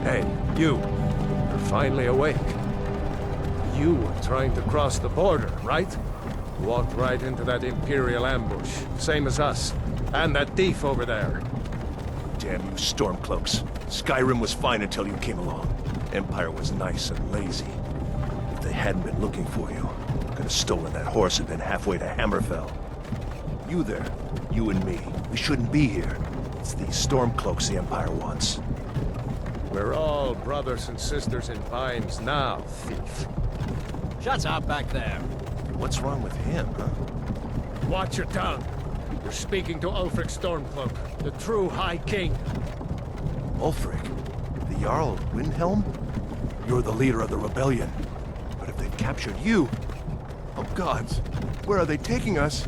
Hey, you. You're finally awake. You were trying to cross the border, right? Walked right into that Imperial ambush, same as us. And that thief over there. Damn you Stormcloaks. Skyrim was fine until you came along. Empire was nice and lazy. If they hadn't been looking for you, could have stolen that horse and been halfway to Hammerfell. You there, you and me, we shouldn't be here. It's these Stormcloaks the Empire wants. We're all brothers and sisters in binds now, thief. Shut up back there. What's wrong with him, huh? Watch your tongue. You're speaking to Ulfric Stormcloak, the true High King. Ulfric? The Jarl of Windhelm? You're the leader of the rebellion. But if they've captured you... Oh gods, where are they taking us?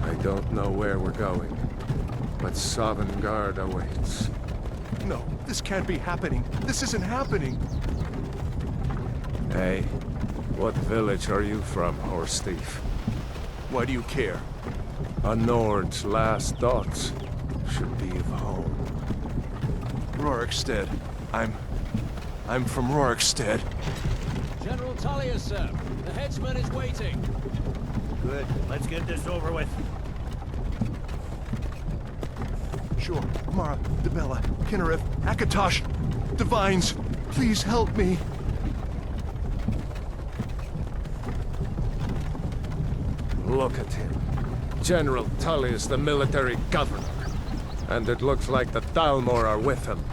I don't know where we're going, but Dawnguard awaits. No, this can't be happening. This isn't happening. Hey, what village are you from, horse thief? Why do you care? A Nord's last thoughts should be of home. Rorikstead. I'm from Rorikstead. General Tullius, sir. The headsman is waiting. Good. Let's get this over with. Sure. Mara, Debella, Kinnereth, Akatosh, Divines, please help me. Look at him. General Tullius, the military governor. And it looks like the Thalmor are with him.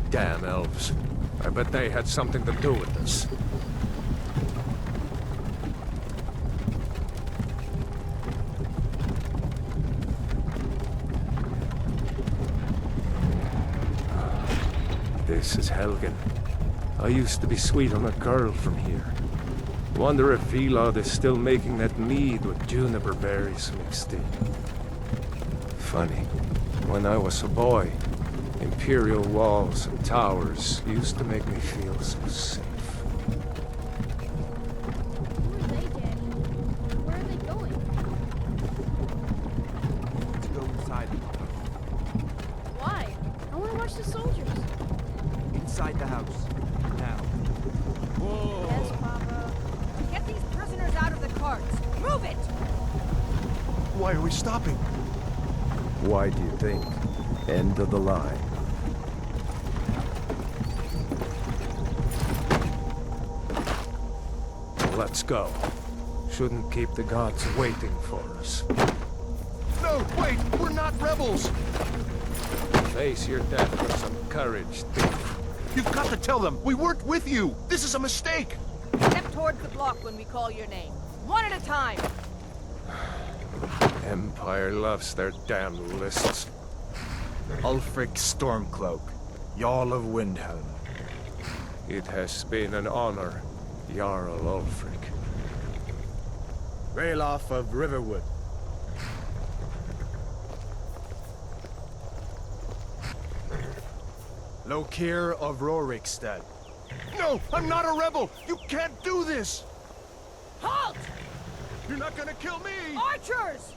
Damn elves. I bet they had something to do with this. This is Helgen. I used to be sweet on a girl from here. Wonder if Elod is still making that mead with juniper berries mixed in. Funny, when I was a boy, Imperial walls and towers used to make me feel so safe. Who are they, Danny? Where are they going? To go inside. Why? I want to watch the soldiers. Inside the house. Now. Yes, Papa. Get these prisoners out of the carts! Move it! Why are we stopping? Why do you think? End of the line. Let's go. Shouldn't keep the gods waiting for us. No, wait! We're not rebels! Face your death with some courage, thief. You've got to tell them! We weren't with you! This is a mistake! Step towards the block when we call your name. One at a time! Empire loves their damn lists. Ulfric Stormcloak, Jarl of Windhelm. It has been an honor, Jarl Ulfric. Ralof of Riverwood. Lokir of Rorikstead. No! I'm not a rebel! You can't do this! Halt! You're not gonna kill me! Archers!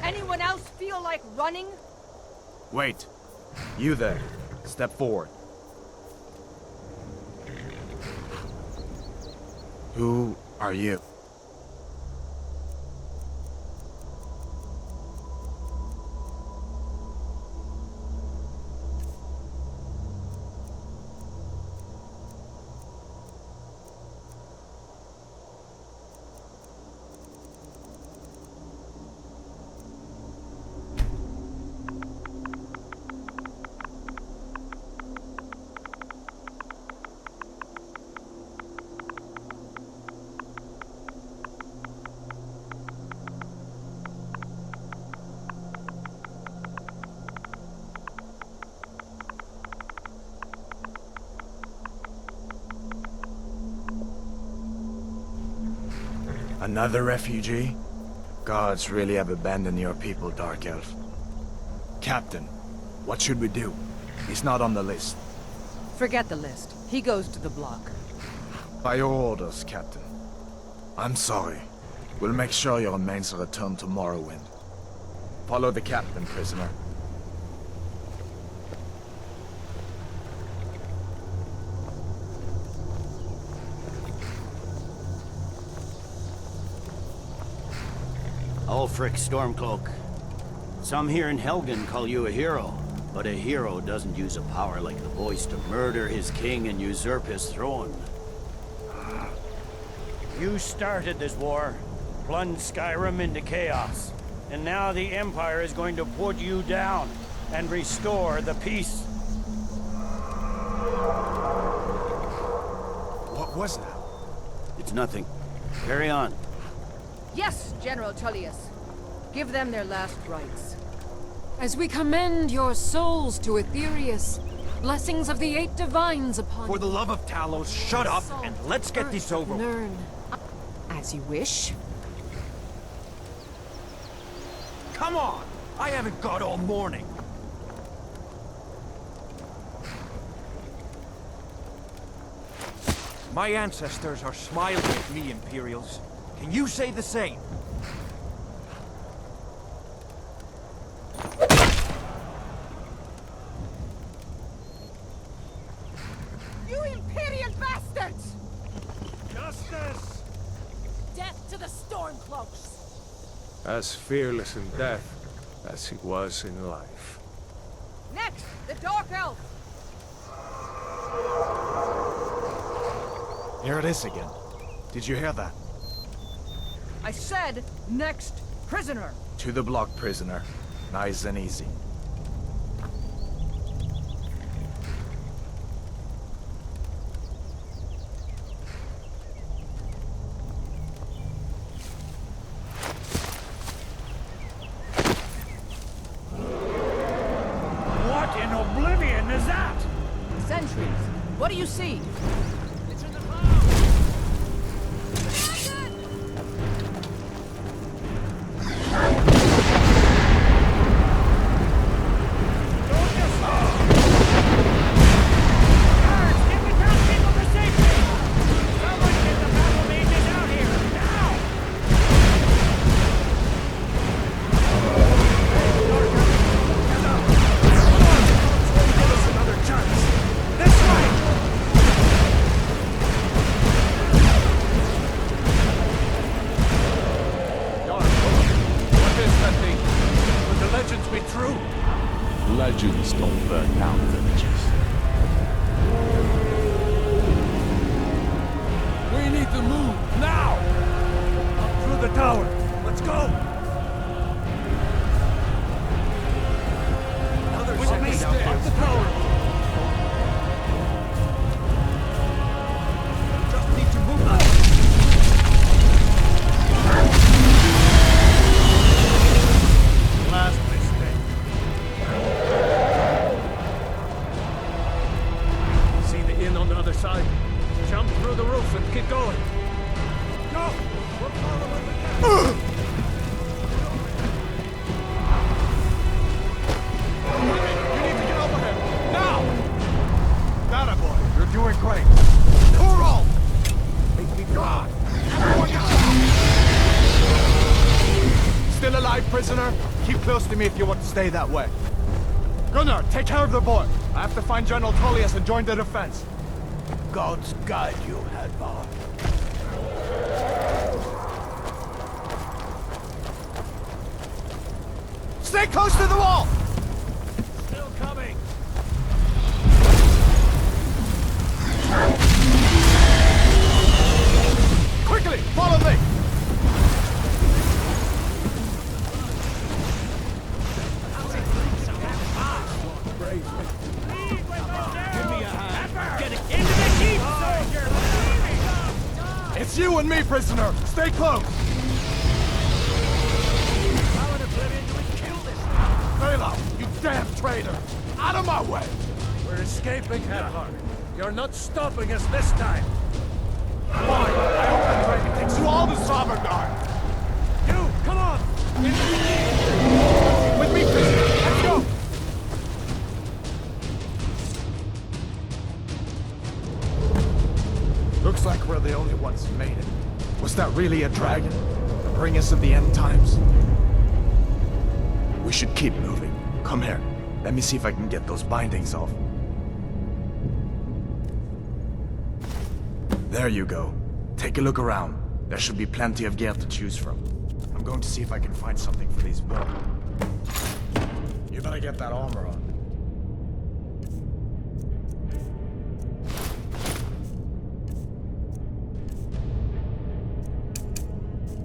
Anyone else feel like running? Wait. You there. Step forward. Who are you? Another refugee? Gods really have abandoned your people, Dark Elf. Captain, what should we do? He's not on the list. Forget the list. He goes to the block. By your orders, Captain. I'm sorry. We'll make sure your remains are returned to Morrowind. Follow the captain, prisoner. Ulfric Stormcloak. Some here in Helgen call you a hero, but a hero doesn't use a power like the voice to murder his king and usurp his throne. You started this war, plunged Skyrim into chaos, and now the Empire is going to put you down and restore the peace. What was that? It's nothing. Carry on. Yes, General Tullius. Give them their last rites. As we commend your souls to Aetherius, blessings of the 8 divines upon For the love of Talos, shut up and let's get this over with. Learn. As you wish. Come on! I haven't got all morning. My ancestors are smiling at me, Imperials. Can you say the same? You Imperial bastards! Justice! Death to the Stormcloaks! As fearless in death as he was in life. Next, the Dark Elf! Here it is again. Did you hear that? I said, next prisoner! To the block, prisoner. Nice and easy. What in oblivion is that? Sentries, what do you see? It's in the clouds! Legends don't burn down villages. We need to move, now! Up through the tower. Let's go! Another second down up the tower. Just need to move up. Last mistake. See the inn on the other side? Jump through the roof and keep going. Go! We're following the cat. You need to get over him! Now! Got it, boy. You're doing great. Coral! Make me God! Still alive, prisoner? Keep close to me if you want to stay that way. Gunnar, take care of the boy. I have to find General Tullius and join the defense. Gods guide you, Hadvar. Stay close to the wall! Still coming. Quickly, follow me! Give me a hand. Get it into the keep, soldier! It's you and me, prisoner! Stay close! How would oblivion do we kill this thing? Vela, you damn traitor! Out of my way! We're escaping, Hadvar. You're not stopping us this time. Fine, I hope that dragon takes you all to Sovngarde! You, come on! With me, prisoner! Let's go! Looks like we're the only ones who made it. Was that really a dragon? The bring us of the end times? We should keep moving. Come here. Let me see if I can get those bindings off. There you go. Take a look around. There should be plenty of gear to choose from. I'm going to see if I can find something for these bones. You better get that armor on.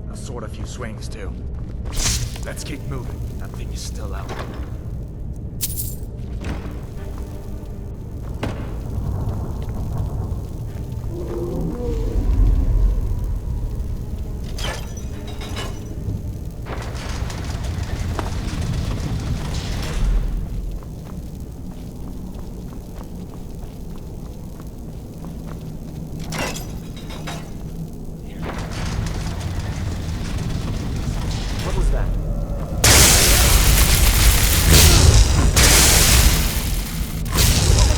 I'll sort a few swings, too. Let's keep moving. That thing is still out. What was that?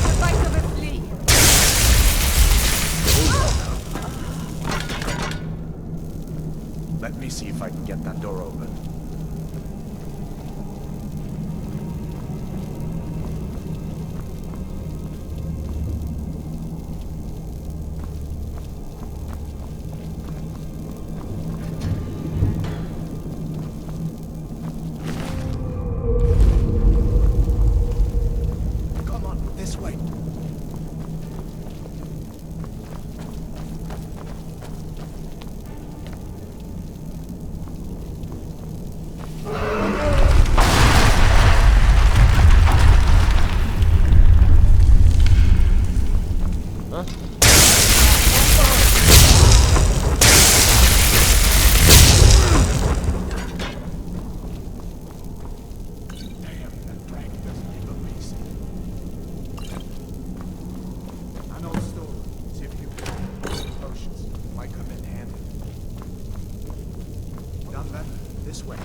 The bite of a flea. Let me see if I can get that door open. Come on, this way. Damn, that dragon doesn't give up easy. I know the story. See if you can potions. Might come in handy. Done then. This way.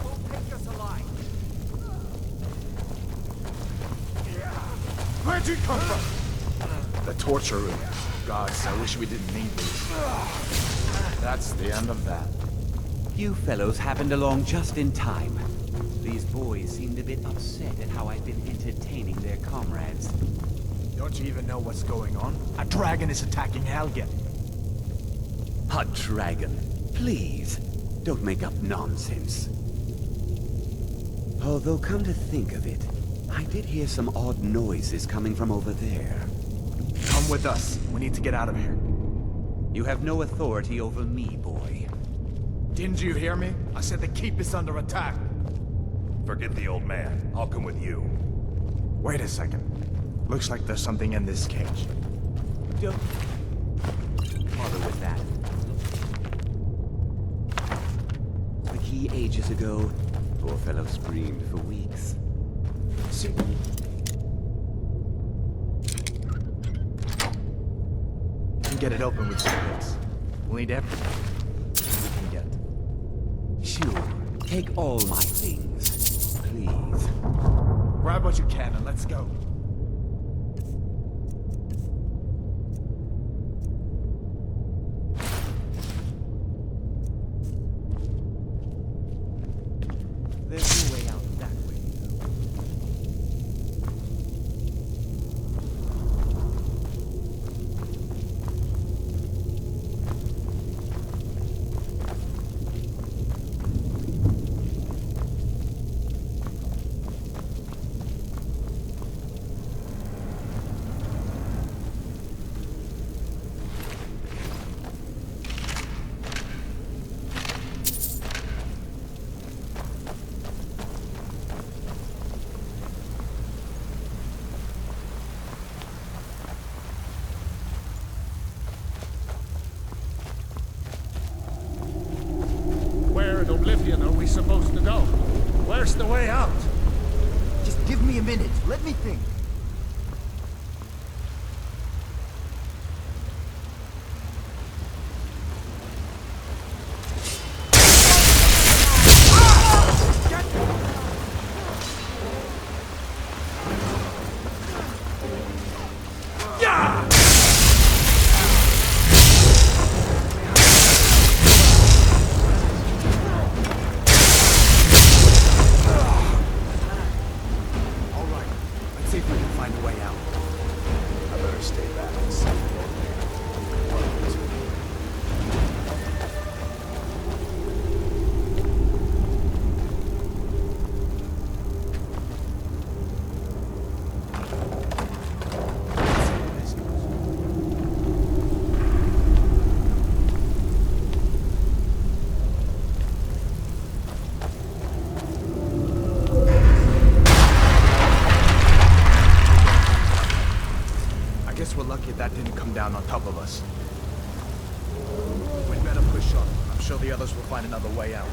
Won't take us alive. Where'd you come from? The torture room. Gods, I wish we didn't need these. That's the end of that. You fellows happened along just in time. These boys seemed a bit upset at how I've been entertaining their comrades. Don't you even know what's going on? A dragon is attacking Helgen. A dragon. Please, don't make up nonsense. Although, come to think of it, I did hear some odd noises coming from over there. Come with us. We need to get out of here. You have no authority over me, boy. Didn't you hear me? I said the keep is under attack. Forget the old man. I'll come with you. Wait a second. Looks like there's something in this cage. Don't bother with that. The key ages ago. Poor fellow screamed for weeks. See? We can get it open with some picks. We'll need everything we can get. Sure, take all my things, please. Grab what you can and let's go. There's no way out that way. Where in Oblivion are we supposed to go? Where's the way out? Just give me a minute. Let me think. See if we beating down on top of us. We'd better push on. I'm sure the others will find another way out.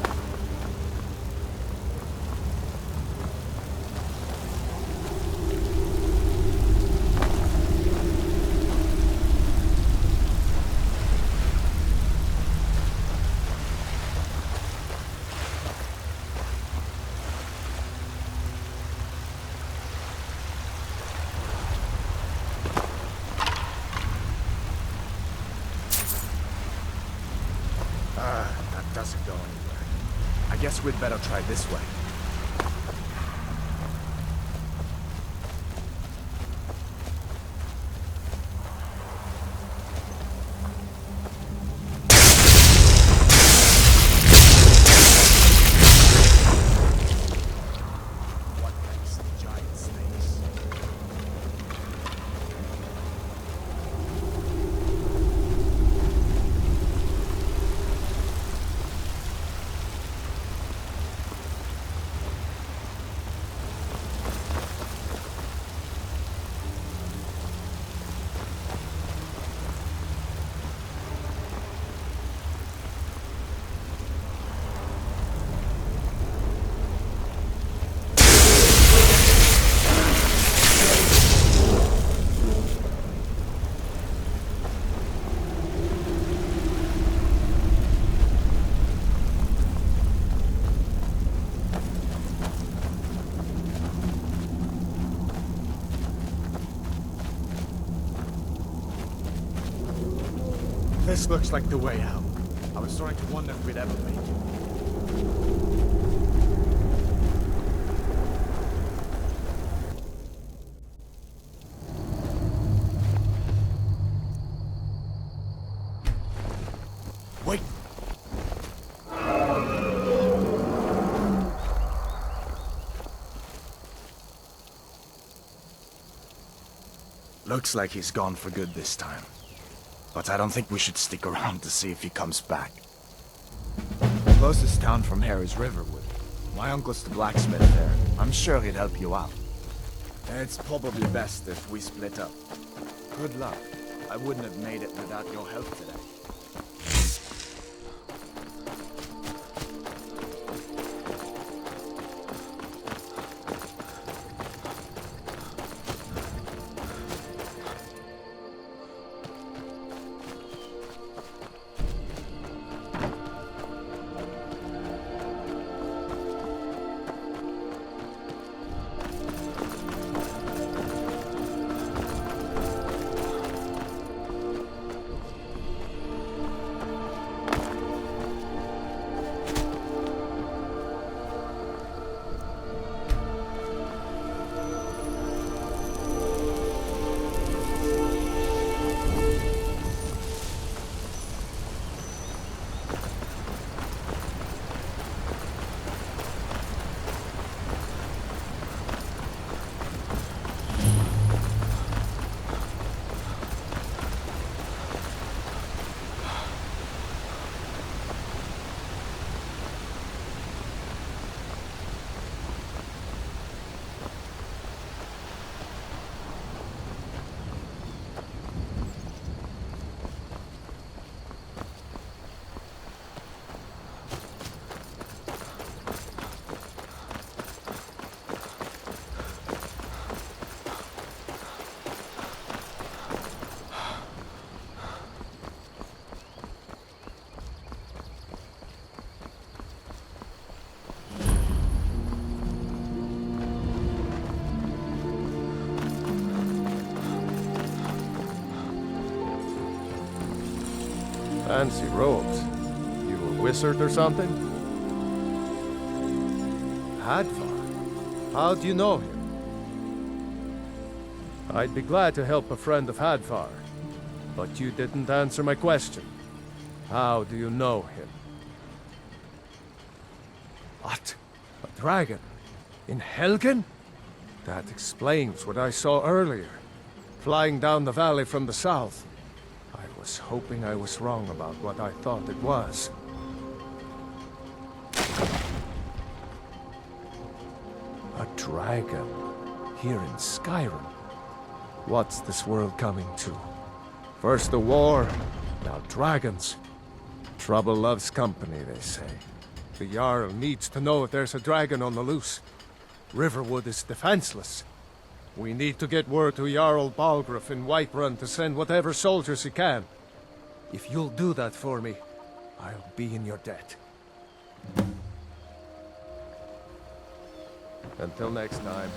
That doesn't go anywhere. I guess we'd better try this way. What next? Giant snakes. This looks like the way out. I was starting to wonder if we'd ever make it. Wait! Looks like he's gone for good this time. But I don't think we should stick around to see if he comes back. The closest town from here is Riverwood. My uncle's the blacksmith there. I'm sure he'd help you out. It's probably best if we split up. Good luck. I wouldn't have made it without your help today. Fancy robes. You a wizard or something? Hadvar? How do you know him? I'd be glad to help a friend of Hadvar, but you didn't answer my question. How do you know him? What? A dragon? In Helgen? That explains what I saw earlier, flying down the valley from the south. I was hoping I was wrong about what I thought it was. A dragon here in Skyrim. What's this world coming to? First the war, now dragons. Trouble loves company, they say. The Jarl needs to know if there's a dragon on the loose. Riverwood is defenseless. We need to get word to Jarl Balgruuf in Whiterun to send whatever soldiers he can. If you'll do that for me, I'll be in your debt. Until next time.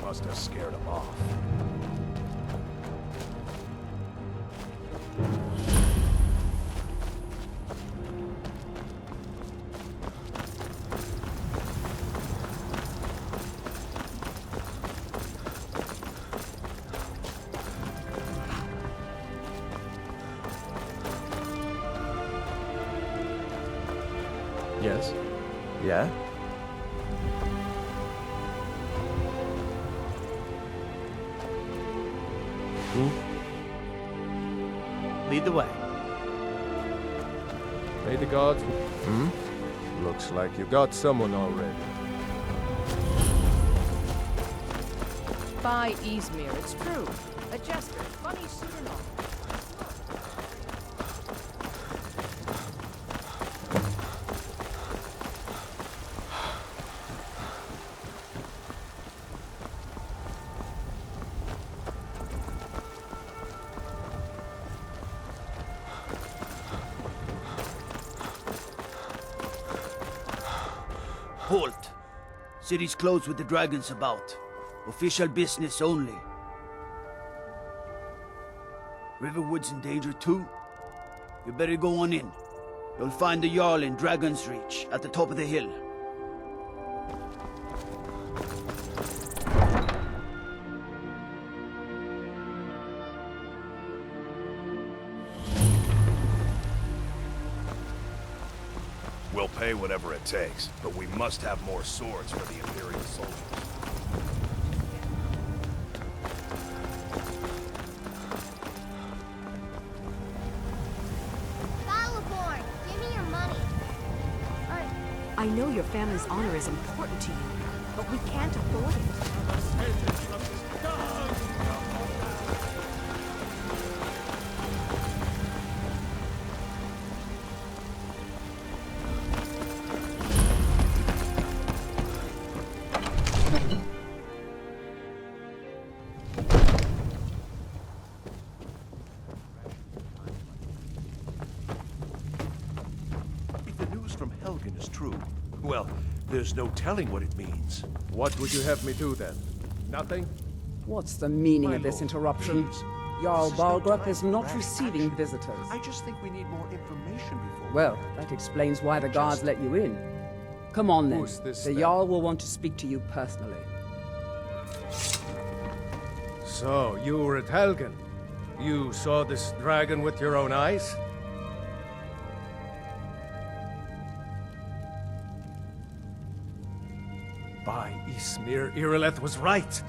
Must have scared him off. Yes? Yeah? Lead the way. May the gods... Looks like you got someone already. By Izmir, it's true. A jester, funny suit and all. Halt! City's closed with the dragons about. Official business only. Riverwood's in danger too? You better go on in. You'll find the Jarl in Dragon's Reach, at the top of the hill. We'll pay whatever it takes, but we must have more swords for the Imperial soldiers. Battleborn, give me your money. I know your family's honor is important to you, but we can't afford it. If the news from Helgen is true, well, there's no telling what it means. What would you have me do then? Nothing? What's the meaning My of this lord, interruption? please. Jarl This is no Balgruuf time is for not rash receiving action. visitors. I just think we need more information before... Well, that explains why the guards let you in. Come on then. Who's this, The then? Jarl will want to speak to you personally. So, you were at Helgen. You saw this dragon with your own eyes? By Ysmir, Irileth was right!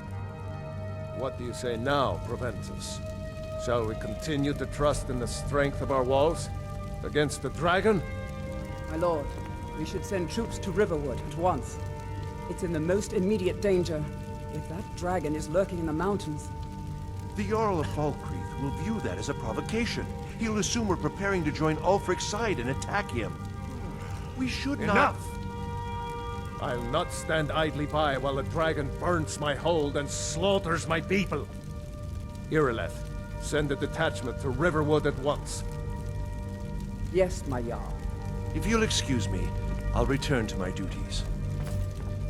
What do you say now, Proventus? Shall we continue to trust in the strength of our walls? Against the dragon? My lord, we should send troops to Riverwood at once. It's in the most immediate danger. If that dragon is lurking in the mountains... The Jarl of Falkreath will view that as a provocation. He'll assume we're preparing to join Ulfric's side and attack him. We should not... Enough! I'll not stand idly by while the dragon burns my hold and slaughters my people. Irileth, send a detachment to Riverwood at once. Yes, my Jarl. If you'll excuse me, I'll return to my duties.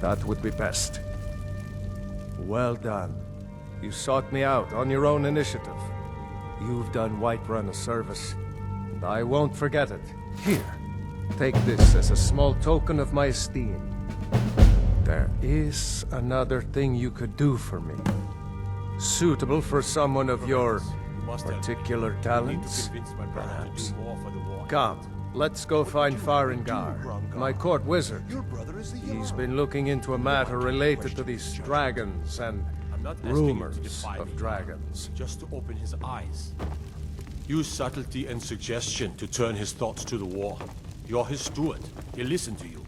That would be best. Well done. You sought me out on your own initiative. You've done Whiterun a service, and I won't forget it. Here, take this as a small token of my esteem. There is another thing you could do for me. Suitable for someone of your particular talents, perhaps. Come, let's go find Farengar, my court wizard. He's been looking into a matter related to these dragons and rumors of dragons. Just to open his eyes. Use subtlety and suggestion to turn his thoughts to the war. You're his steward. He'll listen to you.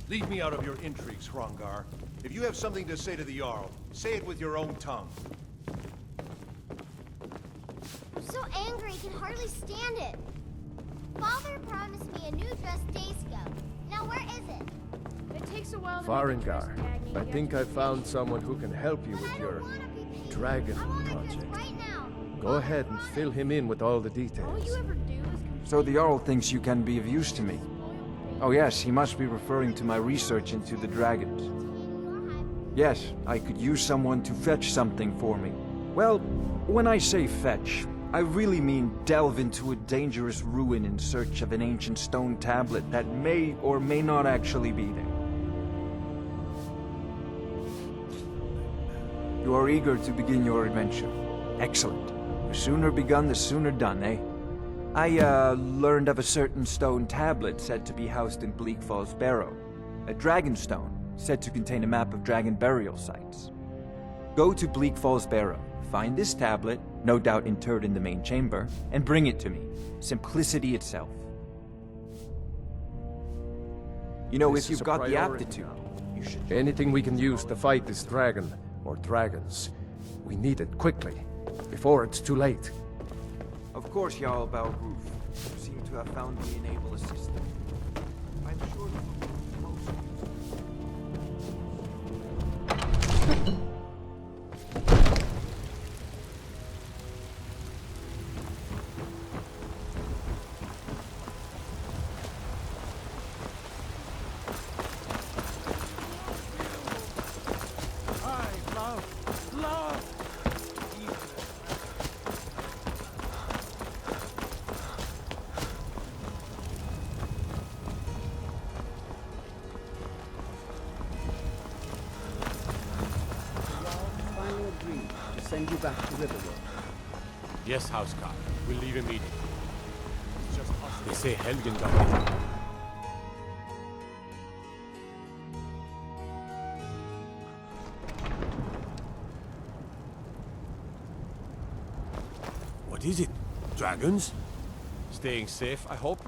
Leave me out of your intrigues, Hrongar. If you have something to say to the Jarl, say it with your own tongue. I'm so angry, I can hardly stand it. Father promised me a new dress days ago. Now where is it? It takes a while to Farengar, I think I found someone who can help you with your dragon project. Right now. Go ahead and fill him in with all the All details. you ever do is So the Jarl thinks you can be of use to me. Oh yes, he must be referring to my research into the dragons. Yes, I could use someone to fetch something for me. Well, when I say fetch, I really mean delve into a dangerous ruin in search of an ancient stone tablet that may or may not actually be there. You are eager to begin your adventure. Excellent. The sooner begun, the sooner done, eh? I learned of a certain stone tablet said to be housed in Bleak Falls Barrow. A dragon stone, said to contain a map of dragon burial sites. Go to Bleak Falls Barrow, find this tablet, no doubt interred in the main chamber, and bring it to me. Simplicity itself. You know, if you've got the aptitude, you should... Anything we can use to fight this dragon, or dragons, we need it quickly, before it's too late. Of course, Jarl Balgruf. You seem to have found the enable assistant. I'm sure you will be Send you back to Riverwood. Yes, Houseguard. We'll leave immediately. It's just us. They say Helgen got it. What is it? Dragons? Staying safe, I hope?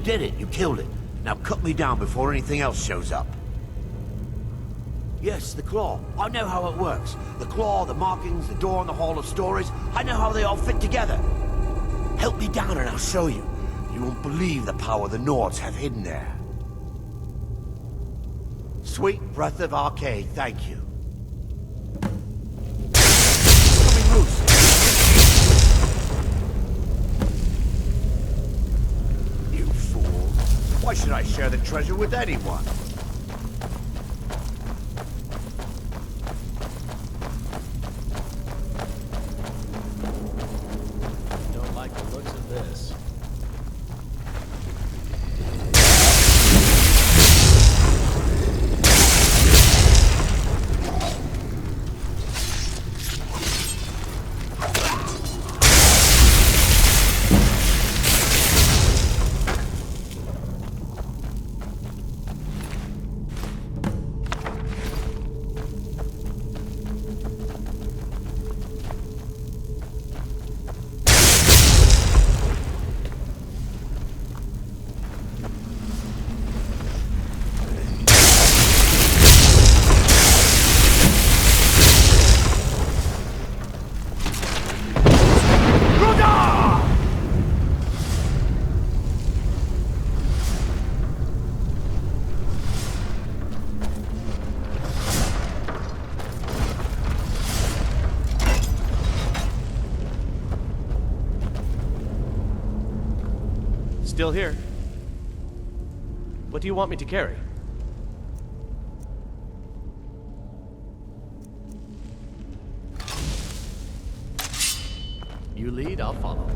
did it. You killed it. Now cut me down before anything else shows up. Yes, the claw. I know how it works. The claw, the markings, the door in the Hall of Stories. I know how they all fit together. Help me down and I'll show you. You won't believe the power the Nords have hidden there. Sweet breath of Arcade, thank you. Coming loose. You fool. Why should I share the treasure with anyone? Don't like the looks of this. Still here. What do you want me to carry? You lead, I'll follow.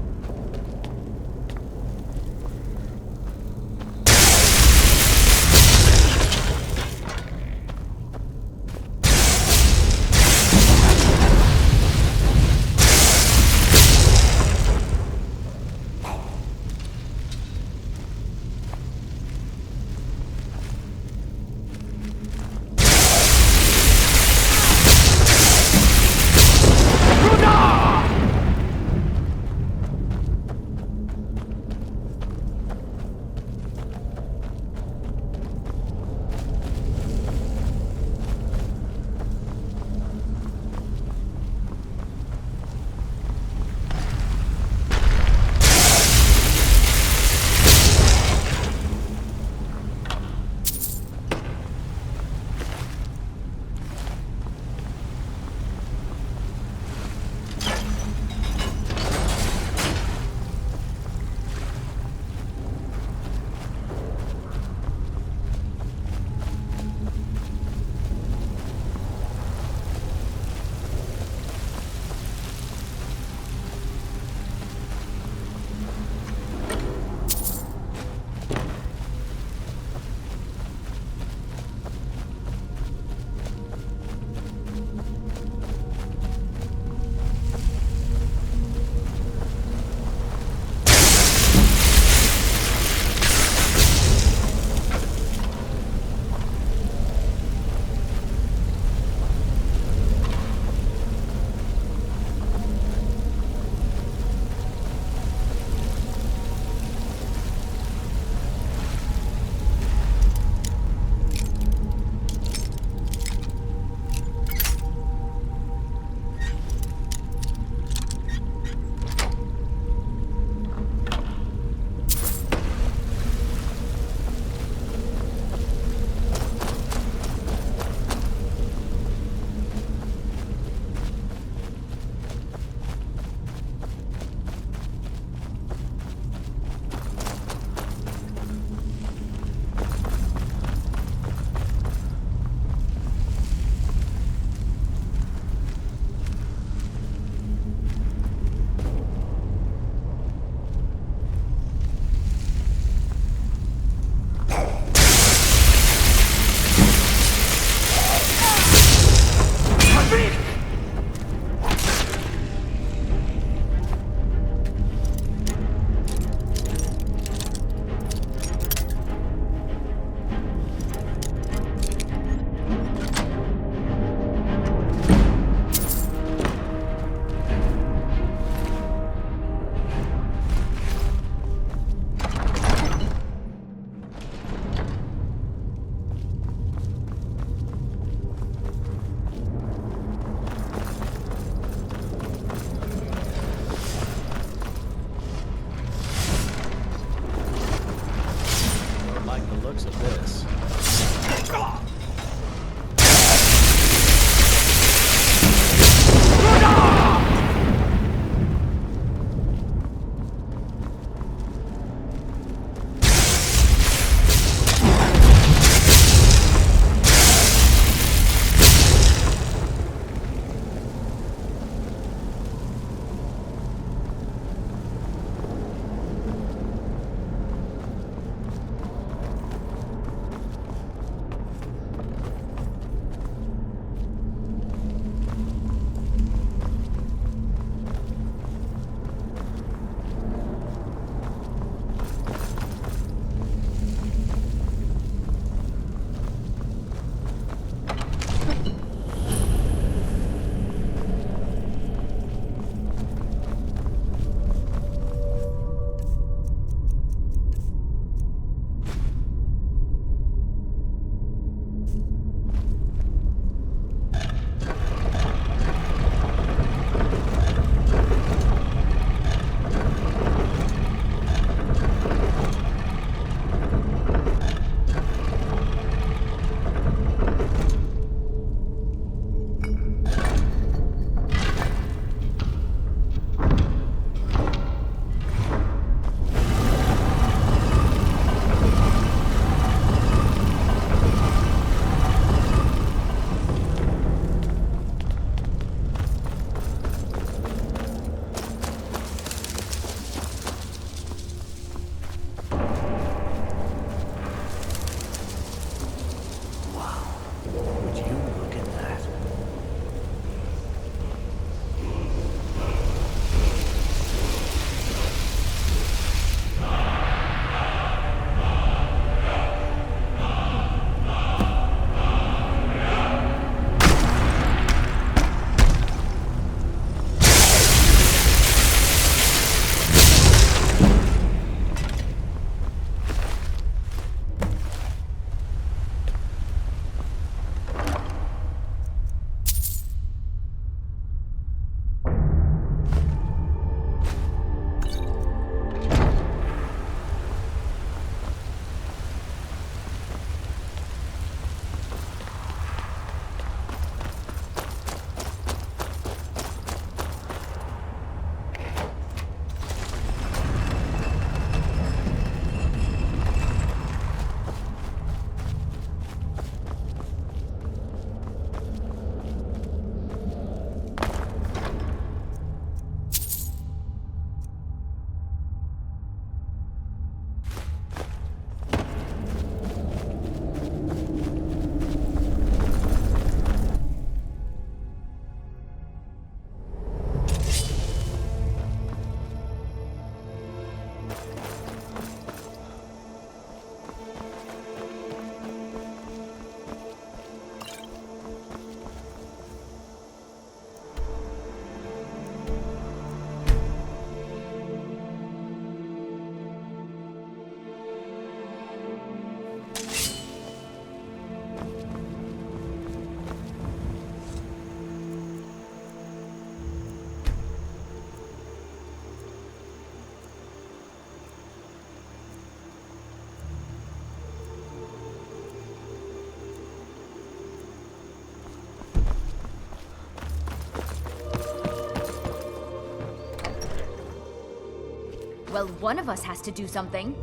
Well, one of us has to do something.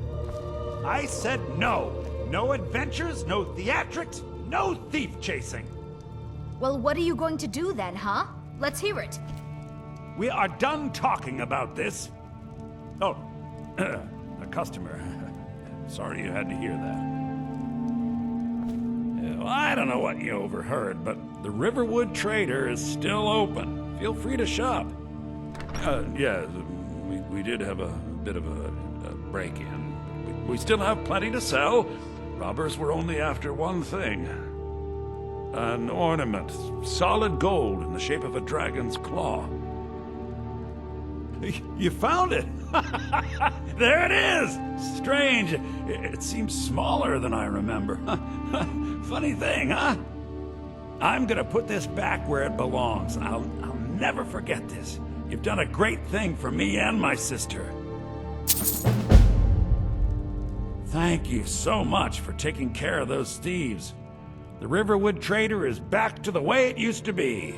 I said no. No adventures, no theatrics, no thief chasing. Well, what are you going to do then, huh? Let's hear it. We are done talking about this. Oh, a customer. Sorry you had to hear that. Well, I don't know what you overheard, but the Riverwood Trader is still open. Feel free to shop. Yeah, we did have a bit of a break-in. We still have plenty to sell. Robbers were only after one thing. An ornament, solid gold in the shape of a dragon's claw. You found it! There it is! Strange. It seems smaller than I remember. Funny thing, huh? I'm gonna put this back where it belongs. I'll never forget this. You've done a great thing for me and my sister. Thank you so much for taking care of those thieves. The Riverwood Trader is back to the way it used to be.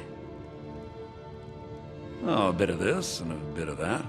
Oh, a bit of this and a bit of that.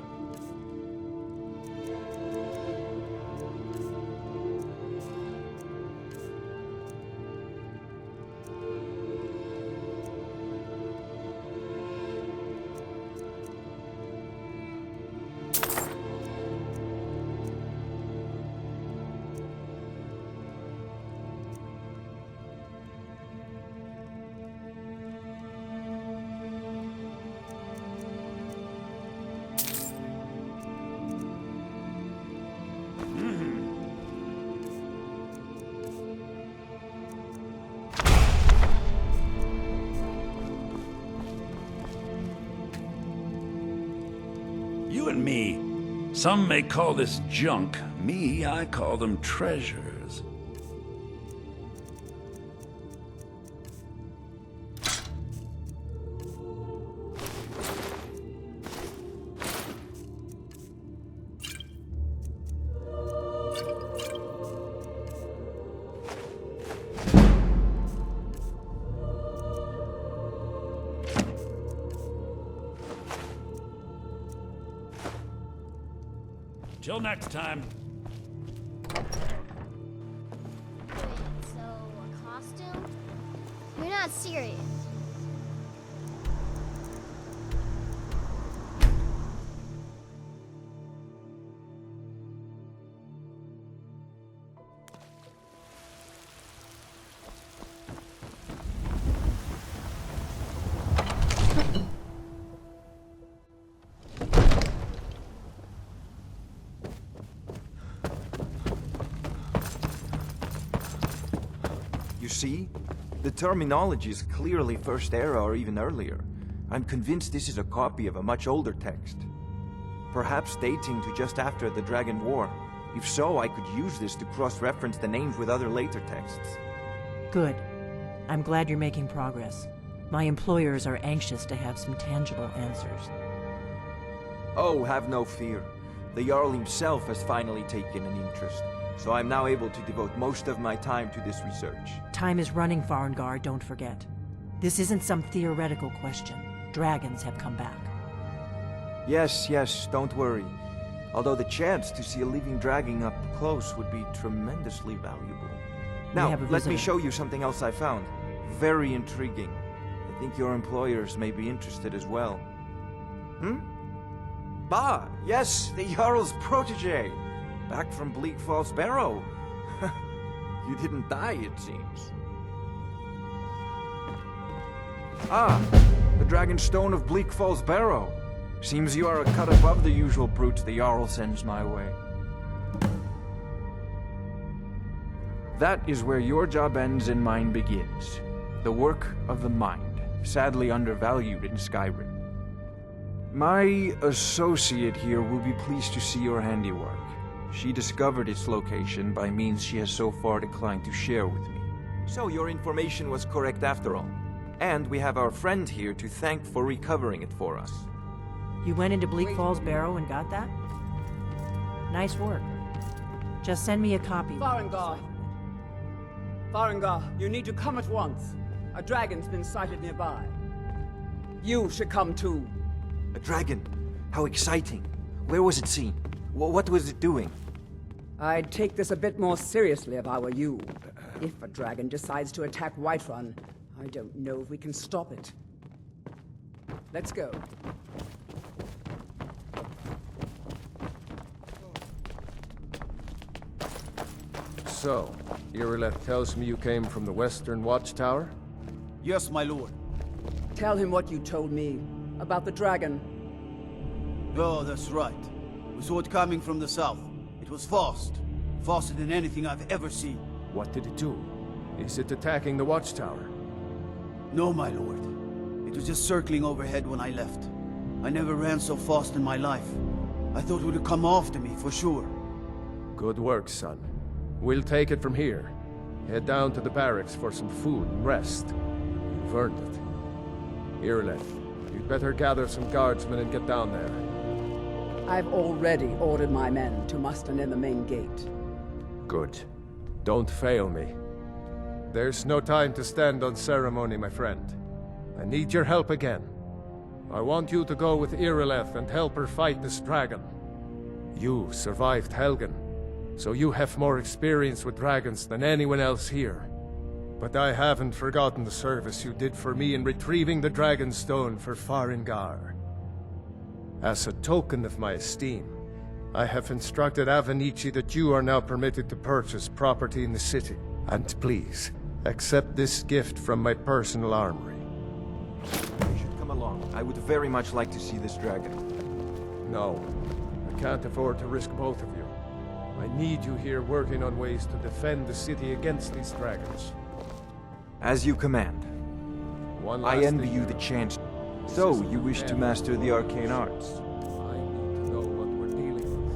You and me. Some may call this junk. Me, I call them treasures. Till next time. Wait, so a costume? You're not serious. You see? The terminology is clearly First Era or even earlier. I'm convinced this is a copy of a much older text. Perhaps dating to just after the Dragon War. If so, I could use this to cross-reference the names with other later texts. Good. I'm glad you're making progress. My employers are anxious to have some tangible answers. Oh, have no fear. The Jarl himself has finally taken an interest, so I'm now able to devote most of my time to this research. Time is running, Dawnguard, don't forget. This isn't some theoretical question. Dragons have come back. Yes, don't worry. Although the chance to see a living dragon up close would be tremendously valuable. Now, let me show you something else I found. Very intriguing. I think your employers may be interested as well. Bah, yes, the Jarl's protege. Back from Bleak Falls Barrow. You didn't die, it seems. Ah, the Dragon Stone of Bleak Falls Barrow. Seems you are a cut above the usual brutes the Jarl sends my way. That is where your job ends and mine begins. The work of the mind, sadly undervalued in Skyrim. My associate here will be pleased to see your handiwork. She discovered its location by means she has so far declined to share with me. So your information was correct after all. And we have our friend here to thank for recovering it for us. You went into Bleak Falls Barrow and got that? Nice work. Just send me a copy. Farengar, you need to come at once. A dragon's been sighted nearby. You should come too. A dragon? How exciting. Where was it seen? What was it doing? I'd take this a bit more seriously if I were you. If a dragon decides to attack Whiterun, I don't know if we can stop it. Let's go. So, Irileth tells me you came from the Western Watchtower? Yes, my lord. Tell him what you told me about the dragon. Oh, that's right. We saw it coming from the south. It was fast. Faster than anything I've ever seen. What did it do? Is it attacking the Watchtower? No, my lord. It was just circling overhead when I left. I never ran so fast in my life. I thought it would come after me, for sure. Good work, son. We'll take it from here. Head down to the barracks for some food and rest. You've earned it. Irileth, you'd better gather some guardsmen and get down there. I've already ordered my men to muster near the main gate. Good. Don't fail me. There's no time to stand on ceremony, my friend. I need your help again. I want you to go with Irileth and help her fight this dragon. You survived Helgen, so you have more experience with dragons than anyone else here. But I haven't forgotten the service you did for me in retrieving the Dragon Stone for Farengar. As a token of my esteem, I have instructed Avenici that you are now permitted to purchase property in the city. And please, accept this gift from my personal armory. You should come along. I would very much like to see this dragon. No, I can't afford to risk both of you. I need you here working on ways to defend the city against these dragons. As you command. I envy you the chance. So, you wish to master the arcane arts? I need to know what we're dealing with.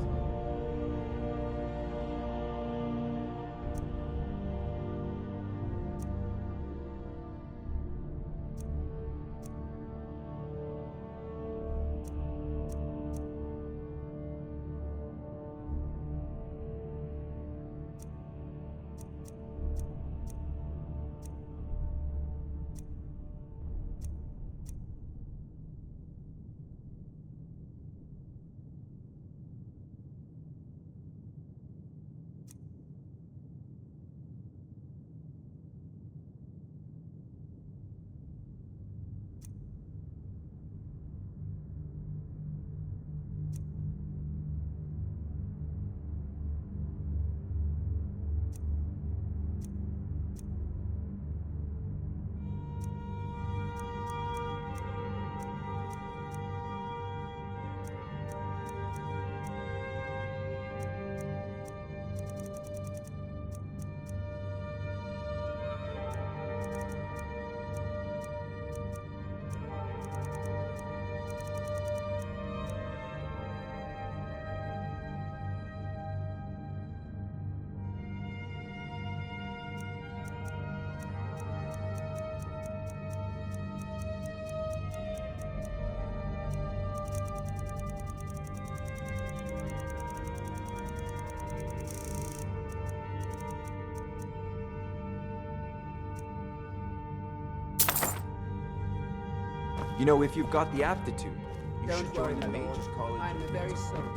You know, if you've got the aptitude, you Don't should worry, join the my lord. Mages College. I'm very sorry.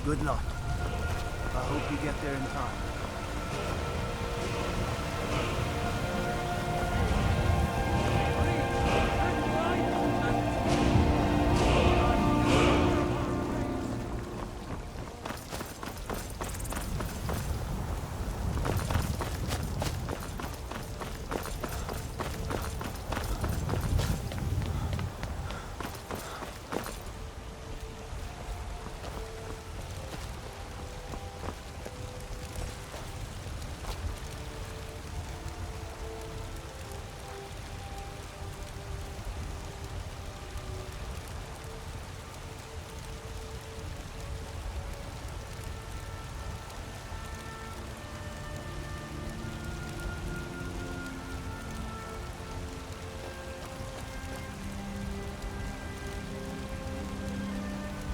Good luck. I hope you get there in time.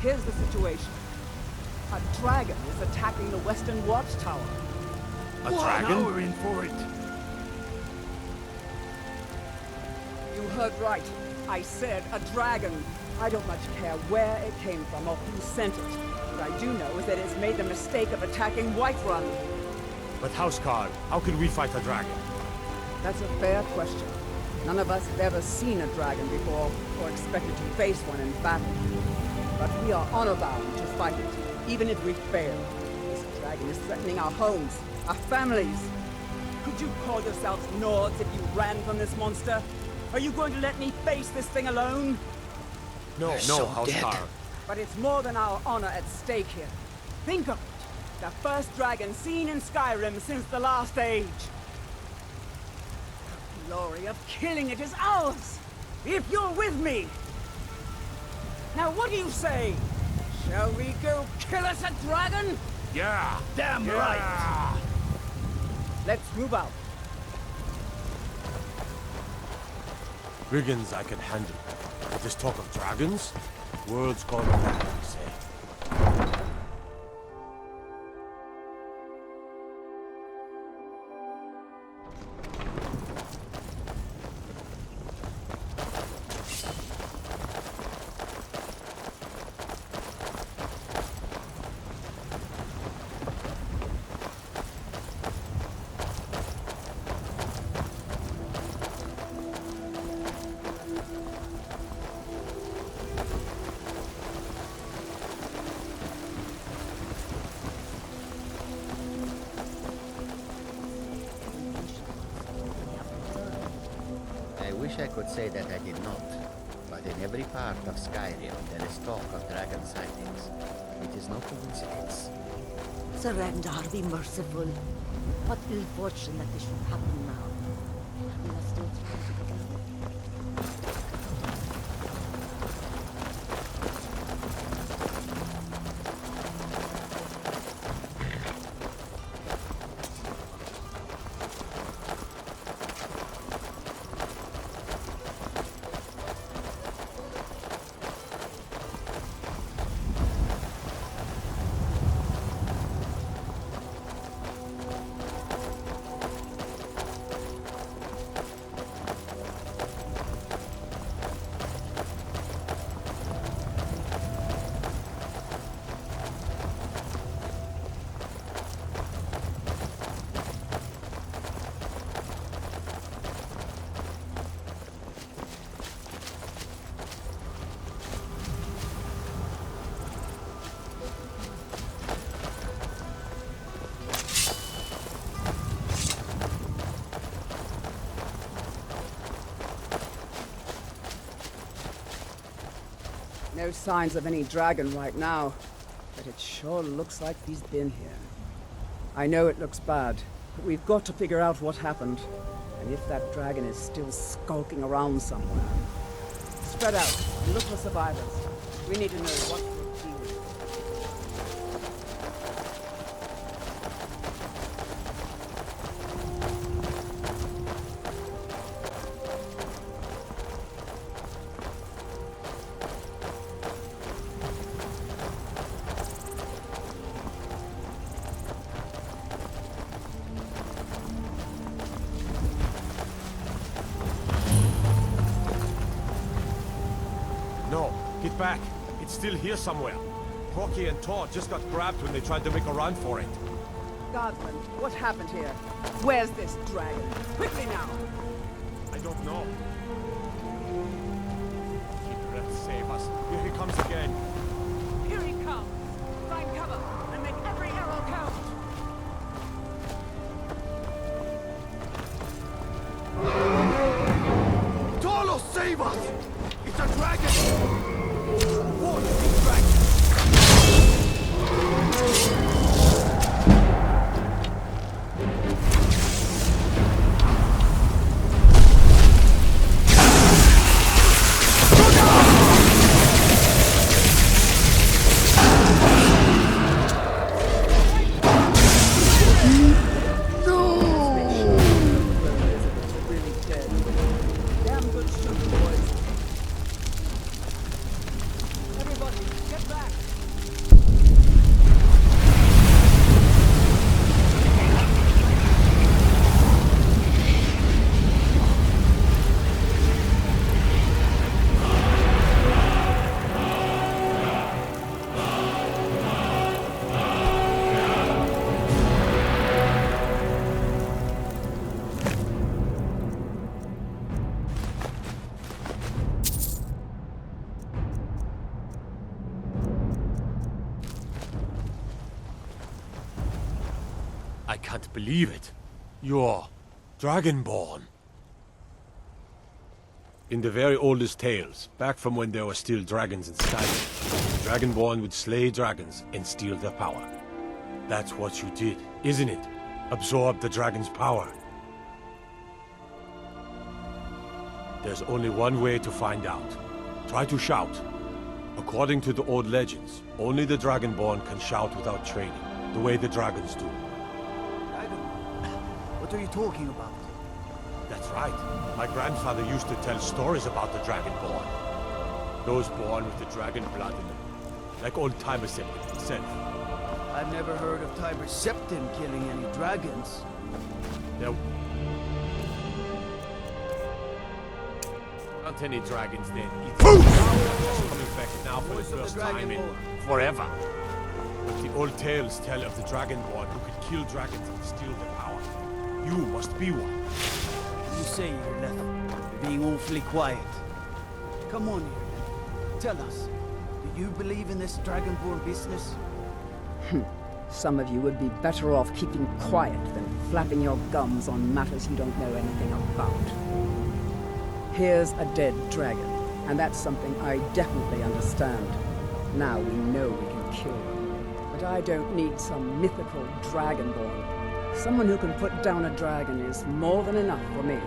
Here's the situation. A dragon is attacking the western watchtower. A dragon? Now we're in for it. You heard right. I said a dragon. I don't much care where it came from or who sent it. What I do know is that it's made the mistake of attacking Whiterun. But Houseguard, how can we fight a dragon? That's a fair question. None of us have ever seen a dragon before, or expected to face one in battle. But we are honor-bound to fight it, even if we fail. This dragon is threatening our homes, our families. Could you call yourselves Nords if you ran from this monster? Are you going to let me face this thing alone? No, Houseguard. But it's more than our honor at stake here. Think of it. The first dragon seen in Skyrim since the last age. The glory of killing it is ours, if you're with me. Now what do you say? Shall we go kill us a dragon? Yeah! Damn right! Let's move out. Brigands I can handle. But this talk of dragons? World's gone mad, you say. I wish I could say that I did not, but in every part of Skyrim there is talk of dragon sightings. It is no coincidence. Surrender, be merciful. What ill fortune that this should happen now. We must still try to get out. No signs of any dragon right now, but it sure looks like he's been here. I know it looks bad, but we've got to figure out what happened, and if that dragon is still skulking around somewhere. Spread out and look for survivors. We need to know what we're dealing with. Get back. It's still here somewhere. Rocky and Todd just got grabbed when they tried to make a run for it. Guardsman, what happened here? Where's this dragon? Quickly now! I don't know. Keep your breath, save us. Here he comes again. Here he comes! Find cover and make every arrow count! Talos, save us! It's a dragon! What is I can't believe it. You're Dragonborn. In the very oldest tales, back from when there were still dragons in Skyrim, the Dragonborn would slay dragons and steal their power. That's what you did, isn't it? Absorb the dragon's power. There's only one way to find out. Try to shout. According to the old legends, only the Dragonborn can shout without training, the way the dragons do. What are you talking about? That's right. My grandfather used to tell stories about the Dragonborn. Those born with the dragon blood in them. Like old Tiber Septim himself. I've never heard of Tiber Septim killing any dragons. There aren't any dragons then either. Just coming back now for the first time in forever. But the old tales tell of the Dragonborn who could kill dragons and steal their power. You must be one. You say you're left. You're being awfully quiet. Come on here. Tell us. Do you believe in this Dragonborn business? Some of you would be better off keeping quiet than flapping your gums on matters you don't know anything about. Here's a dead dragon, and that's something I definitely understand. Now we know we can kill them. But I don't need some mythical Dragonborn. Someone who can put down a dragon is more than enough for me.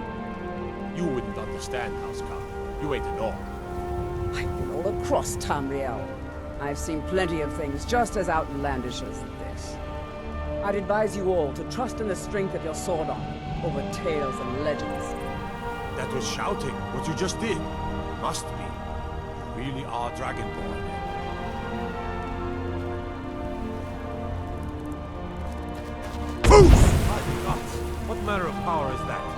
You wouldn't understand, Housecar. You ain't a Norn. I've been all across Tamriel. I've seen plenty of things just as outlandish as this. I'd advise you all to trust in the strength of your sword arm over tales and legends. That was shouting, what you just did. Must be. You really are Dragonborn. My gods, what manner of power is that?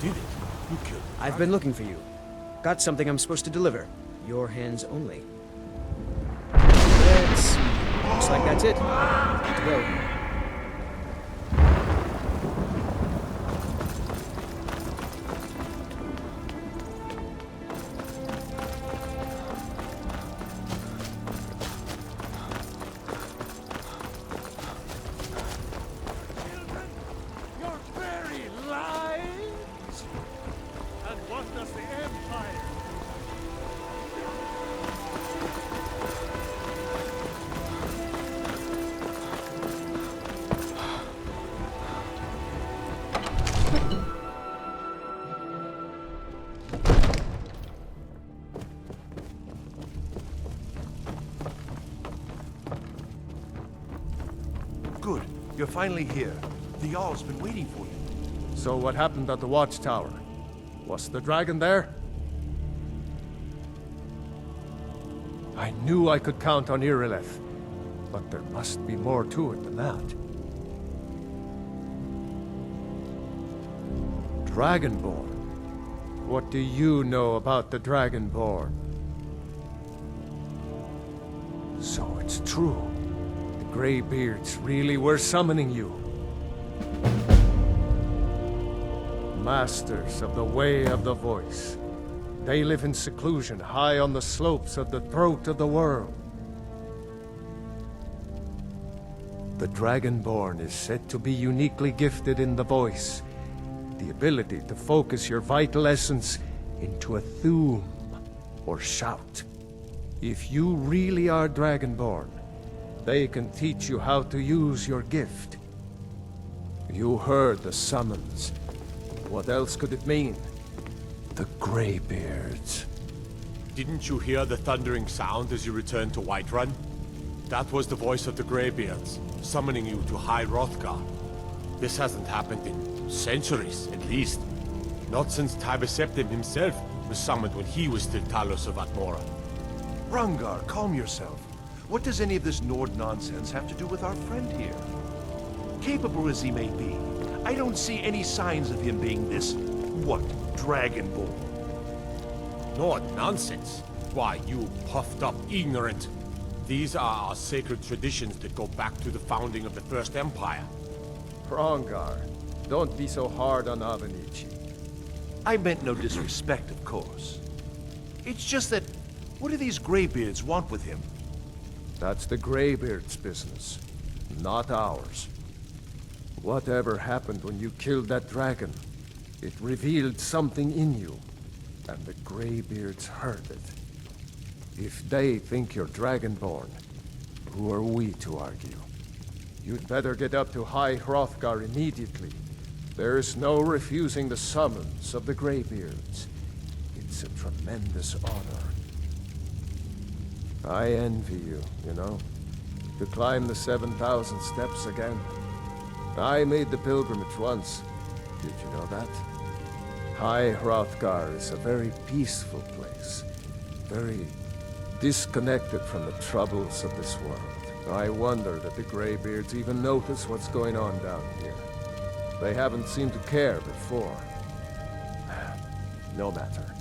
Did it? You killed him. I've been looking for you. Got something I'm supposed to deliver. Your hands only. Let's see. Looks like that's it. Good to go. Good. You're finally here. The Jarl's been waiting for you. So what happened at the watchtower? Was the dragon there? I knew I could count on Irileth, but there must be more to it than that. Dragonborn? What do you know about the Dragonborn? So it's true. The Greybeards really were summoning you. Masters of the Way of the Voice. They live in seclusion high on the slopes of the throat of the world. The Dragonborn is said to be uniquely gifted in the voice, the ability to focus your vital essence into a thume or shout. If you really are Dragonborn, they can teach you how to use your gift. You heard the summons. What else could it mean? The Greybeards. Didn't you hear the thundering sound as you returned to Whiterun? That was the voice of the Greybeards, summoning you to High Hrothgar. This hasn't happened in centuries, at least. Not since Tiber Septim himself was summoned when he was still Talos of Atmora. Rungar, calm yourself. What does any of this Nord nonsense have to do with our friend here? Capable as he may be, I don't see any signs of him being this, what, Dragonborn? Nord nonsense? Why, you puffed up ignorant. These are our sacred traditions that go back to the founding of the First Empire. Dawnguard, don't be so hard on Avenici. I meant no disrespect, of course. It's just that, what do these Greybeards want with him? That's the Greybeards' business, not ours. Whatever happened when you killed that dragon, it revealed something in you, and the Greybeards heard it. If they think you're Dragonborn, who are we to argue? You'd better get up to High Hrothgar immediately. There's no refusing the summons of the Greybeards. It's a tremendous honor. I envy you, you know, to climb the 7,000 steps again. I made the pilgrimage once. Did you know that? High Hrothgar is a very peaceful place. Very disconnected from the troubles of this world. I wonder that the Greybeards even notice what's going on down here. They haven't seemed to care before. No matter.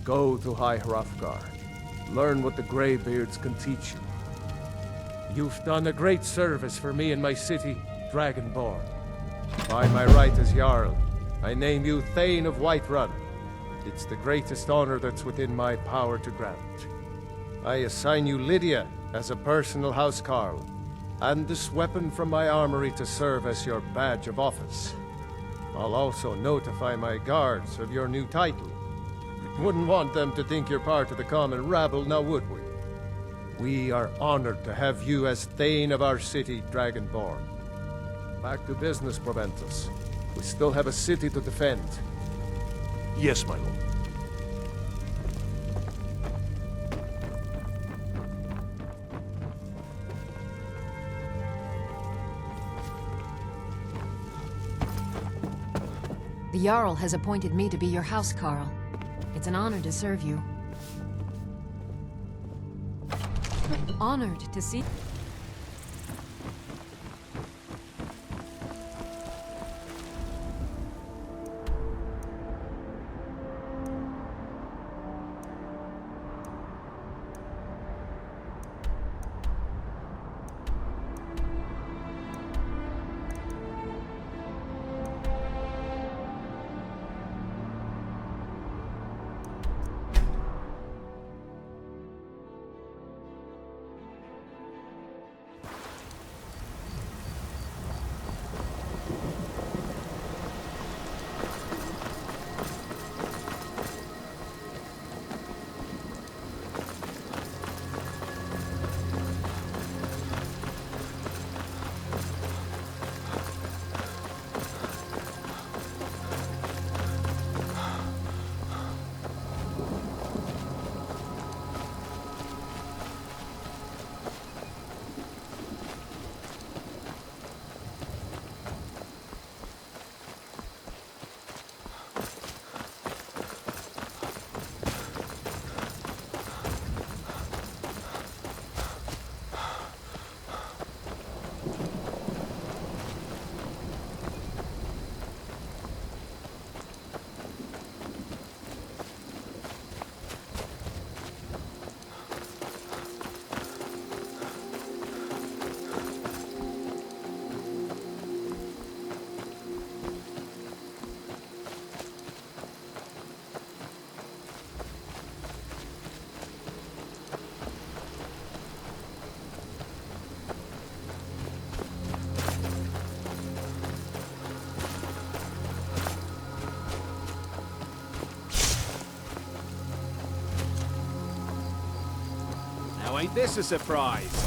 Go to High Hrothgar. Learn what the Greybeards can teach you. You've done a great service for me and my city, Dragonborn. By my right as Jarl, I name you Thane of Whiterun. It's the greatest honor that's within my power to grant. I assign you Lydia as a personal housecarl, and this weapon from my armory to serve as your badge of office. I'll also notify my guards of your new title. Wouldn't want them to think you're part of the common rabble, now would we? We are honored to have you as Thane of our city, Dragonborn. Back to business, Proventus. We still have a city to defend. Yes, my lord. The Jarl has appointed me to be your housecarl. It's an honor to serve you. Honored to see... Now ain't this a surprise?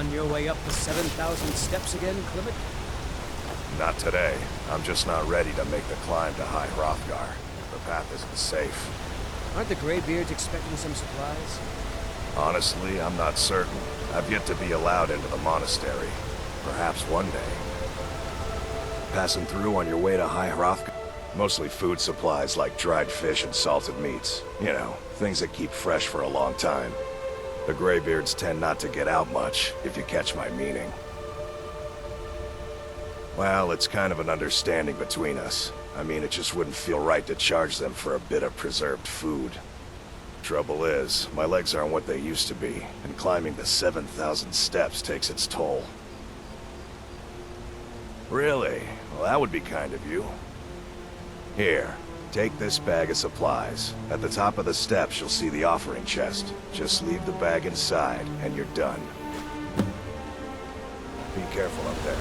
On your way up the 7,000 steps again, Clement? Not today. I'm just not ready to make the climb to High Hrothgar. The path isn't safe. Aren't the Greybeards expecting some supplies? Honestly, I'm not certain. I've yet to be allowed into the monastery. Perhaps one day. Passing through on your way to High Hrothgar? Mostly food supplies like dried fish and salted meats. You know, things that keep fresh for a long time. The Greybeards tend not to get out much, if you catch my meaning. Well, it's kind of an understanding between us. I mean, it just wouldn't feel right to charge them for a bit of preserved food. Trouble is, my legs aren't what they used to be, and climbing the 7,000 steps takes its toll. Really? Well, that would be kind of you. Here, take this bag of supplies. At the top of the steps, you'll see the offering chest. Just leave the bag inside, and you're done. Be careful up there.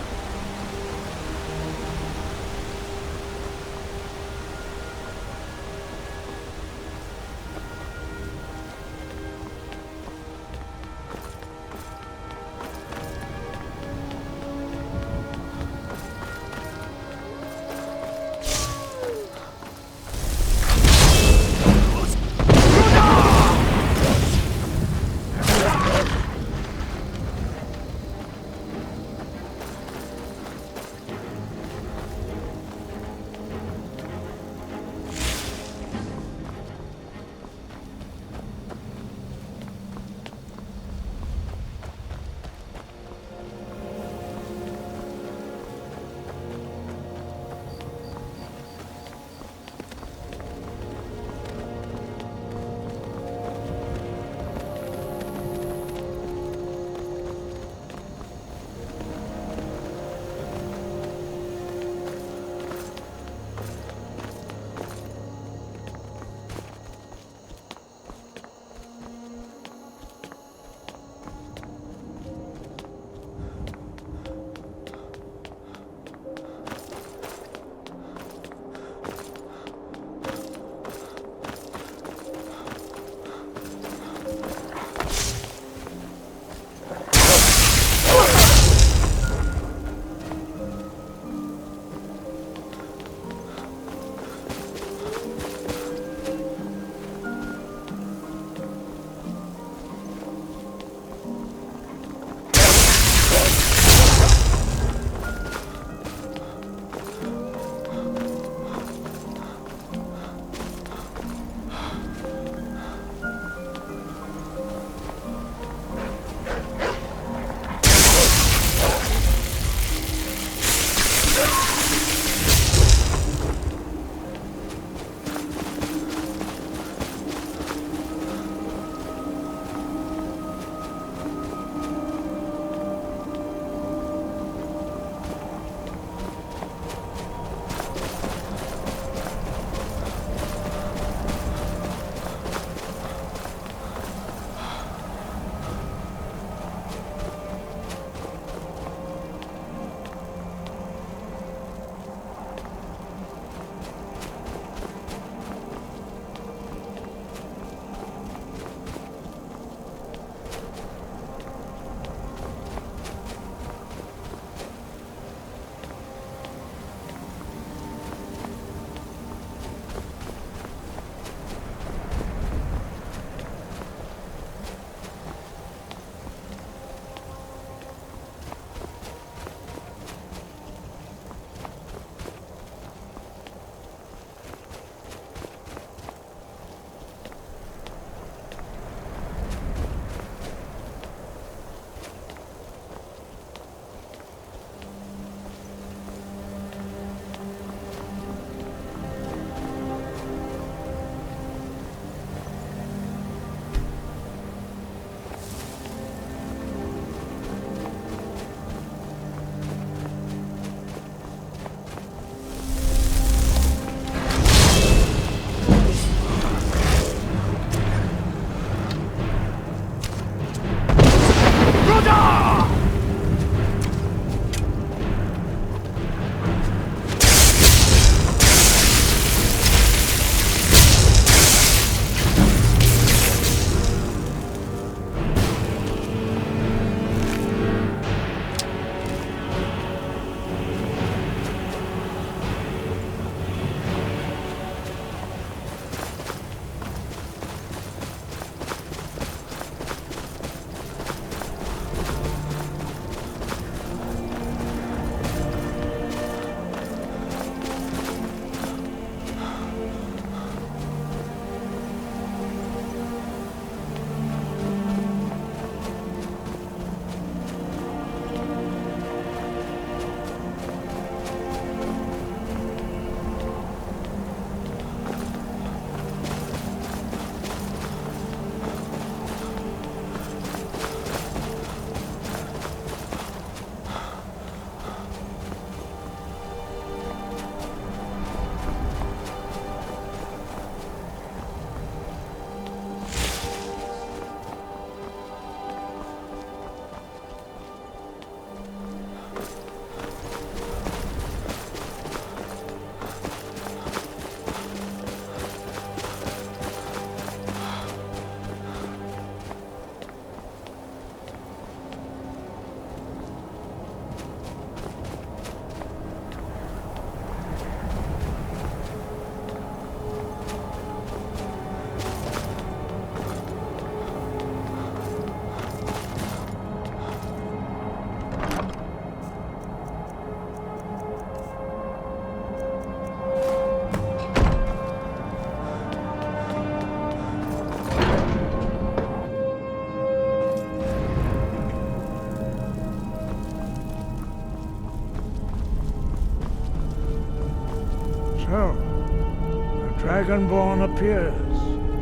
Dragonborn appears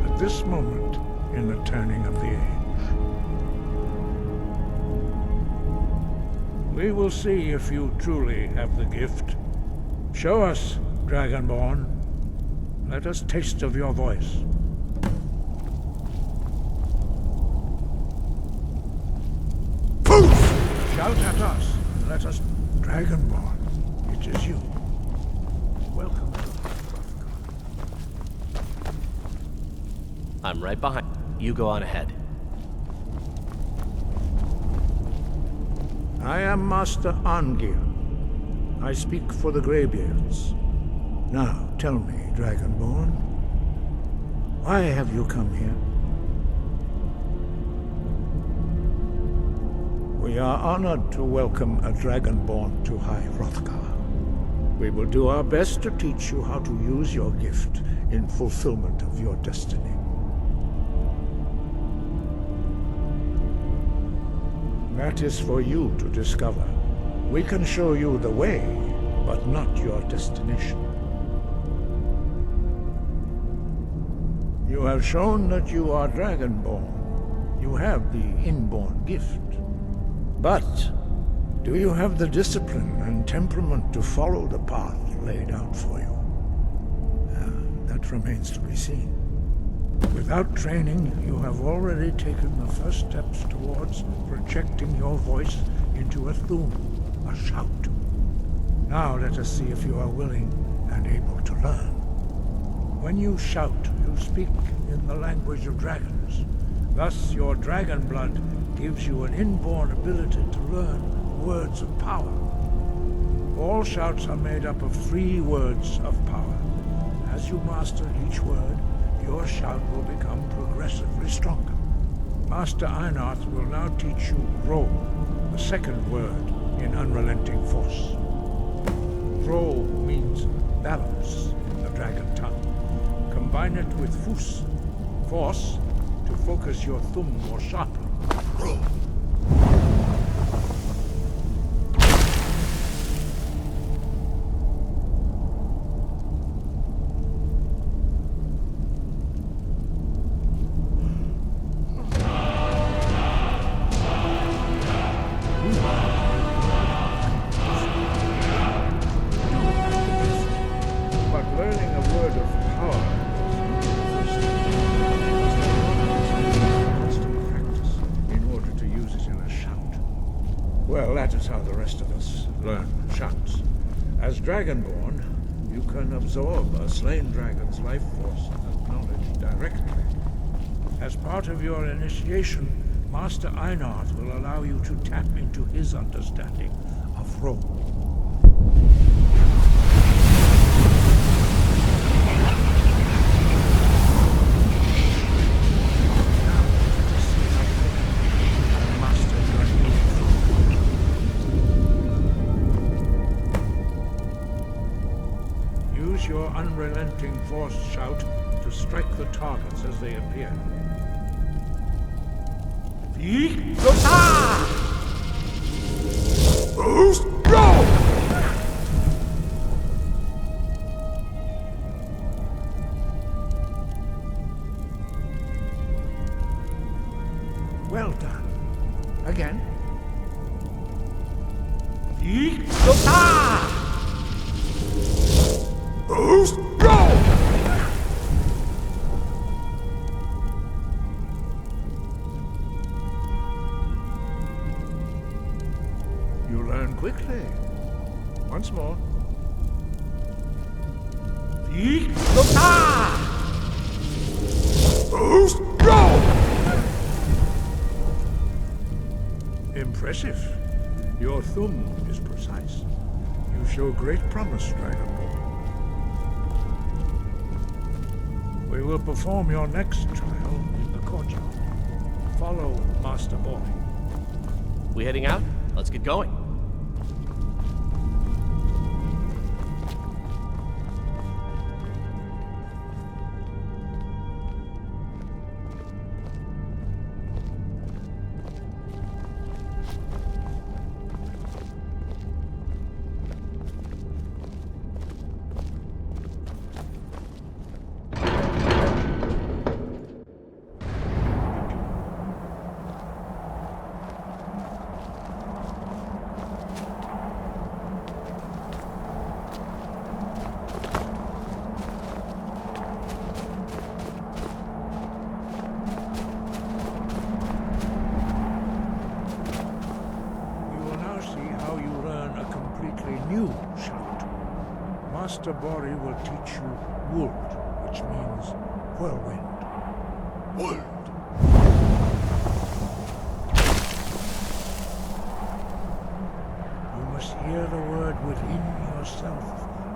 at this moment in the turning of the age. We will see if you truly have the gift. Show us, Dragonborn. Let us taste of your voice. Poof! Shout at us, and let us... Dragonborn, it is you. Welcome to I'm right behind. You go on ahead. I am Master Angir. I speak for the Greybeards. Now, tell me, Dragonborn, why have you come here? We are honored to welcome a Dragonborn to High Hrothgar. We will do our best to teach you how to use your gift in fulfillment of your destiny. That is for you to discover. We can show you the way, but not your destination. You have shown that you are Dragonborn. You have the inborn gift. But do you have the discipline and temperament to follow the path laid out for you? That remains to be seen. Without training, you have already taken the first steps towards projecting your voice into a thum, a shout. Now let us see if you are willing and able to learn. When you shout, you speak in the language of dragons. Thus, your dragon blood gives you an inborn ability to learn words of power. All shouts are made up of 3 words of power. As you master each word, your shout will become progressively stronger. Master Einarth will now teach you Ro, the second word in Unrelenting Force. Ro means balance in the dragon tongue. Combine it with Fus, force, to focus your thumb more sharply. Ro. Dragonborn, you can absorb a slain dragon's life force and knowledge directly. As part of your initiation, Master Einarth will allow you to tap into his understanding of Ro. Your unrelenting force shout to strike the targets as they appear. Well done. Again. You learn quickly. Once more. Impressive. Your thumb is precise. You show great promise, Dragonborn. We will perform your next trial in the courtyard. Follow Master Boy. We heading out? Let's get going. Master Bori will teach you Wold, which means whirlwind. Wold! You must hear the word within yourself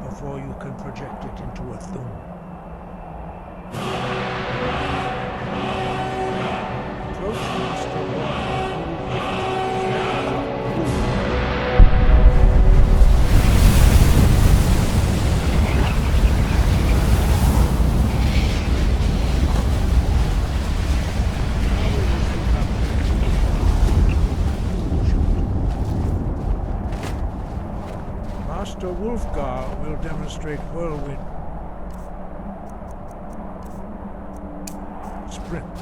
before you can project it into a thum. Approach Master Bori. Master Wolfgar will demonstrate whirlwind. Sprint.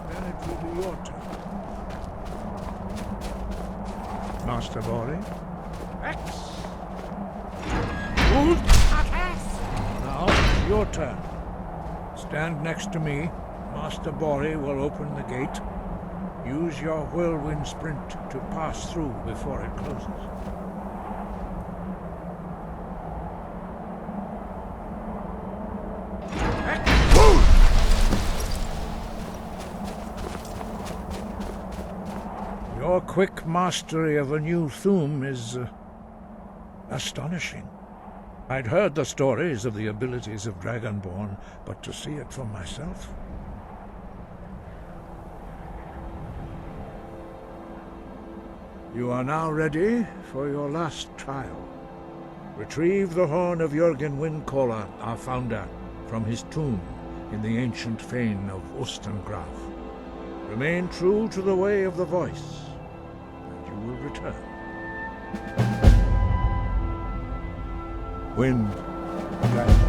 Then it will be your turn. Master Bori. X. Now it's your turn. Stand next to me. Master Bori will open the gate. Use your whirlwind sprint to pass through before it closes. Your quick mastery of a new thum is astonishing. I'd heard the stories of the abilities of Dragonborn, but to see it for myself... You are now ready for your last trial. Retrieve the horn of Jürgen Windcaller, our founder, from his tomb in the ancient fane of Ostengraf. Remain true to the way of the voice, and you will return. Wind, Dragon.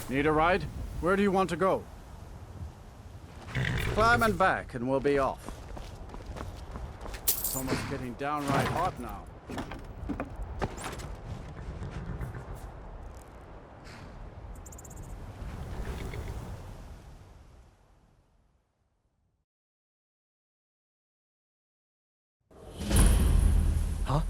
Need a ride? Where do you want to go? Climb and back and we'll be off. It's almost getting downright hot now. Huh?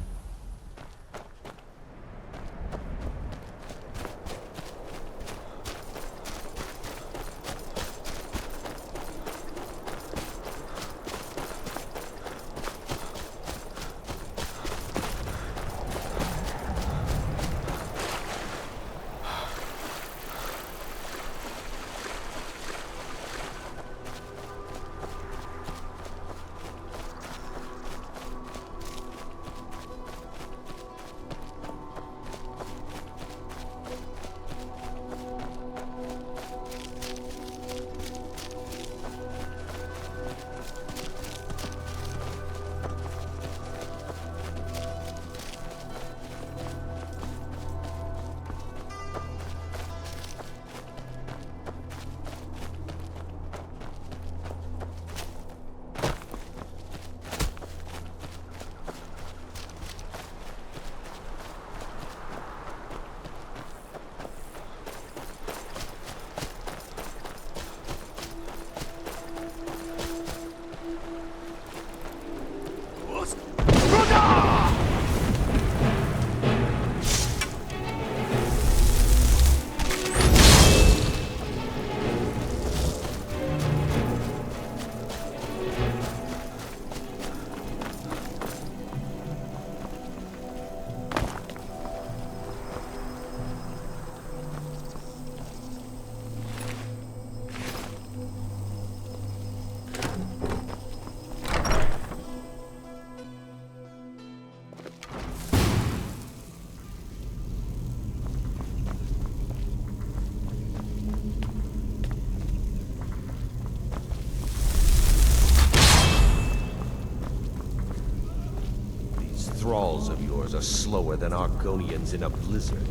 thralls of yours are slower than Argonians in a blizzard.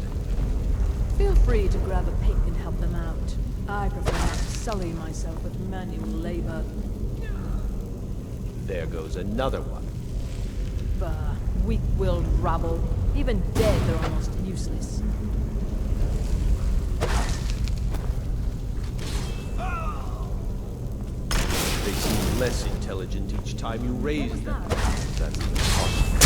Feel free to grab a pick and help them out. I prefer not to sully myself with manual labor. There goes another one. Bah, weak-willed rabble. Even dead, they're almost useless. They seem less intelligent each time you raise them. That's impossible.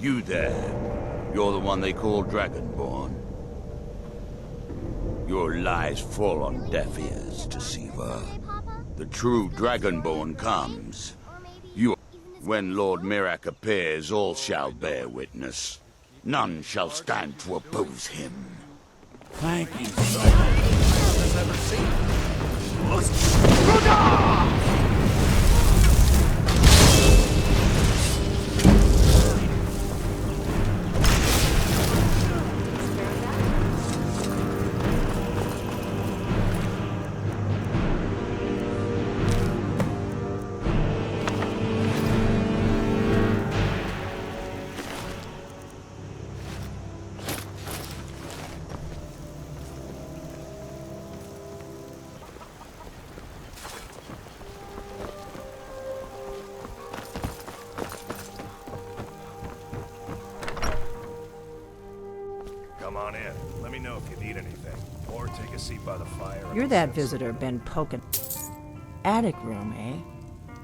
You there. You're the one they call Dragonborn. Your lies fall on deaf ears, deceiver. The true Dragonborn comes. When Lord Mirak appears, all shall bear witness. None shall stand to oppose him. Thank you so much. I've ever seen. Come on in. Let me know if you need anything. Or take a seat by the fire. You're that visitor been poking. Attic room, eh?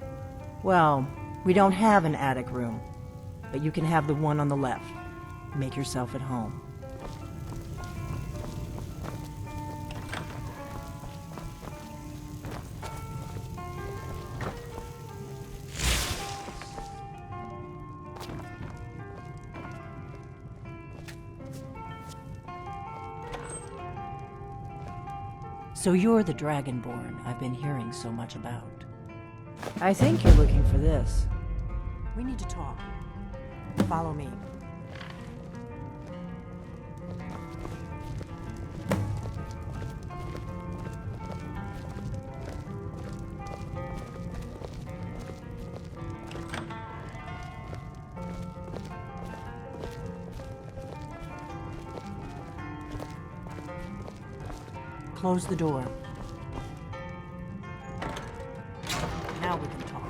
Well, we don't have an attic room, but you can have the one on the left. Make yourself at home. So you're the Dragonborn I've been hearing so much about. I think you're looking for this. We need to talk. Follow me. Close the door. Now we can talk.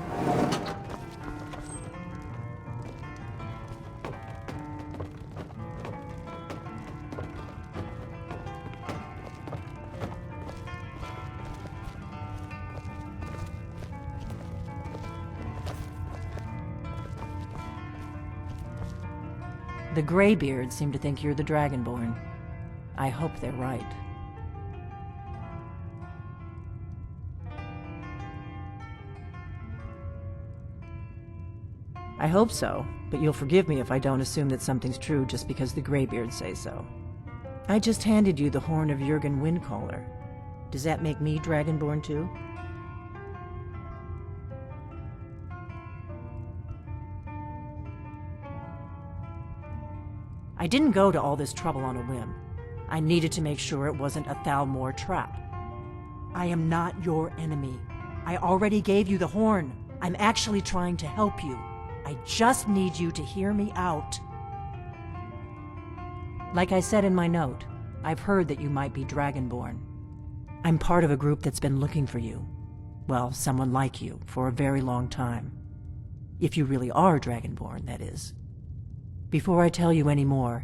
The Greybeards seem to think you're the Dragonborn. I hope they're right. I hope so, but you'll forgive me if I don't assume that something's true just because the Greybeards say so. I just handed you the horn of Jurgen Windcaller. Does that make me Dragonborn too? I didn't go to all this trouble on a whim. I needed to make sure it wasn't a Thalmor trap. I am not your enemy. I already gave you the horn. I'm actually trying to help you. I just need you to hear me out. Like I said in my note, I've heard that you might be Dragonborn. I'm part of a group that's been looking for you. Well, someone like you, for a very long time. If you really are Dragonborn, that is. Before I tell you any more,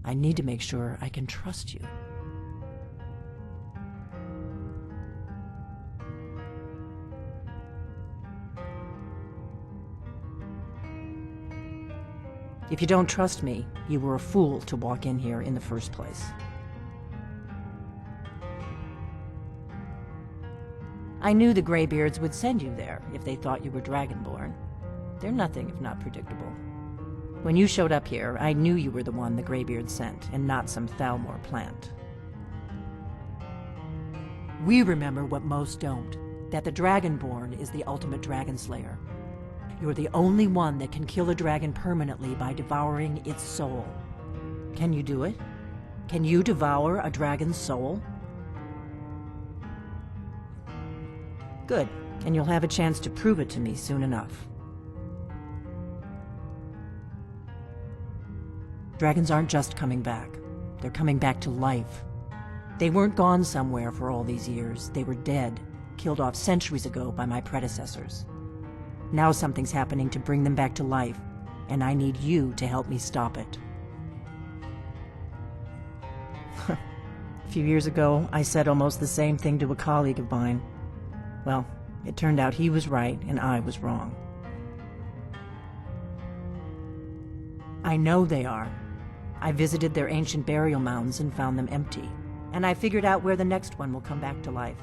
I need to make sure I can trust you. If you don't trust me, you were a fool to walk in here in the first place. I knew the Greybeards would send you there if they thought you were Dragonborn. They're nothing if not predictable. When you showed up here, I knew you were the one the Greybeards sent, and not some Thalmor plant. We remember what most don't, that the Dragonborn is the ultimate dragon slayer. You're the only one that can kill a dragon permanently by devouring its soul. Can you do it? Can you devour a dragon's soul? Good, and you'll have a chance to prove it to me soon enough. Dragons aren't just coming back. They're coming back to life. They weren't gone somewhere for all these years. They were dead, killed off centuries ago by my predecessors. Now something's happening to bring them back to life, and I need you to help me stop it. A few years ago, I said almost the same thing to a colleague of mine. Well, it turned out he was right and I was wrong. I know they are. I visited their ancient burial mounds and found them empty. And I figured out where the next one will come back to life.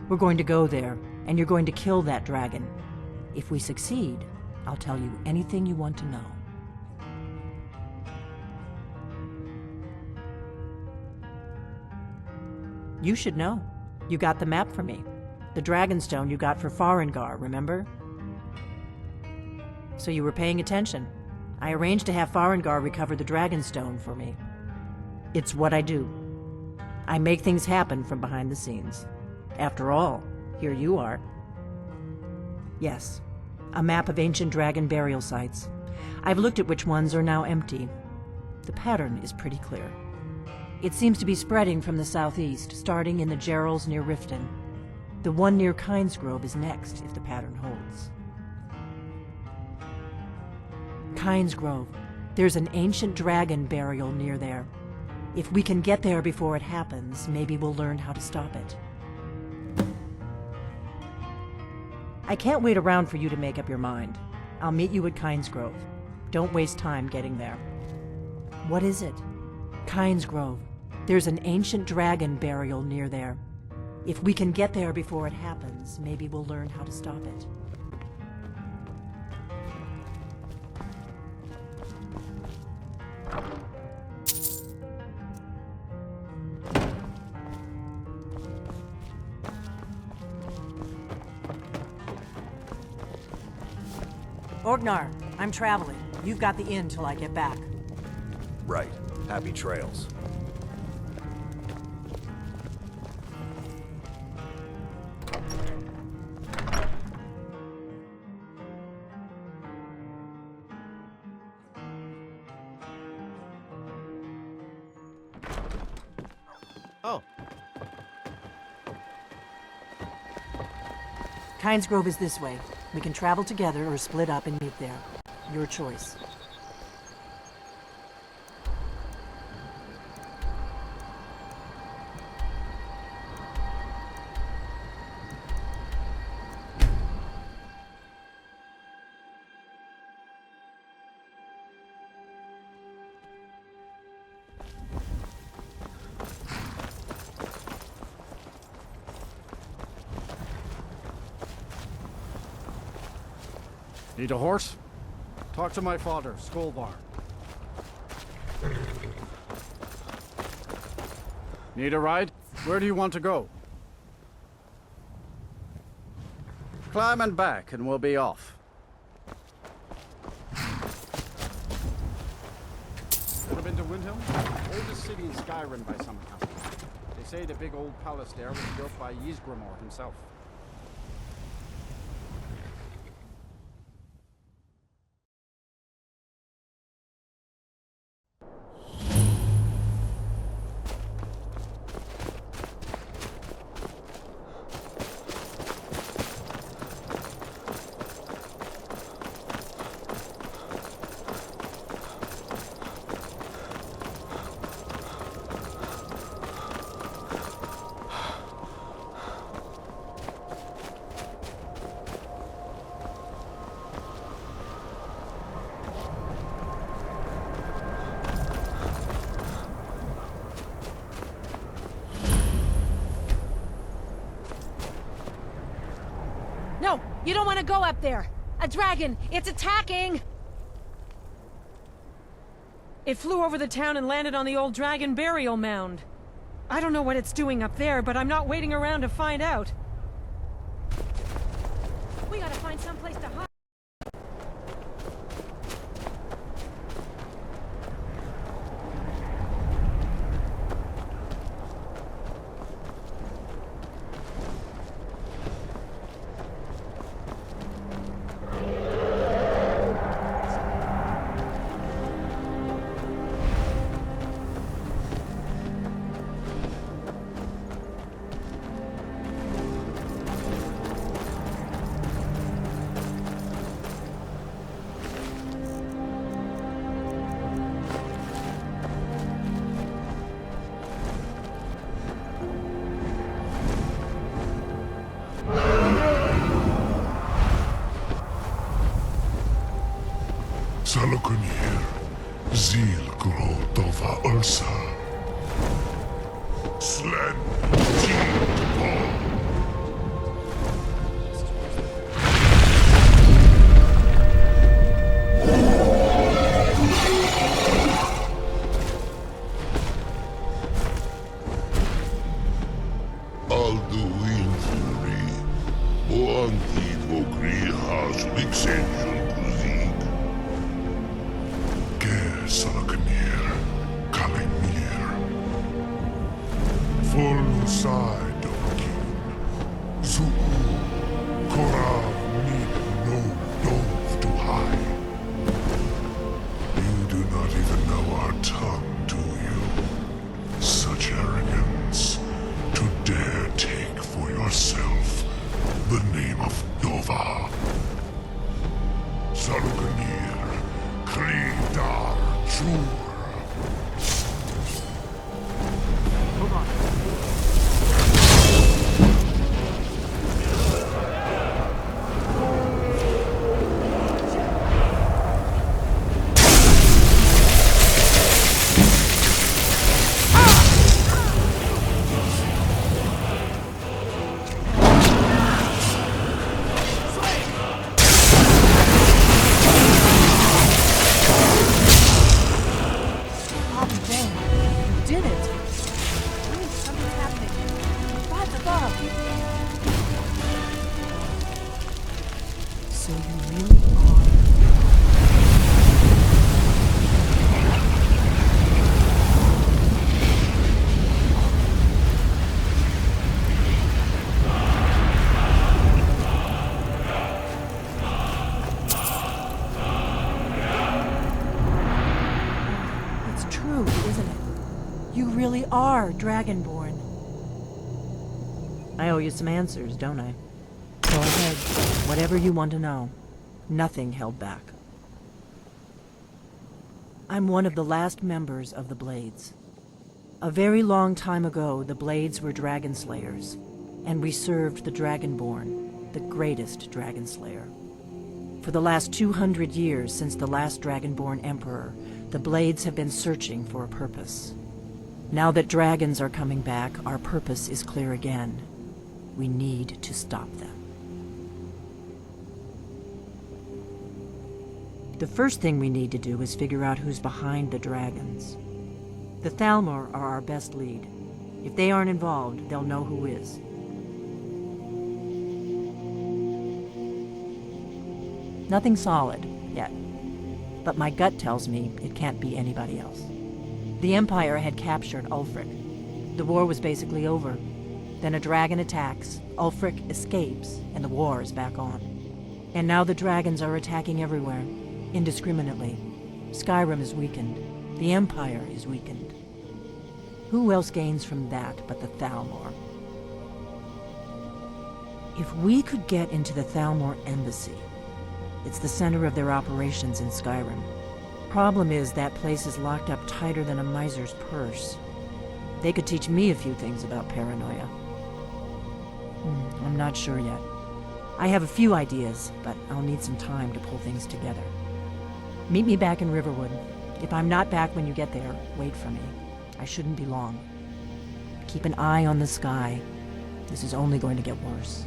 We're going to go there, and you're going to kill that dragon. If we succeed, I'll tell you anything you want to know. You should know. You got the map for me. The Dragonstone you got for Farengar, remember? So you were paying attention. I arranged to have Farengar recover the Dragonstone for me. It's what I do. I make things happen from behind the scenes. After all, here you are. Yes, a map of ancient dragon burial sites. I've looked at which ones are now empty. The pattern is pretty clear. It seems to be spreading from the southeast, starting in the Gerals near Riften. The one near Kynesgrove is next, if the pattern holds. Kynesgrove. There's an ancient dragon burial near there. If we can get there before it happens, maybe we'll learn how to stop it. I can't wait around for you to make up your mind. I'll meet you at Kynesgrove. Don't waste time getting there. What is it? Kynesgrove. There's an ancient dragon burial near there. If we can get there before it happens, maybe we'll learn how to stop it. Orgnar, I'm traveling. You've got the inn till I get back. Right. Happy trails. Oh. Kynesgrove is this way. We can travel together or split up and meet there. Your choice. Need a horse? Talk to my father, Skolvar. Need a ride? Where do you want to go? Climb and back, and we'll be off. Ever been to Windhelm? Oldest city in Skyrim by some account. They say the big old palace there was built by Ysgramor himself. No, you don't want to go up there. A dragon, it's attacking! It flew over the town and landed on the old dragon burial mound. I don't know what it's doing up there, but I'm not waiting around to find out. We gotta find someplace to hide. Salokun here. Zil gro dova ursa. Slen tid på. Aldu infuri. O antivo grihas mixenjul kuzig. Ger salaknir. Kalimir. Full-side dokin. Zuu. Korav need no dove to hide. You do not even know our tongue, do you? Such arrogance. To dare take for yourself the name of Dova. Saluganir. Kridar Jur. Hold on. Are Dragonborn. I owe you some answers, don't I? Go ahead. Whatever you want to know. Nothing held back. I'm one of the last members of the Blades. A very long time ago, the Blades were dragon slayers, and we served the Dragonborn, the greatest dragon slayer. For the last 200 years since the last Dragonborn Emperor, the Blades have been searching for a purpose. Now that dragons are coming back, our purpose is clear again. We need to stop them. The first thing we need to do is figure out who's behind the dragons. The Thalmor are our best lead. If they aren't involved, they'll know who is. Nothing solid, yet. But my gut tells me it can't be anybody else. The Empire had captured Ulfric. The war was basically over. Then a dragon attacks, Ulfric escapes, and the war is back on. And now the dragons are attacking everywhere, indiscriminately. Skyrim is weakened. The Empire is weakened. Who else gains from that but the Thalmor? If we could get into the Thalmor embassy, it's the center of their operations in Skyrim. Problem is, that place is locked up tighter than a miser's purse. They could teach me a few things about paranoia. I'm not sure yet. I have a few ideas, but I'll need some time to pull things together. Meet me back in Riverwood. If I'm not back when you get there, wait for me. I shouldn't be long. Keep an eye on the sky. This is only going to get worse.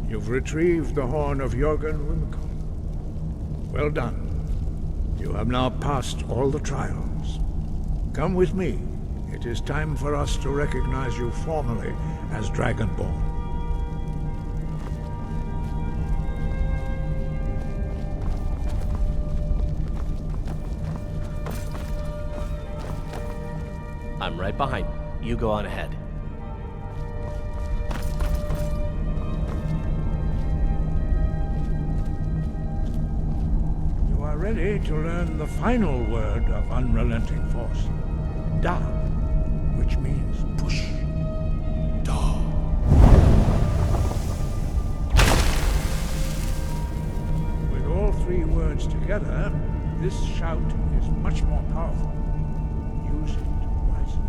You've retrieved the horn of Jörgen Wimkel. Well done. You have now passed all the trials. Come with me. It is time for us to recognize you formally as Dragonborn. I'm right behind you. You go on ahead. ready to learn the final word of unrelenting force. Da, which means push. Da. With all three words together, this shout is much more powerful. Use it wisely.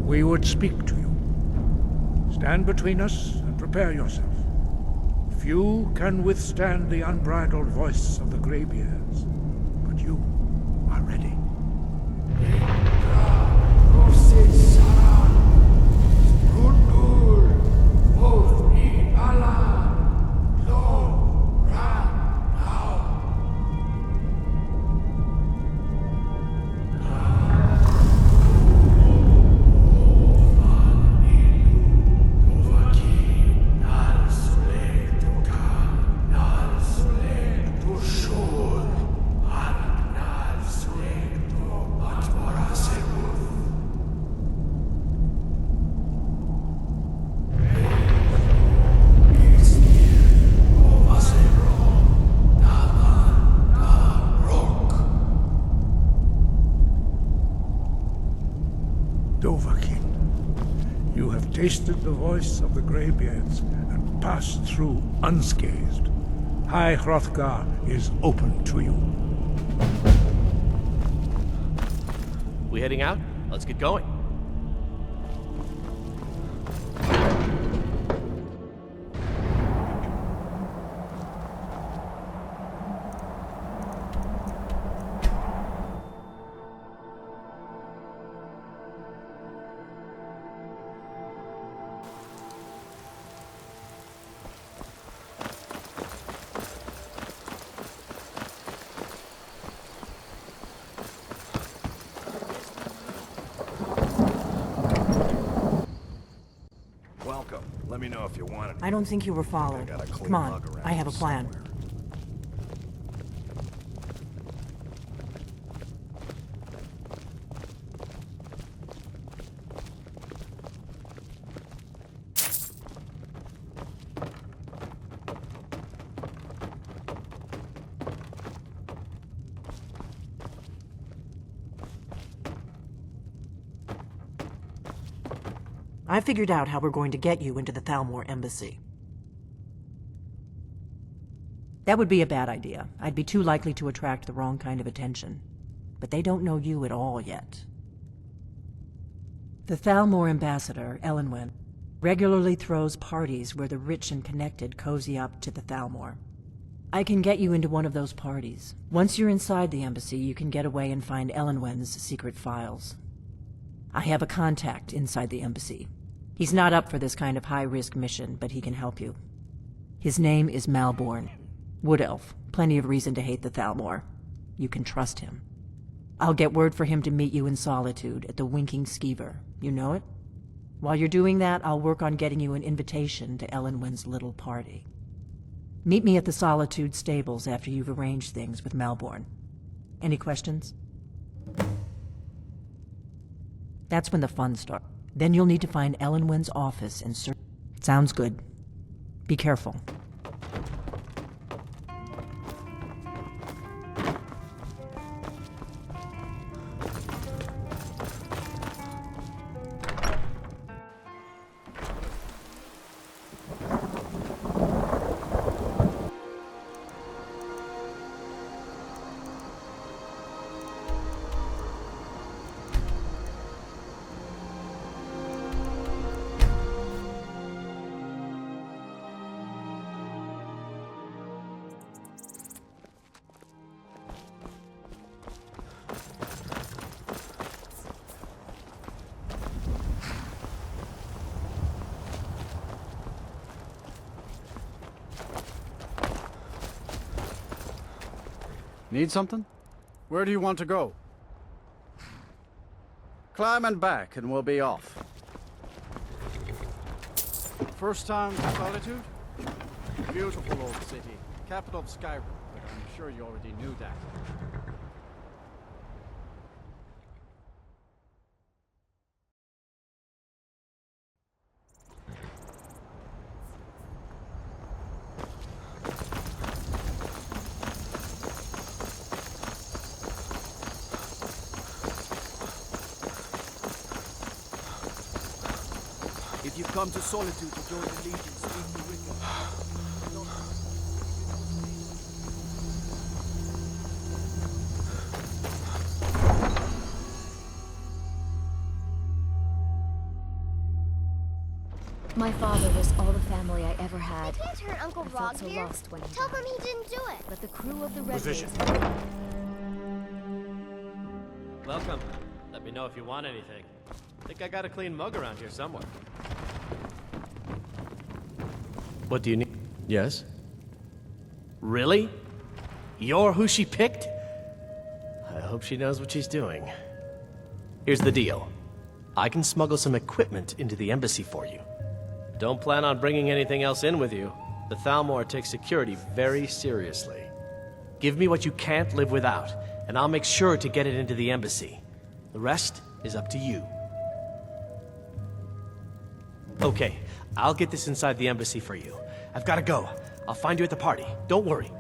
We would speak to you. Stand between us and prepare yourself. Few can withstand the unbridled voice of the Greybeards, but you are ready. You have tasted the voice of the Greybeards and passed through unscathed. High Hrothgar is open to you. We heading out? Let's get going. Let me know if you want it. I don't think you were followed. Come on, I have a plan. I figured out how we're going to get you into the Thalmor embassy. That would be a bad idea. I'd be too likely to attract the wrong kind of attention. But they don't know you at all yet. The Thalmor ambassador, Elenwen, regularly throws parties where the rich and connected cozy up to the Thalmor. I can get you into one of those parties. Once you're inside the embassy, you can get away and find Elenwen's secret files. I have a contact inside the embassy. He's not up for this kind of high-risk mission, but he can help you. His name is Malborn. Wood Elf. Plenty of reason to hate the Thalmor. You can trust him. I'll get word for him to meet you in Solitude at the Winking Skeever. You know it? While you're doing that, I'll work on getting you an invitation to Elenwen's little party. Meet me at the Solitude stables after you've arranged things with Malborn. Any questions? That's when the fun starts. Then you'll need to find Elenwen's office and search. Sounds good. Be careful. Need something? Where do you want to go? Climb and back and we'll be off. first time to Solitude? Beautiful old city, capital of Skyrim, but I'm sure you already knew that. If you've come to Solitude to join the Legion, speak to Rickon. My father was all the family I ever had. I can't hurt Uncle I felt so Roggear. lost when he Tell died. him he didn't do it. But the crew of the Red Position. Wings- Welcome. Let me know if you want anything. Think I got a clean mug around here somewhere. What do you need? Yes? Really? You're who she picked? I hope she knows what she's doing. Here's the deal. I can smuggle some equipment into the embassy for you. Don't plan on bringing anything else in with you. The Thalmor takes security very seriously. Give me what you can't live without, and I'll make sure to get it into the embassy. The rest is up to you. Okay, I'll get this inside the embassy for you. I've got to go. I'll find you at the party. Don't worry.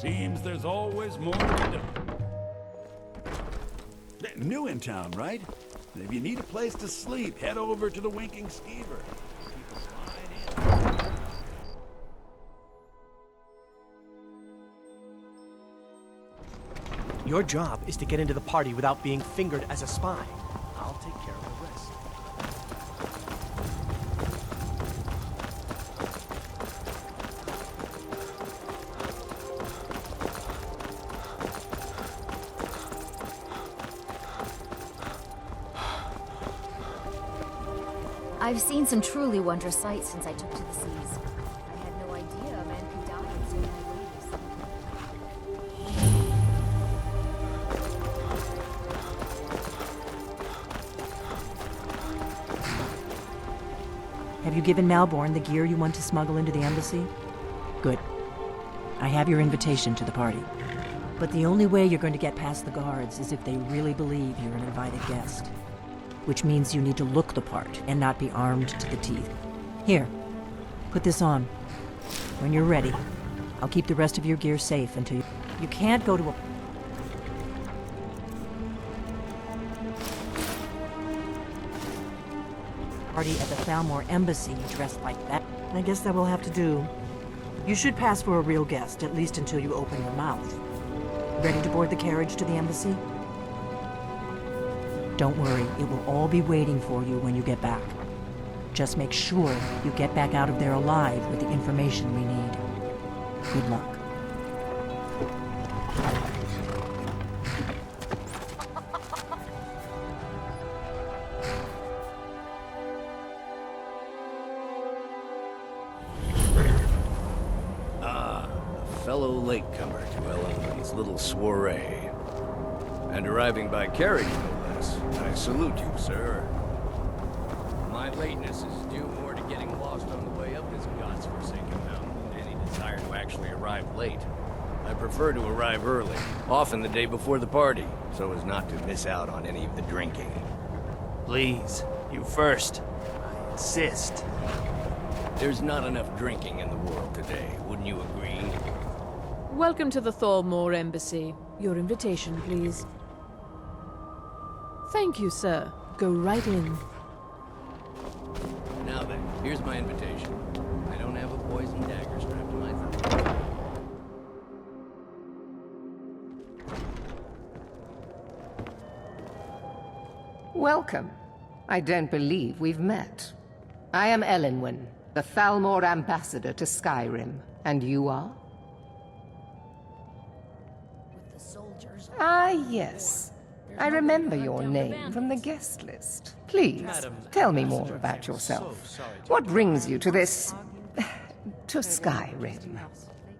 Seems there's always more to do. New in town, right? If you need a place to sleep, head over to the Winking Skeever. Your job is to get into the party without being fingered as a spy. I'll take care of the rest. I've seen some truly wondrous sights since I took to the seas. I had no idea a man could die in so many ways. Have you given Malborn the gear you want to smuggle into the embassy? Good. I have your invitation to the party. But the only way you're going to get past the guards is if they really believe you're an invited guest. Which means you need to look the part and not be armed to the teeth. Here, put this on. When you're ready, I'll keep the rest of your gear safe until you can't go to a party at the Thalmor embassy dressed like that. I guess that will have to do. You should pass for a real guest, at least until you open your mouth. Ready to board the carriage to the embassy? Don't worry, it will all be waiting for you when you get back. Just make sure you get back out of there alive with the information we need. Good luck. A fellow latecomer to Ellen's little soiree. And arriving by carriage, no less. I salute you, sir. My lateness is due more to getting lost on the way up this godforsaken mountain than any desire to actually arrive late. I prefer to arrive early, often the day before the party, so as not to miss out on any of the drinking. Please, you first. I insist. There's not enough drinking in the world today, wouldn't you agree? Welcome to the Thalmor Embassy. Your invitation, please. Thank you, sir. Go right in. Now then, here's my invitation. I don't have a poison dagger strapped to my thumb. Welcome. I don't believe we've met. I am Elenwen, the Thalmor ambassador to Skyrim. And you are? Ah, yes. I remember your name from the guest list. Please, tell me more about yourself. What brings you to this... to Skyrim?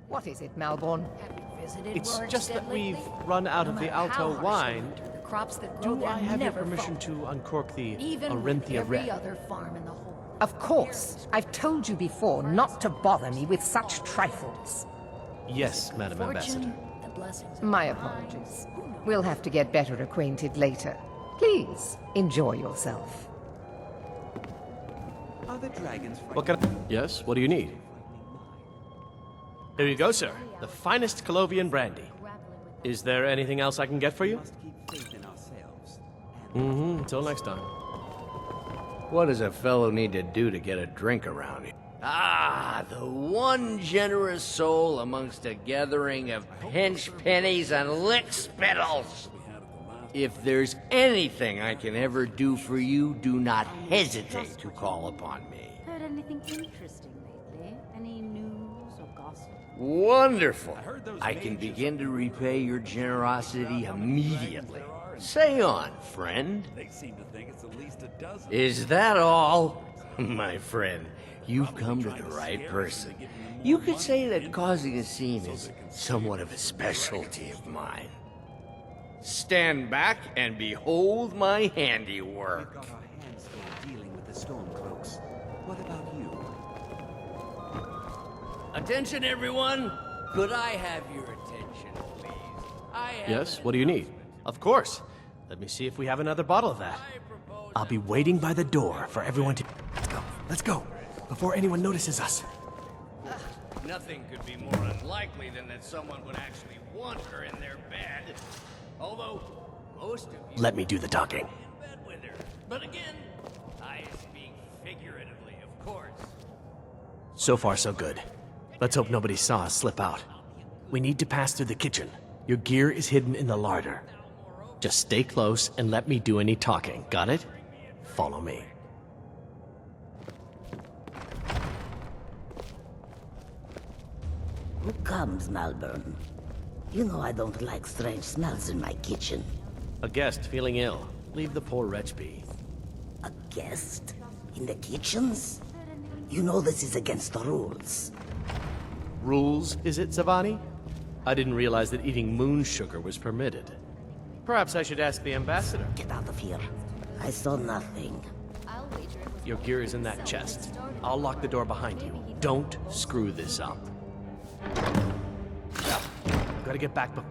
What is it, Malborn? It's just that we've run out of the Alto wine. Do I have your permission to uncork the Arinthia Red? Of course. I've told you before not to bother me with such trifles. Yes, Madam Ambassador. My apologies. We'll have to get better acquainted later. Please, enjoy yourself. Are the dragons... What can I... Yes, what do you need? Here you go, sir. The finest Colovian brandy. Is there anything else I can get for you? Until next time. What does a fellow need to do to get a drink around here? Ah, the one generous soul amongst a gathering of pinch pennies and lick spittles. If there's anything I can ever do for you, do not hesitate to call upon me. Heard anything interesting lately? Any news or gossip? Wonderful. I can begin to repay your generosity immediately. Say on, friend. They seem to think it's at least a dozen. Is that all? My friend, you've come to the right person. You could say that causing a scene is somewhat of a specialty of mine. Stand back and behold my handiwork. Got our hands full dealing with the Stormcloaks. What about you? Attention, everyone! Could I have your attention, please? Yes, what do you need? Of course. Let me see if we have another bottle of that. I'll be waiting by the door for everyone to... Let's go, before anyone notices us. Nothing could be more unlikely than that someone would actually want her in their bed. Although, most of you... Let me do the talking. ...in bed with her. But again, I speak figuratively, of course. So far, so good. Let's hope nobody saw us slip out. We need to pass through the kitchen. Your gear is hidden in the larder. Just stay close and let me do any talking. Got it? Follow me. Who comes, Malborn? You know I don't like strange smells in my kitchen. A guest feeling ill. Leave the poor wretch be. A guest? In the kitchens? You know this is against the rules. Rules, is it, Zavani? I didn't realize that eating moon sugar was permitted. Perhaps I should ask the ambassador. Get out of here. I saw nothing. Your gear is in that chest. I'll lock the door behind you. Don't screw this up. Gotta get back, but...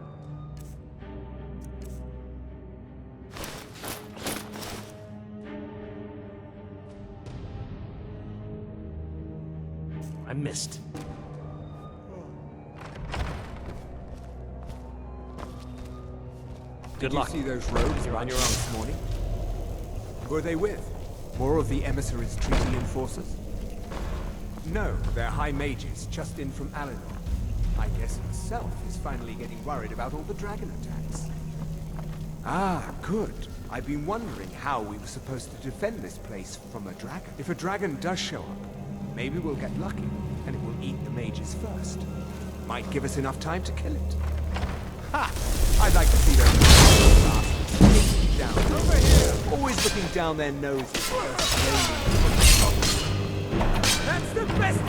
I missed. Good luck. Did you see those rogues You're on your own this morning? Who are they with? More of the emissaries' treaty enforcers? No, they're high mages, just in from Alinor. I guess himself is finally getting worried about all the dragon attacks. Ah, good. I've been wondering how we were supposed to defend this place from a dragon. If a dragon does show up, maybe we'll get lucky, and it will eat the mages first. Might give us enough time to kill it. Ha! I'd like to see those bastards down. Over here! Always looking down their noses first. That's the best!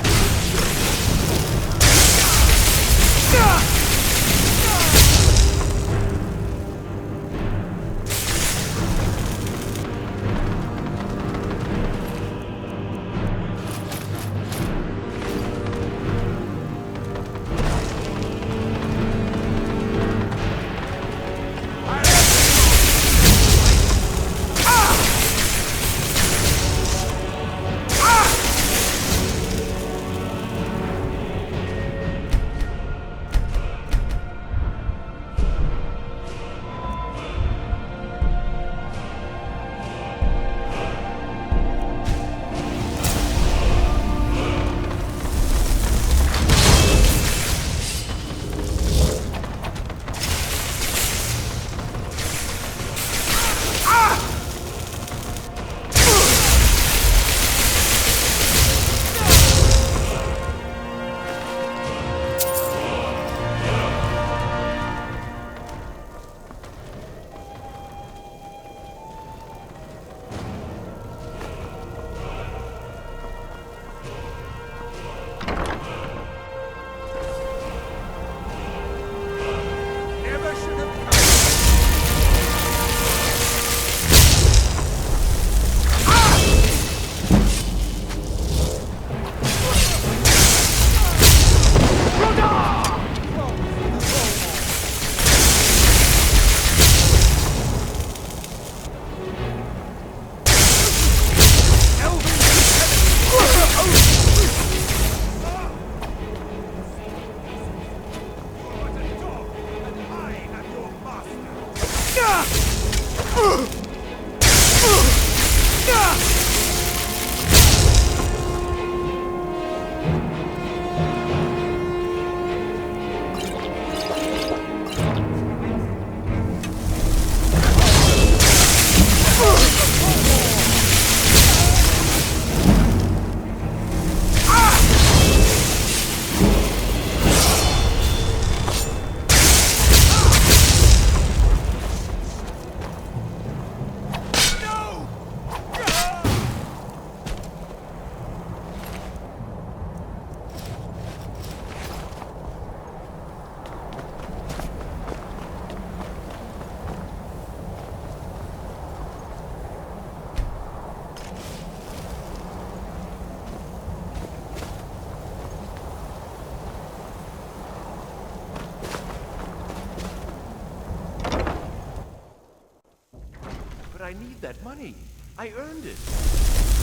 I need that money. I earned it.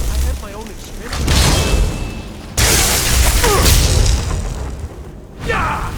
I have my own expenses. Yeah!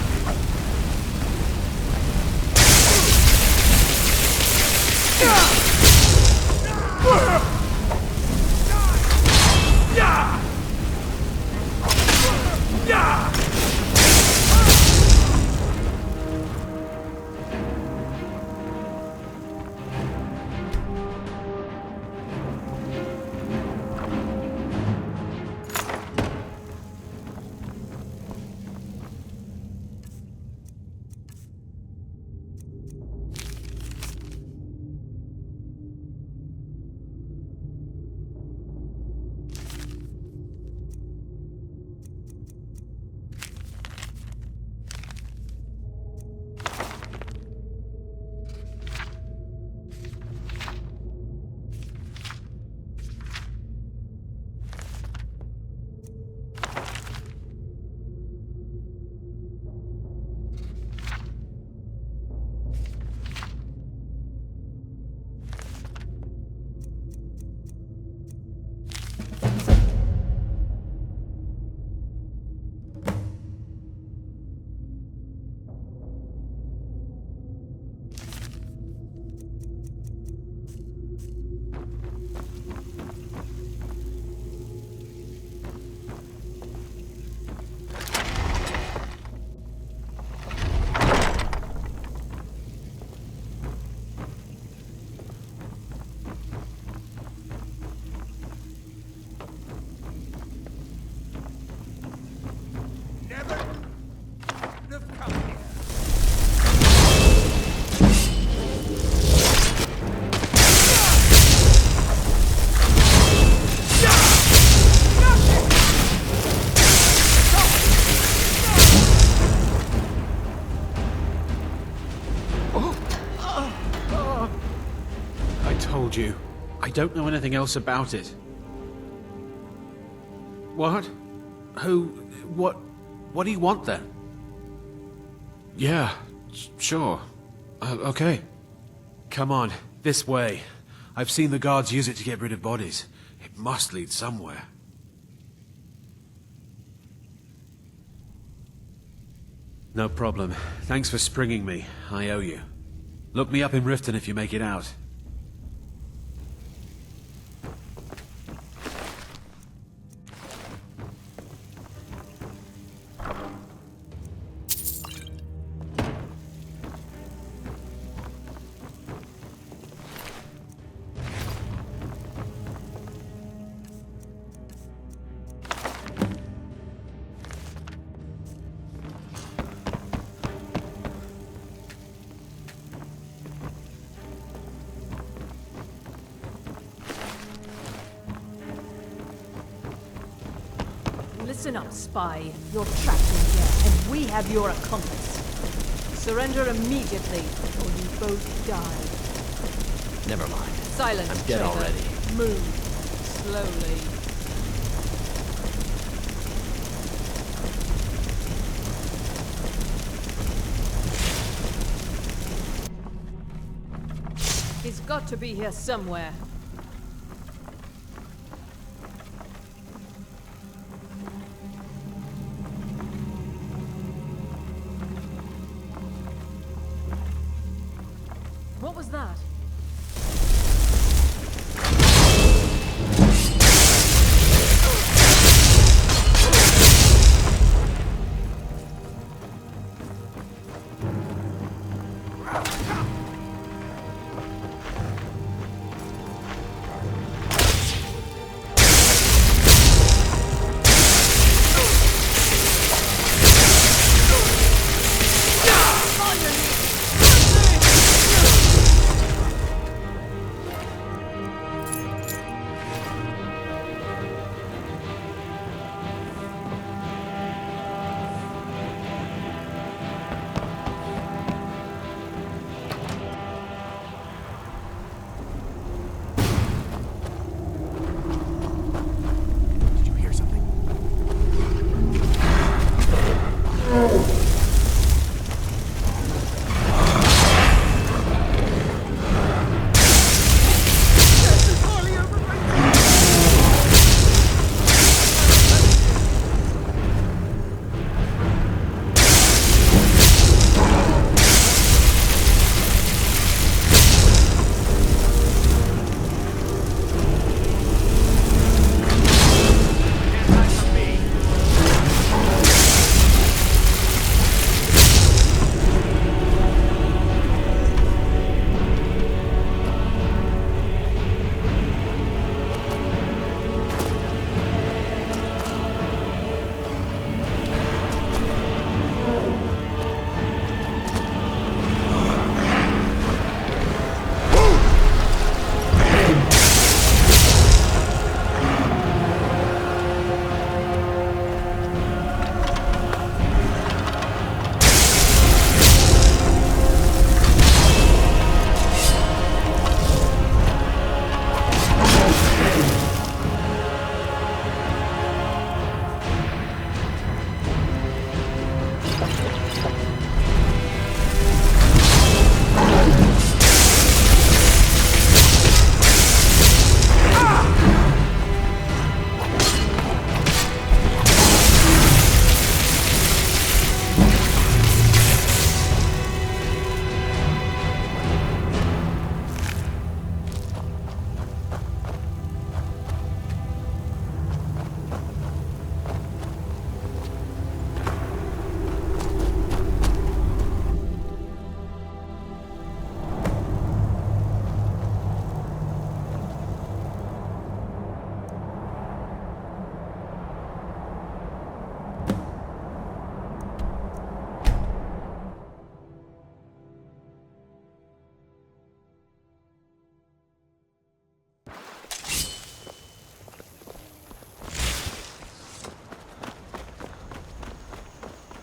You. I don't know anything else about it. What? Who? What do you want then? Yeah, sure. Okay. Come on, this way. I've seen the guards use it to get rid of bodies. It must lead somewhere. No problem. Thanks for springing me. I owe you. Look me up in Riften if you make it out. Listen up, spy. You're trapped in here, and we have your accomplice. Surrender immediately, or you both die. Never mind. Silence, I'm dead traitor. already. Move. Slowly. He's got to be here somewhere. What was that?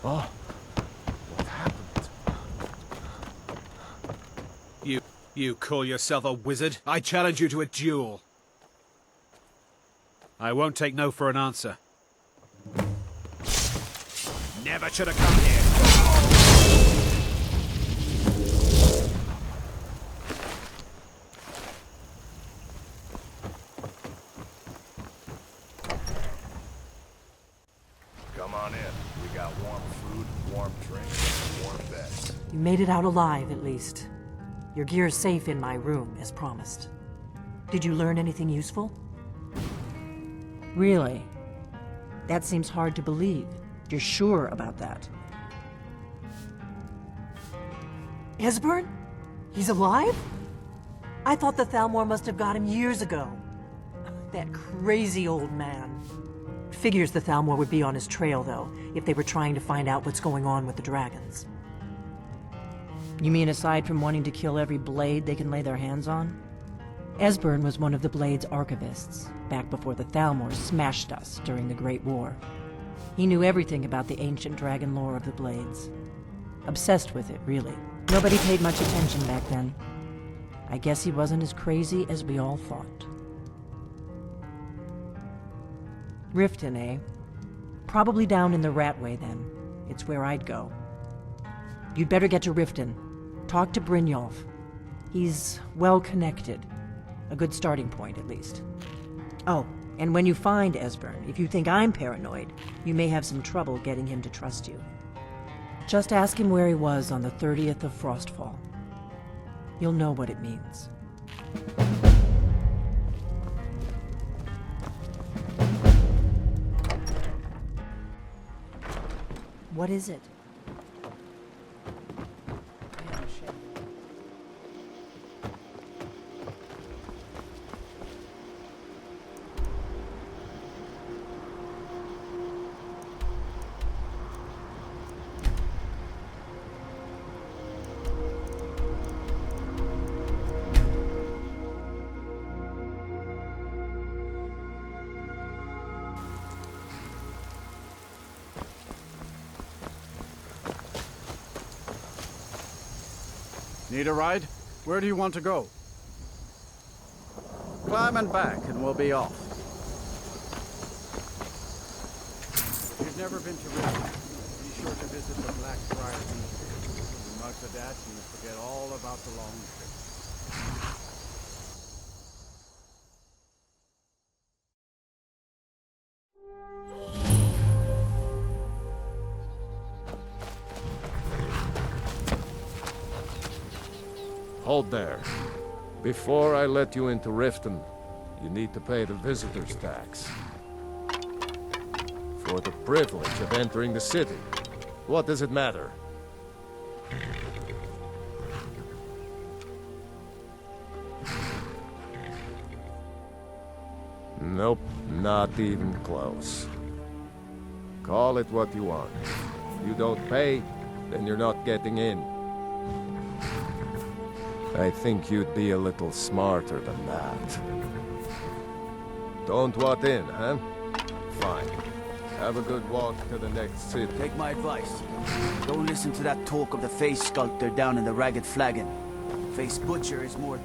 Oh. What happened? You call yourself a wizard? I challenge you to a duel. I won't take no for an answer. Never should have come here. Come on in. We got warm food, warm drink, and warm beds. You made it out alive, at least. Your gear's safe in my room, as promised. Did you learn anything useful? Really? That seems hard to believe. You're sure about that? Esbern? He's alive? I thought the Thalmor must have got him years ago. That crazy old man. Figures the Thalmor would be on his trail, though, if they were trying to find out what's going on with the dragons. You mean aside from wanting to kill every blade they can lay their hands on? Esbern was one of the Blade's archivists, back before the Thalmor smashed us during the Great War. He knew everything about the ancient dragon lore of the Blades. Obsessed with it, really. Nobody paid much attention back then. I guess he wasn't as crazy as we all thought. Riften, eh? Probably down in the Ratway, then. It's where I'd go. You'd better get to Riften. Talk to Brynjolf. He's well-connected. A good starting point, at least. Oh, and when you find Esbern, if you think I'm paranoid, you may have some trouble getting him to trust you. Just ask him where he was on the 30th of Frostfall. You'll know what it means. What is it? Need a ride? Where do you want to go? Climb and back, and we'll be off. If you've never been to Riften, be sure to visit the Blackfriar Museum. And after that, you will forget all about the long trip. Hold there. Before I let you into Riften, you need to pay the visitor's tax. For the privilege of entering the city. What does it matter? Nope, not even close. Call it what you want. You don't pay, then you're not getting in. I think you'd be a little smarter than that. Don't want in, huh? Fine. Have a good walk to the next city. Take my advice. Don't listen to that talk of the face sculptor down in the Ragged Flagon. Face butcher is more...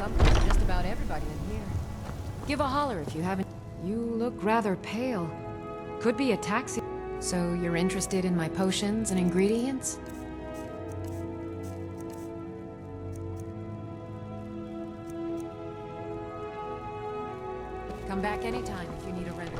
bumped into just about everybody in here. Give a holler if you haven't. You look rather pale. Could be a taxi. So you're interested in my potions and ingredients? Come back anytime if you need a remedy.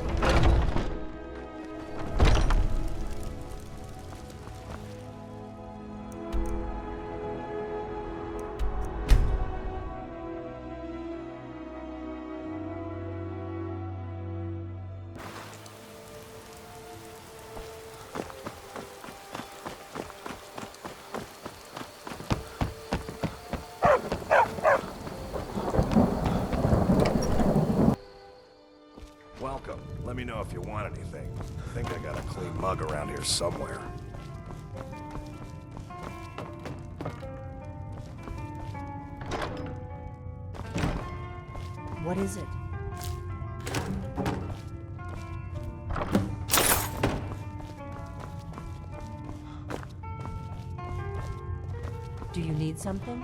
Welcome. Let me know if you want anything. I think I got a clean mug around here somewhere. What is it? Do you need something?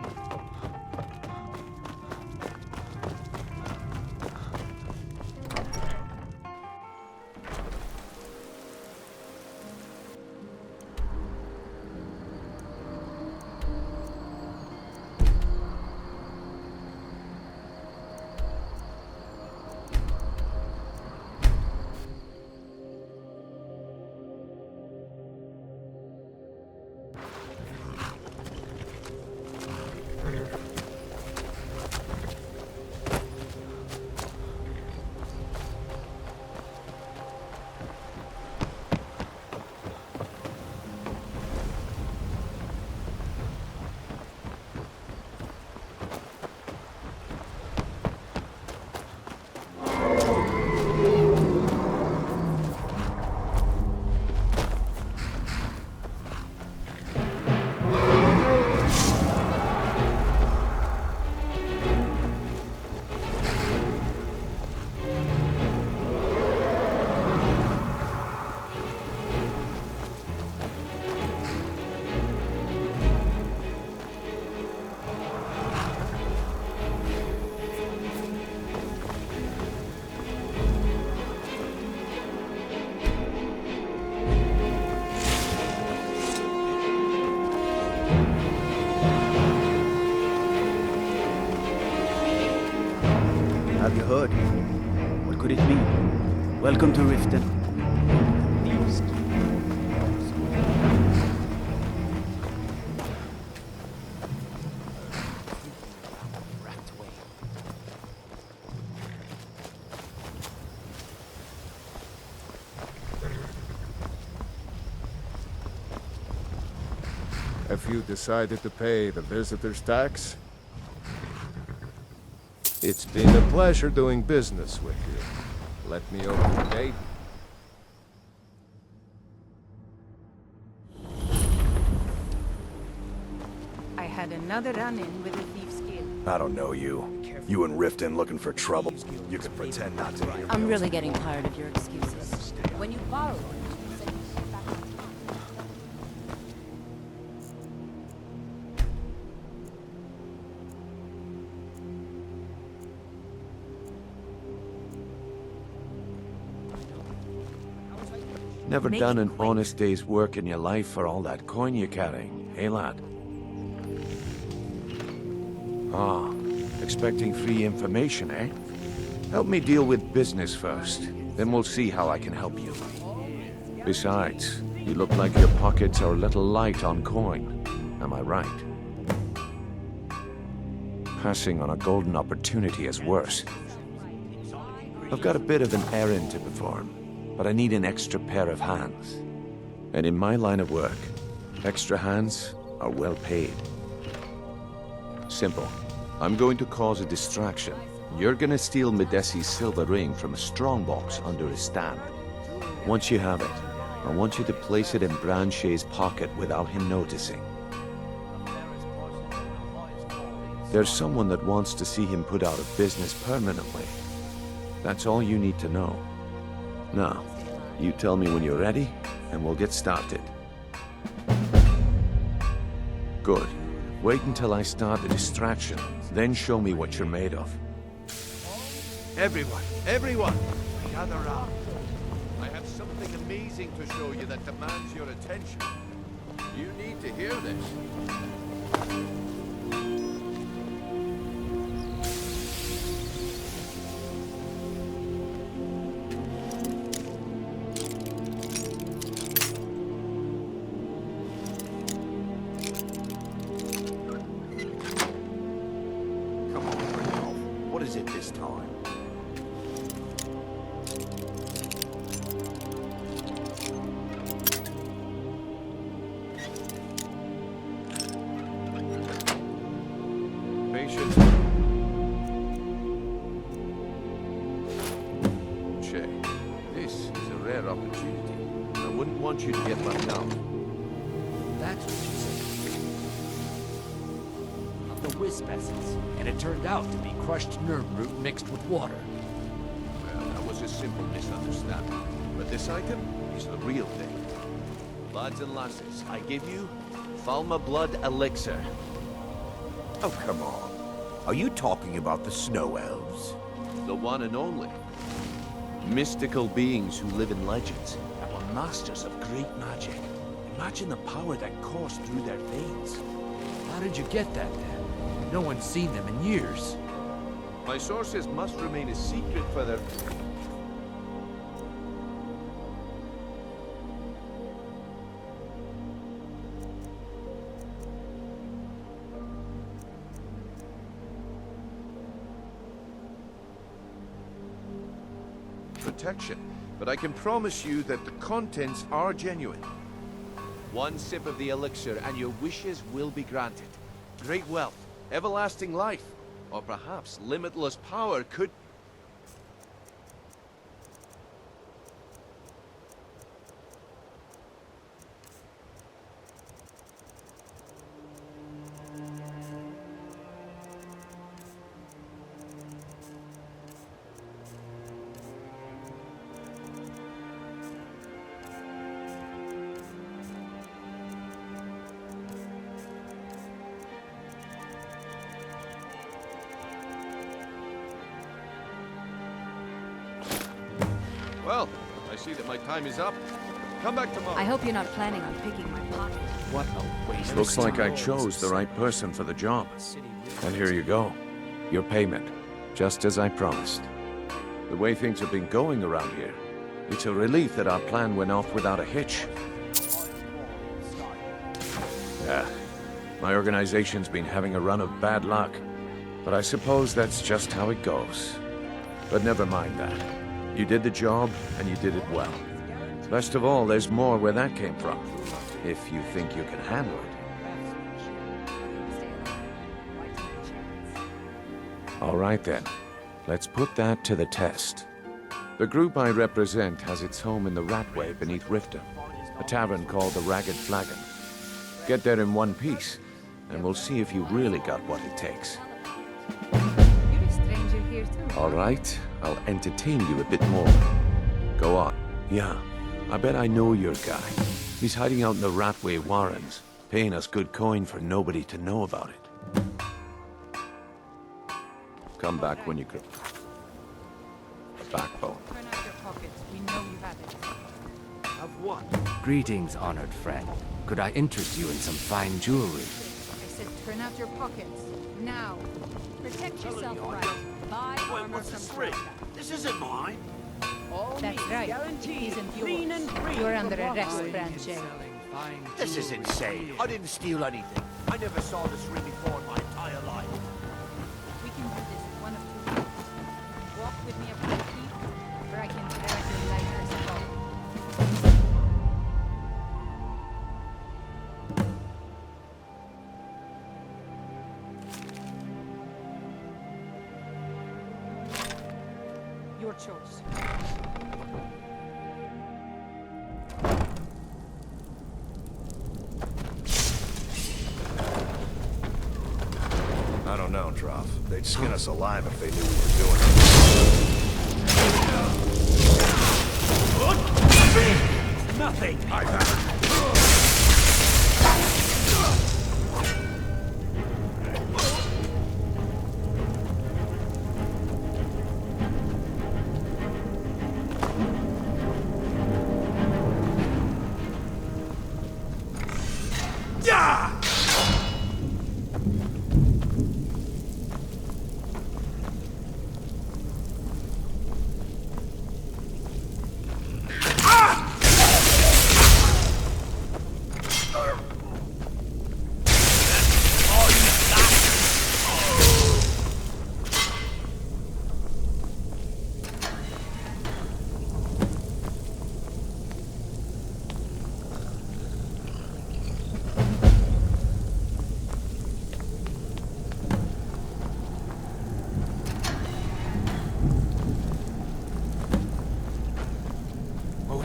Have you heard? What could it mean? Welcome to Riften. Thieves. Have you decided to pay the visitor's tax? It's been a pleasure doing business with you. Let me open the gate. I had another run-in with a thief's guild. I don't know you. You and Riften looking for trouble. You could pretend not to hear me. I'm really getting tired of your excuses. When you borrow it, you said you should back it. Never done an honest day's work in your life for all that coin you're carrying, eh, lad? Ah, expecting free information, eh? Help me deal with business first, then we'll see how I can help you. Besides, you look like your pockets are a little light on coin. Am I right? Passing on a golden opportunity is worse. I've got a bit of an errand to perform, but I need an extra pair of hands. And in my line of work, extra hands are well paid. Simple. I'm going to cause a distraction. You're gonna steal Medesi's silver ring from a strongbox under his stand. Once you have it, I want you to place it in Branche's pocket without him noticing. There's someone that wants to see him put out of business permanently. That's all you need to know. Now, you tell me when you're ready, and we'll get started. Good. Wait until I start the distraction, then show me what you're made of. Everyone, gather round. I have something amazing to show you that demands your attention. You need to hear this. Come on, Randolph. What is it this time? Patience. Che, this is a rare opportunity. I wouldn't want you to get left out. That's what you said. Of the wisp essence, and it turned out to be crushed nerve root mixed with water. Well, that was a simple misunderstanding. But this item is the real thing. Lads and lasses, I give you Falma Blood Elixir. Oh, come on. Are you talking about the snow elves? The one and only. Mystical beings who live in legends and were masters of great magic. Imagine the power that coursed through their veins. How did you get that then? No one's seen them in years. My sources must remain a secret for their... protection, but I can promise you that the contents are genuine. One sip of the elixir and your wishes will be granted. Great wealth, everlasting life, or perhaps limitless power could... Well, I see that my time is up. Come back tomorrow. I hope you're not planning on picking my pocket. What a waste. Looks like I chose the right person for the job. And here you go. Your payment. Just as I promised. The way things have been going around here, it's a relief that our plan went off without a hitch. Yeah, my organization's been having a run of bad luck. But I suppose that's just how it goes. But never mind that. You did the job, and you did it well. Best of all, there's more where that came from. If you think you can handle it. All right then. Let's put that to the test. The group I represent has its home in the Ratway beneath Riften, a tavern called the Ragged Flagon. Get there in one piece, and we'll see if you really got what it takes. You're a stranger here too. All right, I'll entertain you a bit more. Go on. Yeah, I bet I know your guy. He's hiding out in the Ratway Warrens, paying us good coin for nobody to know about it. Come back when you can. Backbone. Turn out your pockets. We know you have it. Of what? Greetings, honored friend. Could I interest you in some fine jewelry? I said turn out your pockets. Now. Protect yourself right. Buy armor from ring. This isn't mine. That's right. It isn't yours. You're under arrest, Branche. This is insane. I didn't steal anything. I never saw this ring before in my entire life. We can do this in one of two ways. Walk with me up to the keep, or I can tear out your life as a dog. Your choice. I don't know, Droff. They'd skin us alive if they knew we were doing it. Nothing.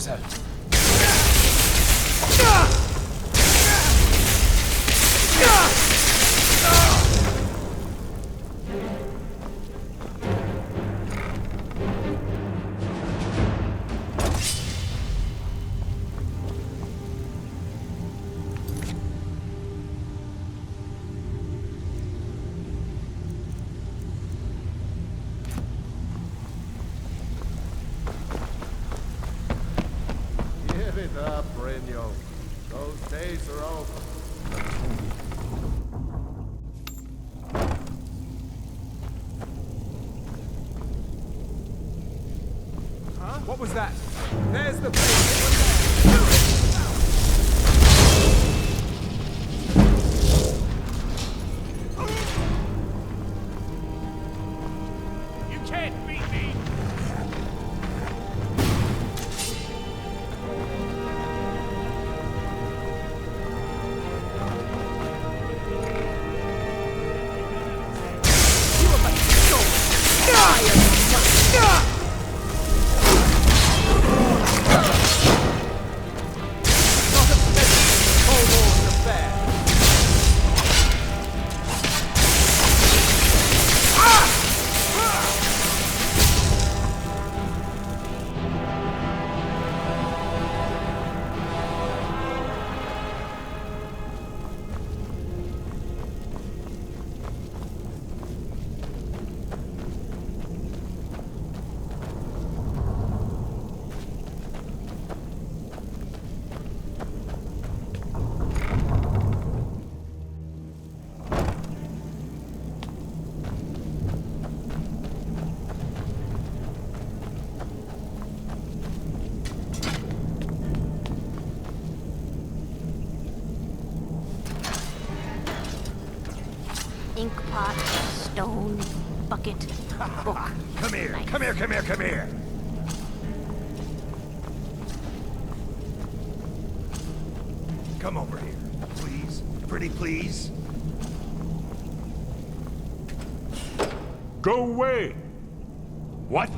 mademoiselle. Give it up, Brynjo. Those days are over. Huh? What was that? There's the place. You can't beat me! Ink pot, stone, bucket, book. Come here, come here, come here, come here! Come over here, please. Pretty please. Go away! What?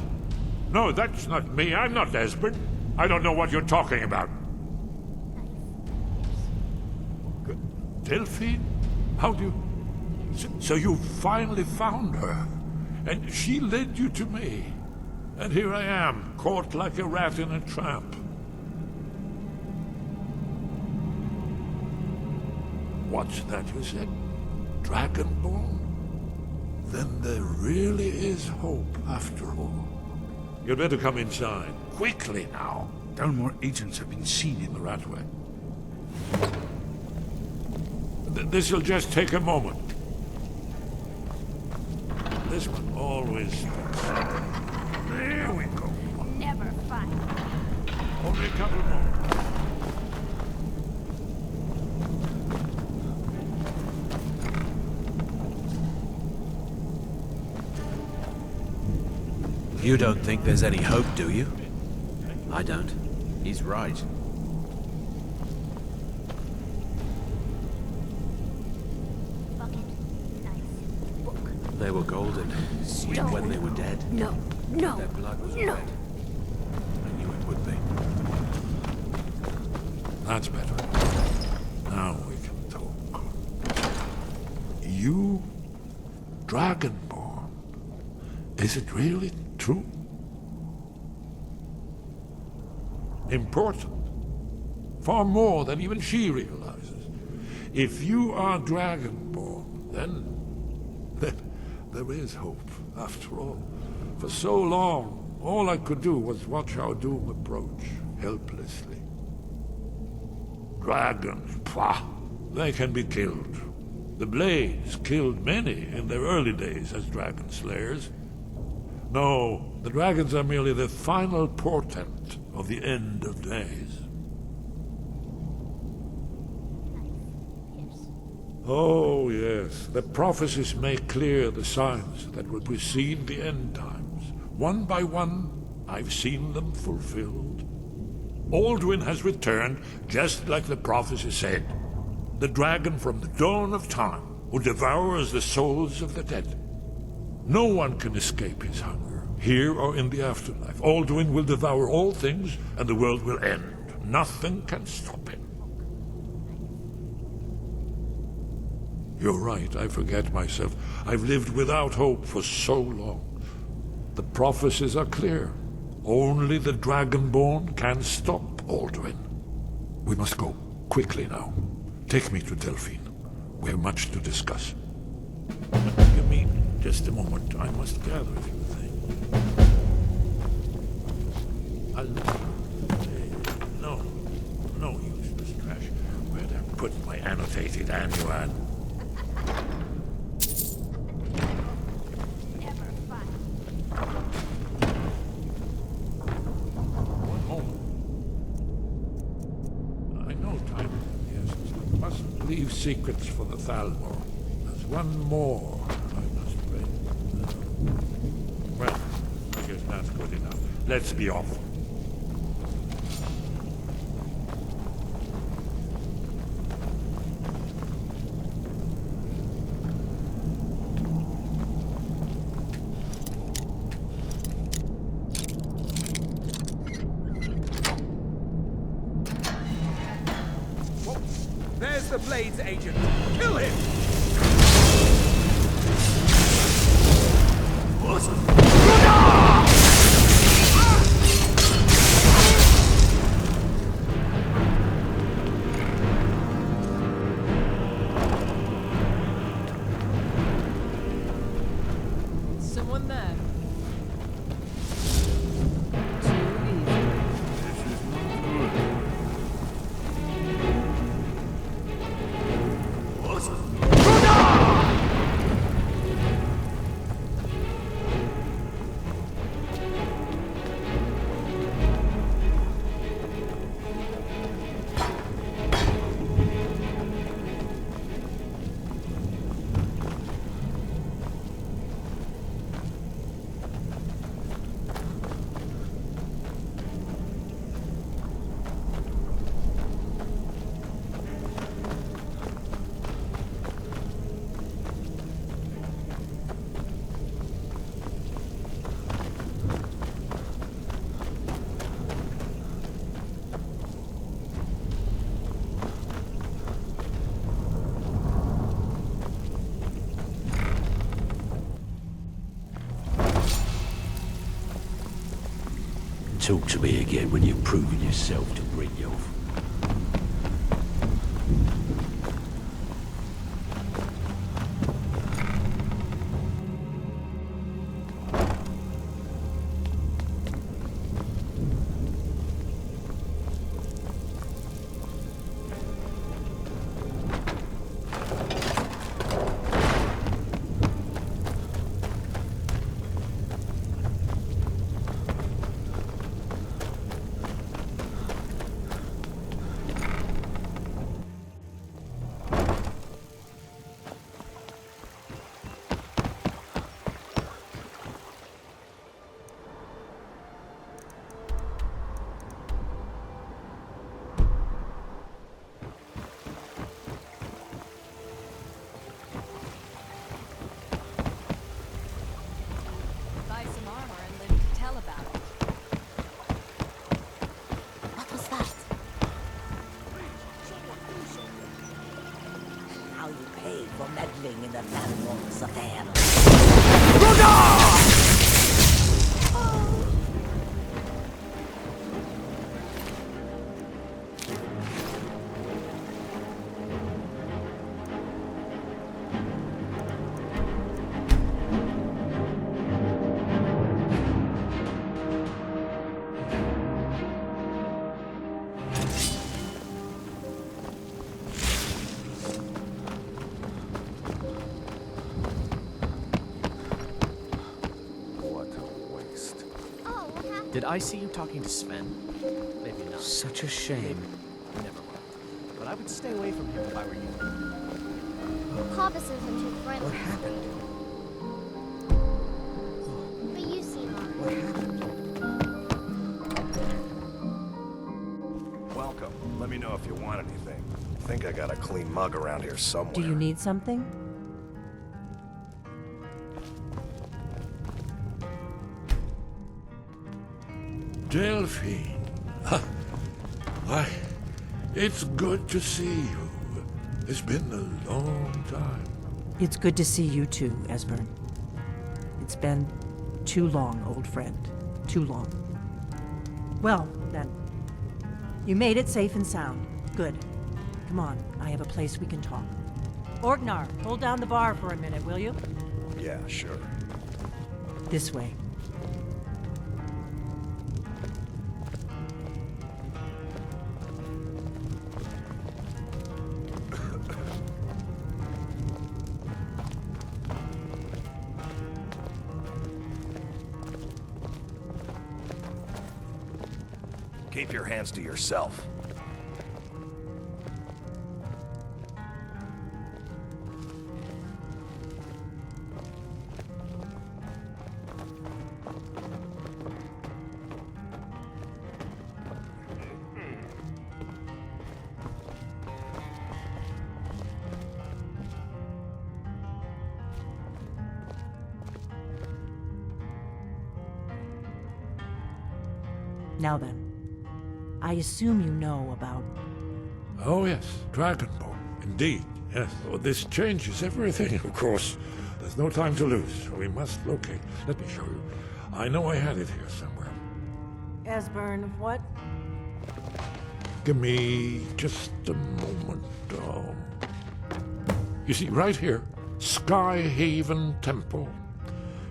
No, that's not me. I'm not Esbern. I don't know what you're talking about. Delphine? How do you... So you finally found her, and she led you to me. And here I am, caught like a rat in a trap. What's that you said? Dragonborn? Then there really is hope, after all. You'd better come inside. Quickly now. Dalmor agents have been seen in the Ratway. This'll just take a moment. This one always... There we go. Never find. Only a couple more. You don't think there's any hope, do you? I don't. He's right. They were golden, sweet when they were dead. No, no, Their blood was no. red. I knew it would be. That's better. Now we can talk. You, Dragonborn, is it really true? Important. Far more than even she realizes. If you are Dragonborn, then there is hope, after all. For so long, all I could do was watch our doom approach, helplessly. Dragons, pah! They can be killed. The Blades killed many in their early days as dragon slayers. No, the dragons are merely the final portent of the end of days. Oh, yes. The prophecies make clear the signs that will precede the end times. One by one, I've seen them fulfilled. Alduin has returned, just like the prophecy said. The dragon from the dawn of time, who devours the souls of the dead. No one can escape his hunger. here or in the afterlife. Alduin will devour all things, and the world will end. Nothing can stop him. You're right, I forget myself. I've lived without hope for so long. The prophecies are clear. Only the Dragonborn can stop Alduin. We must go, quickly now. Take me to Delphine. We have much to discuss. Give me just a moment. I must gather a few things. No useless trash. Where'd I put my annotated annual? One moment. I know time is of the essence. I mustn't leave secrets for the Thalmor. There's one more I must bring. Well, I guess that's good enough. Let's be off. There's the Blades agent. Kill him! Someone there. Talk to me again when you've proven yourself to Brynjolf. Buy some armor and live to tell about it. What was that? How you pay for meddling in the Thalmor's affair. Did I see you talking to Sven? Maybe not. Such a shame. Never mind. But I would stay away from him if I were you. Cobus isn't too friendly. What happened? But you seem alright. What happened? Welcome. Let me know if you want anything. I think I got a clean mug around here somewhere. Do you need something? Delphine. Why, it's good to see you. It's been a long time. It's good to see you too, Esbern. It's been too long, old friend. Too long. Well, then. You made it safe and sound. Good. Come on, I have a place we can talk. Orgnar, hold down the bar for a minute, will you? Yeah, sure. This way. Keep your hands to yourself. Now then, I assume you know about... Oh yes, Dragonborn. Indeed, yes. Oh, this changes everything, of course. There's no time to lose. We must locate. Let me show you. I know I had it here somewhere. Esbern, what? Give me just a moment. You see, right here, Skyhaven Temple.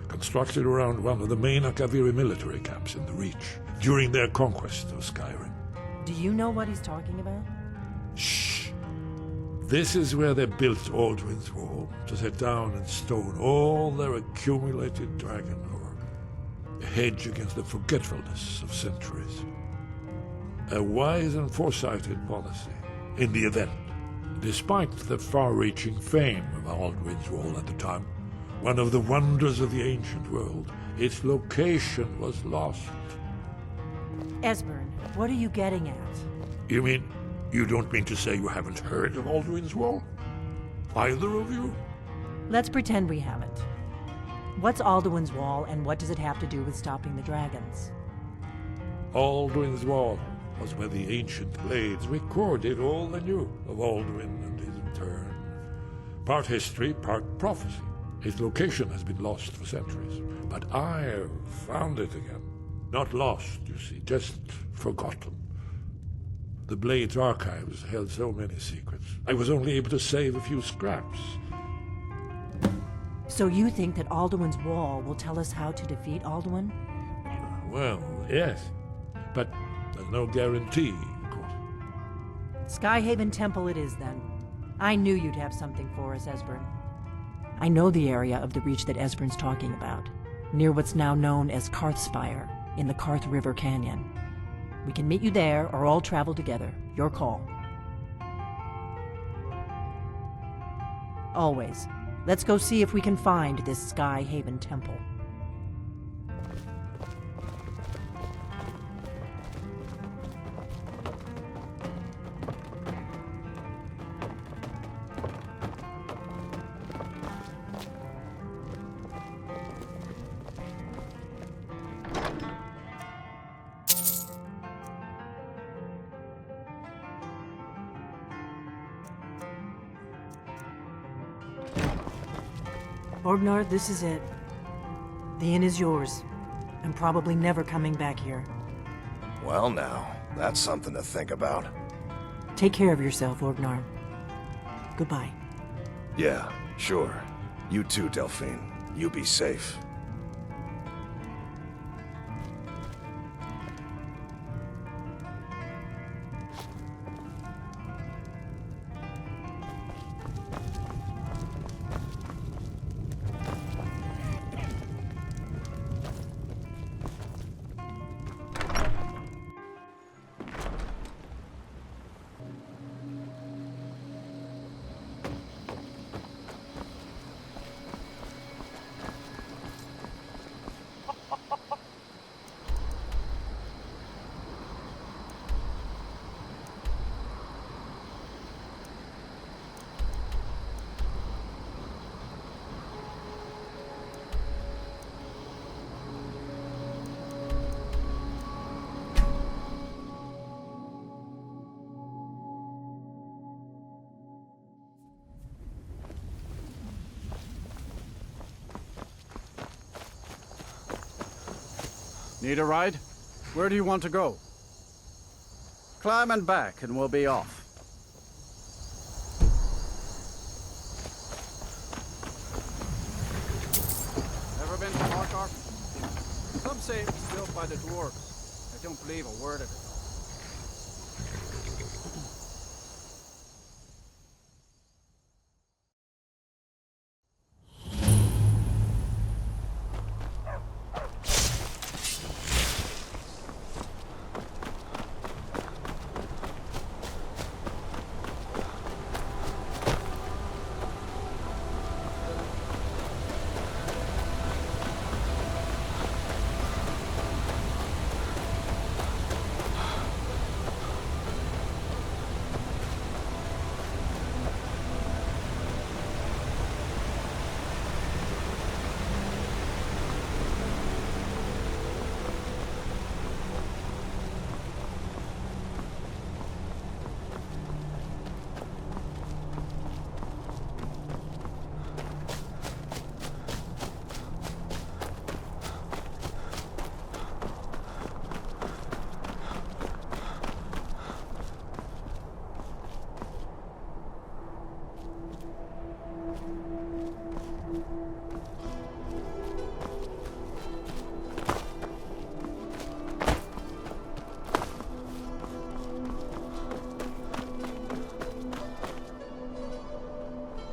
Constructed around one of the main Akaviri military camps in the Reach during their conquest of Skyrim. Do you know what he's talking about? Shh! This is where they built Alduin's Wall, to set down in stone all their accumulated dragon lore. A hedge against the forgetfulness of centuries. A wise and foresighted policy, in the event. Despite the far-reaching fame of Alduin's Wall at the time, one of the wonders of the ancient world, its location was lost. Esbern, what are you getting at? You mean, you don't mean to say you haven't heard of Alduin's Wall? Either of you? Let's pretend we haven't. What's Alduin's Wall, and what does it have to do with stopping the dragons? Alduin's Wall was where the ancient blades recorded all they knew of Alduin and his return. Part history, part prophecy. His location has been lost for centuries, but I've found it again. Not lost, you see, just forgotten. The Blade's archives held so many secrets. I was only able to save a few scraps. So you think that Alduin's Wall will tell us how to defeat Alduin? Well, yes. But there's no guarantee, of course. Skyhaven Temple it is, then. I knew you'd have something for us, Esbern. I know the area of the Reach that Esbern's talking about, near what's now known as Karthspire, in the Karth River Canyon. We can meet you there, or all travel together. Your call. Always. Let's go see if we can find this Skyhaven Temple. Orgnar, this is it. The inn is yours. I'm probably never coming back here. Well now, that's something to think about. Take care of yourself, Orgnar. Goodbye. Yeah, sure. You too, Delphine. You be safe. Need a ride? Where do you want to go? Climb and back, and we'll be off. Ever been to Markarth? Some say it was built by the dwarves. I don't believe a word of it.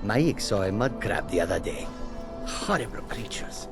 Maik saw a mud crab the other day. Horrible creatures.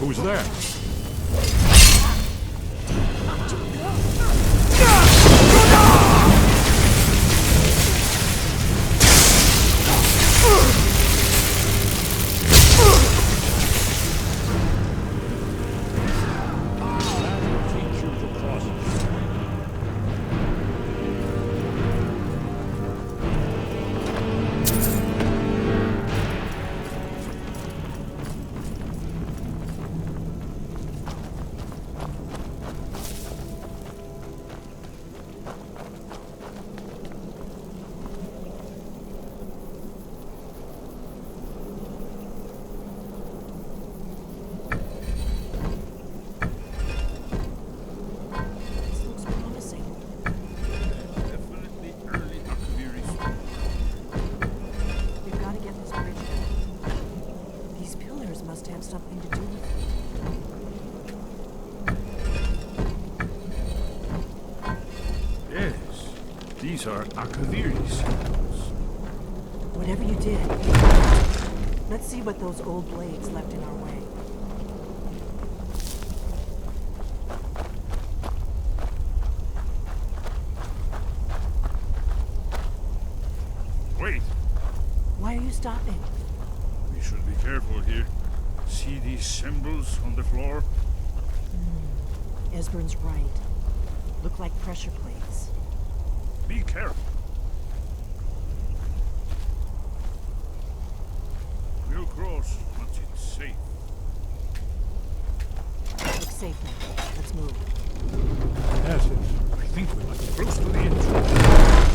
Who's there? These are Akaviri symbols. Whatever you did, let's see what those old blades left in our way. Wait! Why are you stopping? We should be careful here. See these symbols on the floor? Esbern's right. Look like pressure plates. Be careful. We'll cross once it's safe. Looks safe now. Let's move. Yes, I think we must be close to the entrance.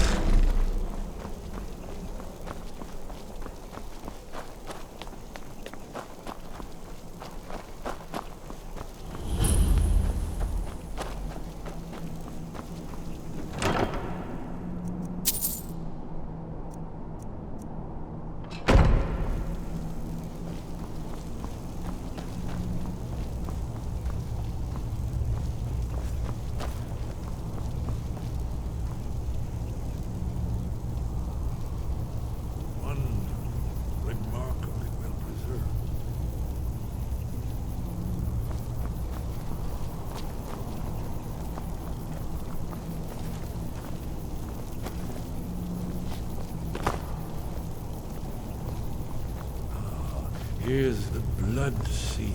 Here's the blood seal,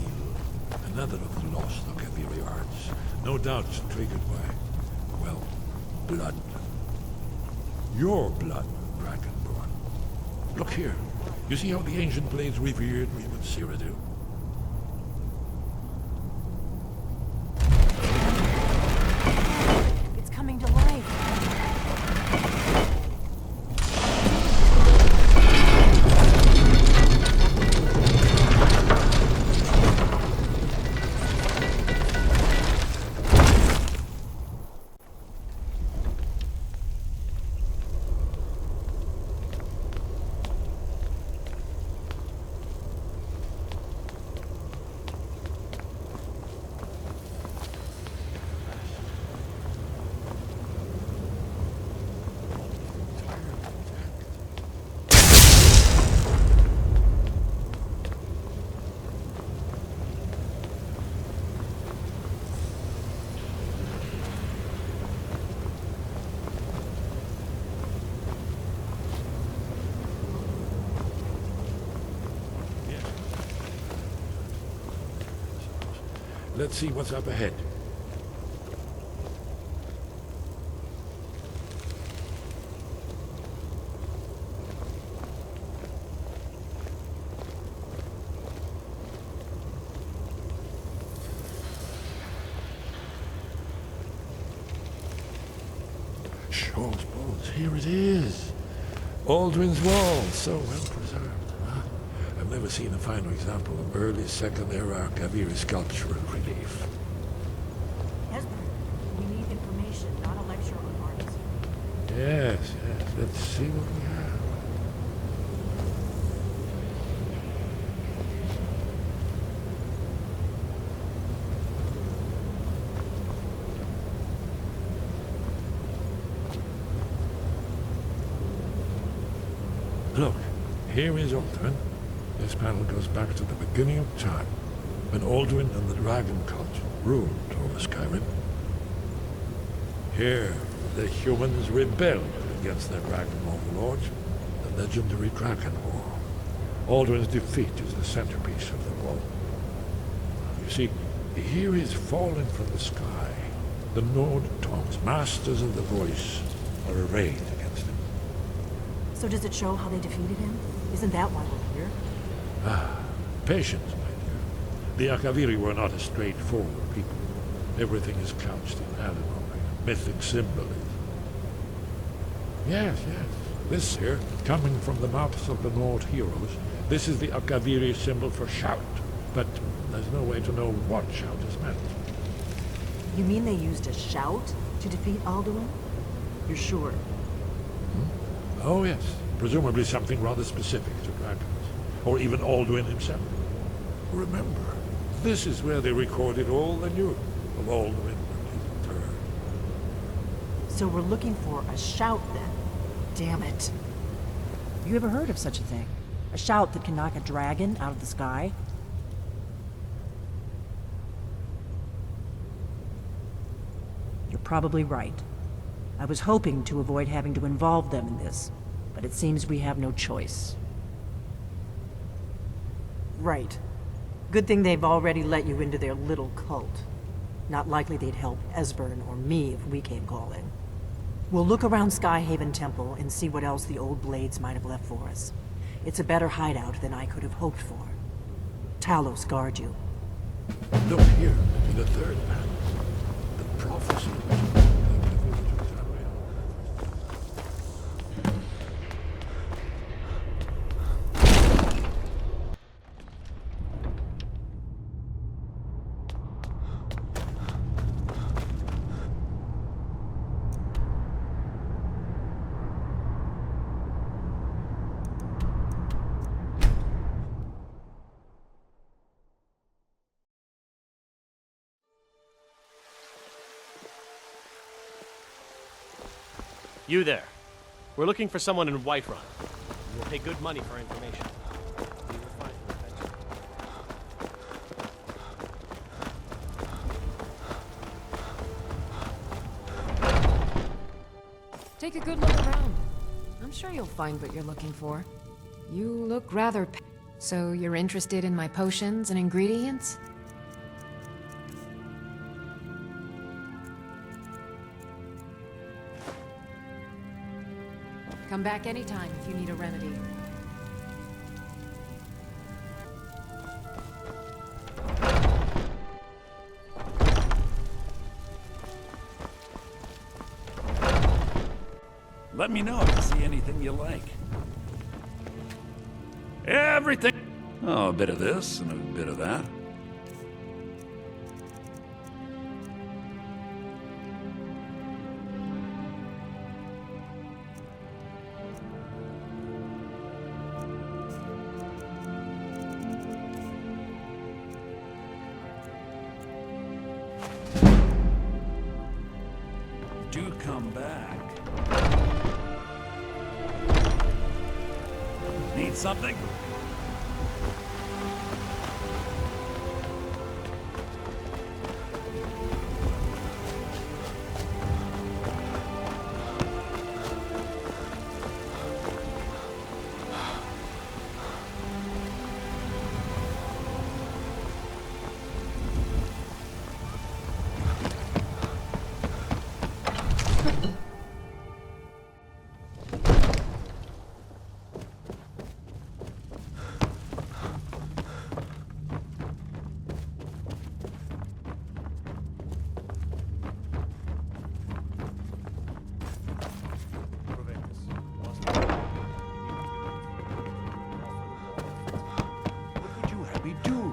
another of the lost Akaviri arts. No doubt triggered by, well, blood. Your blood, Dragonborn. Look here. You see how the ancient blades revered me with Cyrodiil? It's coming to life. Let's see what's up ahead. Shaw's bones, here it is. Aldrin's Wall, so well preserved. Huh? I've never seen a finer example of early Second Era Akaviri sculptural relief. Esbern, we need information, not a lecture on art. Yes, yes. Let's see what we have. Look, here is Aldrin. This panel goes back to the beginning of time. when Alduin and the Dragon Cult ruled over Skyrim. Here, the humans rebelled against their dragon overlords, the legendary Dragon War. Alduin's defeat is the centerpiece of the war. You see, here he's fallen from the sky. The Nord Tongs, masters of the voice, are arrayed against him. So does it show how they defeated him? Isn't that why we're here? Ah, patience, my dear. The Akaviri were not a straightforward people. Everything is couched in allegory, mythic symbolism. Yes, yes. This here, coming from the mouths of the Nord heroes, this is the Akaviri symbol for shout. But there's no way to know what shout is meant. You mean they used a shout to defeat Alduin? You're sure? Oh yes, presumably something rather specific to dragons, or even Alduin himself. Remember, this is where they recorded all they knew of Alduin and his return. So we're looking for a shout then? Damn it. You ever heard of such a thing? A shout that can knock a dragon out of the sky? You're probably right. I was hoping to avoid having to involve them in this, but it seems we have no choice. Right. Good thing they've already let you into their little cult. Not likely they'd help Esbern or me if we came calling. We'll look around Skyhaven Temple and see what else the old blades might have left for us. It's a better hideout than I could have hoped for. Talos guard you. Look here, in the third panel. The prophecy. You there. We're looking for someone in Whiterun. We'll pay good money for information. Take a good look around. I'm sure you'll find what you're looking for. You look rather so you're interested in my potions and ingredients? Come back anytime if you need a remedy. Let me know if you see anything you like. Everything. Oh, a bit of this and a bit of that. Do come back. Need something?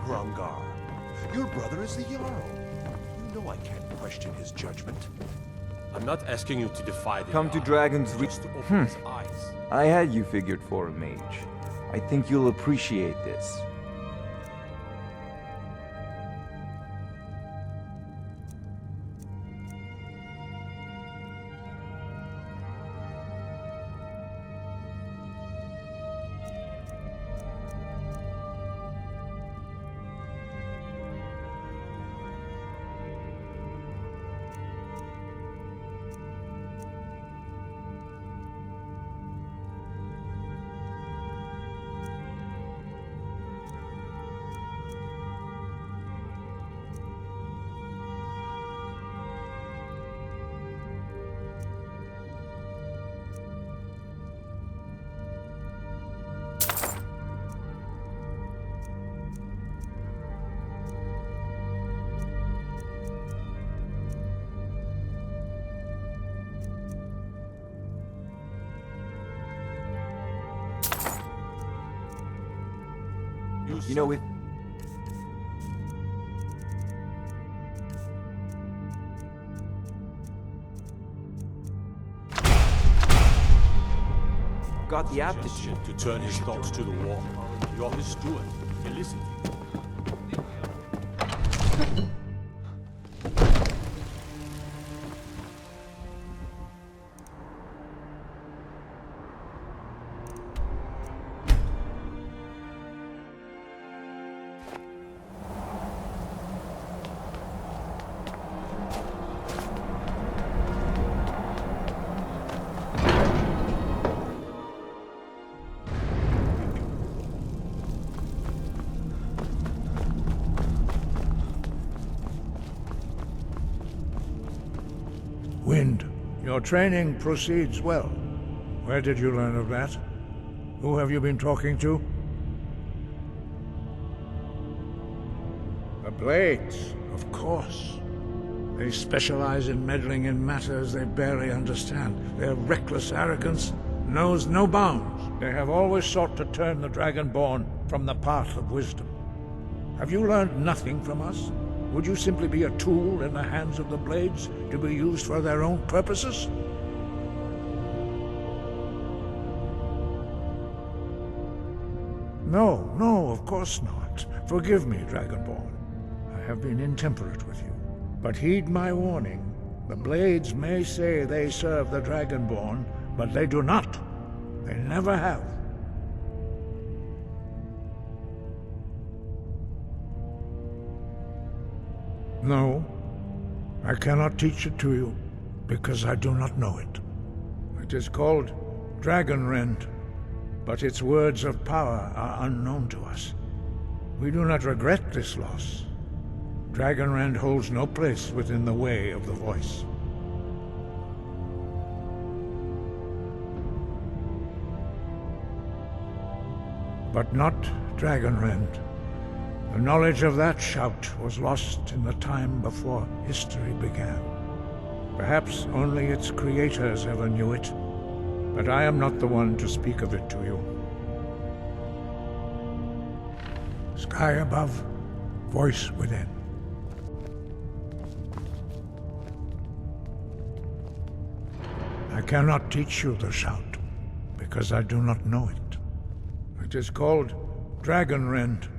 Dawnguard. Your brother is the Jarl. You know I can't question his judgment. I'm not asking you to defy the Come to Jarl, Dragon's just to open his eyes. I had you figured for a mage. I think you'll appreciate this. You know, if... Got the aptitude to turn his thoughts to the wall. You're his steward. He listens to you. Wind, your training proceeds well. Where did you learn of that? Who have you been talking to? The Blades, of course. They specialize in meddling in matters they barely understand. Their reckless arrogance knows no bounds. They have always sought to turn the Dragonborn from the path of wisdom. Have you learned nothing from us? Would you simply be a tool in the hands of the Blades to be used for their own purposes? No, no, of course not. Forgive me, Dragonborn. I have been intemperate with you. But heed my warning. The Blades may say they serve the Dragonborn, but they do not. They never have. No, I cannot teach it to you, because I do not know it. It is called Dragonrend, but its words of power are unknown to us. We do not regret this loss. Dragonrend holds no place within the way of the voice. But not Dragonrend. The knowledge of that shout was lost in the time before history began. Perhaps only its creators ever knew it, but I am not the one to speak of it to you. Sky above, voice within. I cannot teach you the shout, because I do not know it. It is called Dragonrend,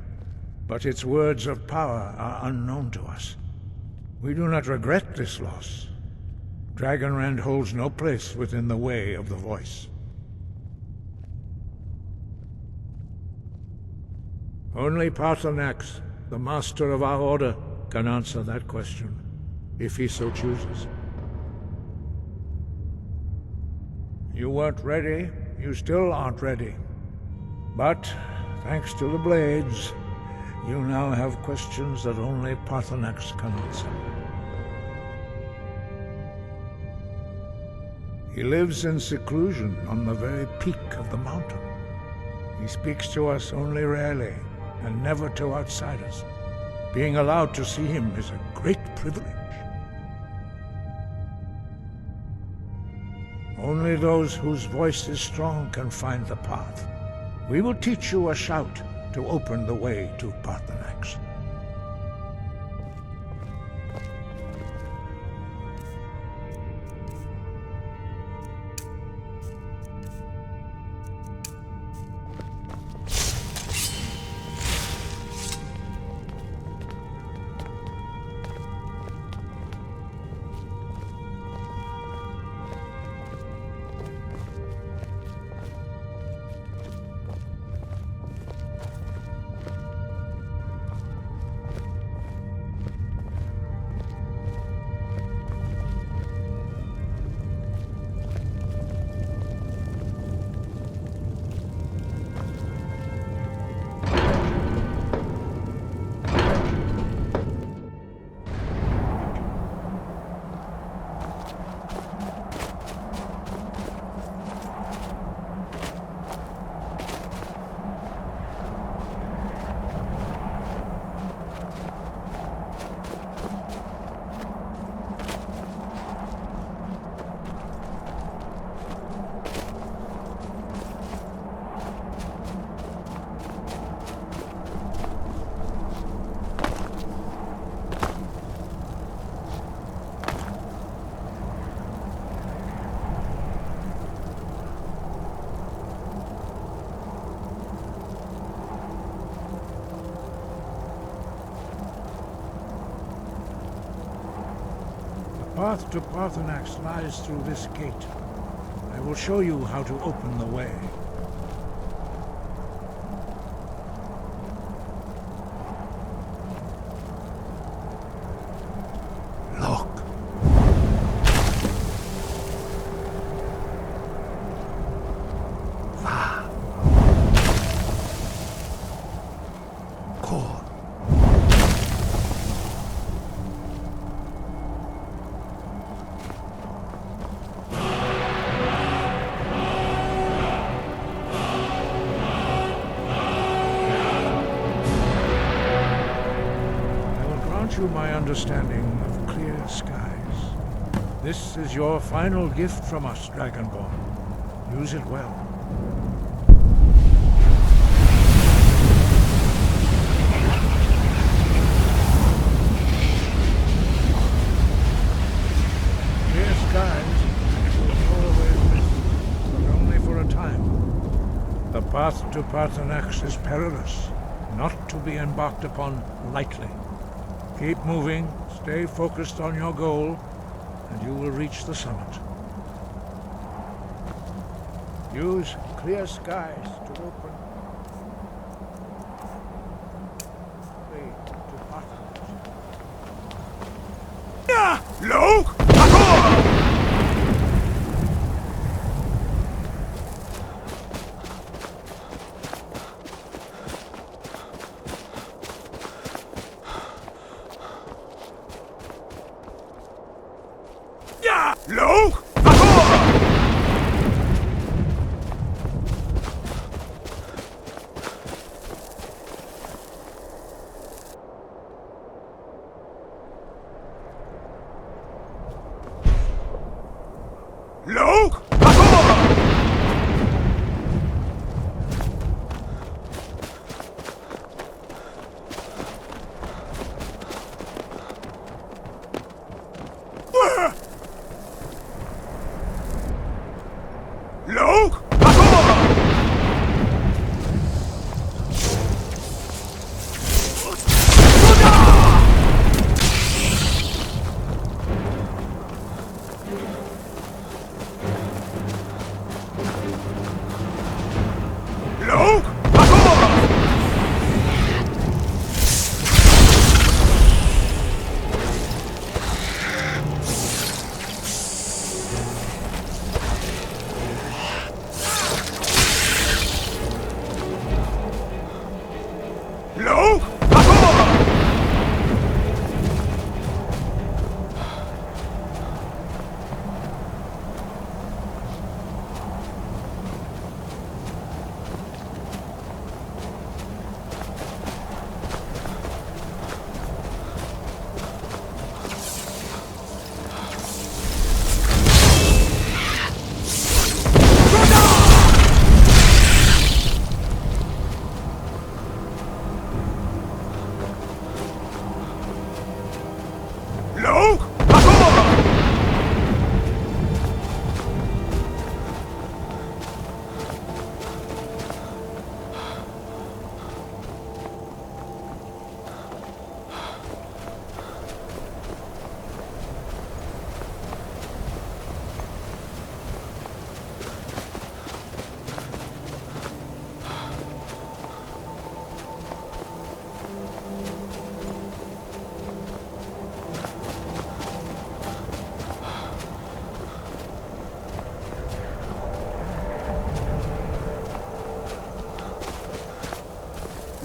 but its words of power are unknown to us. We do not regret this loss. Dragonrend holds no place within the way of the voice. Only Paarthurnax, the master of our order, can answer that question, if he so chooses. You weren't ready, you still aren't ready. But, thanks to the Blades, you now have questions that only Paarthurnax can answer. He lives in seclusion on the very peak of the mountain. He speaks to us only rarely, and never to outsiders. Being allowed to see him is a great privilege. Only those whose voice is strong can find the path. We will teach you a shout to open the way to Paarthurnax. path to Parthenax lies through this gate. I will show you how to open the way. Look. Va. Cor. You my understanding of clear skies. This is your final gift from us, Dragonborn. Use it well. Clear skies will always miss, but only for a time. The path to Parthenax is perilous, not to be embarked upon lightly. Keep moving, stay focused on your goal, and you will reach the summit. Use clear skies to open way to Parthenax. Look! Look! Look! Look! Look! Look!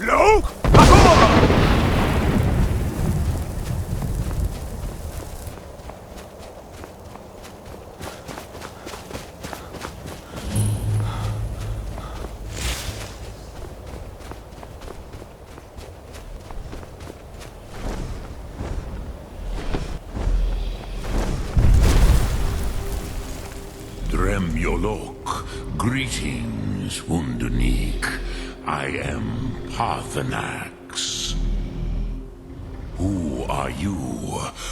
Look! Look! Dremyolok, greetings, Wundernik. I am Parthenax. Who are you?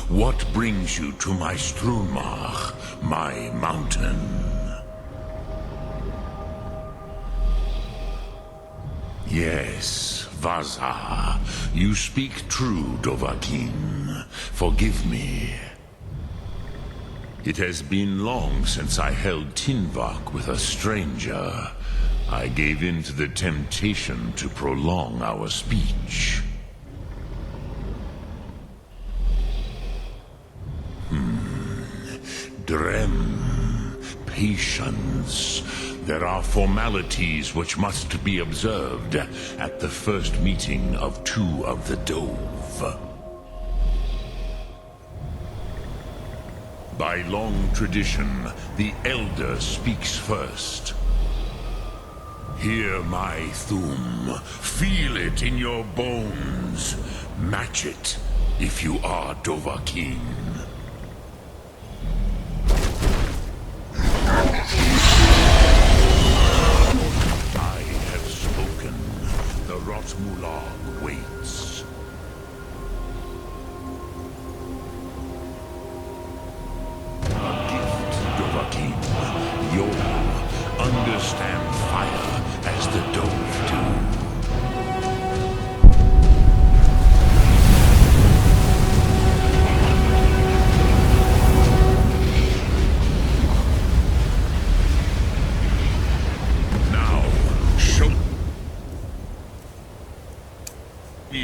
What brings you to my Strunmach, my mountain? Yes, Vaza. You speak true, Dovahkiin. Forgive me. It has been long since I held Tinvak with a stranger. I gave in to the temptation to prolong our speech. Drem, patience. There are formalities which must be observed at the first meeting of two of the Dove. By long tradition, the Elder speaks first. Hear my Thum. Feel it in your bones. Match it if you are Dovahkiin. I have spoken. The Rotmulag waits. A gift, Dovahkiin. You'll understand fire as the Dove do.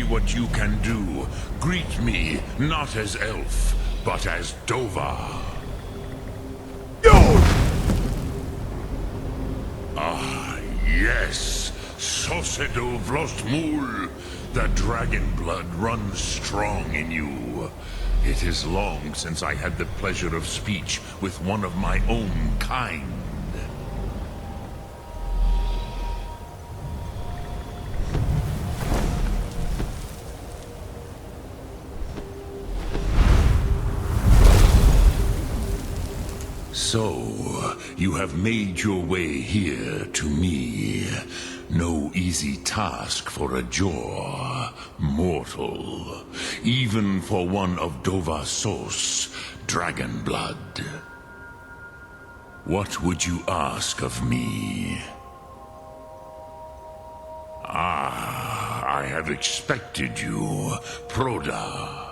What you can do. Greet me, not as elf, but as Dova. Ah, yes. Sosedo Vrostmul. The dragon blood runs strong in you. It is long since I had the pleasure of speech with one of my own kind. So, you have made your way here to me. No easy task for a Jor, mortal. Even for one of Dova Sos, dragon blood. What would you ask of me? Ah, I have expected you, Proda.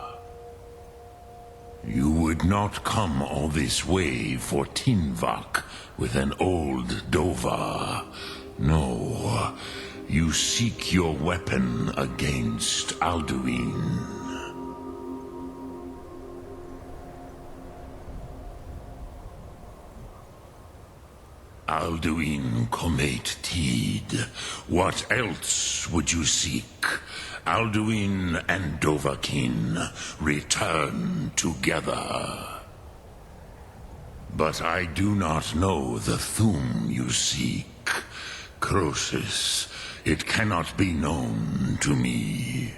You would not come all this way for Tinvak with an old Dova. No, you seek your weapon against Alduin. Alduin Comate Tid. What else would you seek? Alduin and Dovahkiin return together. But I do not know the Thum you seek. Croesus, it cannot be known to me.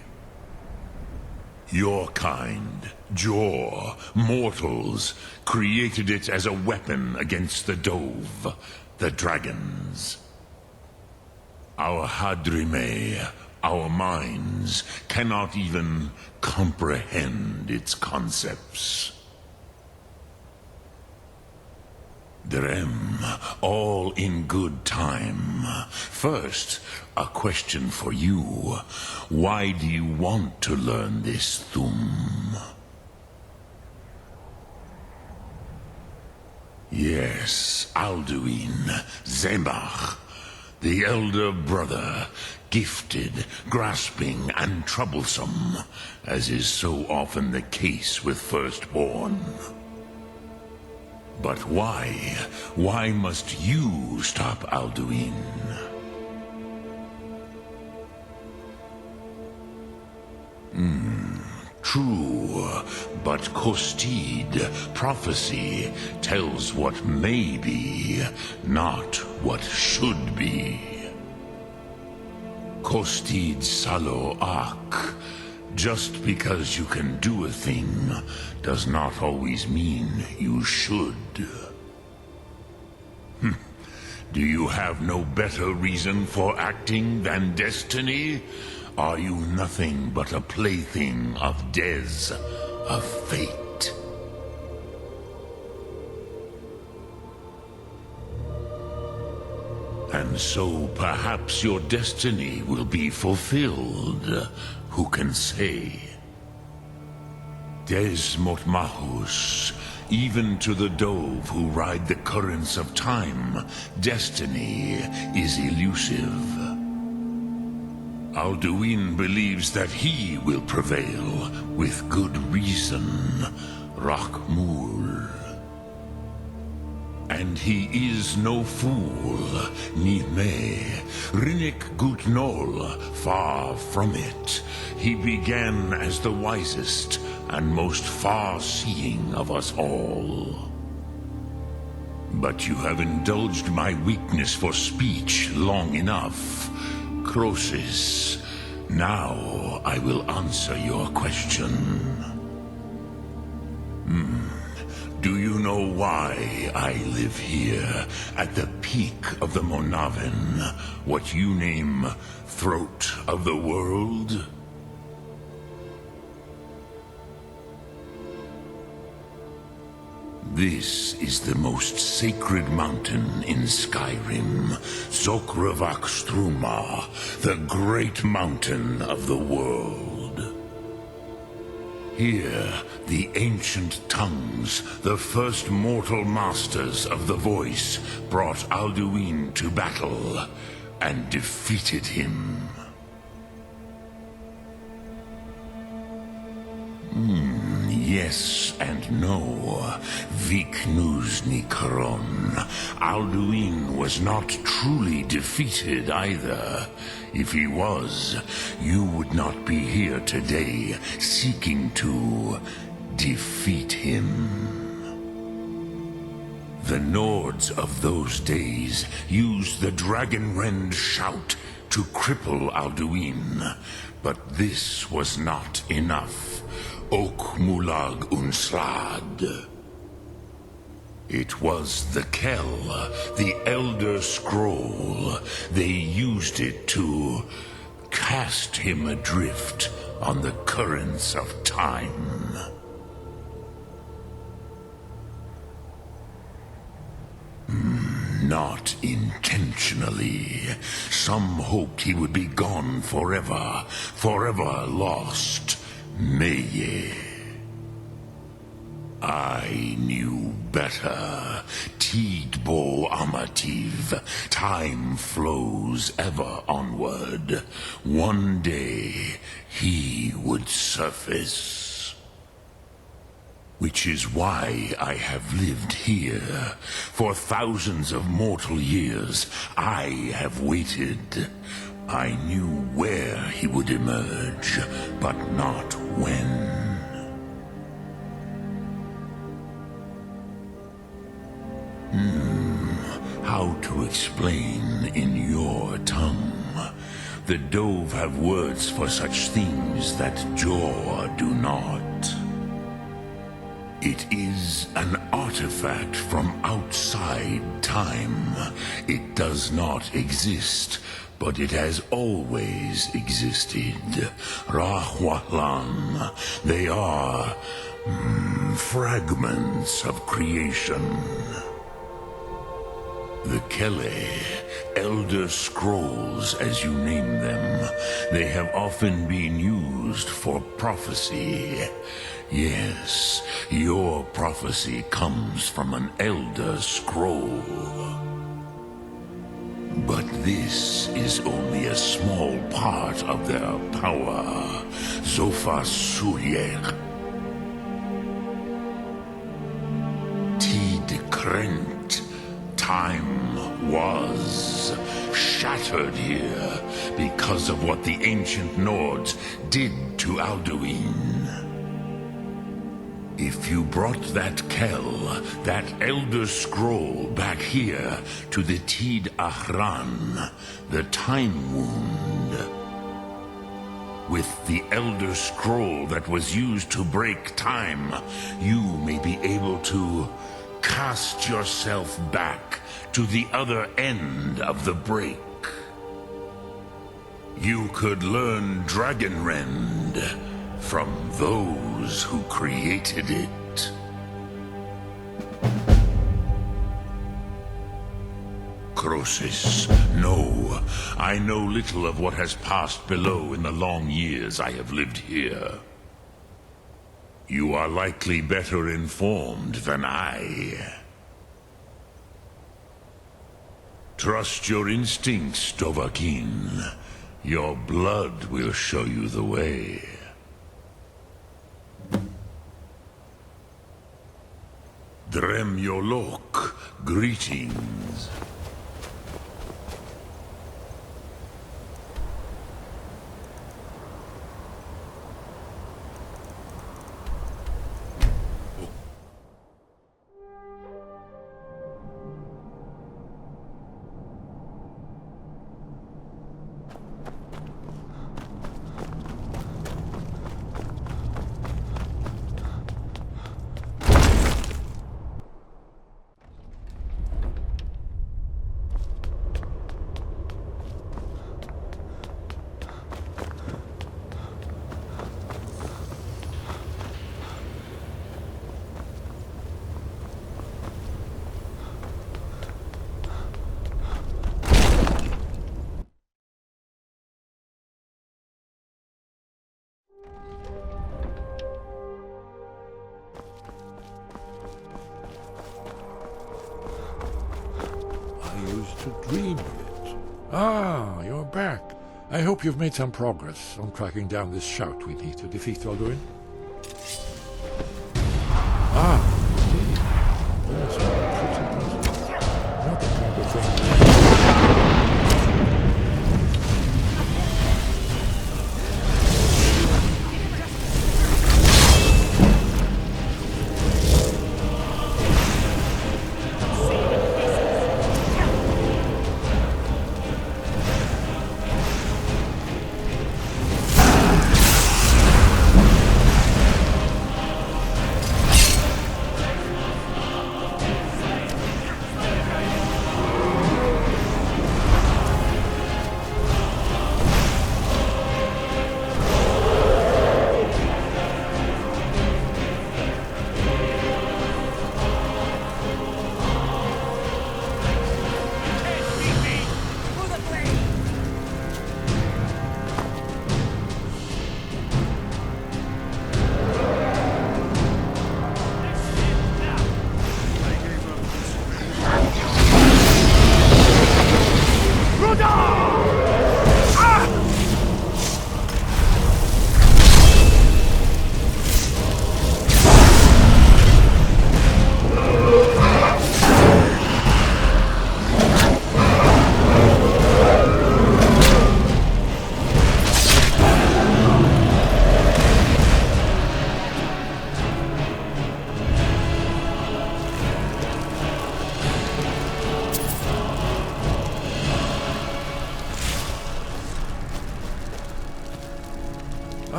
Your kind, Jor, mortals, created it as a weapon against the Dove, the dragons. Our Hadrime, our minds, cannot even comprehend its concepts. Drem, all in good time. First, a question for you. Why do you want to learn this Thum? Yes, Alduin, Zemach, the elder brother, gifted, grasping, and troublesome, as is so often the case with firstborn. But why? Why must you stop Alduin? True, but Kostid, prophecy, tells what may be, not what should be. Kostid Salo Ak. Just because you can do a thing does not always mean you should. Do you have no better reason for acting than destiny? Are you nothing but a plaything of Dez, of fate? And so perhaps your destiny will be fulfilled. Who can say? Des Motmahus, Even to the dove who ride the currents of time, destiny is elusive. Alduin believes that he will prevail, with good reason, Rakmul. And he is no fool, ni me, Rinnik Gutnol, far from it. He began as the wisest and most far-seeing of us all. But you have indulged my weakness for speech long enough, Croesus. Now I will answer your question. Do you know why I live here, at the peak of the Monaven, what you name Throat of the World? This is the most sacred mountain in Skyrim, Zokravak Struma, the great mountain of the world. Here, the ancient tongues, the first mortal masters of the voice, brought Alduin to battle and defeated him. Yes and no. Viknuzny Karon. Alduin was not truly defeated either. If he was, you would not be here today seeking to defeat him. The Nords of those days used the Dragonrend shout to cripple Alduin, but this was not enough. Ok Mulag Unslad. It was the Kell, the Elder Scroll. They used it to cast him adrift on the currents of time. Not intentionally. Some hoped he would be gone forever, forever lost. Meye. I knew better. Tidbo Amativ. Time flows ever onward. One day, he would surface. Which is why I have lived here. For thousands of mortal years, I have waited. I knew where he would emerge, but not when. How to explain in your tongue? The Dove have words for such things that Jor do not. It is an artifact from outside time. It does not exist, but it has always existed. Rahwahlan. They are fragments of creation. The Kele, Elder Scrolls as you name them, they have often been used for prophecy. Yes, your prophecy comes from an Elder Scroll. But this is only a small part of their power. Zofa Suryer. Tid Krent. Time was shattered here because of what the ancient Nords did to Alduin. If you brought that Kell, that Elder Scroll, back here to the Tid Ahran, the Time Wound, with the Elder Scroll that was used to break time, you may be able to cast yourself back to the other end of the break. You could learn Dragonrend from those who created it. Croesus, no. I know little of what has passed below in the long years I have lived here. You are likely better informed than I. Trust your instincts, Dovahkiin. Your blood will show you the way. Drem Yolok, greetings. To dream of it. Ah, you're back. I hope you've made some progress on tracking down this shout we need to defeat Alduin. Ah, indeed. There's a pretty person. Not the kind of thing.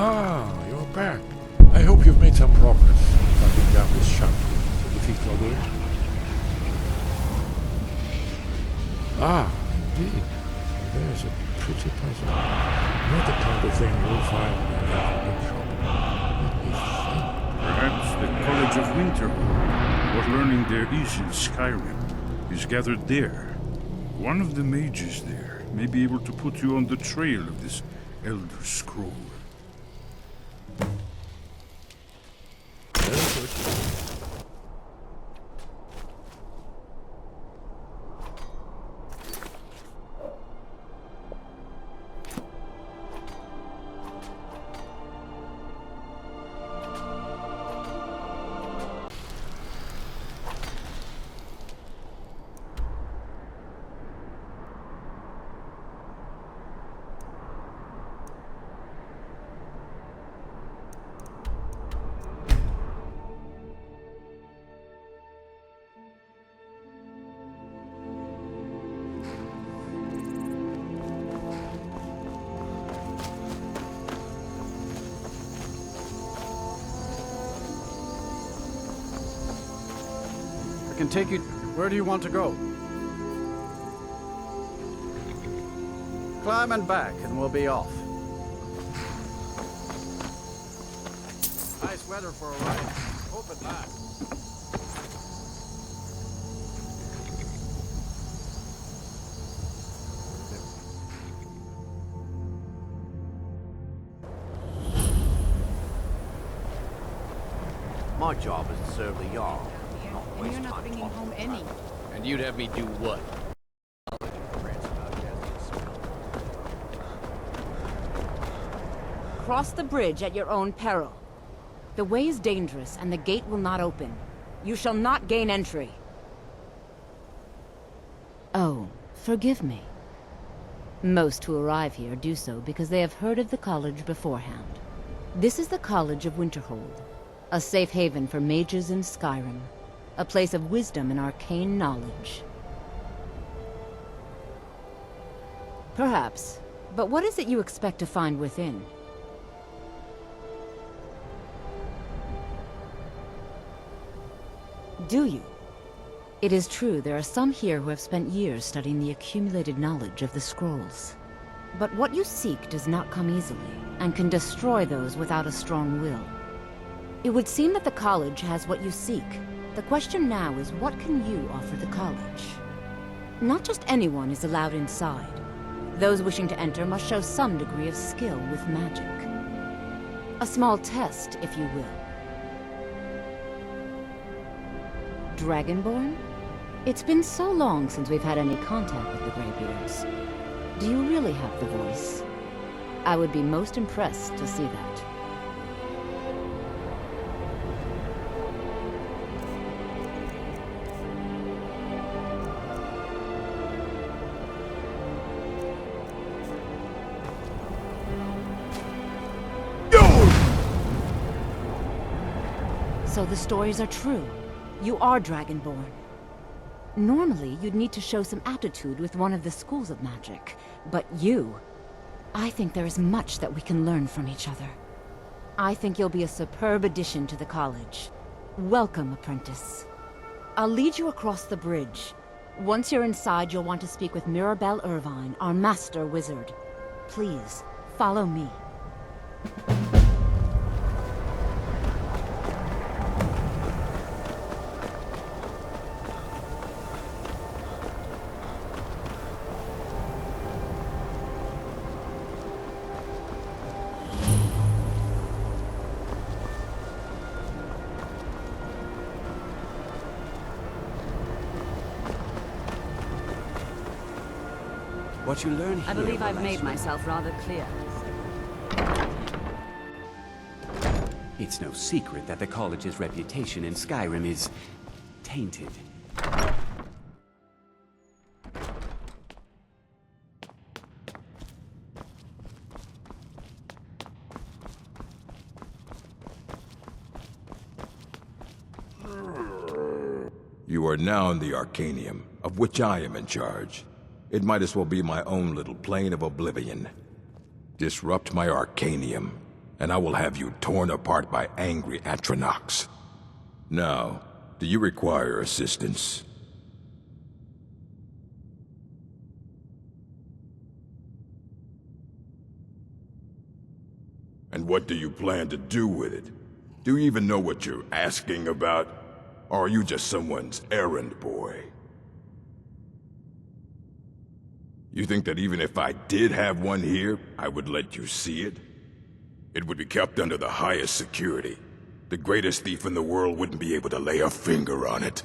Ah, you're back. I hope you've made some progress tracking down this shout to defeat Alduin. Ah, indeed. There's a pretty puzzle. Not the kind of thing you'll find in a bookshop. Let me think. Perhaps the College of Winterhold, what learning there is in Skyrim, is gathered there. One of the mages there may be able to put you on the trail of this Elder Scroll. Can take you. Where do you want to go? Climb and back, and we'll be off. Nice weather for a ride. Hope it lasts. My job is to serve the Jarl, not And waste you're not time bringing talking home about any. And you'd have me do what? Cross the bridge at your own peril. The way is dangerous, and the gate will not open. You shall not gain entry. Oh, forgive me. Most who arrive here do so because they have heard of the college beforehand. This is the College of Winterhold, a safe haven for mages in Skyrim, a place of wisdom and arcane knowledge. Perhaps, but what is it you expect to find within? Do you? It is true there are some here who have spent years studying the accumulated knowledge of the scrolls. But what you seek does not come easily, and can destroy those without a strong will. It would seem that the college has what you seek. The question now is, what can you offer the college? Not just anyone is allowed inside. Those wishing to enter must show some degree of skill with magic. A small test, if you will. Dragonborn? It's been so long since we've had any contact with the Greybeards. Do you really have the voice? I would be most impressed to see that. So the stories are true. You are Dragonborn. Normally, you'd need to show some aptitude with one of the schools of magic. But you... I think there is much that we can learn from each other. I think you'll be a superb addition to the college. Welcome, apprentice. I'll lead you across the bridge. Once you're inside, you'll want to speak with Mirabelle Irvine, our master wizard. Please, follow me. What you learn here I believe I've will made last you. myself rather clear. It's no secret that the college's reputation in Skyrim is tainted. You are now in the Arcanium, of which I am in charge. It might as well be my own little plane of oblivion. Disrupt my Arcanium, and I will have you torn apart by angry Atronachs. Now, do you require assistance? And what do you plan to do with it? Do you even know what you're asking about? Or are you just someone's errand boy? You think that even if I did have one here, I would let you see it? It would be kept under the highest security. The greatest thief in the world wouldn't be able to lay a finger on it.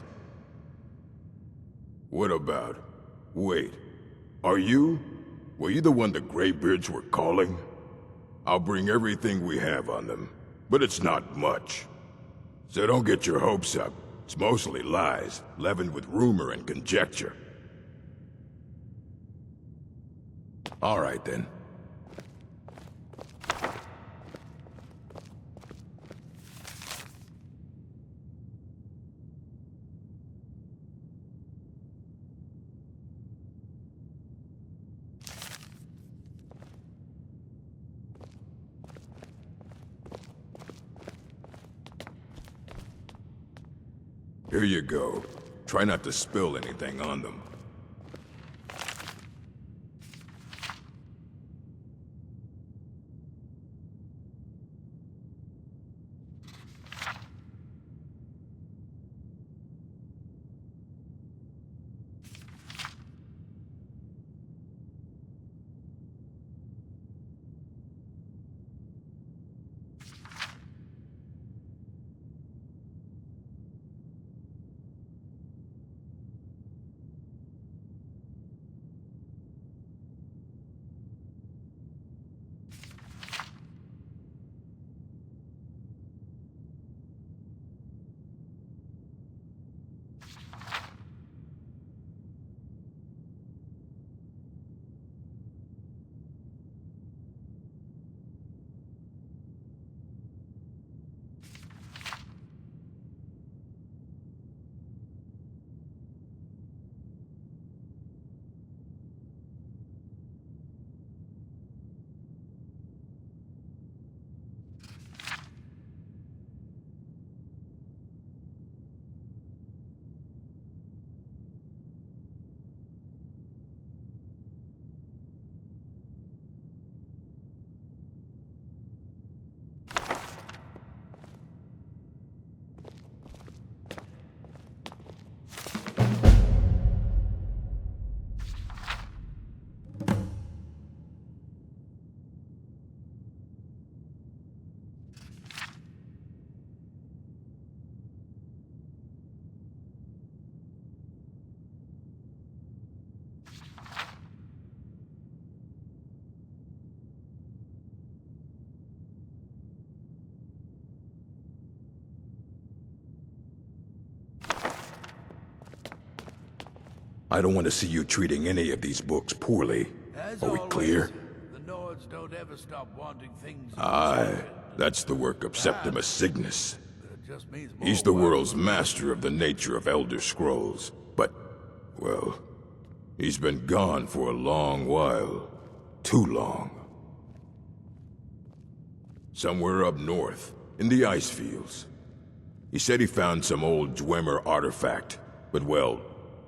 What about... Wait. Are you? Were you the one the Greybeards were calling? I'll bring everything we have on them, but it's not much. So don't get your hopes up. It's mostly lies, leavened with rumor and conjecture. All right, then. Here you go. Try not to spill anything on them. I don't want to see you treating any of these books poorly. Are we clear? The Nords don't ever stop wanting things. Aye, that's the work of Septimus Cygnus. It just means more He's the work. world's master of the nature of Elder Scrolls. But, well, he's been gone for a long while. Too long. Somewhere up north, in the ice fields. He said he found some old Dwemer artifact, but well,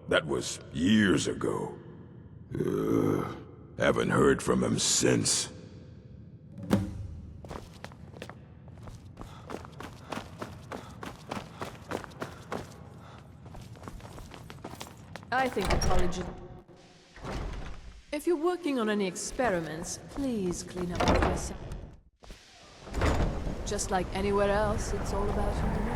that was years ago. Haven't heard from him since. I think the college is... If you're working on any experiments, please clean up after yourself. Just like anywhere else, it's all about who you know.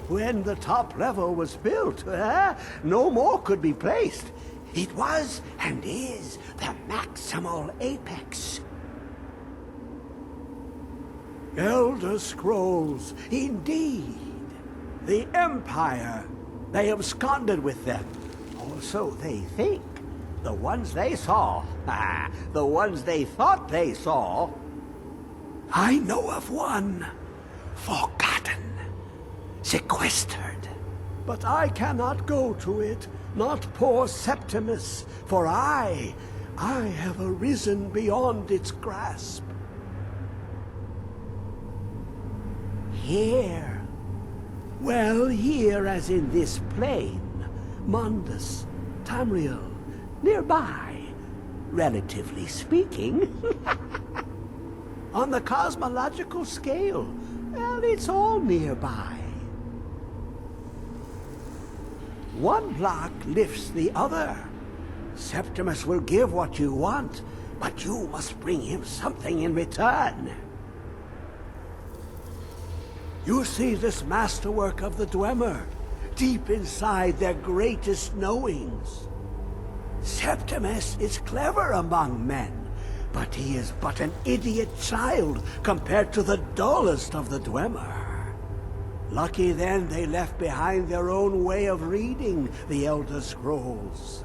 When the top level was built, no more could be placed. It was and is the maximal apex. Elder Scrolls, indeed. The Empire. They absconded with them. Or so they think. The ones they saw. The ones they thought they saw. I know of one. Forgotten. Sequestered. But I cannot go to it, not poor Septimus, for I have arisen beyond its grasp. Here. Well, here as in this plain, Mundus, Tamriel, nearby, relatively speaking. On the cosmological scale, well, it's all nearby. One block lifts the other. Septimus will give what you want, but you must bring him something in return. You see this masterwork of the Dwemer, deep inside their greatest knowings. Septimus is clever among men, but he is but an idiot child compared to the dullest of the Dwemer. Lucky then they left behind their own way of reading the Elder Scrolls.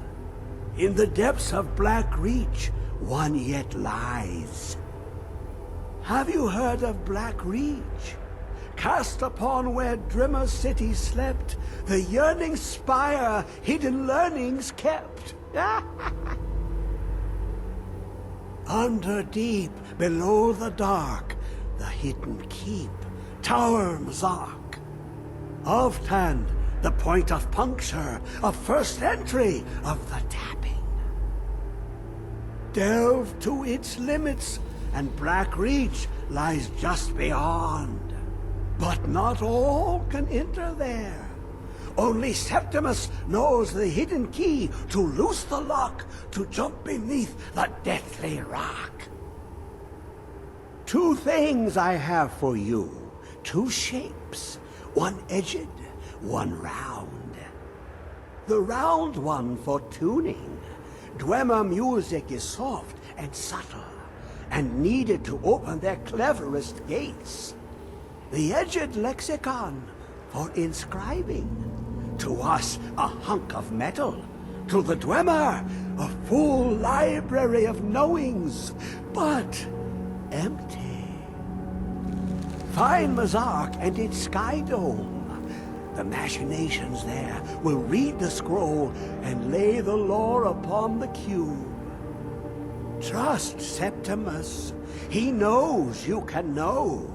In the depths of Black Reach, one yet lies. Have you heard of Black Reach? Cast upon where Drimmer City slept, the yearning spire hidden learnings kept. Under deep, below the dark, the hidden keep, Tower Mazark. Oftand, the point of puncture, of first entry of the tapping. Delve to its limits, and Black Reach lies just beyond. But not all can enter there. Only Septimus knows the hidden key to loose the lock, to jump beneath the deathly rock. 2 things I have for you, 2 shapes, one edged, one round. The round one for tuning. Dwemer music is soft and subtle, and needed to open their cleverest gates. The edged lexicon for inscribing. To us, a hunk of metal. To the Dwemer, a full library of knowings, but empty. Find Mazark and its sky dome. The machinations there will read the scroll and lay the lore upon the cube. Trust Septimus. He knows you can know.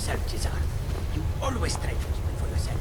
yourself, Cesar. You always try to keep it for yourself.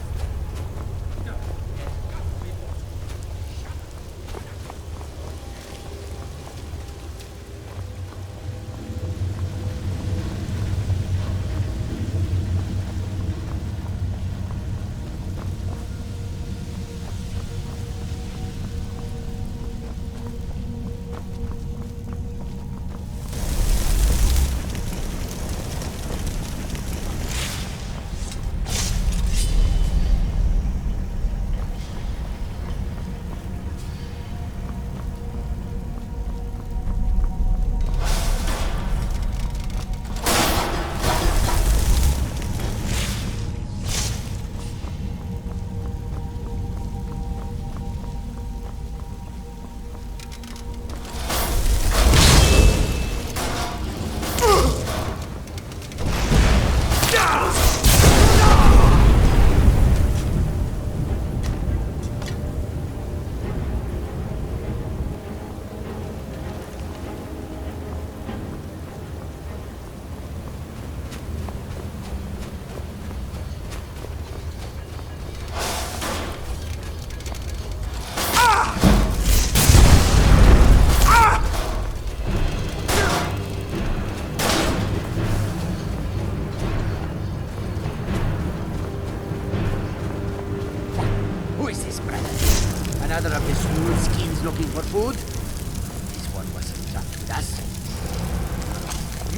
Another of the smooth skins looking for food? This one wasn't trapped with us.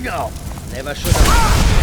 No, never should have.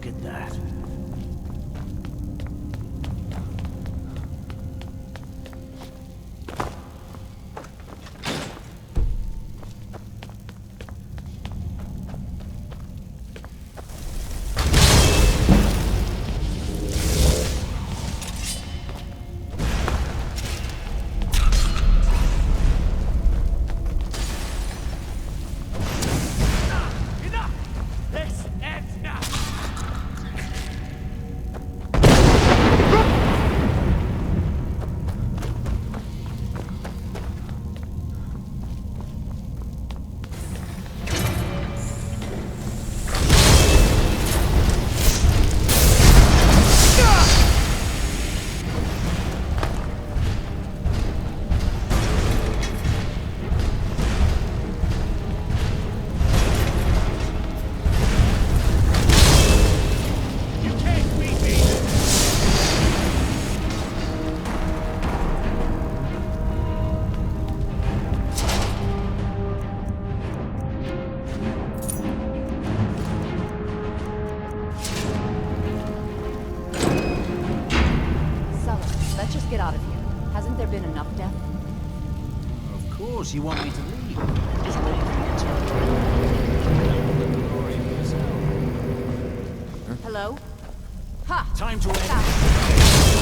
Look at that. Let's just get out of here. Hasn't there been enough death? Of course, you want me to leave. Just waiting for you to turn. The glory of yourself. Hello? Ha! Time to end.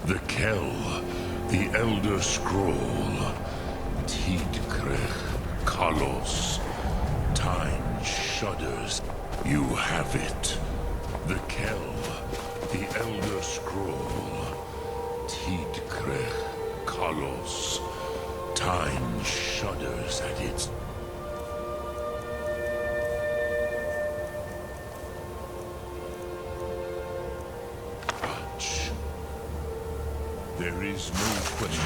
The Kell, the Elder Scroll. Tidkrech Kalos. Time shudders. You have it. The Kell, the Elder Scroll. Tidkrech Kalos. Time shudders at its... touch. There is no question.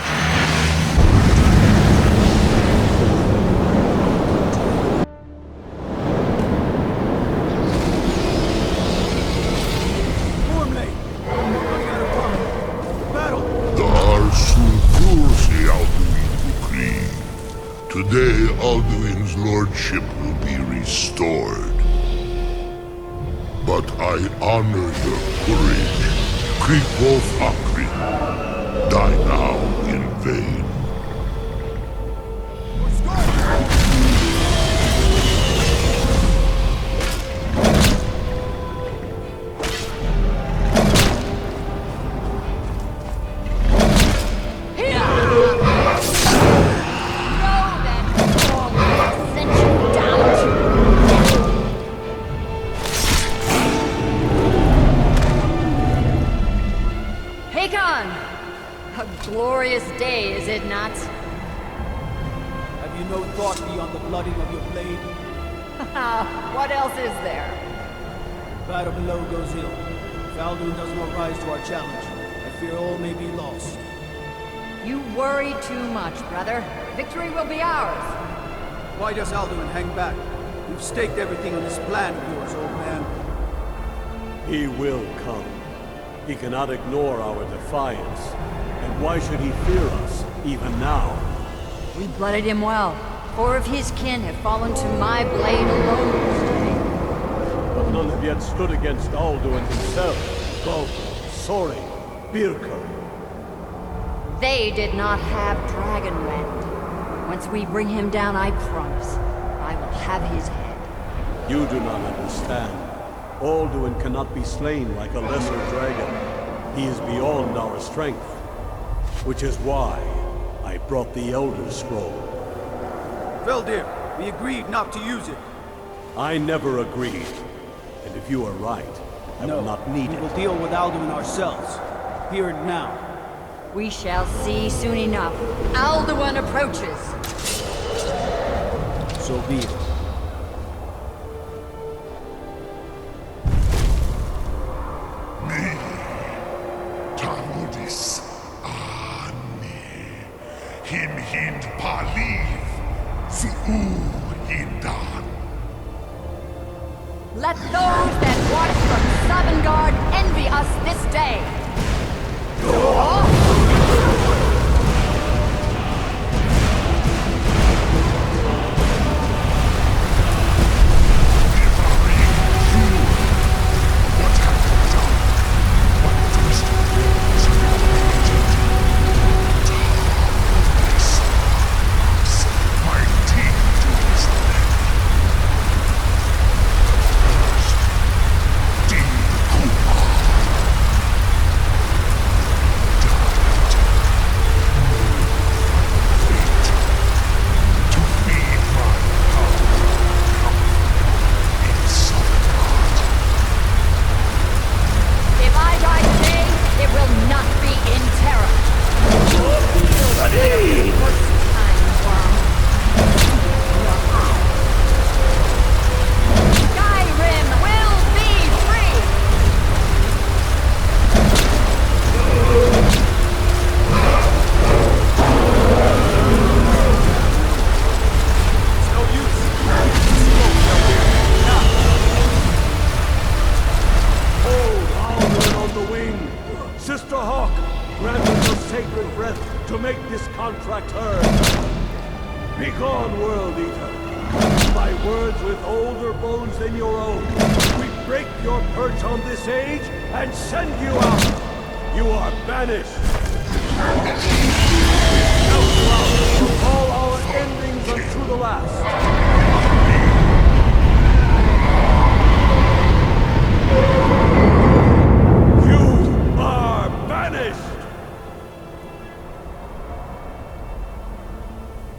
Today, Alduin's lordship will be restored. But I honor your courage. Creepwolf Akri. Die now in vain. Glorious day, is it not? Have you no thought beyond the blooding of your blade? What else is there? Battle below goes ill. If Alduin does not rise to our challenge, I fear all may be lost. You worry too much, brother. Victory will be ours. Why does Alduin hang back? We've staked everything on this plan of yours, old man. He will come. He cannot ignore our defiance. And why should he fear us, even now? We blooded him well. 4 of his kin have fallen to my blade alone this day. But none have yet stood against Alduin himself. Gulp, Sori, Birker. They did not have Dragonland. Once we bring him down, I promise, I will have his head. You do not understand. Alduin cannot be slain like a lesser dragon. He is beyond our strength. Which is why I brought the Elder Scroll. Veldir, we agreed not to use it. I never agreed. And if you are right, I will not need it. We will deal with Alduin ourselves. Here and now. We shall see soon enough. Alduin approaches. So be it. Hind Paliv, Su'u Hindan. Let those that watch from Dawnguard envy us this day.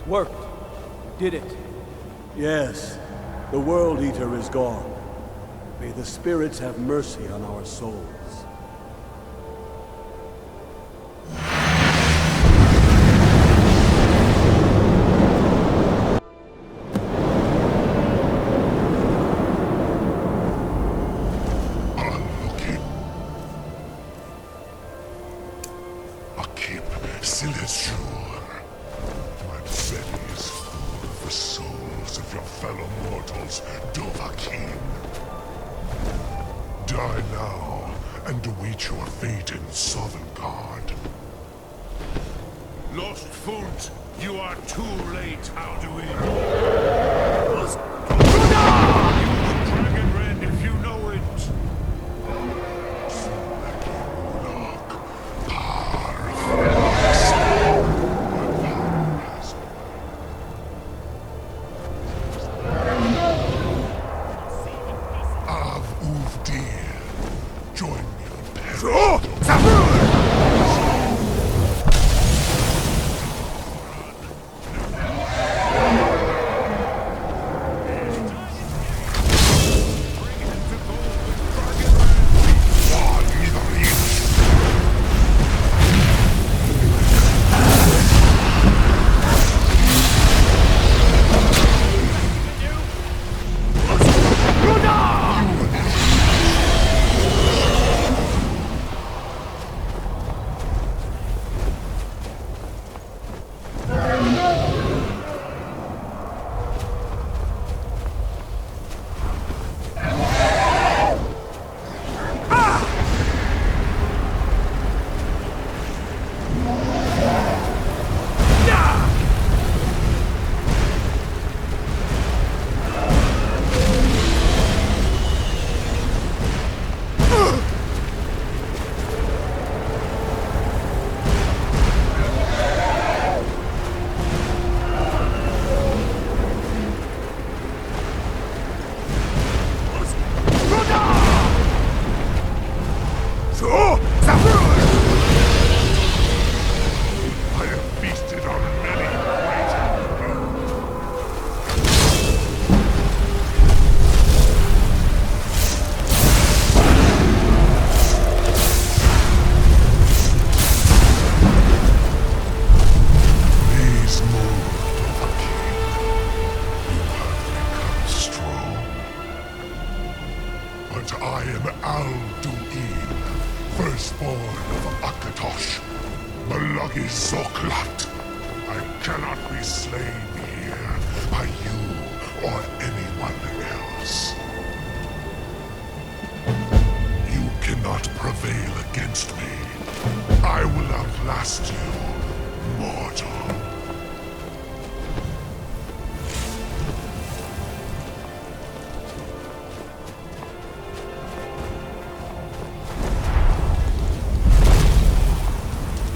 Worked. Did it. Yes. The World Eater is gone. May the spirits have mercy on our souls. Die now, and await your fate in Dawnguard. Lost Foot, you are too late, Alduin. Use Dragon Rend if you know it. I am Alduin, firstborn of Akatosh, Malagi Zoklat. I cannot be slain here by you or anyone else. You cannot prevail against me. I will outlast you, mortal.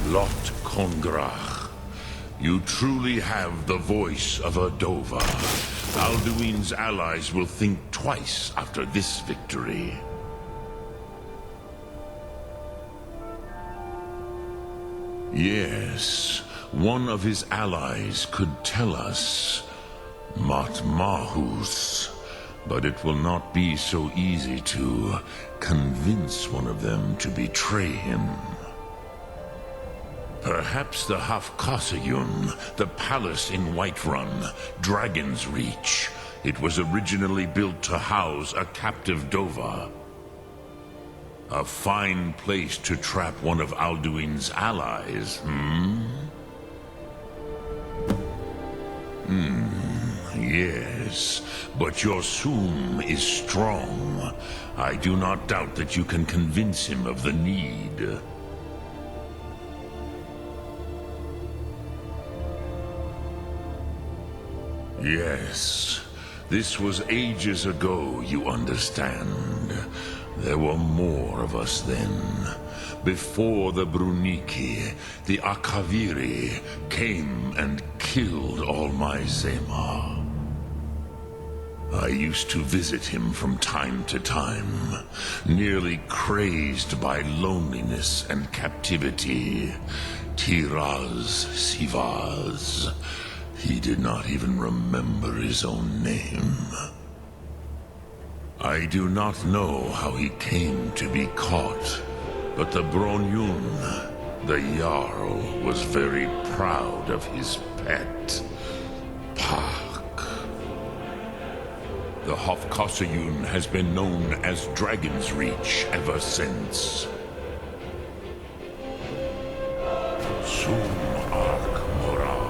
Lot Kongrach, you truly have the voice of a Dova. Alduin's allies will think twice after this victory. Yes, one of his allies could tell us Matmahus, but it will not be so easy to convince one of them to betray him. Perhaps the Hafkasayun, the palace in Whiterun, Dragon's Reach. It was originally built to house a captive Dova. A fine place to trap one of Alduin's allies, yes, but your Soom is strong. I do not doubt that you can convince him of the need. Yes, this was ages ago, you understand. There were more of us then. Before the Bruniki, the Akaviri came and killed all my Zema. I used to visit him from time to time, nearly crazed by loneliness and captivity. Tiraz Sivaz. He did not even remember his own name. I do not know how he came to be caught, but the Bronyun, the Jarl, was very proud of his pet, Park. The Hofkossayun has been known as Dragon's Reach ever since. Sum Ark Moral.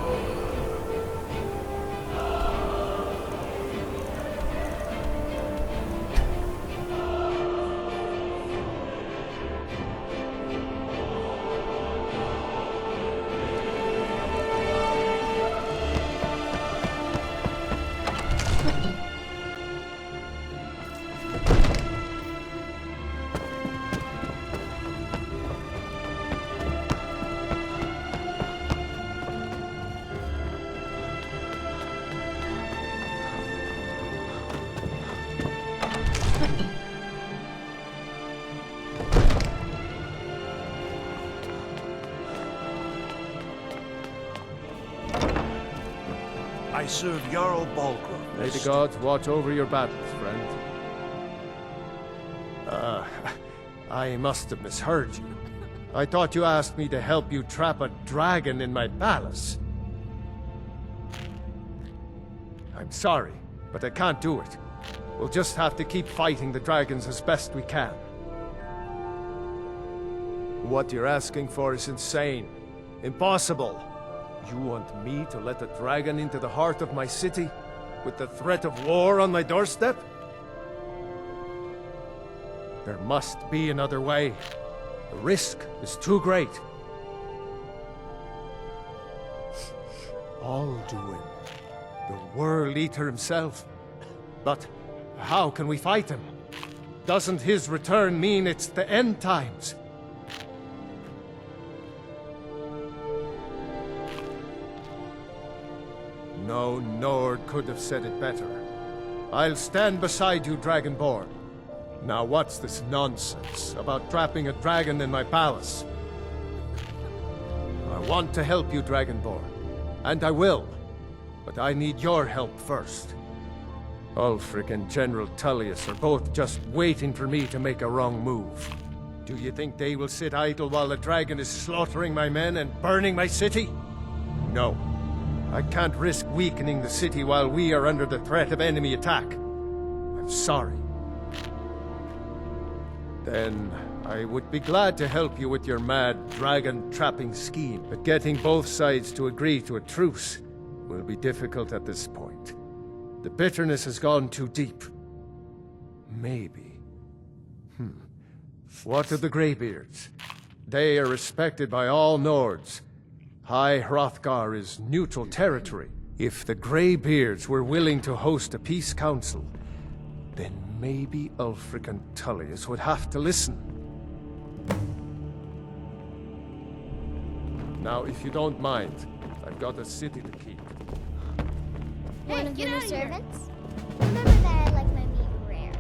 I serve Jarl Balgruuf. May the gods watch over your battles, friend. I must have misheard you. I thought you asked me to help you trap a dragon in my palace. I'm sorry, but I can't do it. We'll just have to keep fighting the dragons as best we can. What you're asking for is insane. Impossible. You want me to let a dragon into the heart of my city, with the threat of war on my doorstep? There must be another way. The risk is too great. Alduin, the World Eater himself. But how can we fight him? Doesn't his return mean it's the end times? No Nord could have said it better. I'll stand beside you, Dragonborn. Now what's this nonsense about trapping a dragon in my palace? I want to help you, Dragonborn. And I will. But I need your help first. Ulfric and General Tullius are both just waiting for me to make a wrong move. Do you think they will sit idle while the dragon is slaughtering my men and burning my city? No. I can't risk weakening the city while we are under the threat of enemy attack. I'm sorry. Then I would be glad to help you with your mad dragon-trapping scheme, but getting both sides to agree to a truce will be difficult at this point. The bitterness has gone too deep. Maybe. What of the Greybeards? They are respected by all Nords. High Hrothgar is neutral territory. If the Greybeards were willing to host a peace council, then maybe Ulfric and Tullius would have to listen. Now, if you don't mind, I've got a city to keep. One of your new servants? Remember that I like my meat rare.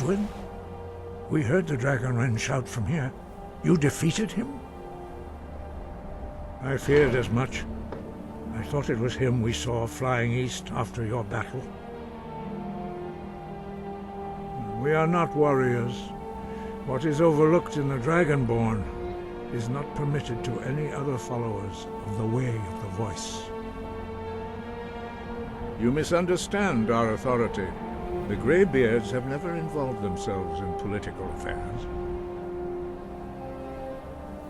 Aldwin? We heard the Dragonren shout from here. You defeated him? I feared as much. I thought it was him we saw flying east after your battle. We are not warriors. What is overlooked in the Dragonborn is not permitted to any other followers of the Way of the Voice. You misunderstand our authority. The Greybeards have never involved themselves in political affairs.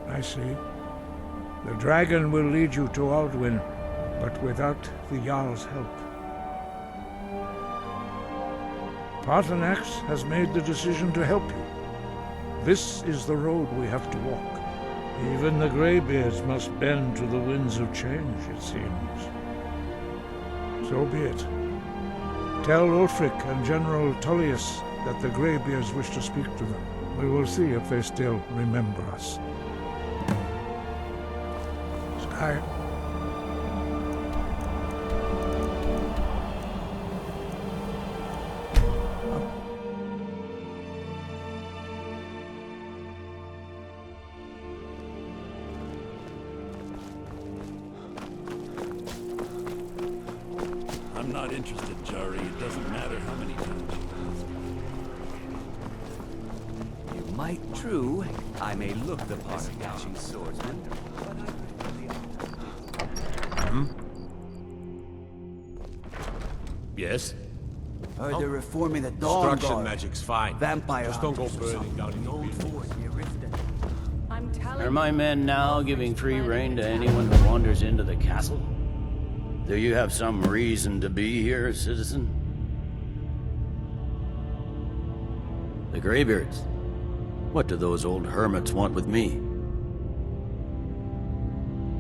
I see. The dragon will lead you to Aldwin, but without the Jarl's help. Paarthurnax has made the decision to help you. This is the road we have to walk. Even the Greybeards must bend to the winds of change, it seems. So be it. Tell Ulfric and General Tullius that the Greybeards wish to speak to them. We will see if they still remember us. Sky. I'm not interested, Jari. It doesn't matter how many times you ask. You might, true. I may look the part of dashing swordsman, but I... Yes? Heard they're reforming the Destruction Dawnguard. magic's fine. Vampire Just don't go hunters or burning down something. any Old buildings. fort near Riften. I'm telling Are my men now giving free rein to anyone who wanders into the castle? Do you have some reason to be here, citizen? The Greybeards? What do those old hermits want with me?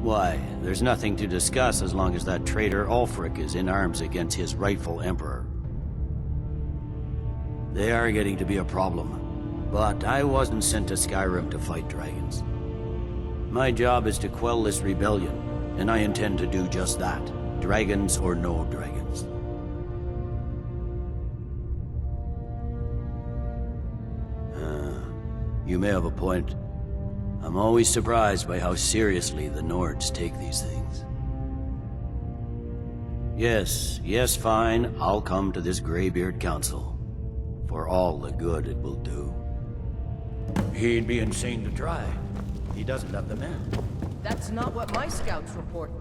Why, there's nothing to discuss as long as that traitor Ulfric is in arms against his rightful emperor. They are getting to be a problem, but I wasn't sent to Skyrim to fight dragons. My job is to quell this rebellion, and I intend to do just that. Dragons or no dragons. You may have a point. I'm always surprised by how seriously the Nords take these things. Yes, fine. I'll come to this Greybeard Council. For all the good it will do. He'd be insane to try. He doesn't have the men. That's not what my scouts report.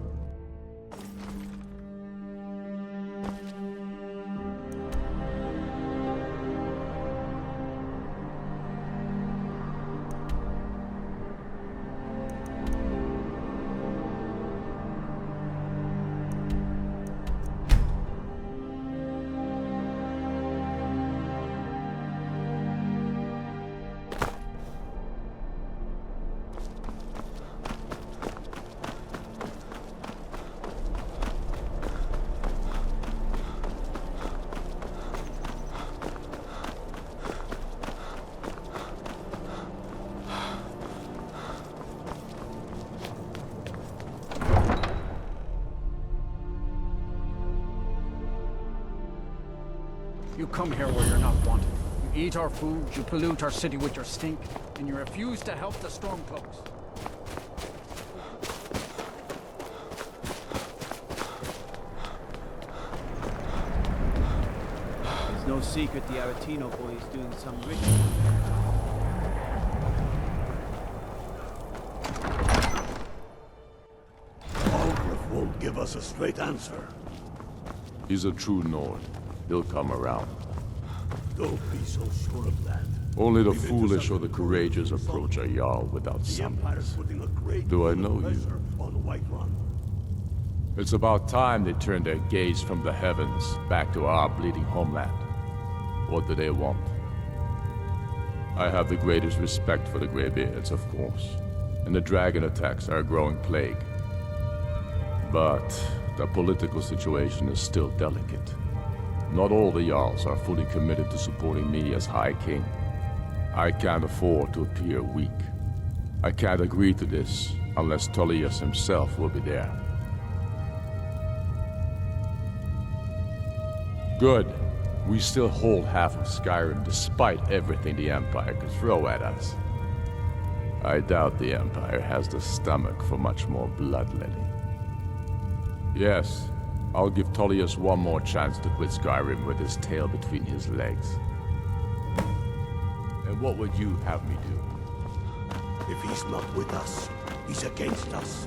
You come here where you're not wanted. You eat our food, you pollute our city with your stink, and you refuse to help the Stormcloaks. It's no secret the Aretino boy is doing some ritual. Ulfric won't give us a straight answer. He's a true Nord. He'll come around. Don't be so sure of that. Only the foolish or the courageous approach a Jarl without The Empire's summons. putting a great Do I deal of know you? pressure on Whiterun. It's about time they turned their gaze from the heavens back to our bleeding homeland. What do they want? I have the greatest respect for the Greybeards, of course, and the dragon attacks are a growing plague. But the political situation is still delicate. Not all the Jarls are fully committed to supporting me as High King. I can't afford to appear weak. I can't agree to this unless Tullius himself will be there. Good. We still hold half of Skyrim despite everything the Empire could throw at us. I doubt the Empire has the stomach for much more bloodletting. Yes, I'll give Tullius one more chance to quit Skyrim with his tail between his legs. And what would you have me do? If he's not with us, he's against us.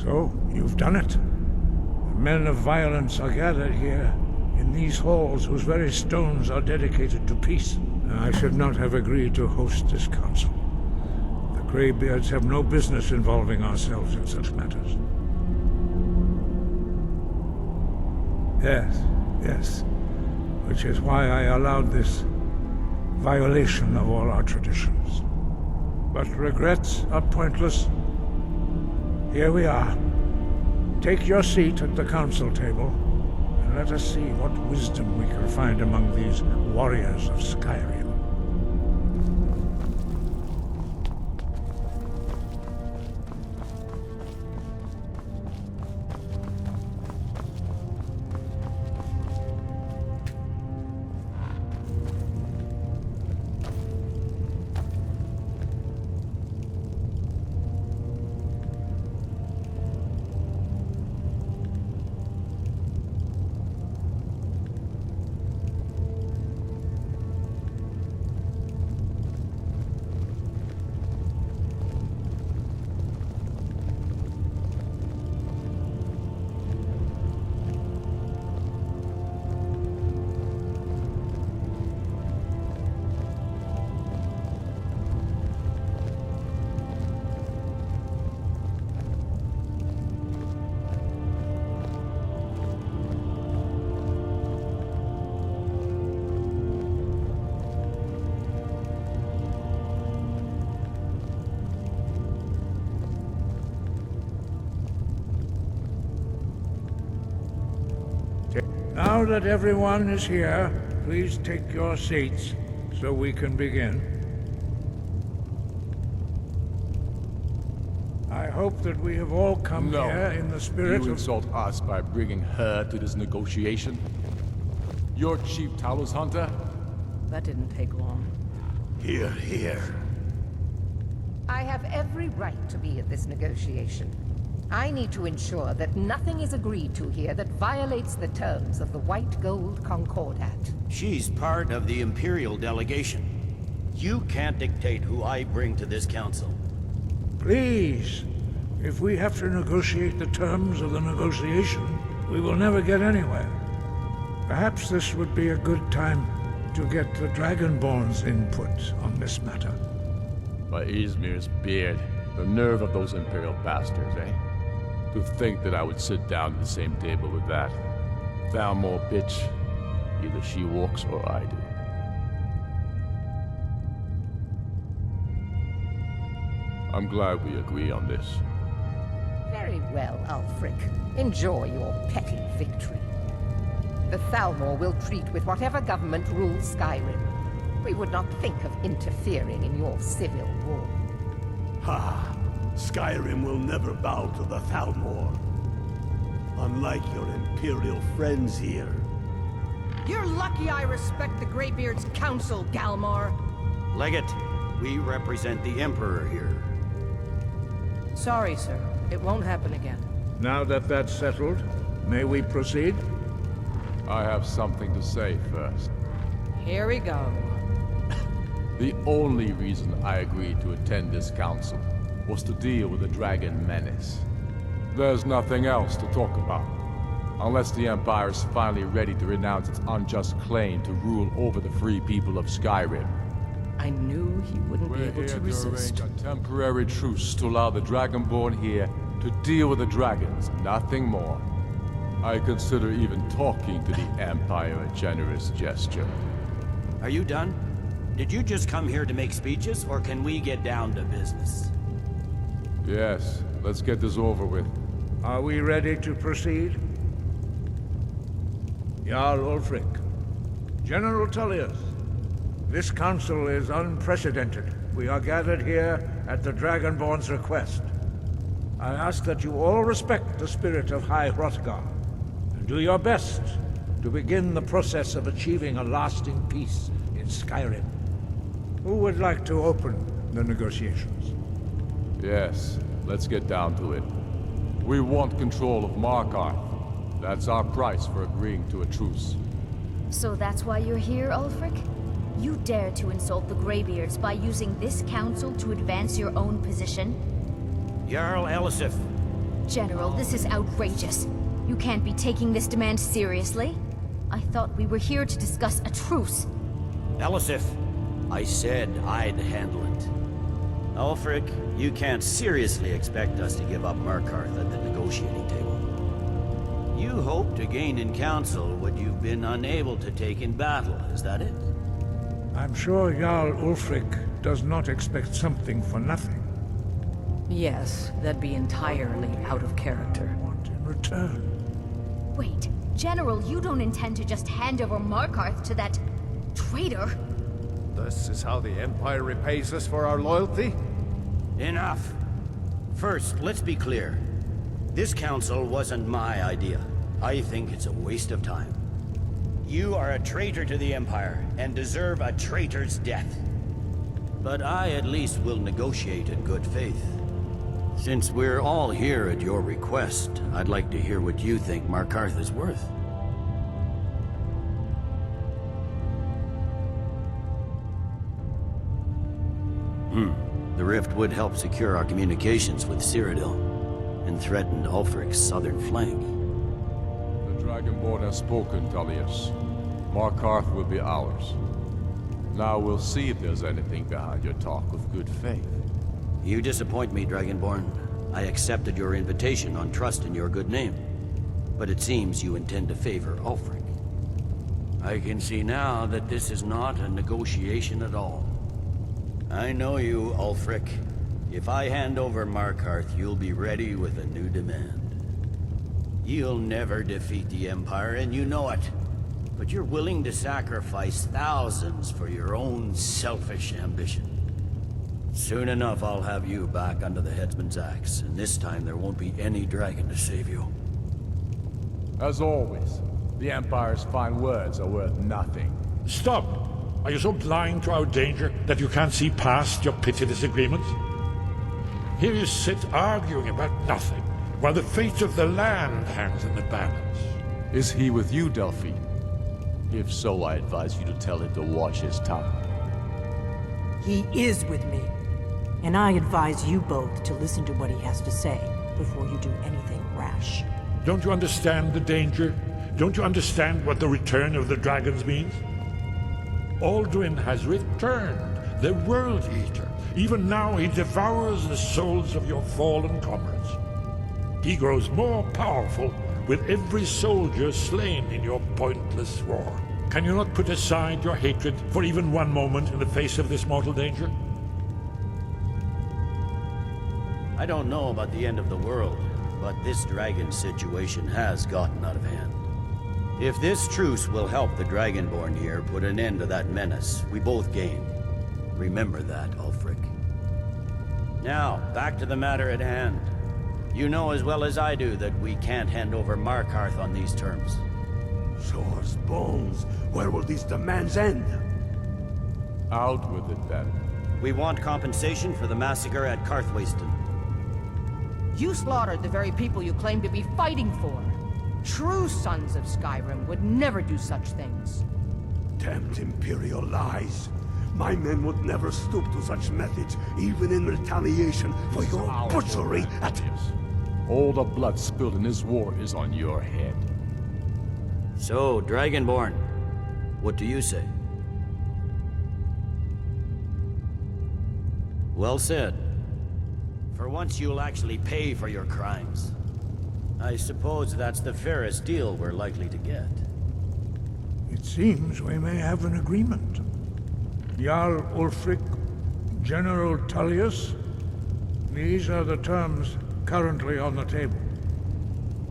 So, you've done it. The men of violence are gathered here, in these halls whose very stones are dedicated to peace. I should not have agreed to host this council. The Greybeards have no business involving ourselves in such matters. Yes. Which is why I allowed this violation of all our traditions. But regrets are pointless. Here we are. Take your seat at the council table, and let us see what wisdom we can find among these warriors of Skyrim. Now that everyone is here, please take your seats so we can begin. I hope that we have all come here in the spirit You of... insult us by bringing her to this negotiation? You're Chief Talos Hunter? That didn't take long. Here. I have every right to be at this negotiation. I need to ensure that nothing is agreed to here that violates the terms of the White Gold Concordat. She's part of the Imperial delegation. You can't dictate who I bring to this council. Please, if we have to negotiate the terms of the negotiation, we will never get anywhere. Perhaps this would be a good time to get the Dragonborn's input on this matter. By Izmir's beard, the nerve of those Imperial bastards, eh? To think that I would sit down at the same table with that Thalmor bitch. Either she walks or I do. I'm glad we agree on this. Very well, Ulfric. Enjoy your petty victory. The Thalmor will treat with whatever government rules Skyrim. We would not think of interfering in your civil war. Ha! Skyrim will never bow to the Thalmor. Unlike your Imperial friends here. You're lucky I respect the Greybeard's counsel, Galmar. Legate, we represent the Emperor here. Sorry, sir. It won't happen again. Now that that's settled, may we proceed? I have something to say first. Here we go. The only reason I agreed to attend this council was to deal with the Dragon Menace. There's nothing else to talk about. Unless the Empire is finally ready to renounce its unjust claim to rule over the free people of Skyrim. I knew he wouldn't be able to resist. We're here to arrange a temporary truce to allow the Dragonborn here To deal with the dragons, nothing more. I consider even talking to the Empire a generous gesture. Are you done? Did you just come here to make speeches, or can we get down to business? Yes, let's get this over with. Are we ready to proceed? Jarl Ulfric, General Tullius, this council is unprecedented. We are gathered here at the Dragonborn's request. I ask that you all respect the spirit of High Hrothgar, and do your best to begin the process of achieving a lasting peace in Skyrim. Who would like to open the negotiations? Yes, let's get down to it. We want control of Markarth. That's our price for agreeing to a truce. So that's why you're here, Ulfric? You dare to insult the Greybeards by using this council to advance your own position? Jarl Elisif. General, this is outrageous. You can't be taking this demand seriously. I thought we were here to discuss a truce. Elisif, I said I'd handle it. Ulfric, you can't seriously expect us to give up Markarth at the negotiating table. You hope to gain in council what you've been unable to take in battle, is that it? I'm sure Jarl Ulfric does not expect something for nothing. Yes, that'd be entirely out of character. In return. Wait, General, you don't intend to just hand over Markarth to that traitor? This is how the Empire repays us for our loyalty? Enough. First, let's be clear. This council wasn't my idea. I think it's a waste of time. You are a traitor to the Empire, and deserve a traitor's death. But I at least will negotiate in good faith. Since we're all here at your request, I'd like to hear what you think Markarth is worth. The rift would help secure our communications with Cyrodiil, and threatened Ulfric's southern flank. The Dragonborn has spoken, Tullius. Markarth will be ours. Now we'll see if there's anything behind your talk of good faith. You disappoint me, Dragonborn. I accepted your invitation on trust in your good name. But it seems you intend to favor Ulfric. I can see now that this is not a negotiation at all. I know you, Ulfric. If I hand over Markarth, you'll be ready with a new demand. You'll never defeat the Empire, and you know it. But you're willing to sacrifice thousands for your own selfish ambition. Soon enough, I'll have you back under the headsman's axe, and this time there won't be any dragon to save you. As always, the Empire's fine words are worth nothing. Stop! Are you so blind to our danger that you can't see past your petty disagreements? Here you sit arguing about nothing, while the fate of the land hangs in the balance. Is he with you, Delphine? If so, I advise you to tell him to watch his tongue. He is with me. And I advise you both to listen to what he has to say before you do anything rash. Don't you understand the danger? Don't you understand what the return of the dragons means? Alduin has returned, the World Eater. Even now he devours the souls of your fallen comrades. He grows more powerful with every soldier slain in your pointless war. Can you not put aside your hatred for even one moment in the face of this mortal danger? I don't know about the end of the world, but this dragon situation has gotten out of hand. If this truce will help the Dragonborn here put an end to that menace, we both gain. Remember that, Ulfric. Now, back to the matter at hand. You know as well as I do that we can't hand over Markarth on these terms. Swords, bones, where will these demands end? Out with it, then. We want compensation for the massacre at Karthwasten. You slaughtered the very people you claim to be fighting for. True sons of Skyrim would never do such things. Damned Imperial lies. My men would never stoop to such methods, even in retaliation for your butchery at... All the blood spilled in this war is on your head. So, Dragonborn, what do you say? Well said. For once you'll actually pay for your crimes. I suppose that's the fairest deal we're likely to get. It seems we may have an agreement. Jarl Ulfric, General Tullius, these are the terms currently on the table.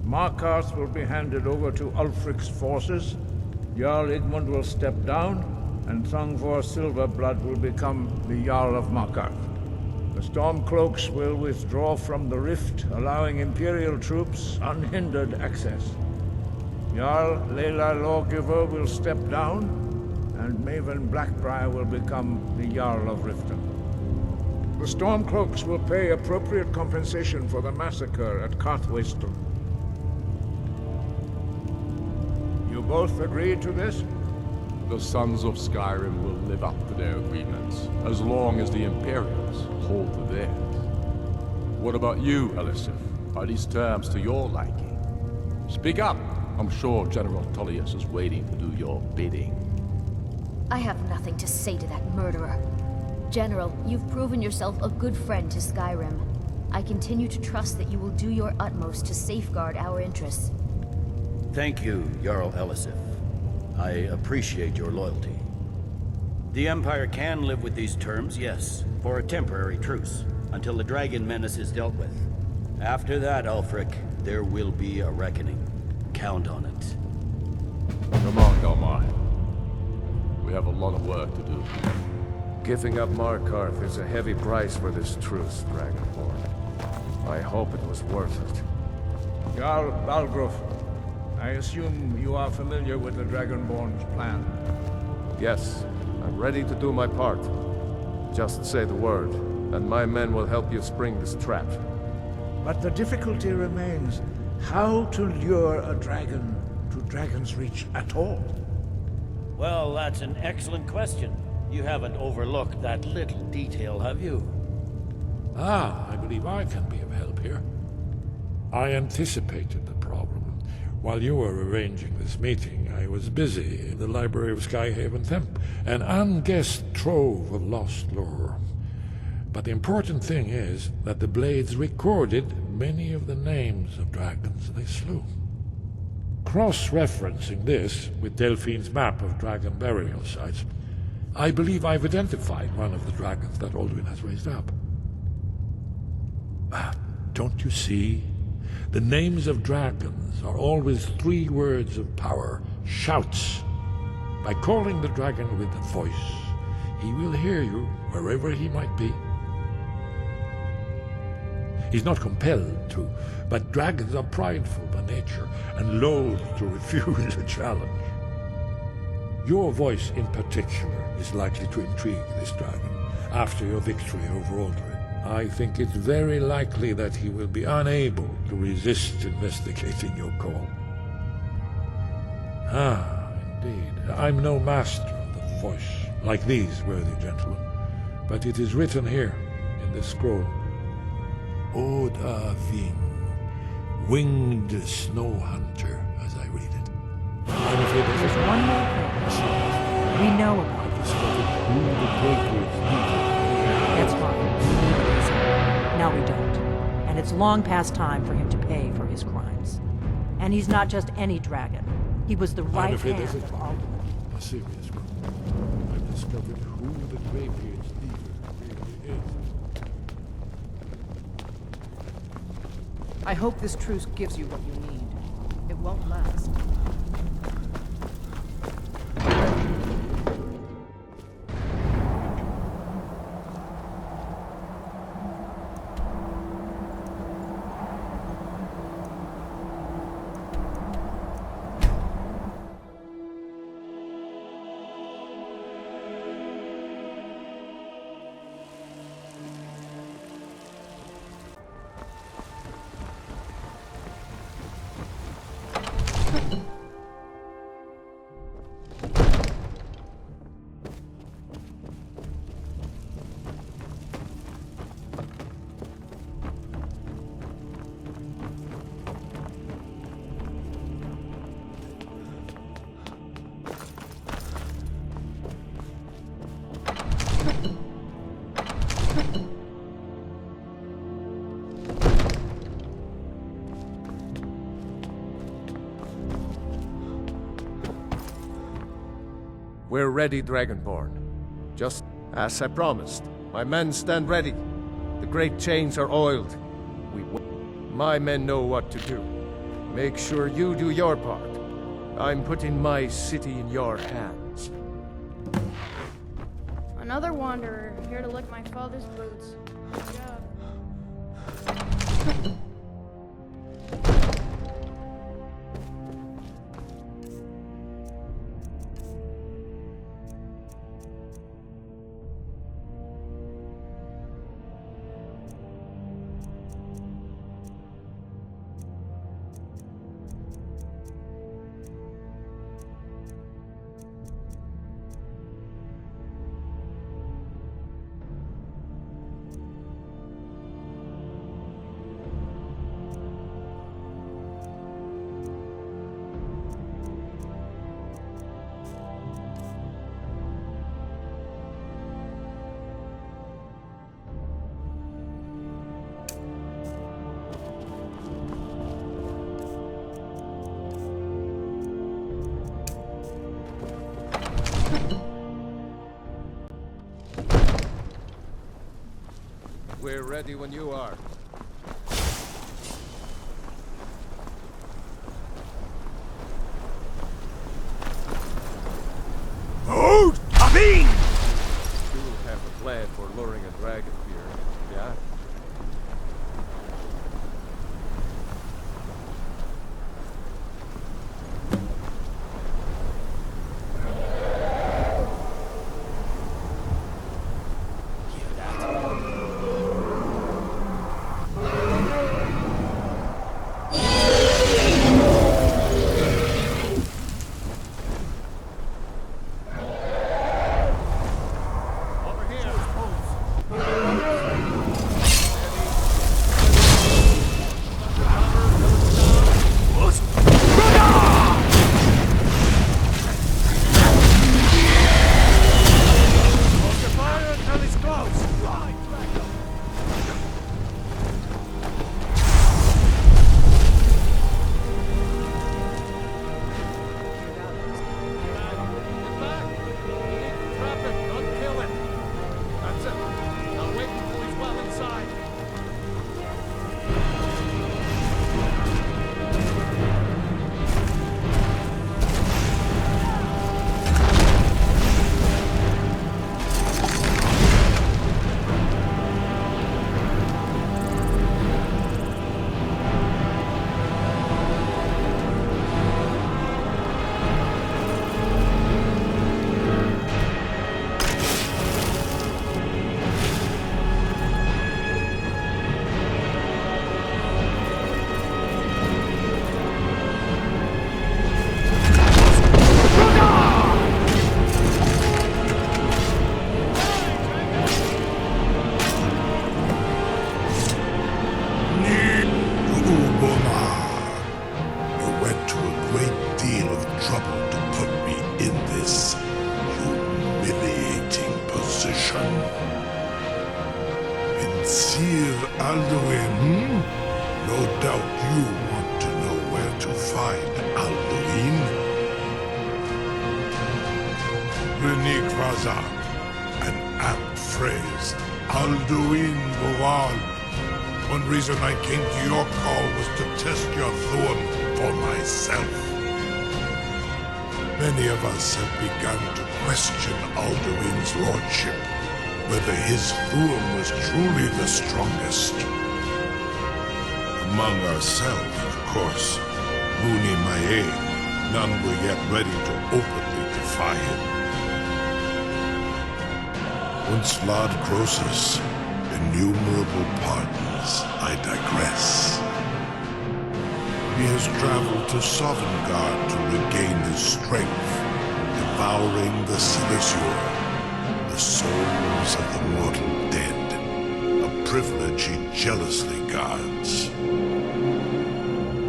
Markarth will be handed over to Ulfric's forces, Jarl Igmund will step down, and Thungvor Silverblood will become the Jarl of Markarth. The Stormcloaks will withdraw from the rift, allowing Imperial troops unhindered access. Jarl Leila Lawgiver will step down, and Maven Blackbriar will become the Jarl of Riften. The Stormcloaks will pay appropriate compensation for the massacre at Carthwayston. You both agree to this? The Sons of Skyrim will live up to their agreements, as long as the Imperials hold to theirs. What about you, Elisif? Are these terms to your liking? Speak up! I'm sure General Tullius is waiting to do your bidding. I have nothing to say to that murderer. General, you've proven yourself a good friend to Skyrim. I continue to trust that you will do your utmost to safeguard our interests. Thank you, Jarl Elisif. I appreciate your loyalty. The Empire can live with these terms, yes, for a temporary truce, until the dragon menace is dealt with. After that, Ulfric, there will be a reckoning. Count on it. Come on, Galmar. We have a lot of work to do. Giving up Markarth is a heavy price for this truce, Dragonborn. I hope it was worth it. Jarl Balgruuf, I assume you are familiar with the Dragonborn's plan. Yes, I'm ready to do my part. Just say the word, and my men will help you spring this trap. But the difficulty remains how to lure a dragon to Dragon's Reach at all. Well, that's an excellent question. You haven't overlooked that little detail, have you? Ah, I believe I can be of help here. I anticipated the problem. While you were arranging this meeting, I was busy in the library of Skyhaven Temp, an unguessed trove of lost lore. But the important thing is that the Blades recorded many of the names of dragons they slew. Cross-referencing this with Delphine's map of dragon burial sites, I believe I've identified one of the dragons that Alduin has raised up. Don't you see? The names of dragons are always 3 words of power, shouts. By calling the dragon with a voice, he will hear you wherever he might be. He's not compelled to, but dragons are prideful by nature and loath to refuse a challenge. Your voice in particular is likely to intrigue this dragon after your victory over Alduin. I think it's very likely that he will be unable to resist investigating your call. Ah, indeed. I'm no master of the voice, like these worthy gentlemen, but it is written here in this scroll. Oda Ving, winged snow hunter, as I read it. I'm afraid There's one more thing. We know about I've discovered who the Greybeards need. That's fine. Now we don't. And it's long past time for him to pay for his crimes. And he's not just any dragon. He was the right I'm afraid hand this is of Alduin. a serious crime. I've discovered who the Greybeards leader really is. I hope this truce gives you what you need. It won't last. We're ready, Dragonborn. Just as I promised. My men stand ready. The great chains are oiled. My men know what to do. Make sure you do your part. I'm putting my city in your hands. Another wanderer, here to lick my father's boots. Good job. We're ready when you are. Hold! Abin! You have a plan for luring a dragon here, yeah? Alduin, no doubt you want to know where to find Alduin. Unique Raza, an apt phrase. Alduin Boal. One reason I came to your call was to test your Thuum for myself. Many of us have begun to question Alduin's lordship, whether his Thuum was truly the strongest. Among ourselves, of course, Muni Mae, none were yet ready to openly defy him. Once Lord Croesus, innumerable pardons, I digress. He has traveled to Sovngarde to regain his strength, devouring the Silesure, the souls of the mortal dead, a privilege he jealously guards.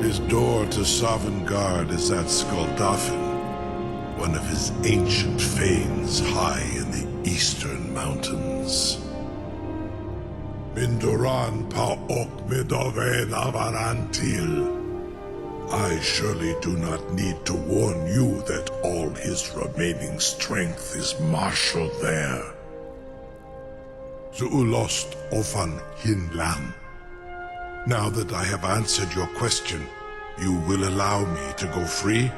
His door to Sovngarde is at Skuldafn, one of his ancient fanes high in the eastern mountains. Mindoran pa ok midoven avarantil. I surely do not need to warn you that all his remaining strength is marshaled there. Zuulost ofan hinlan. Now that I have answered your question, you will allow me to go free?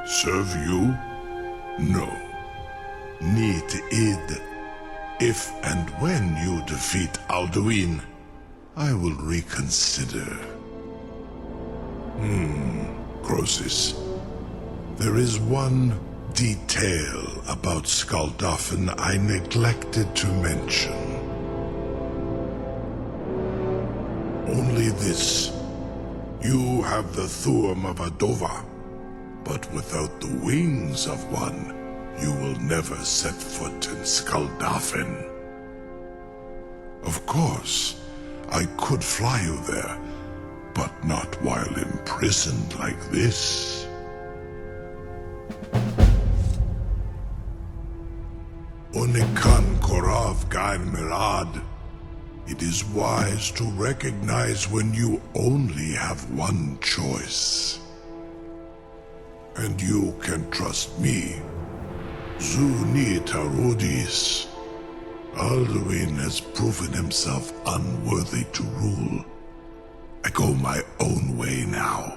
Serve you? No. Need id. If and when you defeat Alduin, I will reconsider. Croesus. There is one detail about Skaldafn I neglected to mention. Only this. You have the Thuum of a Dova, but without the wings of one, you will never set foot in Skaldafn. Of course, I could fly you there, but not while imprisoned like this. Onikan Korav Gain Mirad. It is wise to recognize when you only have one choice. And you can trust me. Zuni Tarudis. Alduin has proven himself unworthy to rule. I go my own way now.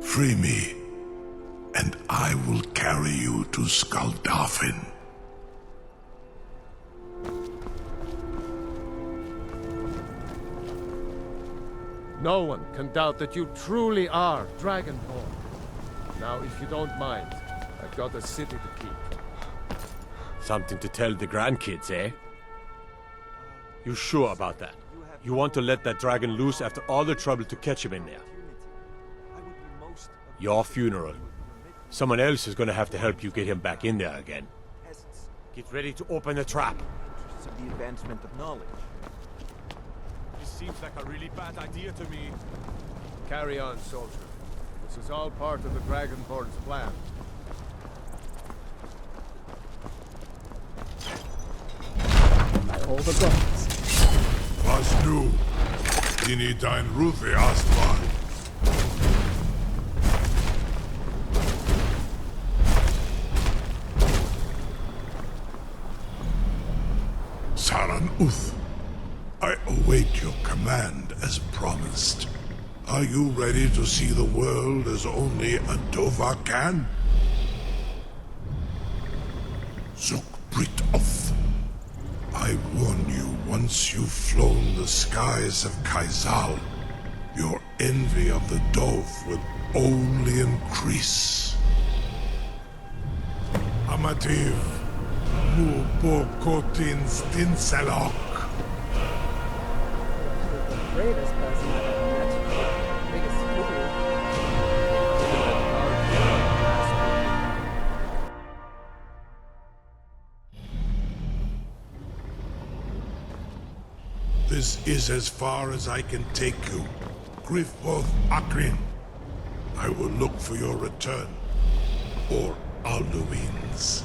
Free me, and I will carry you to Skaldafn. No one can doubt that you truly are Dragonborn. Now, if you don't mind, I've got a city to keep. Something to tell the grandkids, eh? You sure about that? You want to let that dragon loose after all the trouble to catch him in there? Your funeral. Someone else is gonna have to help you get him back in there again. Get ready to open the trap. The advancement of knowledge. This seems like a really bad idea to me. Carry on, soldier. This is all part of the Dragonborn's plan. All the guns. Was nu? Dini dein Rufe Astral. Saran Uth, I await your command as promised. Are you ready to see the world as only a Dova can? Zuk Brit Oth. I warn you, once you've flown the skies of Kaizal, your envy of the Dove will only increase. Amativ, mu bokotin stinselok. The greatest person I've ever met. Biggest fool. This is as far as I can take you. Grifoth Akrin. I will look for your return. Or Alduin's.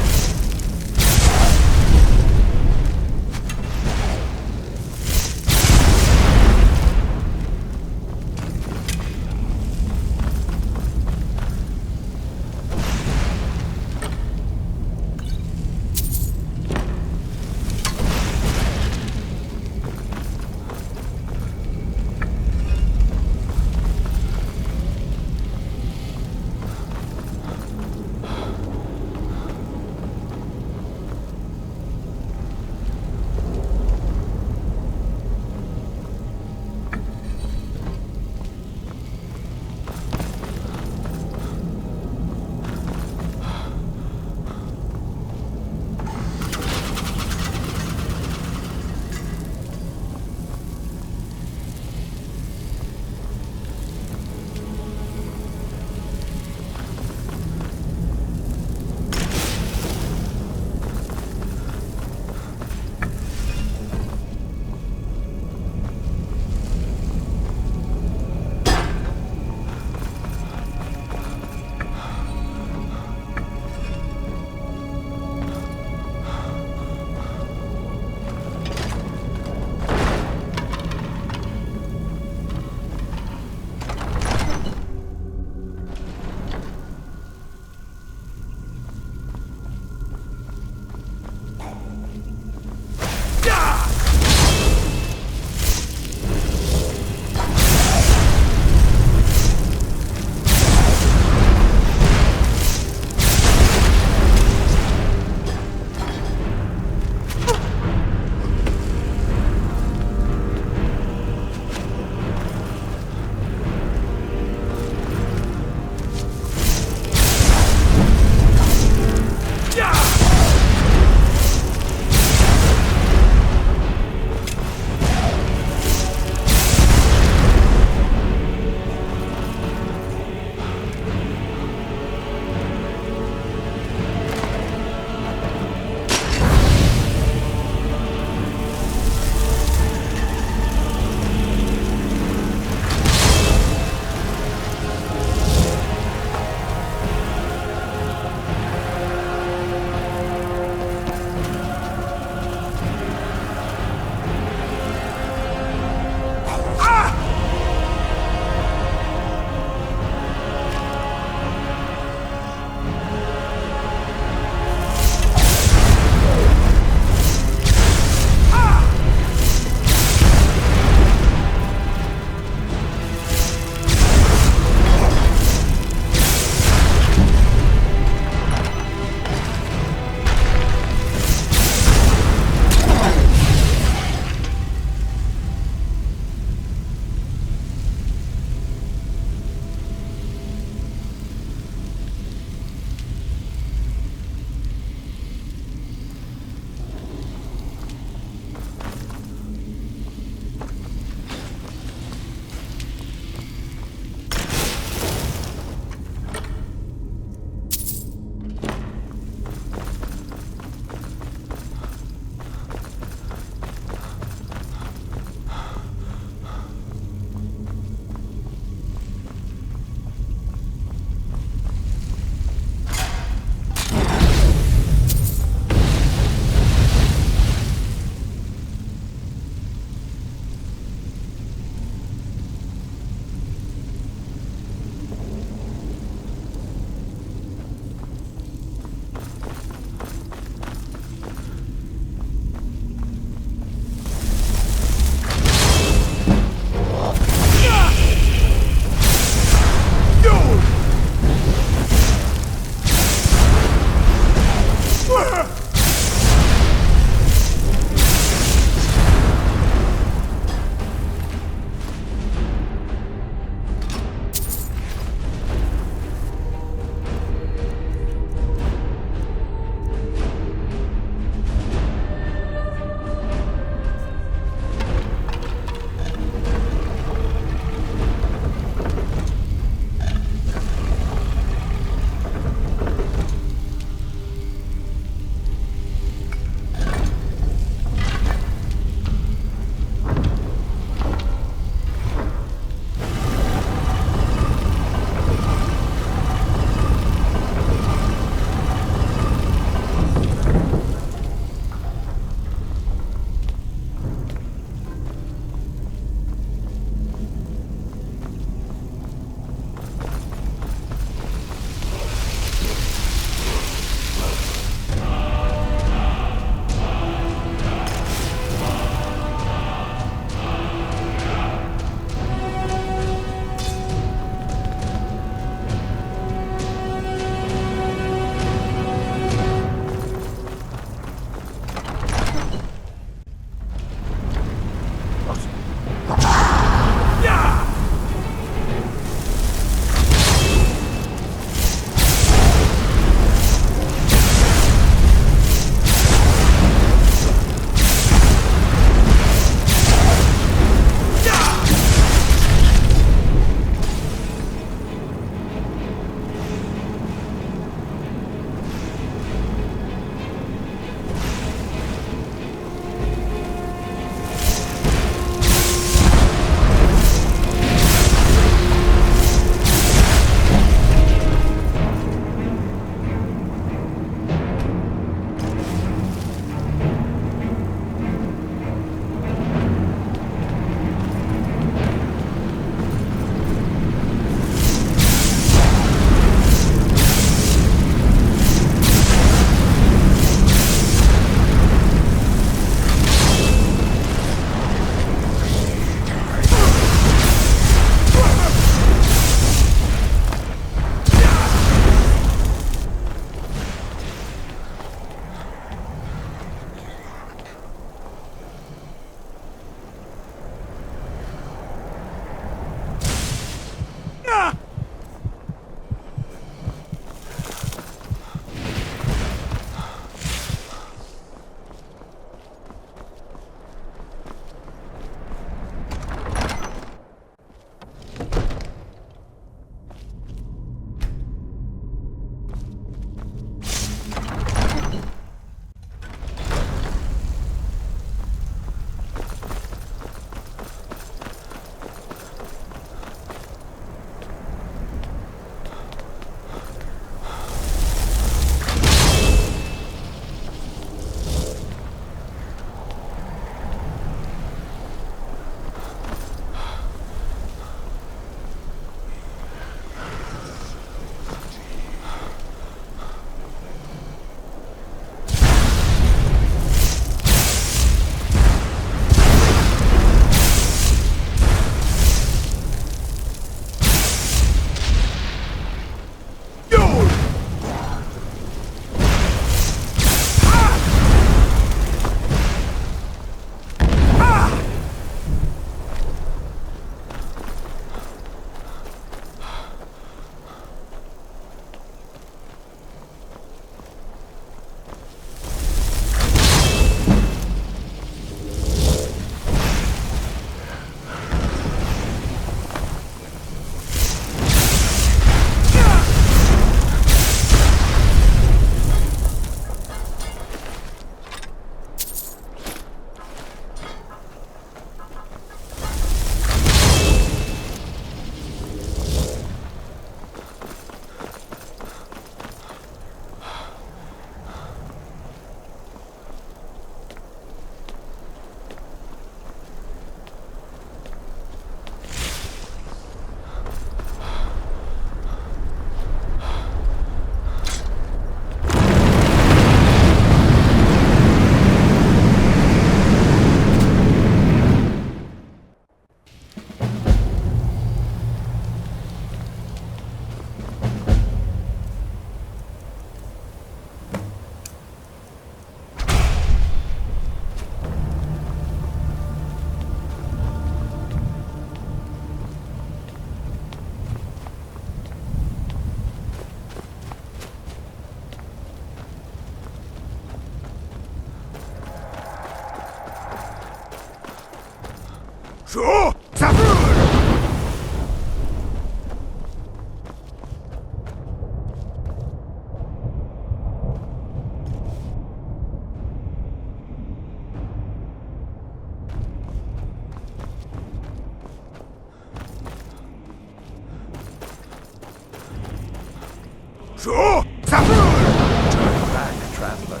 Turn back, traveler.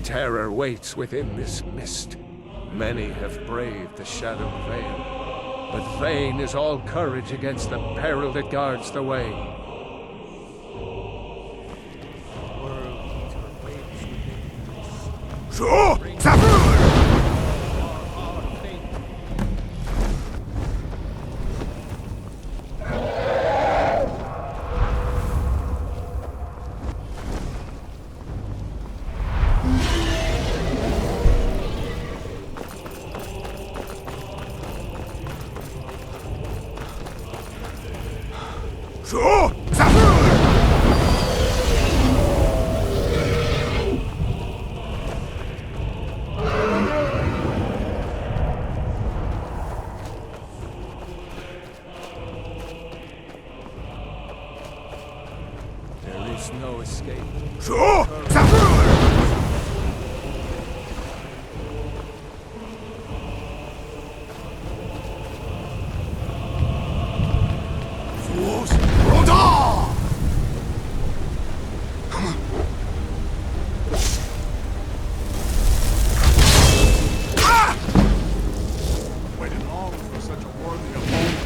Terror waits within this mist. Many have braved the shadowed veil, but vain is all courage against the peril that guards the way. There is no escape. Waited long for such a worthy opponent.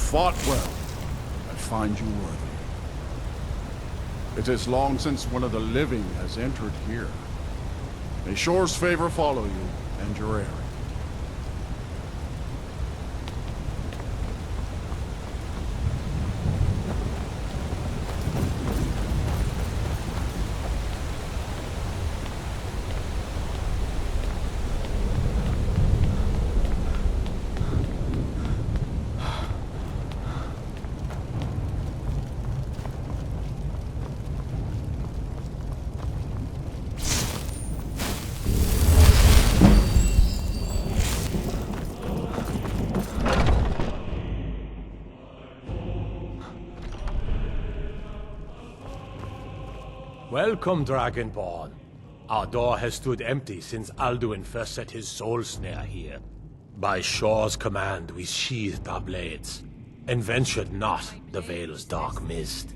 fought well. I find you worthy. It is long since one of the living has entered here. May Shore's favor follow you and your errand. Welcome, Dragonborn. Our door has stood empty since Alduin first set his soul snare here. By Shore's command, we sheathed our blades, and ventured not the Vale's dark mist.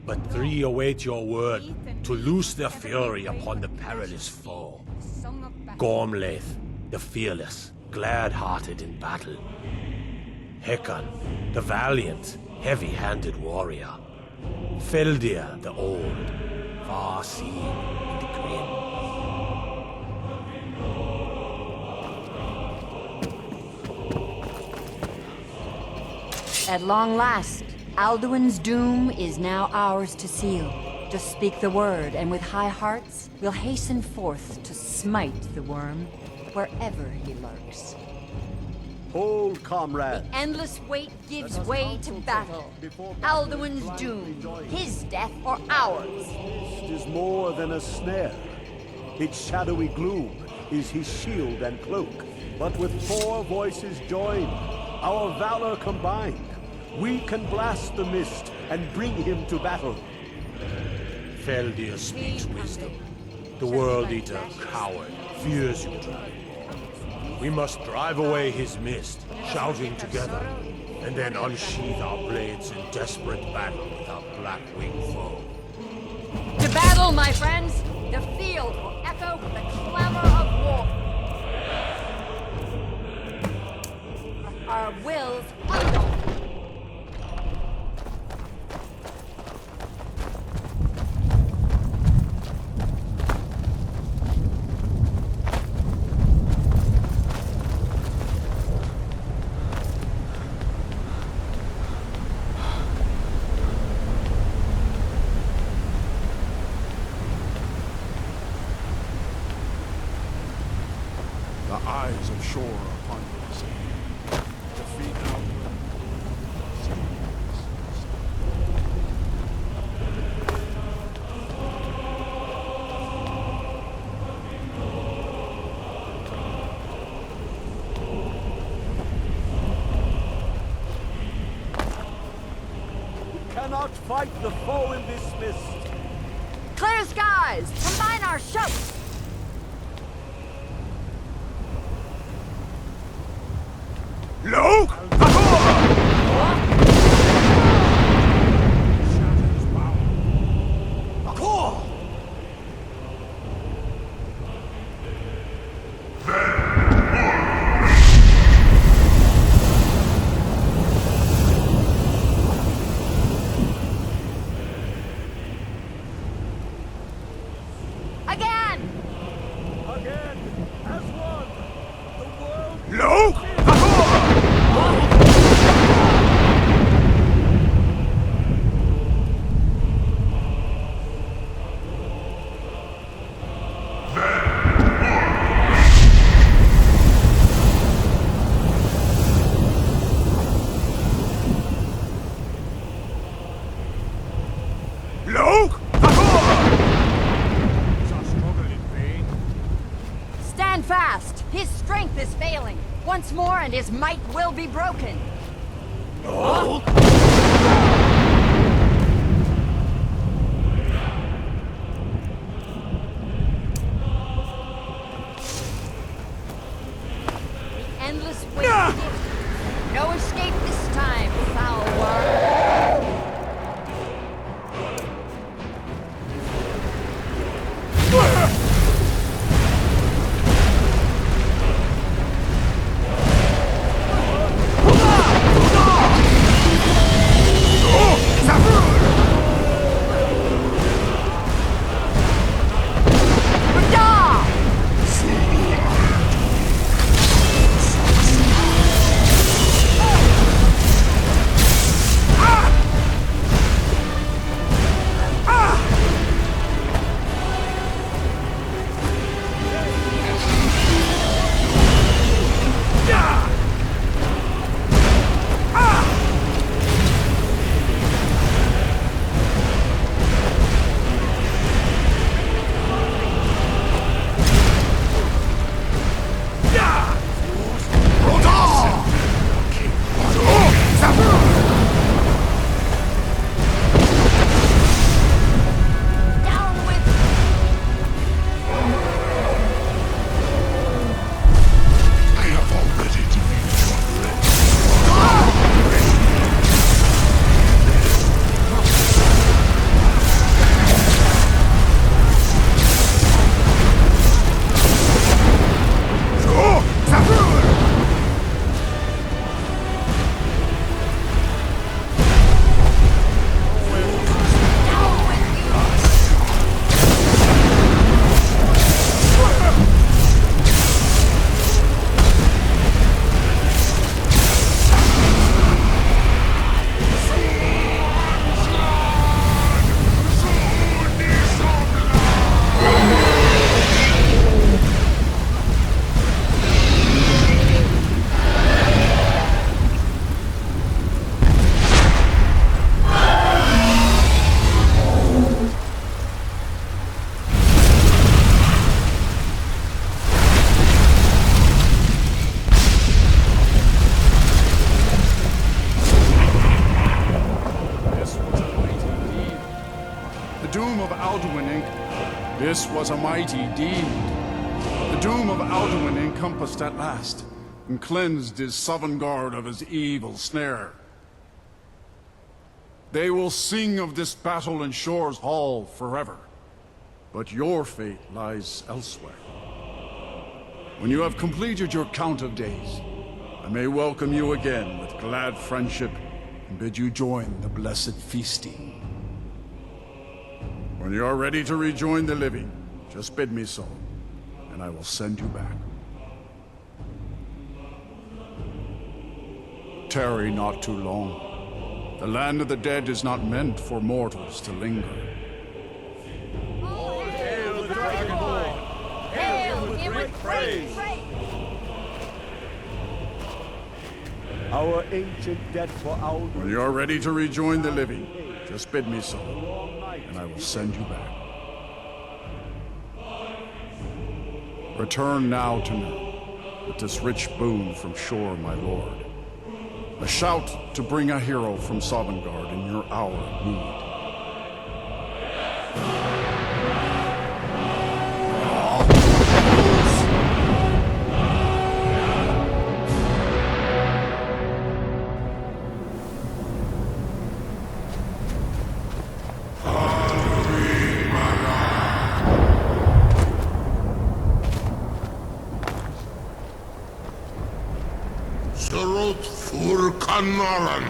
But three await your word to loose their fury upon the perilous foe. Gormlaith, the fearless, glad-hearted in battle. Hekon, the valiant, heavy-handed warrior. Feldir, the old, far-seeing and grim. At long last, Alduin's doom is now ours to seal. Just speak the word, and with high hearts, we'll hasten forth to smite the worm wherever he lurks. Hold, comrade. The endless wait gives way to battle. Alduin's doom, his death or ours. It is more than a snare. Its shadowy gloom is his shield and cloak. But with 4 voices joined, our valor combined, we can blast the mist and bring him to battle. Feldir speaks wisdom. The World Eater, coward, fears you, Dragonborn. We must drive away his mist, shouting together, and then unsheath our blades in desperate battle with our black-winged foe. To battle, my friends! The field will echo with the clamor of war. Our wills unknown. The eyes of Shore are upon you. Defeat Alduin. We cannot fight the foe in this mist. Clear skies! Combine our shouts! Loke! Again! Again, as one, the world... Loke! Loke! Stand fast! His strength is failing. Once more and his might will be broken. Oh. The endless wait. No escape this time, foul worm. was a mighty deed. The doom of Alduin encompassed at last, and cleansed his Sovngarde of his evil snare. They will sing of this battle in Shore's Hall forever, but your fate lies elsewhere. When you have completed your count of days, I may welcome you again with glad friendship and bid you join the blessed feasting. When you are ready to rejoin the living, just bid me so, and I will send you back. Tarry not too long. The land of the dead is not meant for mortals to linger. All hail the Dragonborn! Hail him with praise! Our ancient debt for Alduin. When you are ready to rejoin the living, just bid me so, and I will send you back. Return now to me, with this rich boon from Shore, my lord. A shout to bring a hero from Sovngarde in your hour of need. Surot fur kanaran.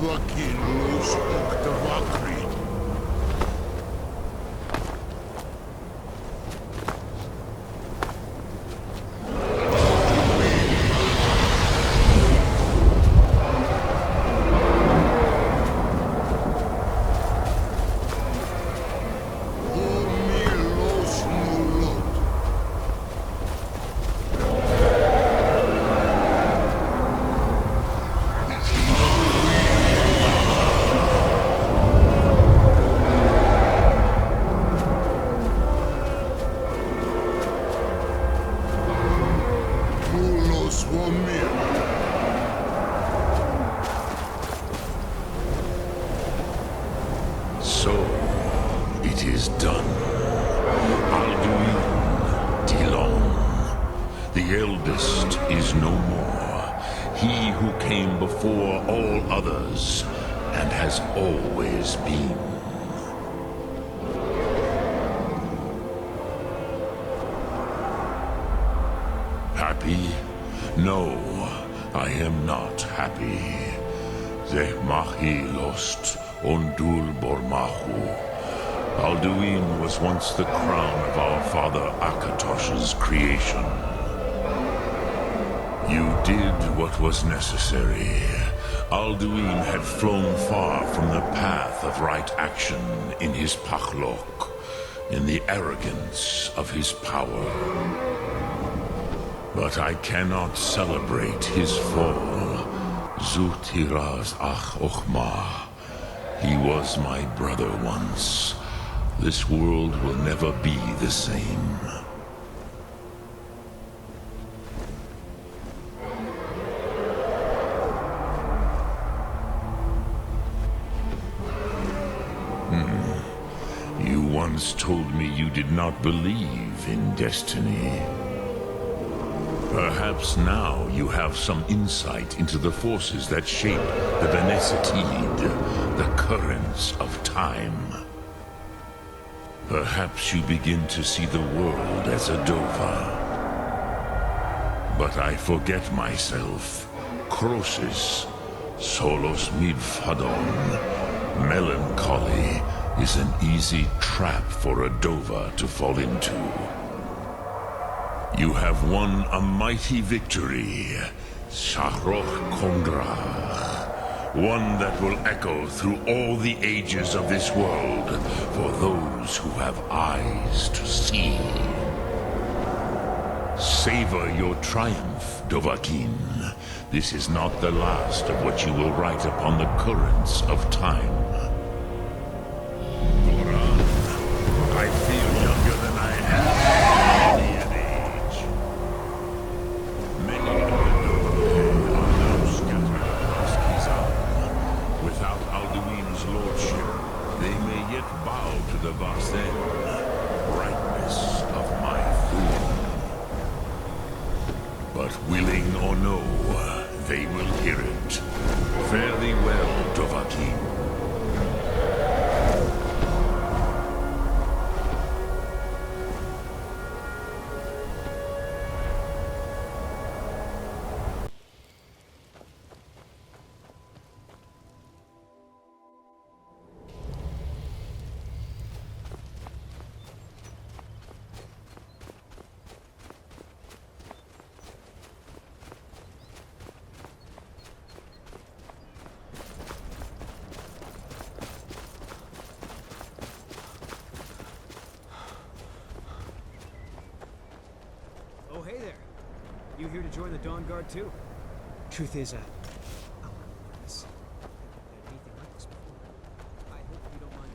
Vakin los oktavakri. So, it is done. Alduin Dilon, the eldest, is no more. He who came before all others, and has always been. Happy? No, I am not happy. Ze mahi lost ondul bormahu. Alduin was once the crown of our father Akatosh's creation. You did what was necessary. Alduin had flown far from the path of right action in his pachlok, in the arrogance of his power. But I cannot celebrate his fall. Zutiraz ach ochma. He was my brother once. This world will never be the same. You once told me you did not believe in destiny. Perhaps now you have some insight into the forces that shape the Benesatid, the currents of time. Perhaps you begin to see the world as a Dova. But I forget myself. Crosis, solos midfadon. Melancholy is an easy trap for a Dova to fall into. You have won a mighty victory, Shahroch Kondrach, one that will echo through all the ages of this world for those who have eyes to see. Savor your triumph, Dovahkiin. This is not the last of what you will write upon the currents of time. Goran, I willing or no, they will hear it. Fare thee well, Dovahkiin. Oh, hey there. You here to join the Dawnguard too? Truth is, this. Anything like this before. I hope you don't mind.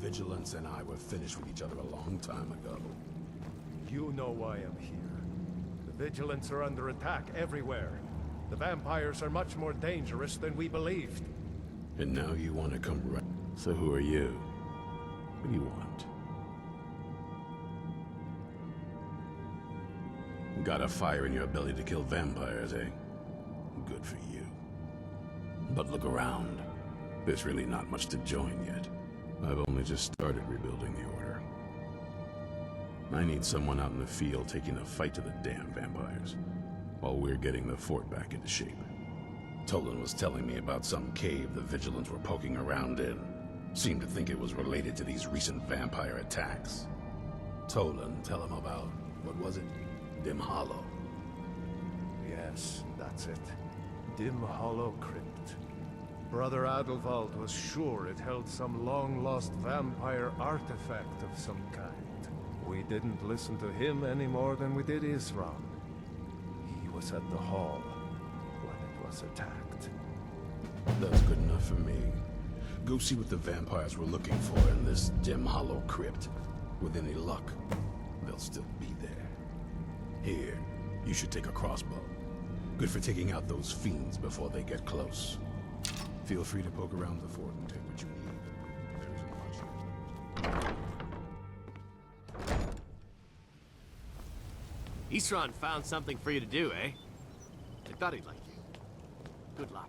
Vigilance and I were finished with each other a long time ago. You know why I'm here. The Vigilants are under attack everywhere. The vampires are much more dangerous than we believed. And now you want to come right. So who are you? What do you want? Got a fire in your belly to kill vampires, eh? Good for you. But look around. There's really not much to join yet. I've only just started rebuilding the Order. I need someone out in the field taking the fight to the damn vampires, while we're getting the fort back into shape. Tolan was telling me about some cave the Vigilants were poking around in. Seemed to think it was related to these recent vampire attacks. Tolan, tell him about, what was it? Dim Hollow. Yes, that's it. Dim Hollow Crypt. Brother Adelwald was sure it held some long-lost vampire artifact of some kind. We didn't listen to him any more than we did Isram. He was at the hall when it was attacked. That's good enough for me. Go see what the vampires were looking for in this Dim Hollow Crypt. With any luck, they'll still be there. Here, you should take a crossbow. Good for taking out those fiends before they get close. Feel free to poke around the fort and take what you need. There isn't much. Isran found something for you to do, eh? I thought he'd like you. Good luck.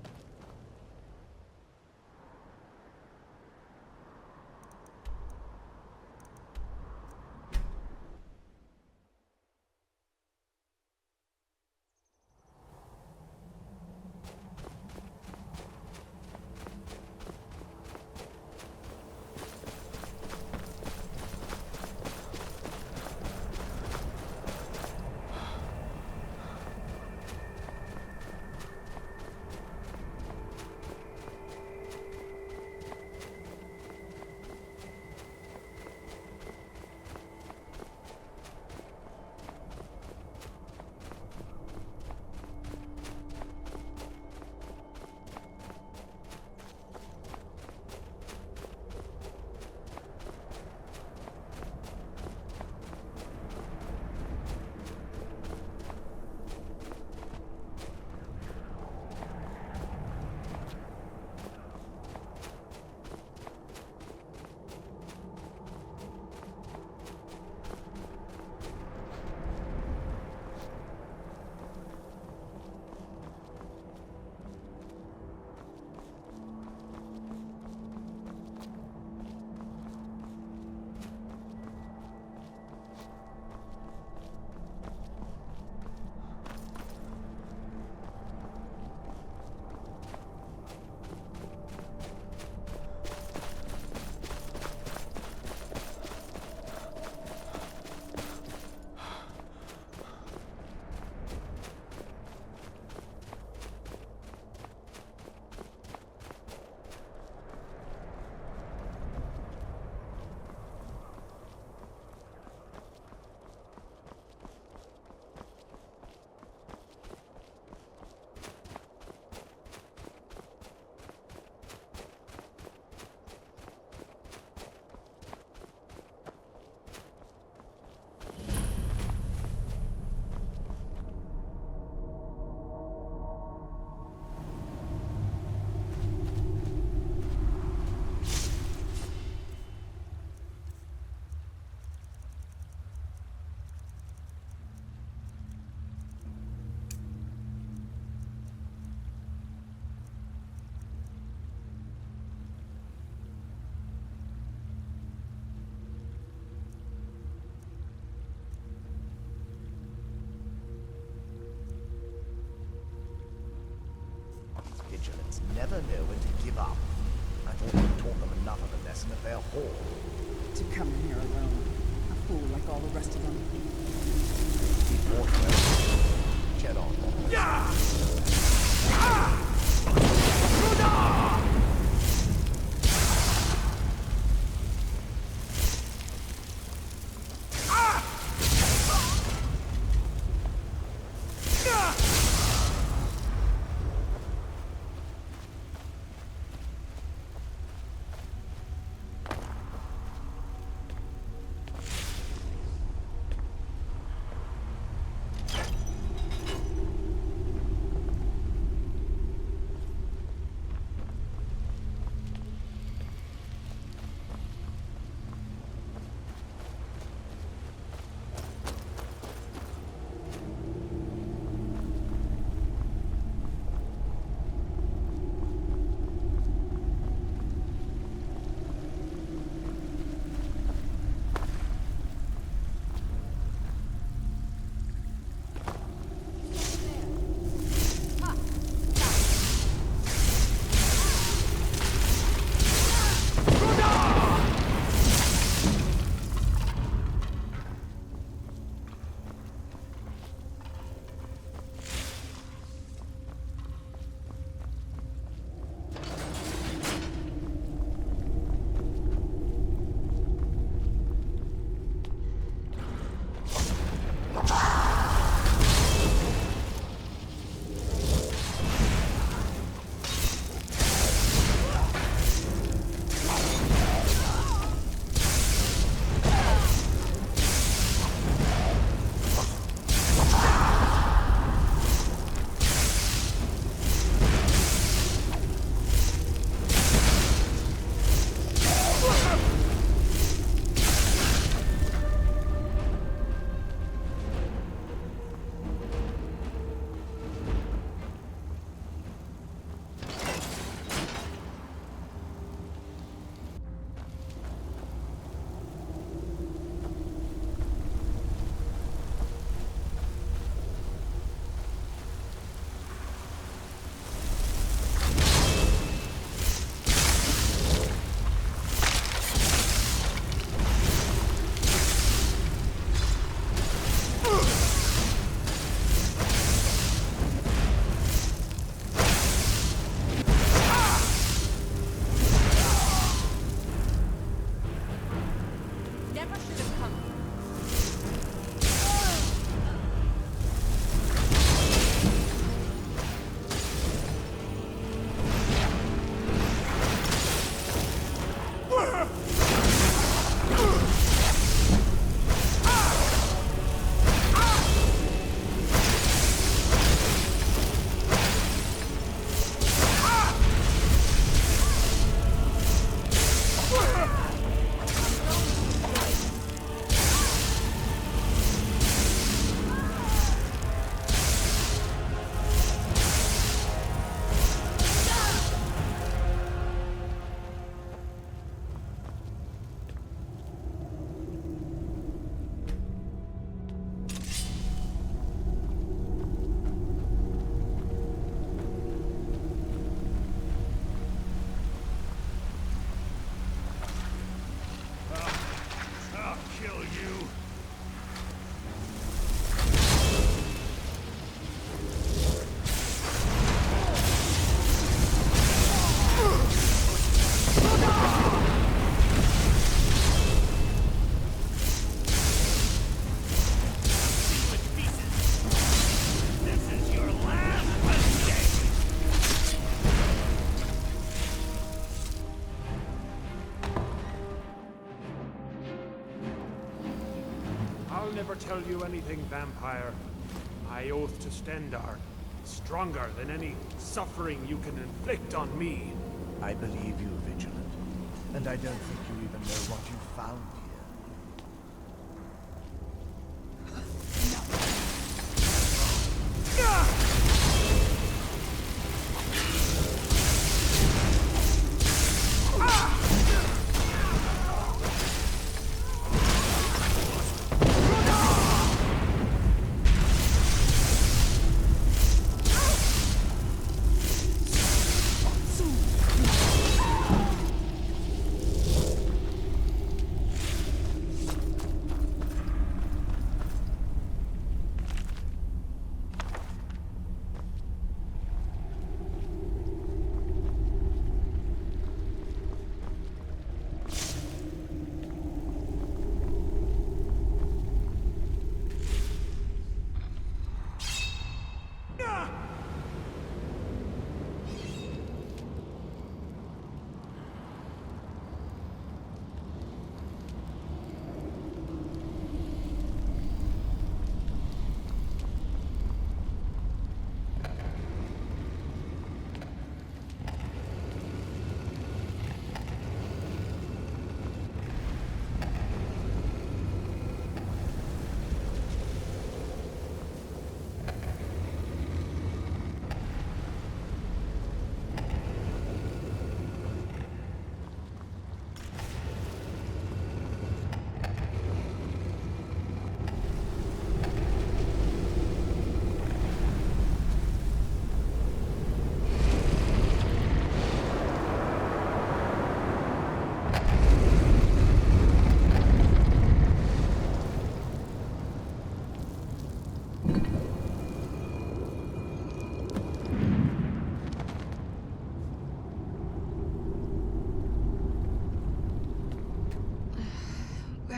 never know when to give up. I thought I'd taught them enough of a lesson at their hall. To come in here alone. A fool like all the rest of them. He fought well. Chet on. Yeah! never tell you anything, vampire. My oath to Stendar is stronger than any suffering you can inflict on me. I believe you, Vigilant. And I don't think you even know what you found here.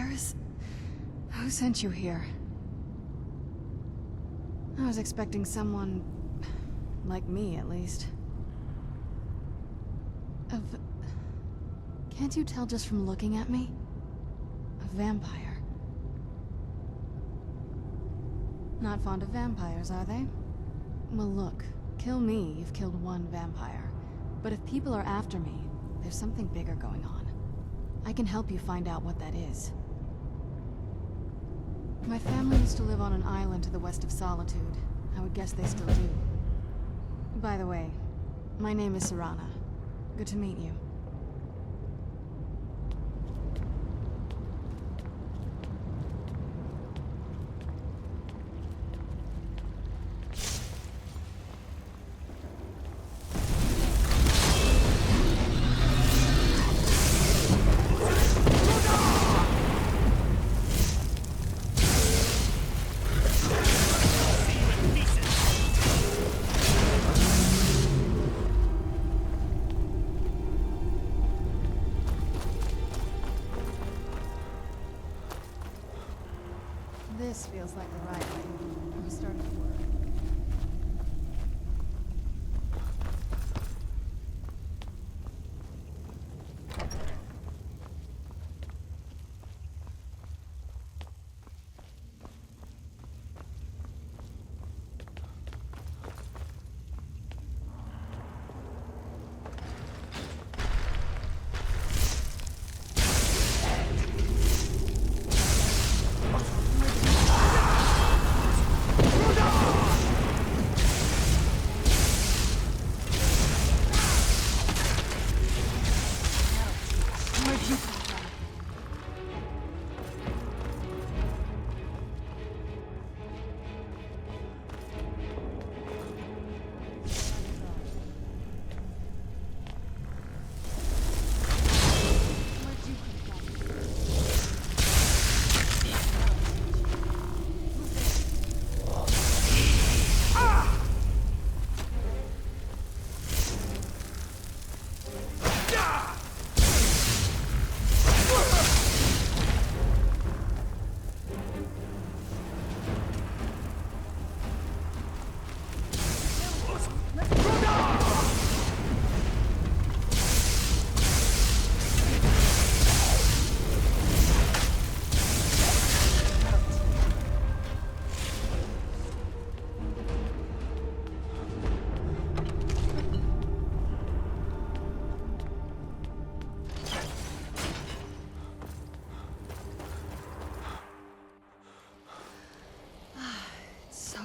Vampires? Who sent you here? I was expecting someone... like me, at least. Can't you tell just from looking at me? A vampire. Not fond of vampires, are they? Well, look. Kill me, you've killed one vampire. But if people are after me, there's something bigger going on. I can help you find out what that is. My family used to live on an island to the west of Solitude. I would guess they still do. By the way, my name is Serana. Good to meet you. This feels like the right way. I'm starting to work.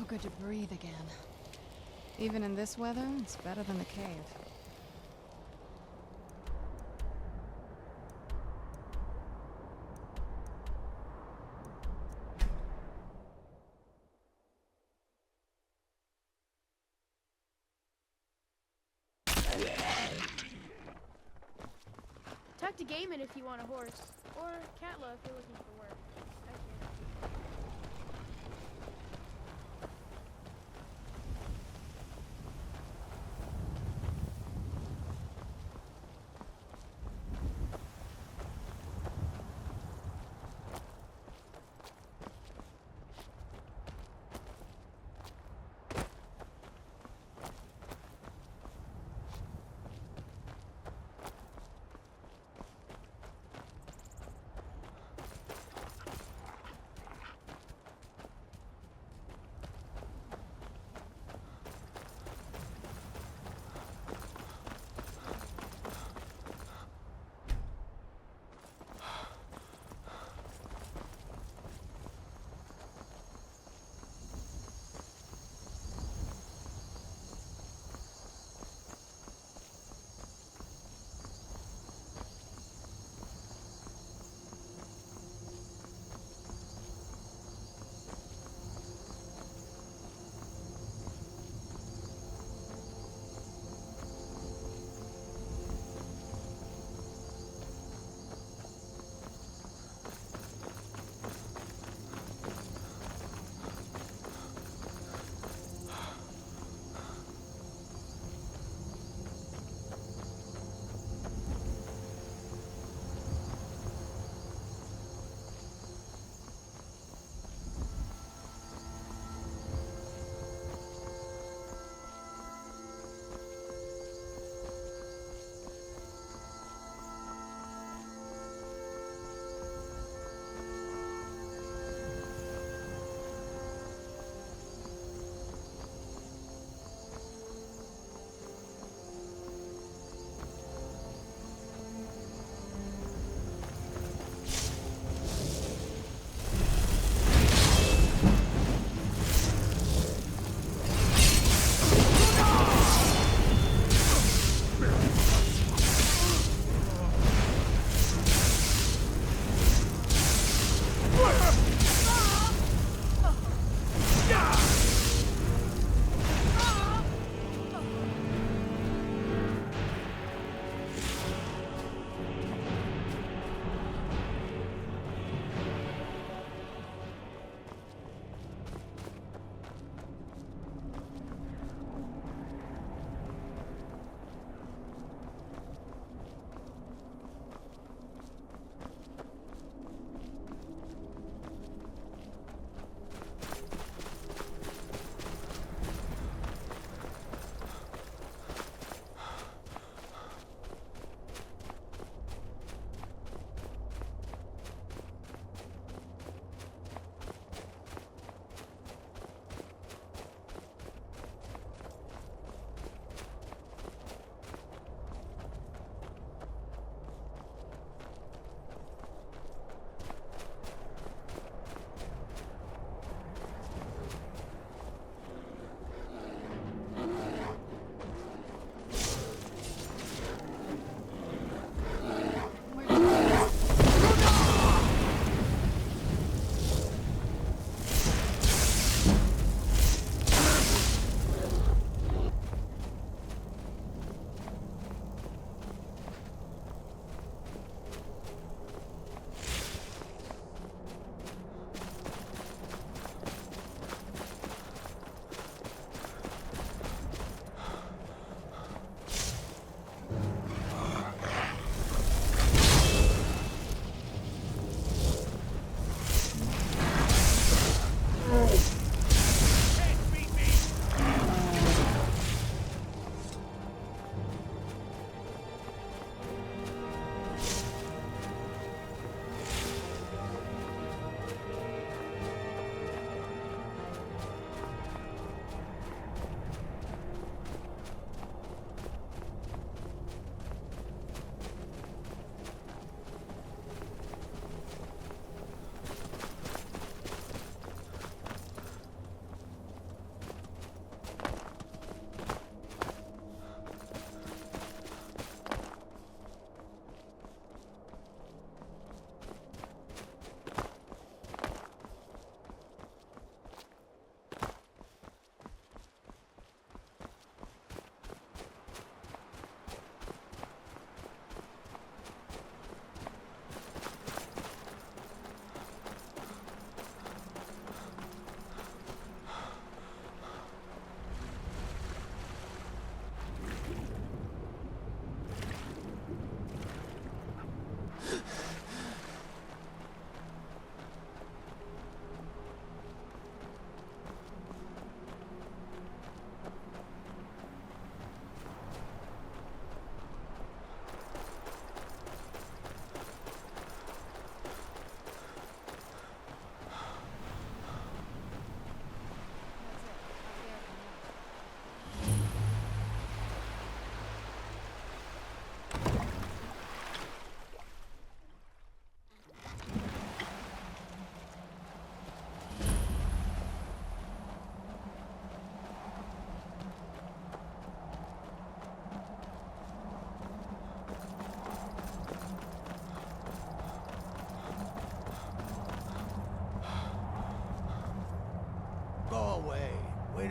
Good to breathe again. Even in this weather, it's better than the cave. Talk to Gaiman if you want a horse, or Katla if you're looking for work. I can't.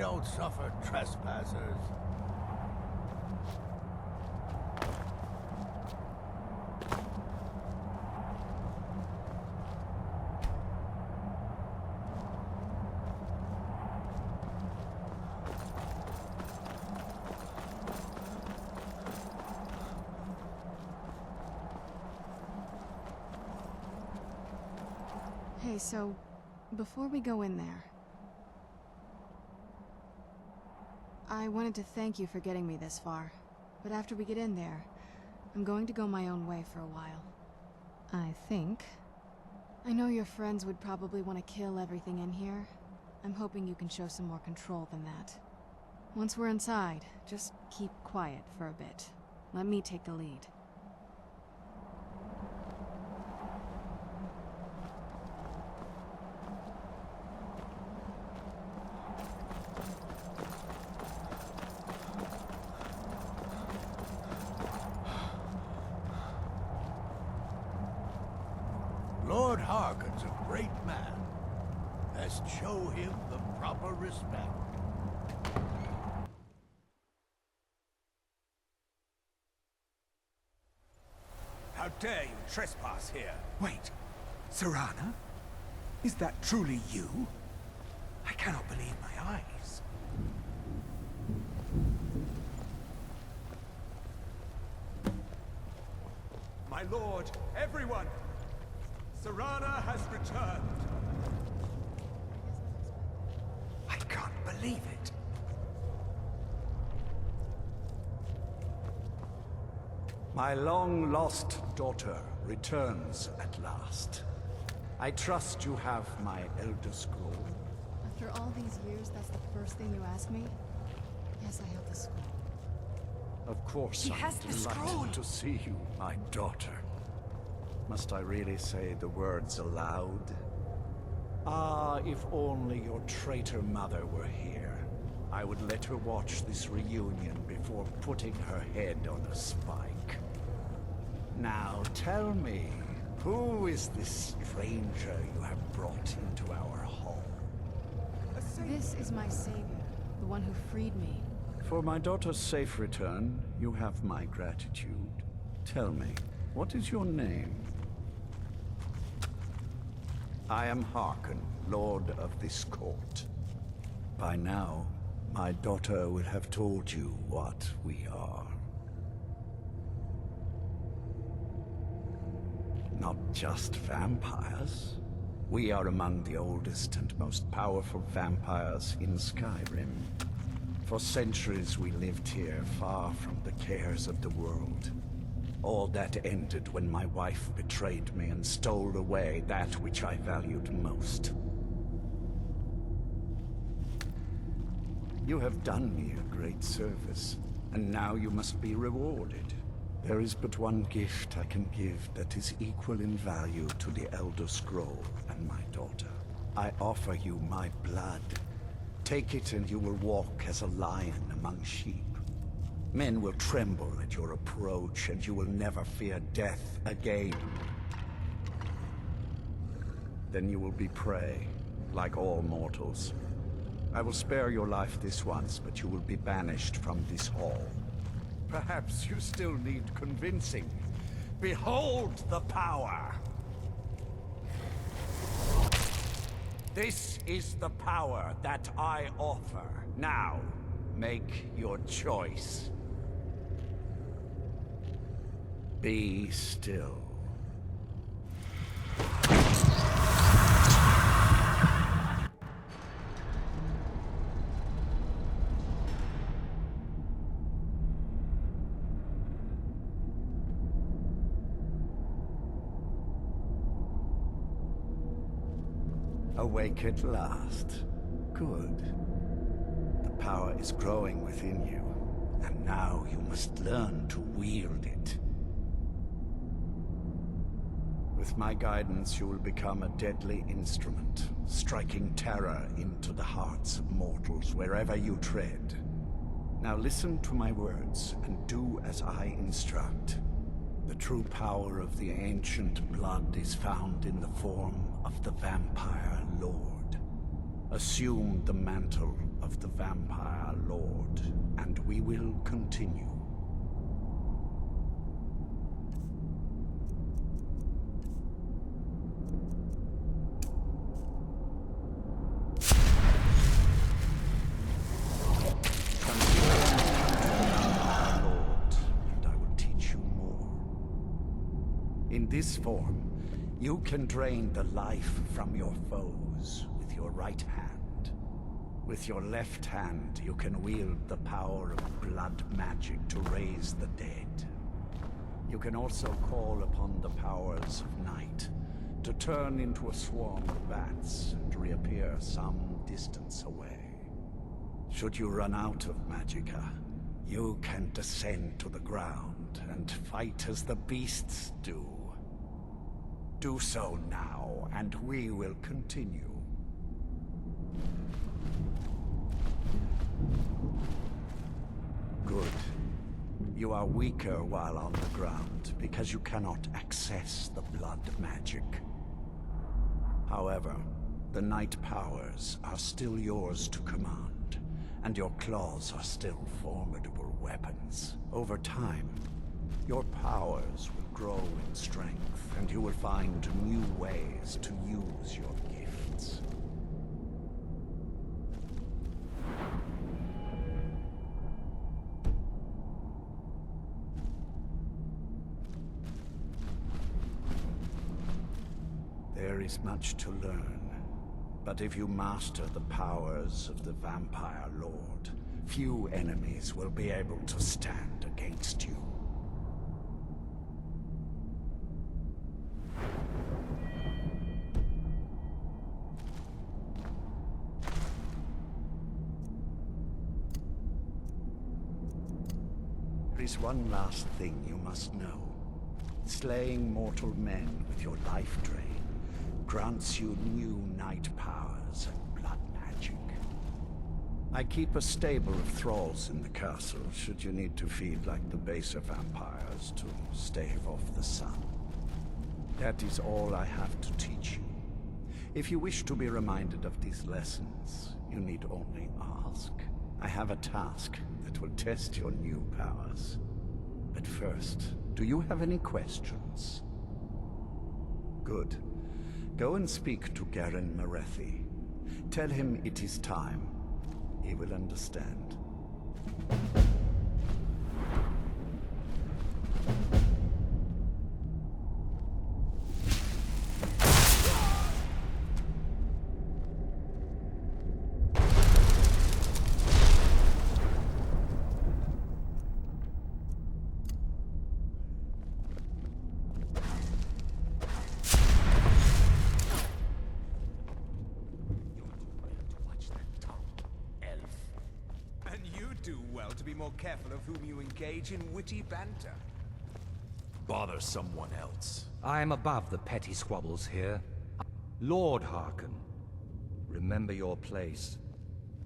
don't suffer trespassers. Hey, so, before we go in there, I wanted to thank you for getting me this far, but after we get in there, I'm going to go my own way for a while. I think. I know your friends would probably want to kill everything in here. I'm hoping you can show some more control than that. Once we're inside, just keep quiet for a bit. Let me take the lead. Lord Harkon's a great man. Best show him the proper respect. How dare you trespass here? Wait, Serana? Is that truly you? I cannot believe my eyes. My lord, everyone! Serana has returned! I can't believe it. My long-lost daughter returns at last. I trust you have my Elder Scroll. After all these years, that's the first thing you ask me? Yes, I have the scroll. Of course, He I'm has the scroll! delighted to see you, my daughter. Must I really say the words aloud? Ah, if only your traitor mother were here. I would let her watch this reunion before putting her head on a spike. Now tell me, who is this stranger you have brought into our hall? This is my savior, the one who freed me. For my daughter's safe return, you have my gratitude. Tell me, what is your name? I am Harkon, Lord of this court. By now, my daughter will have told you what we are. Not just vampires. We are among the oldest and most powerful vampires in Skyrim. For centuries we lived here, far from the cares of the world. All that ended when my wife betrayed me and stole away that which I valued most. You have done me a great service, and now you must be rewarded. There is but one gift I can give that is equal in value to the Elder Scroll and my daughter. I offer you my blood. Take it and you will walk as a lion among sheep. Men will tremble at your approach, and you will never fear death again. Then you will be prey, like all mortals. I will spare your life this once, but you will be banished from this hall. Perhaps you still need convincing. Behold the power! This is the power that I offer. Now, make your choice. Be still. Awake at last. Good. The power is growing within you, and now you must learn to wield it. With my guidance, you will become a deadly instrument, striking terror into the hearts of mortals wherever you tread. Now listen to my words, and do as I instruct. The true power of the ancient blood is found in the form of the Vampire Lord. Assume the mantle of the Vampire Lord, and we will continue. In this form, you can drain the life from your foes with your right hand. With your left hand, you can wield the power of blood magic to raise the dead. You can also call upon the powers of night to turn into a swarm of bats and reappear some distance away. Should you run out of magicka, you can descend to the ground and fight as the beasts do. Do so now, and we will continue. Good. You are weaker while on the ground, because you cannot access the blood magic. However, the night powers are still yours to command, and your claws are still formidable weapons. Over time, your powers will grow in strength, and you will find new ways to use your gifts. There is much to learn, but if you master the powers of the Vampire Lord, few enemies will be able to stand against you. There is one last thing you must know. Slaying mortal men with your life drain grants you new night powers and blood magic. I keep a stable of thralls in the castle should you need to feed like the baser vampires to stave off the sun. That is all I have to teach you. If you wish to be reminded of these lessons, you need only ask. I have a task that will test your new powers. But first, do you have any questions? Good. Go and speak to Garen Marethi. Tell him it is time. He will understand. Careful of whom you engage in witty banter. Bother someone else. I am above the petty squabbles here. Lord Harkon, remember your place.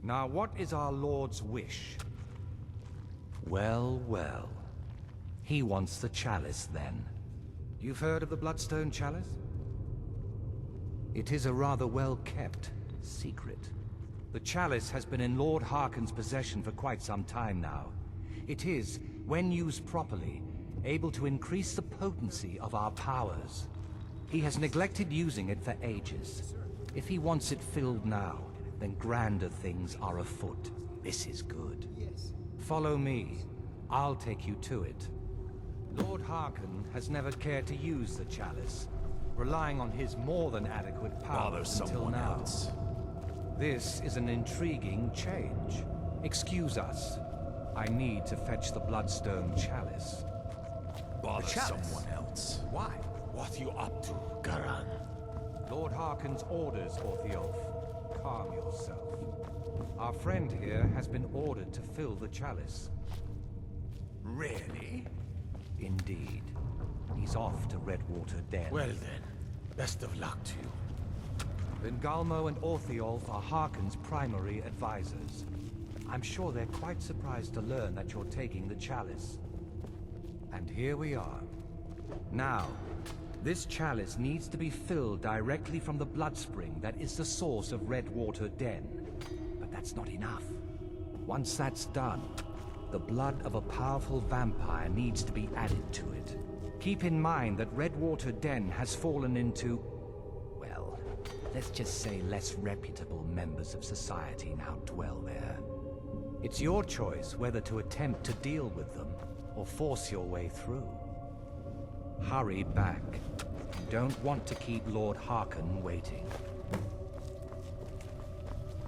Now, what is our Lord's wish? Well, well. He wants the chalice, then. You've heard of the Bloodstone Chalice? It is a rather well-kept secret. The chalice has been in Lord Harkon's possession for quite some time now. It is, when used properly, able to increase the potency of our powers. He has neglected using it for ages. If he wants it filled now, then grander things are afoot. This is good. Follow me. I'll take you to it. Lord Harkon has never cared to use the chalice, relying on his more than adequate powers until now. Else. This is an intriguing change. Excuse us. I need to fetch the Bloodstone Chalice. Bother chalice? someone else. Why? What you up to, Garan? Lord Harkon's orders, Orthiolf. Calm yourself. Our friend here has been ordered to fill the chalice. Really? Indeed. He's off to Redwater Den. Well then, best of luck to you. Vingalmo and Orthiolf are Harkon's primary advisors. I'm sure they're quite surprised to learn that you're taking the chalice. And here we are. Now, This chalice needs to be filled directly from the blood spring that is the source of Redwater Den. But that's not enough. Once that's done, the blood of a powerful vampire needs to be added to it. Keep in mind that Redwater Den has fallen into, well, let's just say less reputable members of society now dwell there. It's your choice whether to attempt to deal with them or force your way through. Hurry back. You don't want to keep Lord Harkon waiting.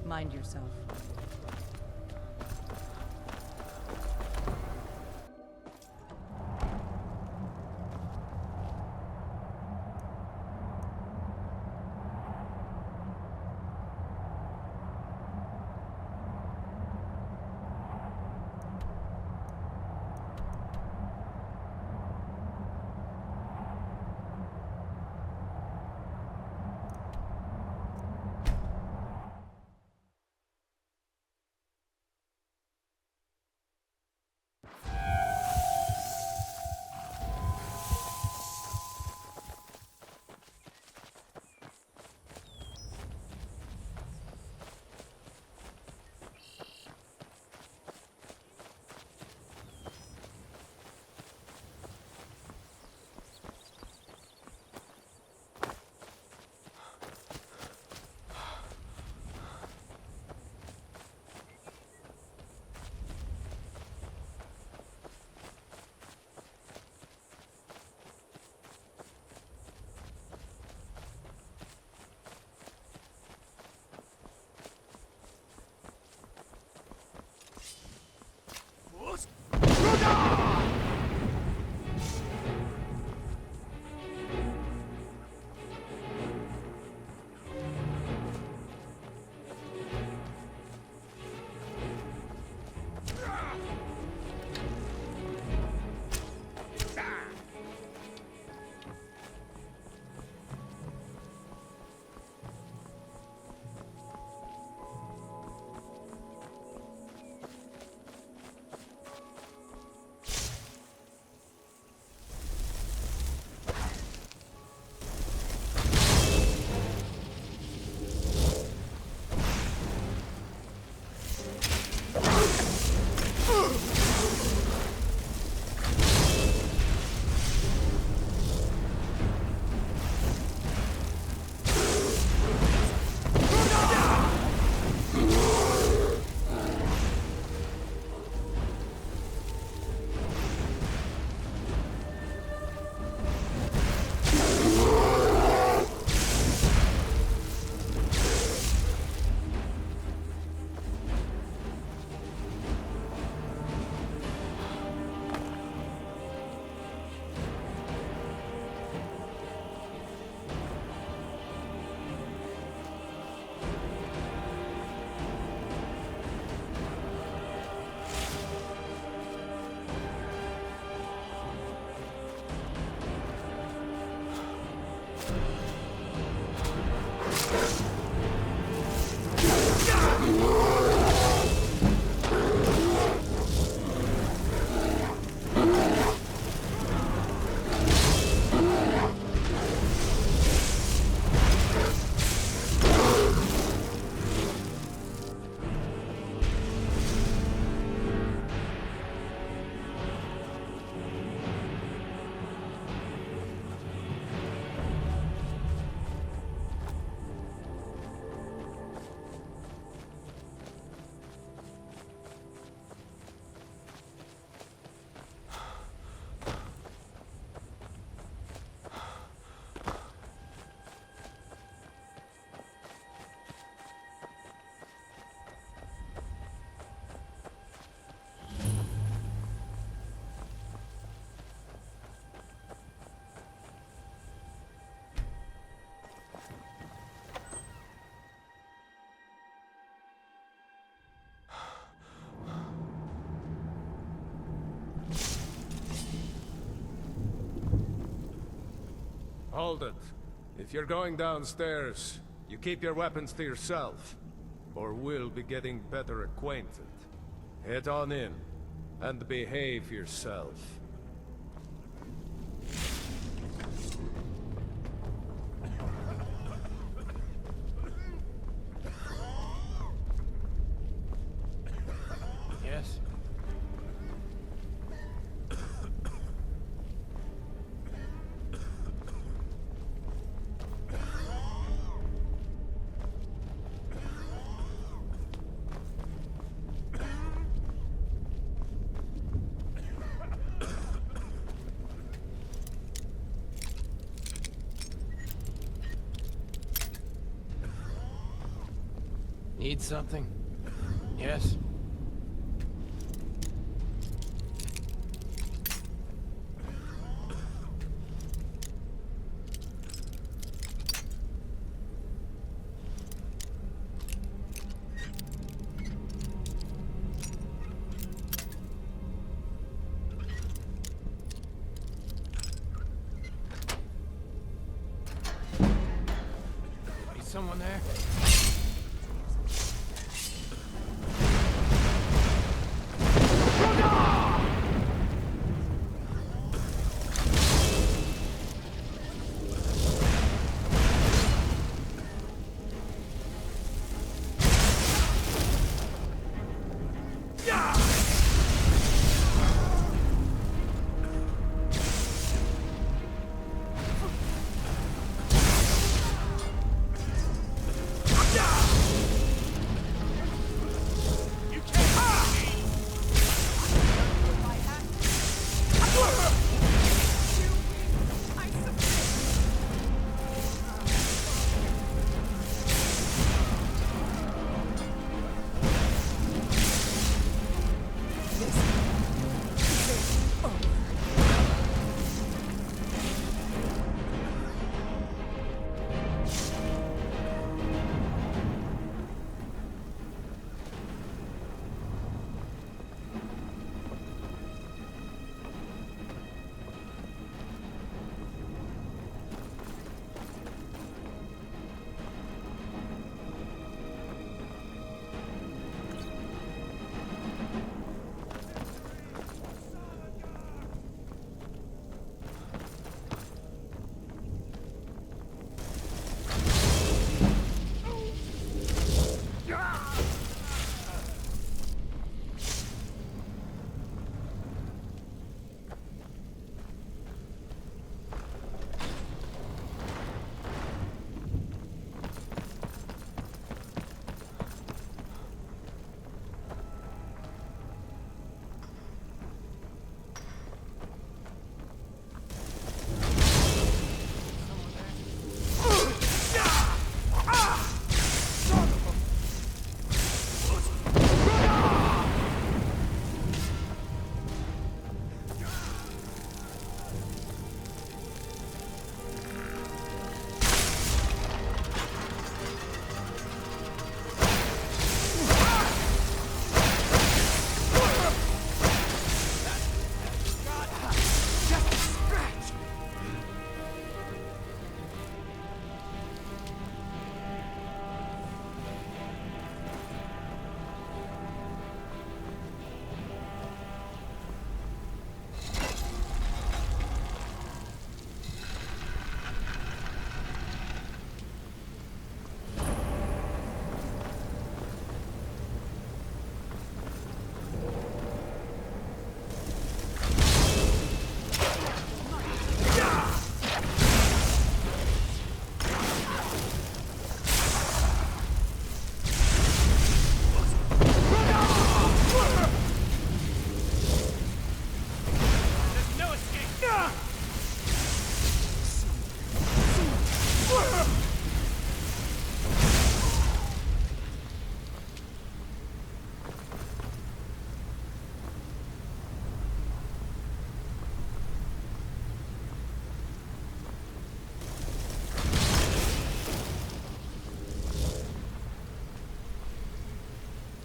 Mind yourself. Hold it. If you're going downstairs, you keep your weapons to yourself, or we'll be getting better acquainted. Head on in, and behave yourself. Need something? Yes? Someone there?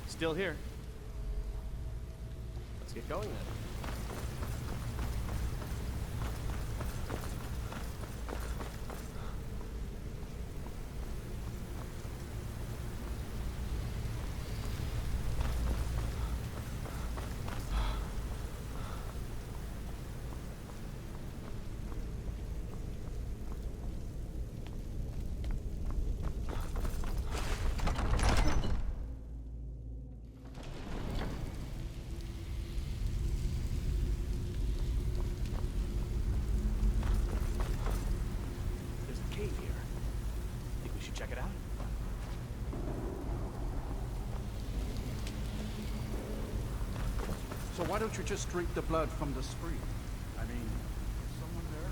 Still here. Let's get going then. Check it out. So why don't you just drink the blood from the spring? I mean, is someone there?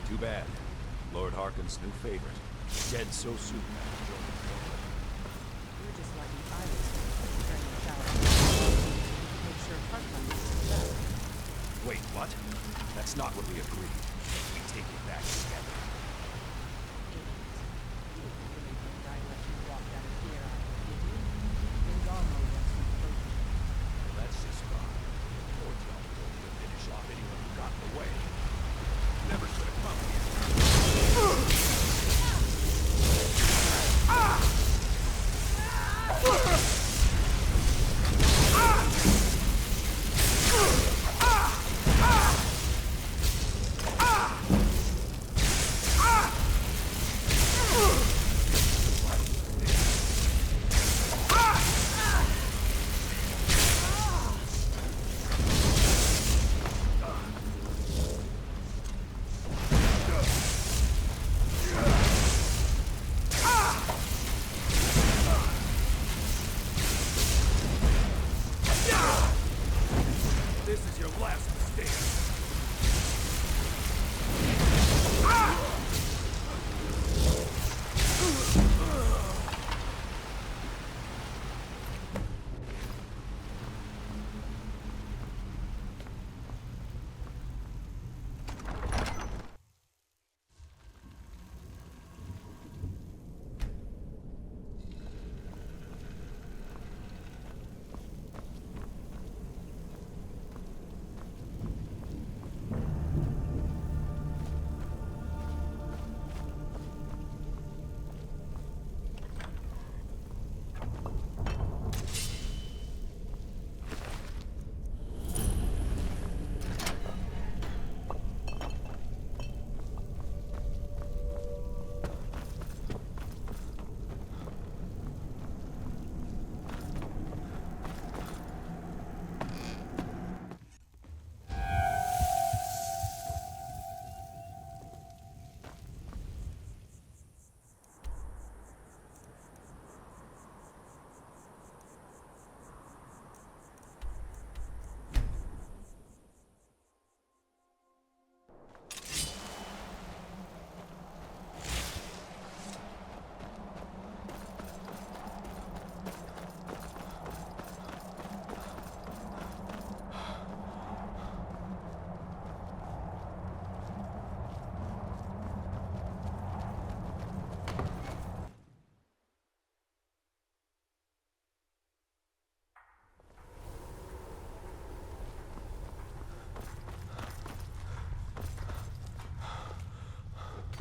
Too bad. Lord Harkon's new favorite. Dead so soon. You're just lucky I was during the shower. Make sure Harkon is well. Wait, what? That's not what we agreed. We take it back together. That's just fine. Lord John told you to finish off anyone who got in the way. Never should have come here. This is your last mistake.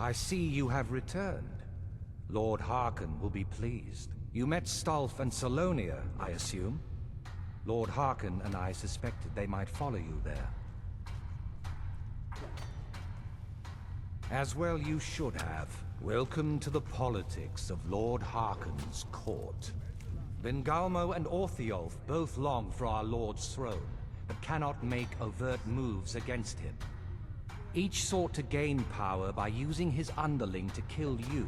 I see you have returned. Lord Harkon will be pleased. You met Stolf and Salonia, I assume? Lord Harkon and I suspected they might follow you there. As well you should have. Welcome to the politics of Lord Harkon's court. Vingalmo and Orthiolf both long for our Lord's throne, but cannot make overt moves against him. Each sought to gain power by using his underling to kill you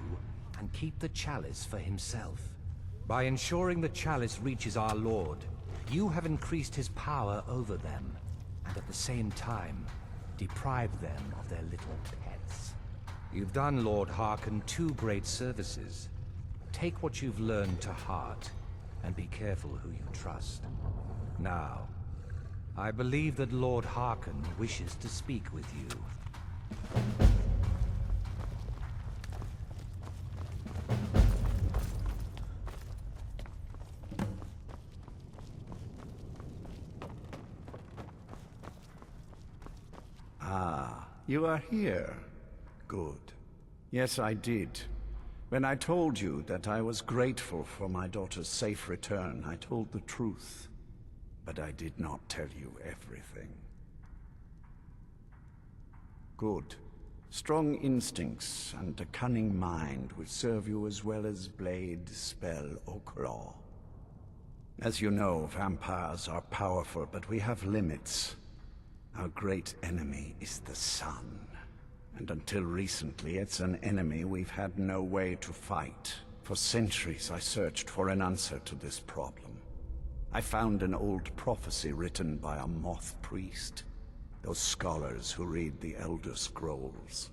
and keep the chalice for himself. By ensuring the chalice reaches our Lord, you have increased his power over them, and at the same time, deprived them of their little pets. You've done Lord Harkon 2 great services. Take what you've learned to heart, and be careful who you trust. Now, I believe that Lord Harkon wishes to speak with you. Ah, you are here. Good. Yes, I did. When I told you that I was grateful for my daughter's safe return, I told the truth. But I did not tell you everything. Good. Strong instincts and a cunning mind will serve you as well as blade, spell, or claw. As you know, vampires are powerful, but we have limits. Our great enemy is the sun. And until recently, it's an enemy we've had no way to fight. For centuries, I searched for an answer to this problem. I found an old prophecy written by a moth priest. Those scholars who read the Elder Scrolls.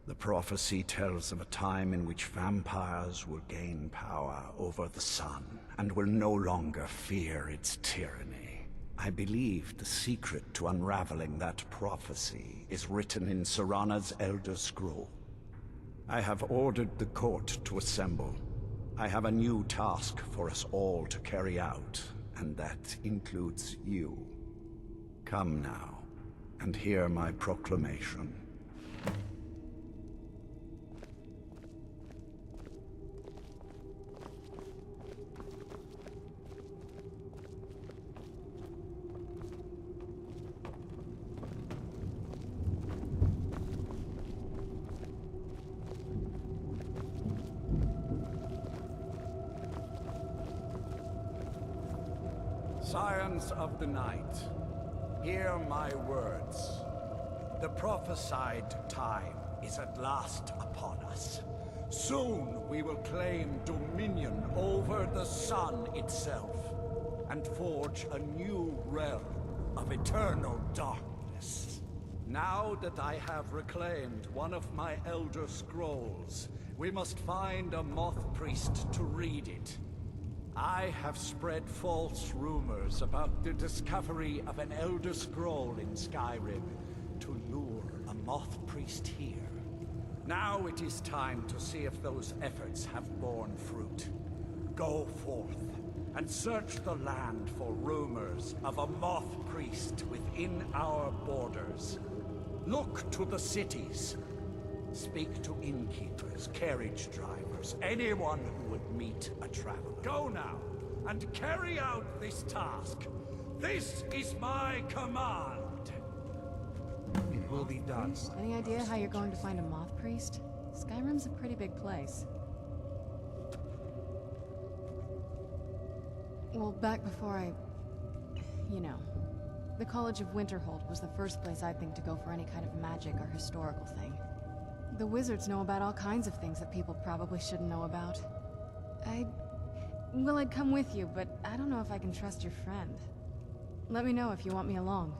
The prophecy tells of a time in which vampires will gain power over the sun, and will no longer fear its tyranny. I believe the secret to unraveling that prophecy is written in Serana's Elder Scroll. I have ordered the court to assemble. I have a new task for us all to carry out, and that includes you. Come now, and hear my proclamation. Scions of the night, hear my words. The prophesied time is at last upon us. Soon we will claim dominion over the sun itself, and forge a new realm of eternal darkness. Now that I have reclaimed one of my Elder Scrolls, we must find a moth priest to read it. I have spread false rumors about the discovery of an Elder Scroll in Skyrim to lure a moth priest here. Now it is time to see if those efforts have borne fruit. Go forth and search the land for rumors of a moth priest within our borders. Look to the cities. Speak to innkeepers, carriage drivers, anyone who would meet a traveler. Go now, and carry out this task. This is my command. It will be done. Any idea how you're going to find a moth priest? Skyrim's a pretty big place. Well, back before you know, the College of Winterhold was the first place I'd think to go for any kind of magic or historical thing. The wizards know about all kinds of things that people probably shouldn't know about. Well, I'd come with you, but I don't know if I can trust your friend. Let me know if you want me along.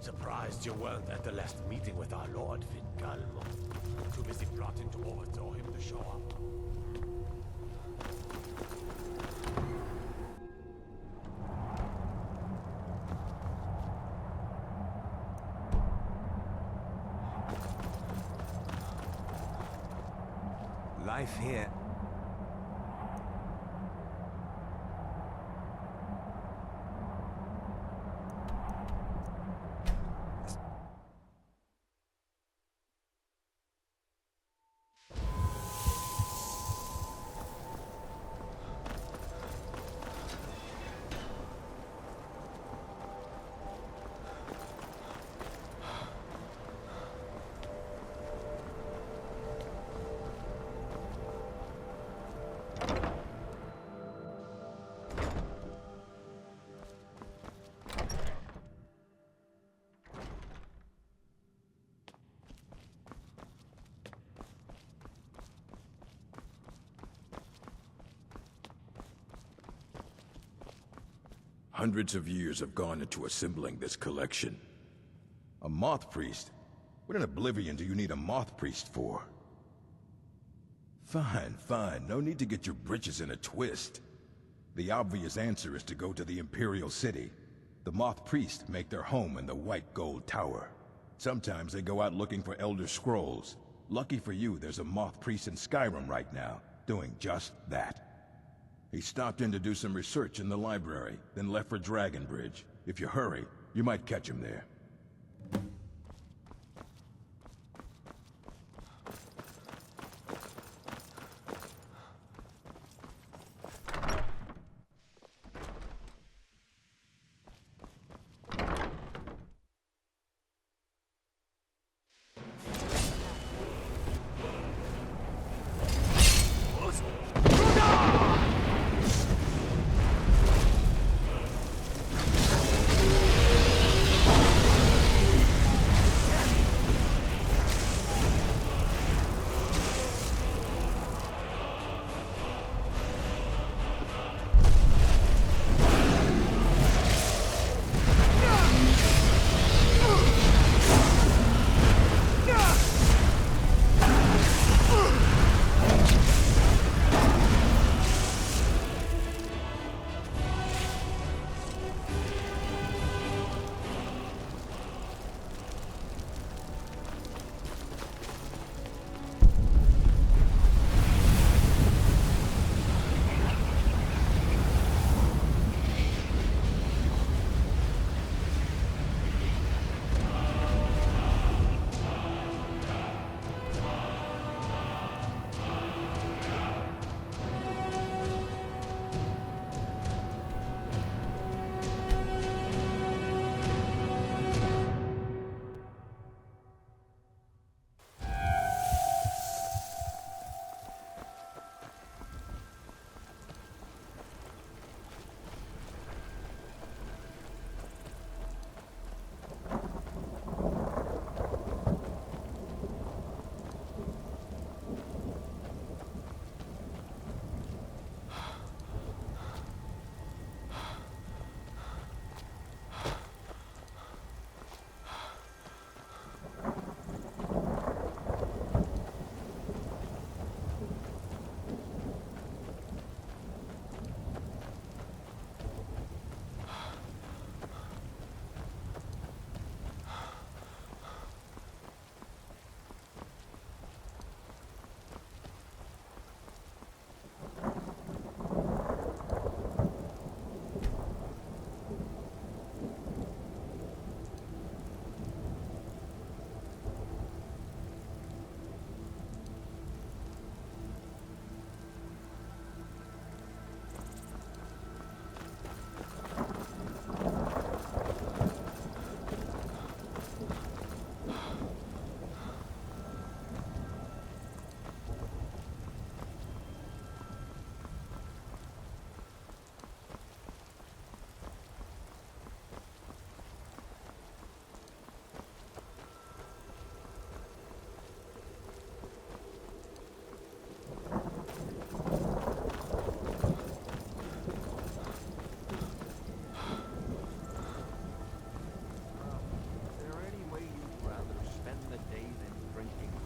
Surprised you weren't at the last meeting with our Lord, Fingalmo. Too busy plotting to overthrow him to show up. Life here. Hundreds of years have gone into assembling this collection. A moth priest? What in Oblivion do you need a moth priest for? Fine, fine. No need to get your britches in a twist. The obvious answer is to go to the Imperial City. The moth priests make their home in the White Gold Tower. Sometimes they go out looking for Elder Scrolls. Lucky for you, there's a moth priest in Skyrim right now, doing just that. He stopped in to do some research in the library, then left for Dragonbridge. If you hurry, you might catch him there.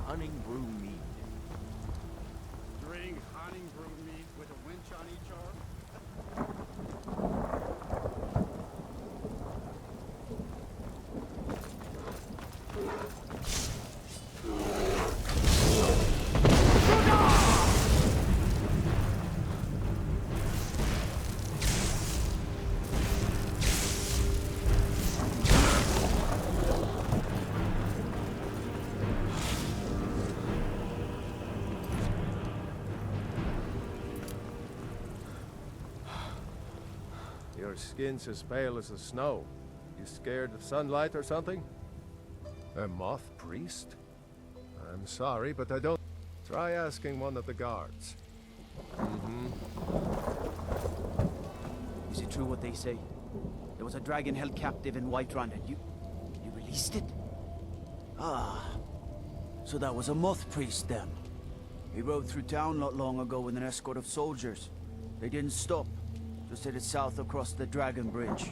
hunting brew mead. Drink hunting brew mead with a winch on each arm? Your skin's as pale as the snow. You scared of sunlight or something? A moth priest? I'm sorry, but I don't... Try asking one of the guards. Is it true what they say? There was a dragon held captive in Whiterun and you released it? Ah, so that was a moth priest then. He rode through town not long ago with an escort of soldiers. They didn't stop, just headed south across the Dragon Bridge.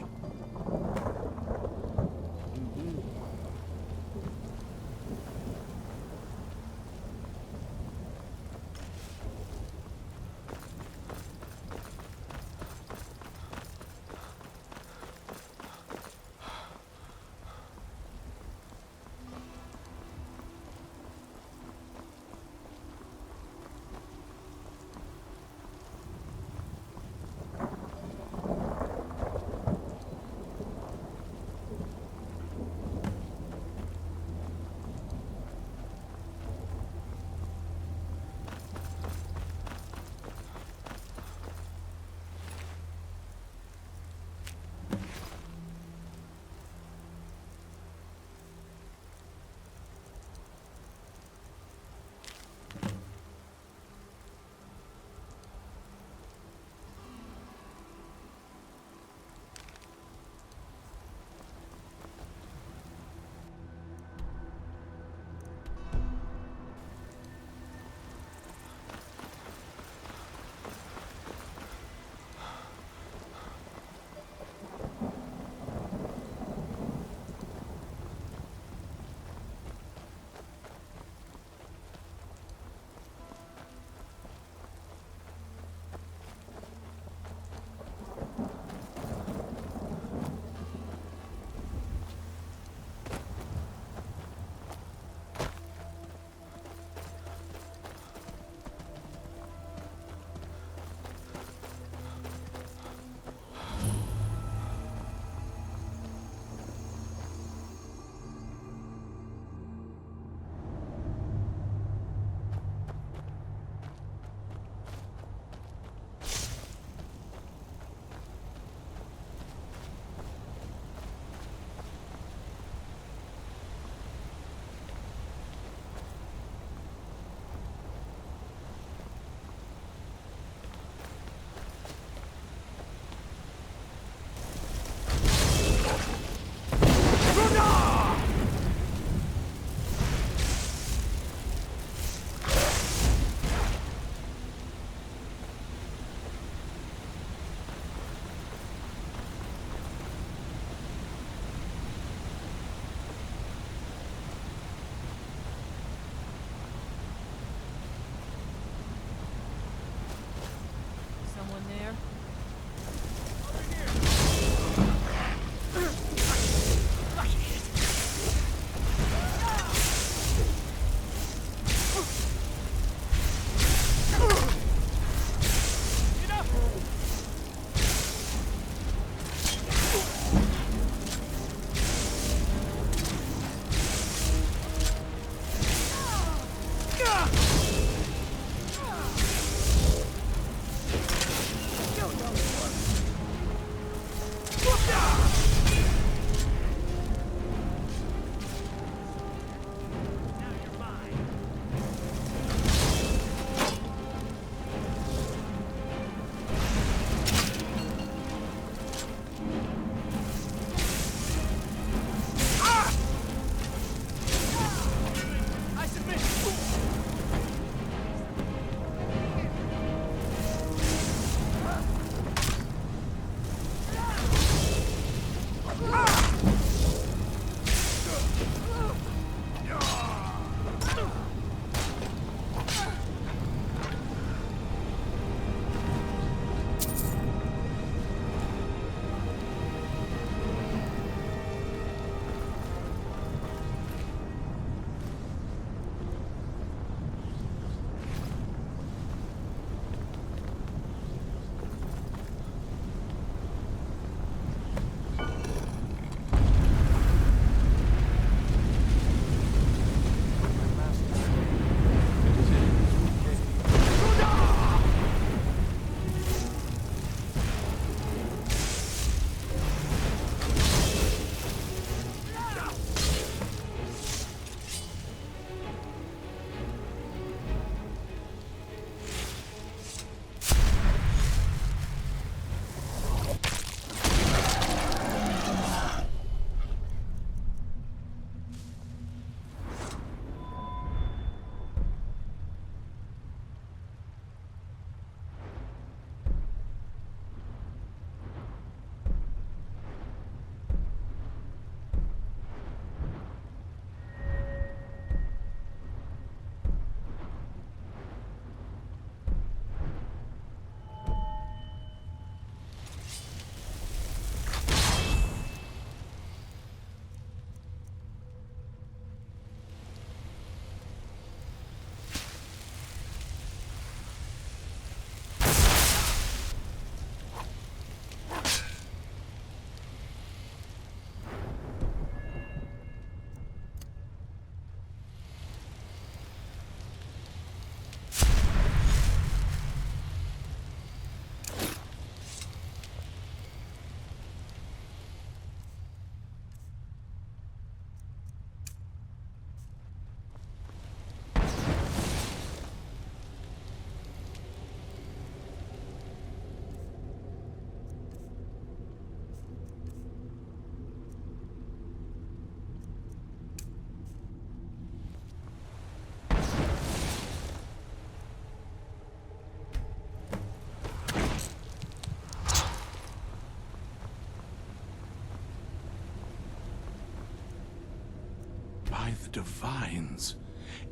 by the divines.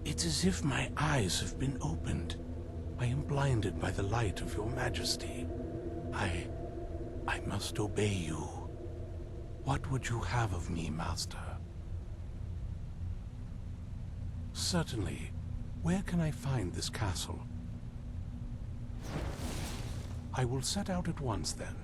It's as if my eyes have been opened. I am blinded by the light of your majesty. I must obey you. What would you have of me, master? Certainly. Where can I find this castle? I will set out at once, then.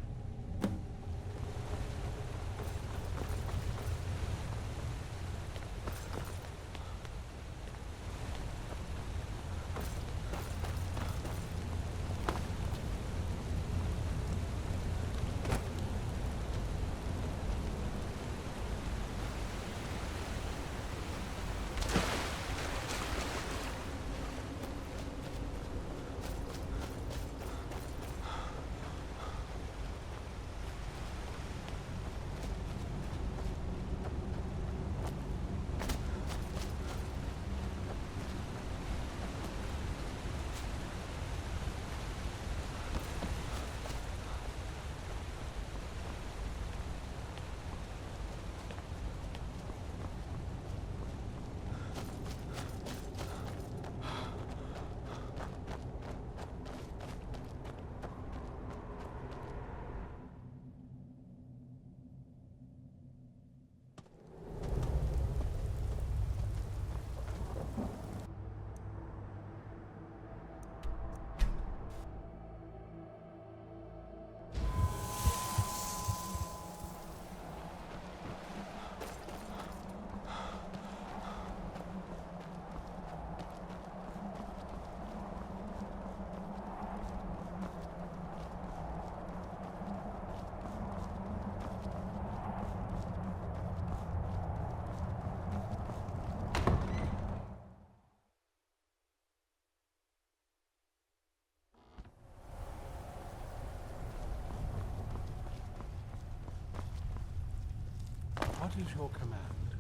What is your command?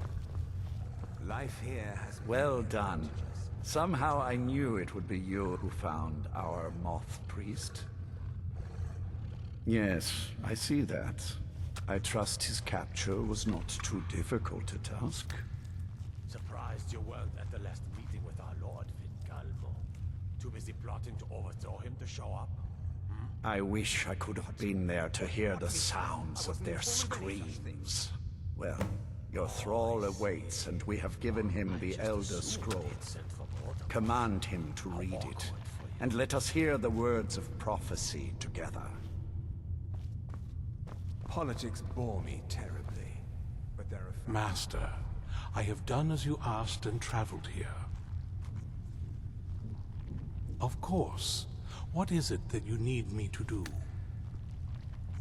Life here has... Well done. Somehow I knew it would be you who found our moth priest. Yes, I see that. I trust his capture was not too difficult a task. Surprised you weren't at the last meeting with our lord, Vincalmo. Too busy plotting to overthrow him to show up? I wish I could have been there to hear the sounds of their screams. Well, your thrall awaits, and we have given him the Elder Scroll. Command him to read it, and let us hear the words of prophecy together. Politics bore me terribly, but there are... Master, I have done as you asked and traveled here. Of course. What is it that you need me to do?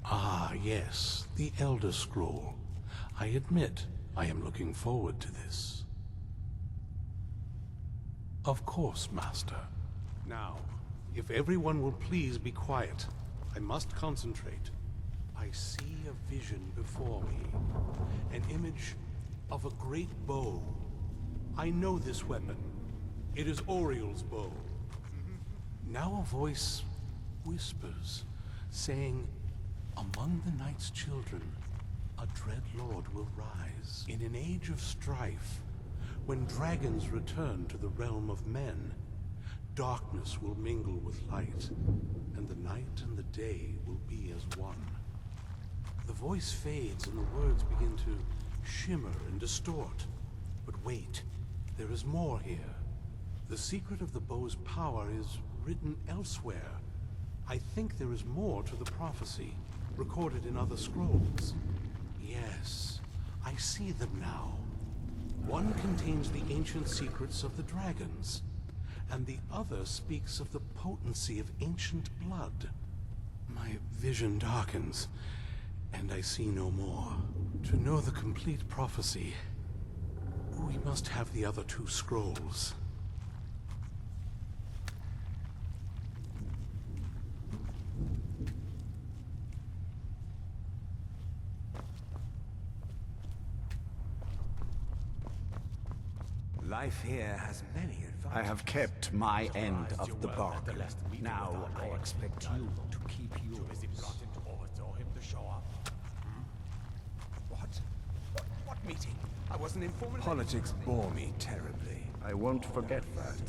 Ah, yes, the Elder Scroll. I admit, I am looking forward to this. Of course, Master. Now, if everyone will please be quiet, I must concentrate. I see a vision before me, an image of a great bow. I know this weapon. It is Oriel's bow. Now a voice whispers, saying, among the night's children, a dread lord will rise. In an age of strife, when dragons return to the realm of men, darkness will mingle with light, and the night and the day will be as one. The voice fades and the words begin to shimmer and distort. But wait, there is more here. The secret of the bow's power is written elsewhere. I think there is more to the prophecy, recorded in other scrolls. Yes, I see them now. One contains the ancient secrets of the dragons, and the other speaks of the potency of ancient blood. My vision darkens, and I see no more. To know the complete prophecy, we must have the other two scrolls. Life here has many advantages. I have kept my end of the bargain. Now I expect you to keep yours. Plotting to overthrow him to show up? What meeting? I wasn't informed. Politics bore me terribly. I won't forget that.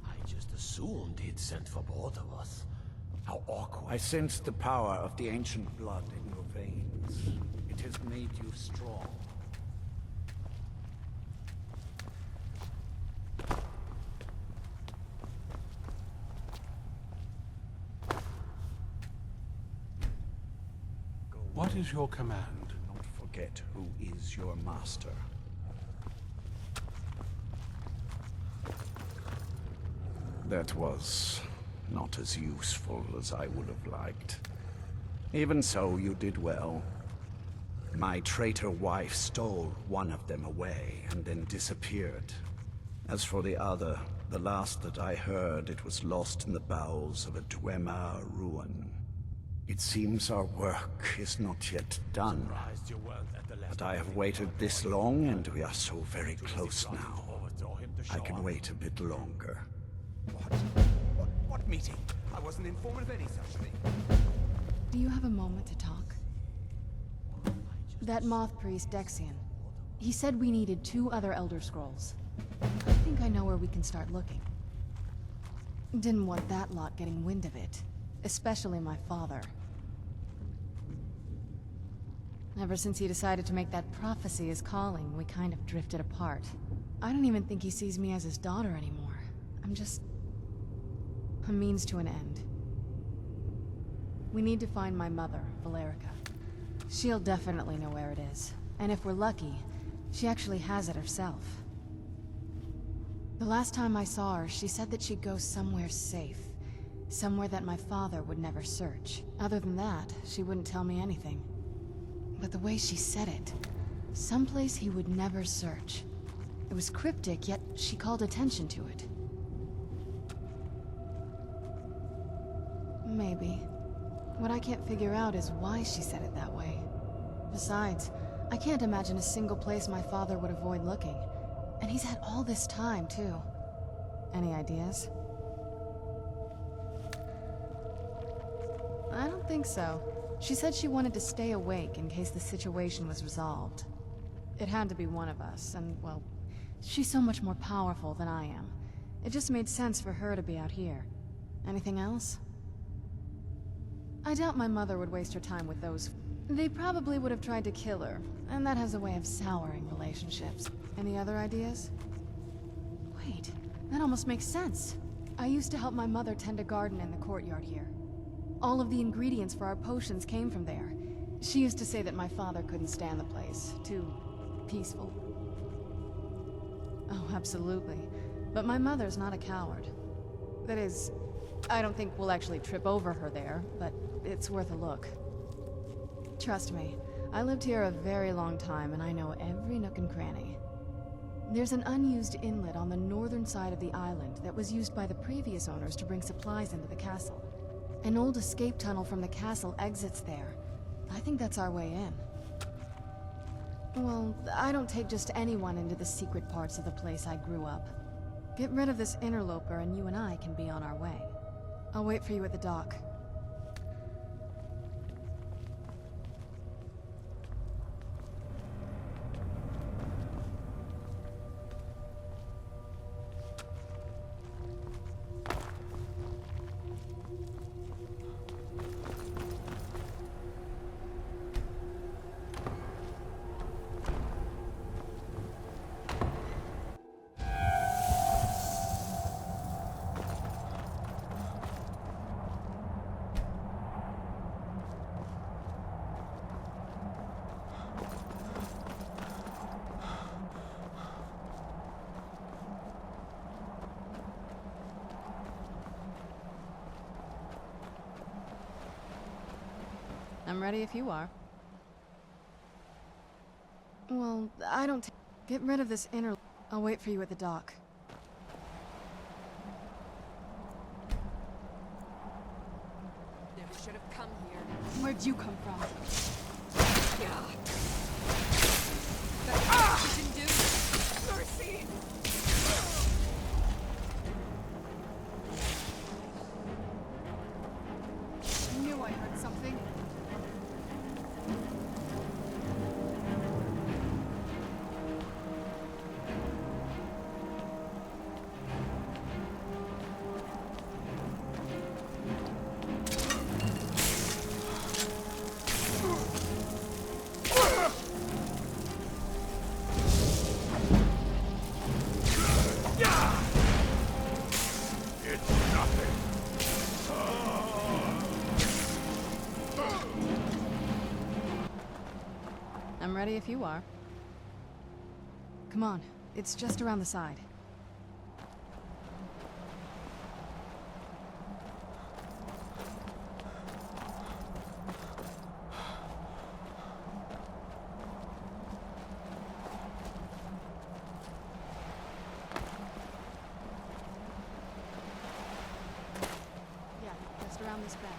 I just assumed he'd sent for both of us. How awkward. I sensed the power of the ancient blood in your veins. It has made you strong. What is your command? Do not forget who is your master. That was not as useful as I would have liked. Even so, you did well. My traitor wife stole one of them away and then disappeared. As for the other, the last that I heard, it was lost in the bowels of a Dwemer ruin. It seems our work is not yet done. But I have waited this long, and we are so very close now. I can wait a bit longer. What meeting? I wasn't informed of any such thing. Do you have a moment to talk? That moth priest, Dexian. He said we needed 2 other Elder Scrolls. I think I know where we can start looking. Didn't want that lot getting wind of it. Especially my father. Ever since he decided to make that prophecy his calling, we kind of drifted apart. I don't even think he sees me as his daughter anymore. I'm just a means to an end. We need to find my mother, Valerica. She'll definitely know where it is. And if we're lucky, she actually has it herself. The last time I saw her, she said that she'd go somewhere safe. Somewhere that my father would never search. Other than that, she wouldn't tell me anything. But the way she said it, someplace he would never search. It was cryptic, yet she called attention to it. Maybe. What I can't figure out is why she said it that way. Besides, I can't imagine a single place my father would avoid looking. And he's had all this time, too. Any ideas? I don't think so. She said she wanted to stay awake in case the situation was resolved. It had to be one of us, and, well, she's so much more powerful than I am. It just made sense for her to be out here. Anything else? I doubt my mother would waste her time with those. They probably would have tried to kill her, and that has a way of souring relationships. Any other ideas? Wait, that almost makes sense. I used to help my mother tend a garden in the courtyard here. All of the ingredients for our potions came from there. She used to say that my father couldn't stand the place. Too peaceful. Oh, absolutely. But my mother's not a coward. That is, I don't think we'll actually trip over her there, but it's worth a look. Trust me, I lived here a very long time and I know every nook and cranny. There's an unused inlet on the northern side of the island that was used by the previous owners to bring supplies into the castle. An old escape tunnel from the castle exits there. I think that's our way in. Well, I don't take just anyone into the secret parts of the place I grew up. Get rid of this interloper and you and I can be on our way. I'll wait for you at the dock. I'm ready if you are. Well, I don't get rid of this inner. I'll wait for you at the dock. Never should have come here. Where'd you come from? Yeah. That's what you can do. Mercy! I knew I heard something. ready if you are. Come on, it's just around the side. Yeah, just around this bend.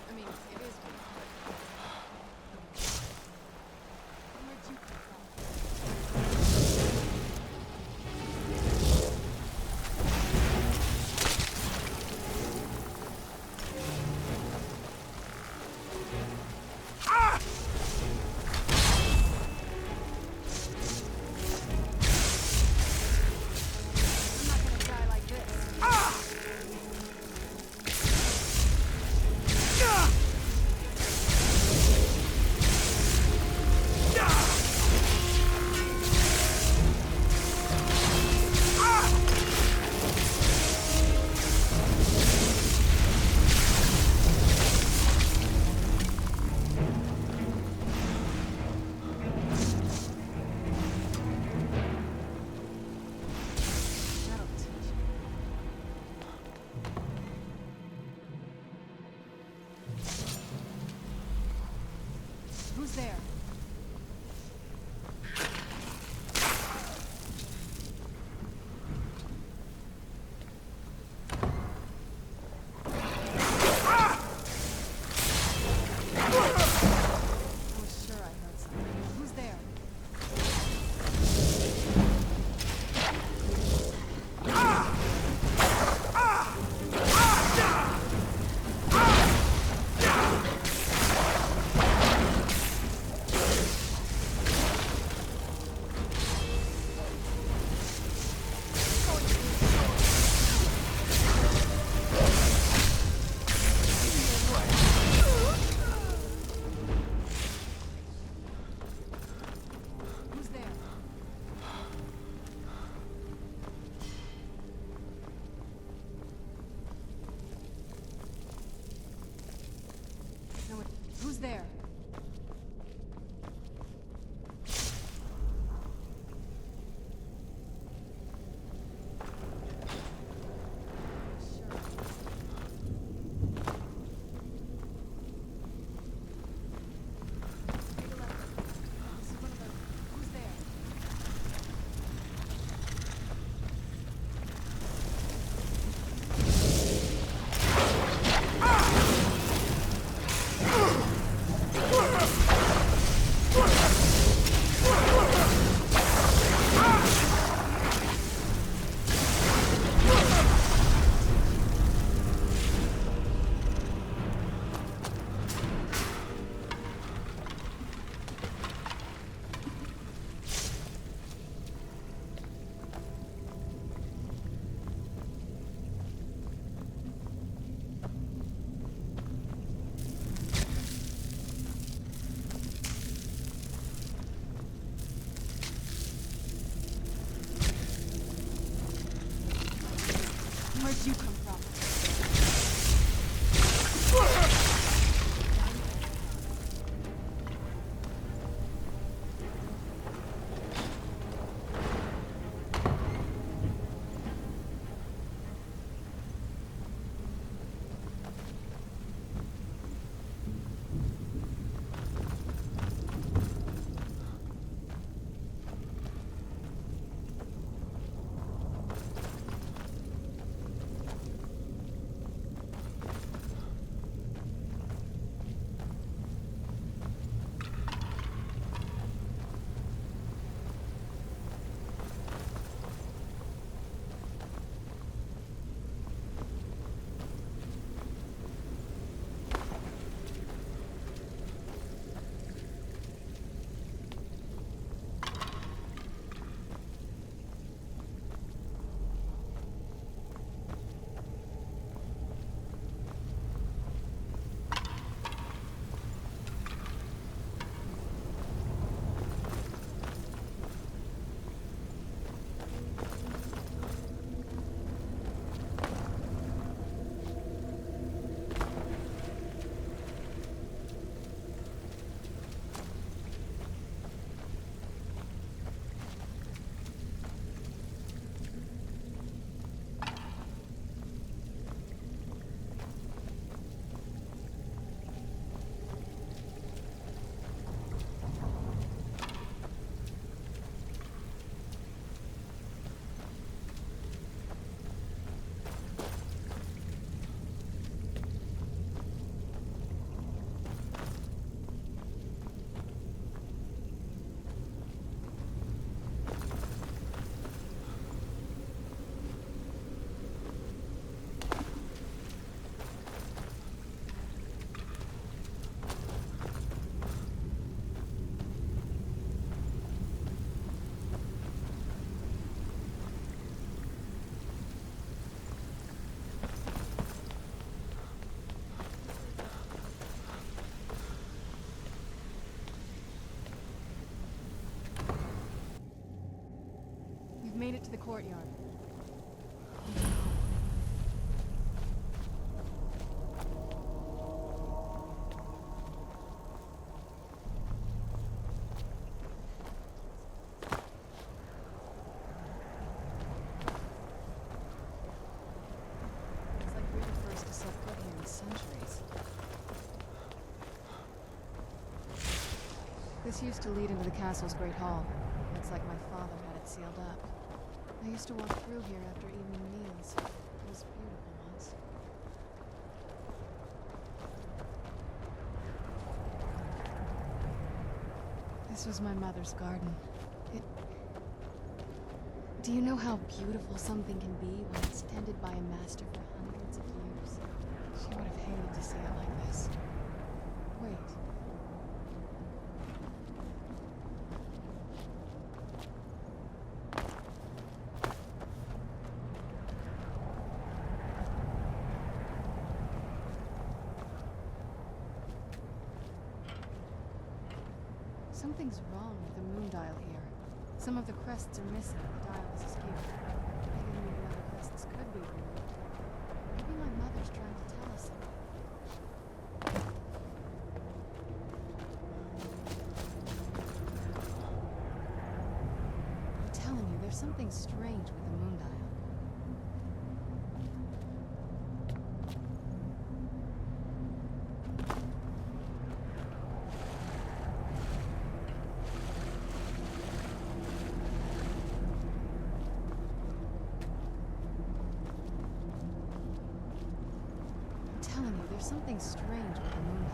I mean, it is good. Where'd you come from? I'm not gonna die like this. That'll teach you. Who's there? I was sure I heard something. Who's there? Who's there? No, who's there? Who's there? Where'd you come from? it to the courtyard. Looks like we're the first to set foot here in centuries. This used to lead into the castle's great hall. Looks like my father had it sealed up. I used to walk through here after evening meals. It was beautiful once. This was my mother's garden. Do you know how beautiful something can be when it's tended by a master for hundreds of years? She would have hated to see it like this. Wait. Something's wrong with the moon dial here. Some of the crests are missing. The dial is askew. I didn't even know the crests could be removed. Maybe my mother's trying to tell us something. I'm telling you, there's something strange with the moon dial. There's something strange with the moon dial.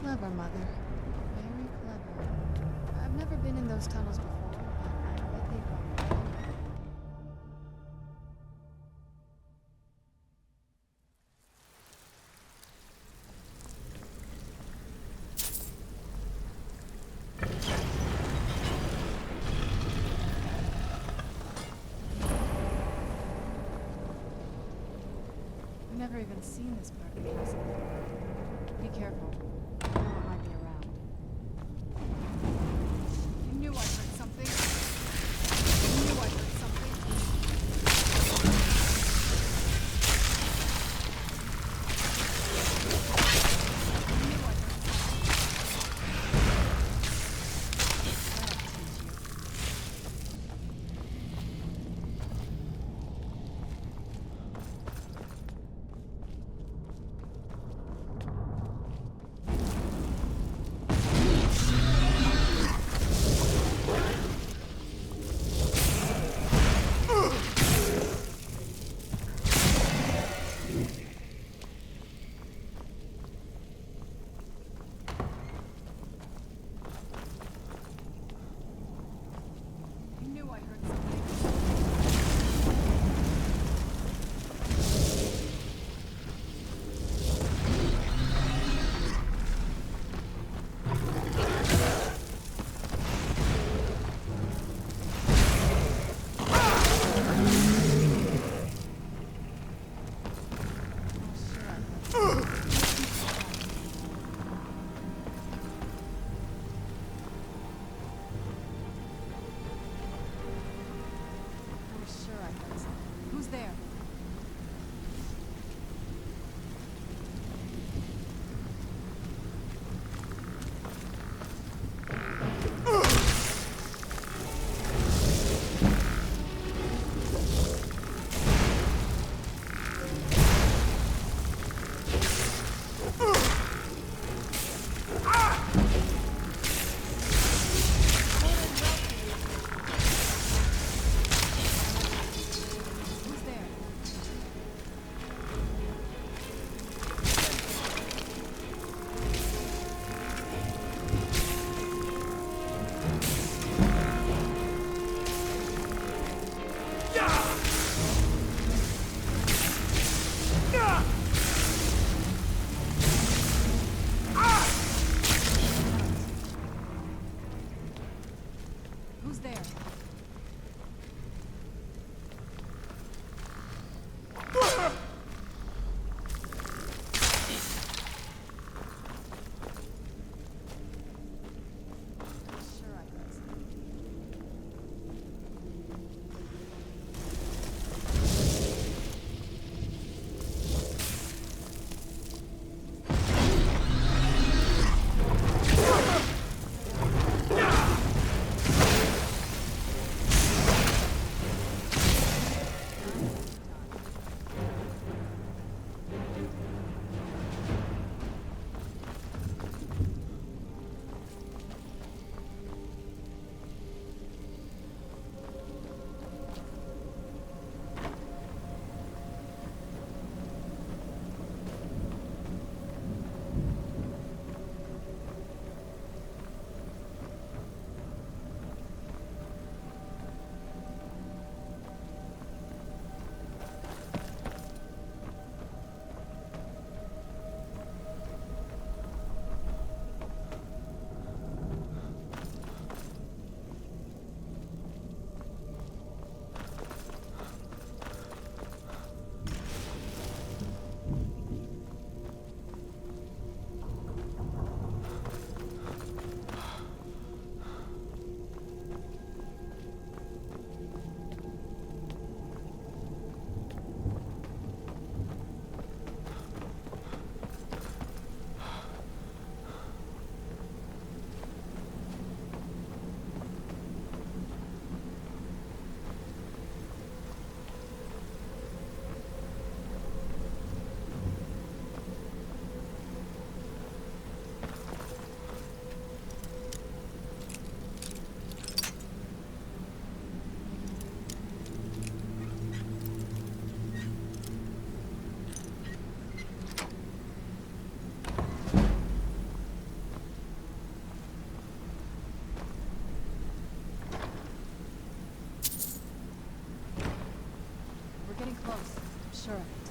Clever, Mother. Very clever. I've never been in those tunnels before, but I bet they've gone right. I've never even seen this part of the castle before. Be careful. I know it might be around. I knew I heard something. I knew I heard something. I knew I heard something. there? Who's there? Sure of it.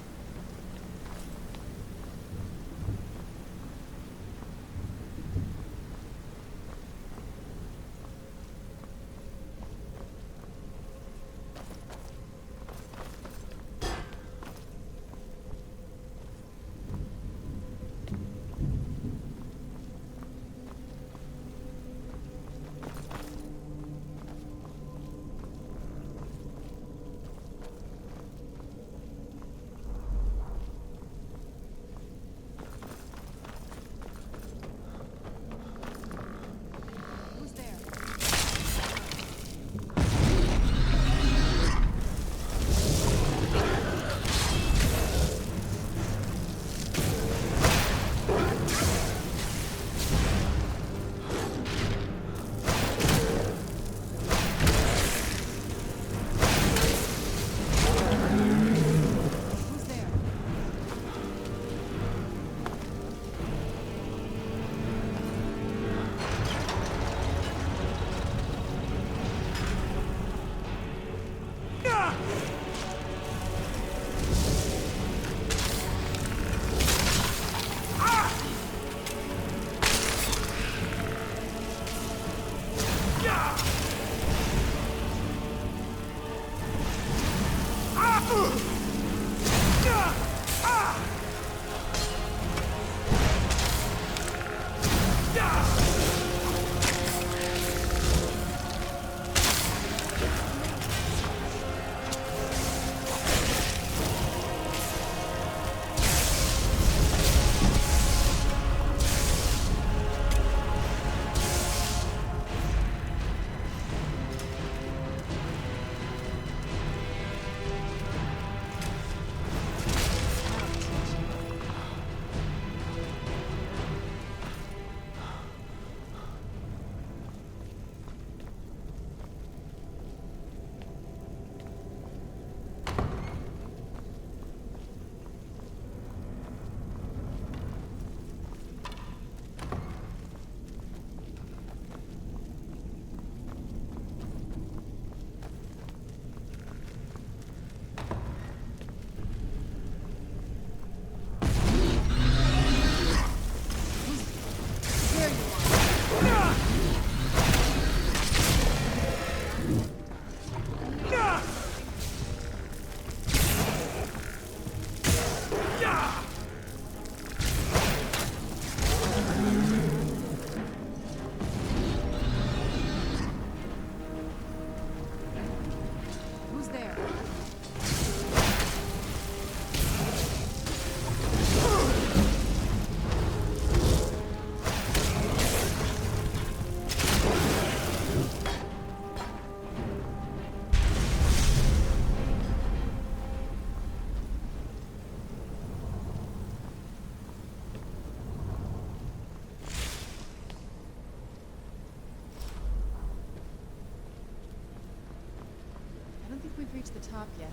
the top yet.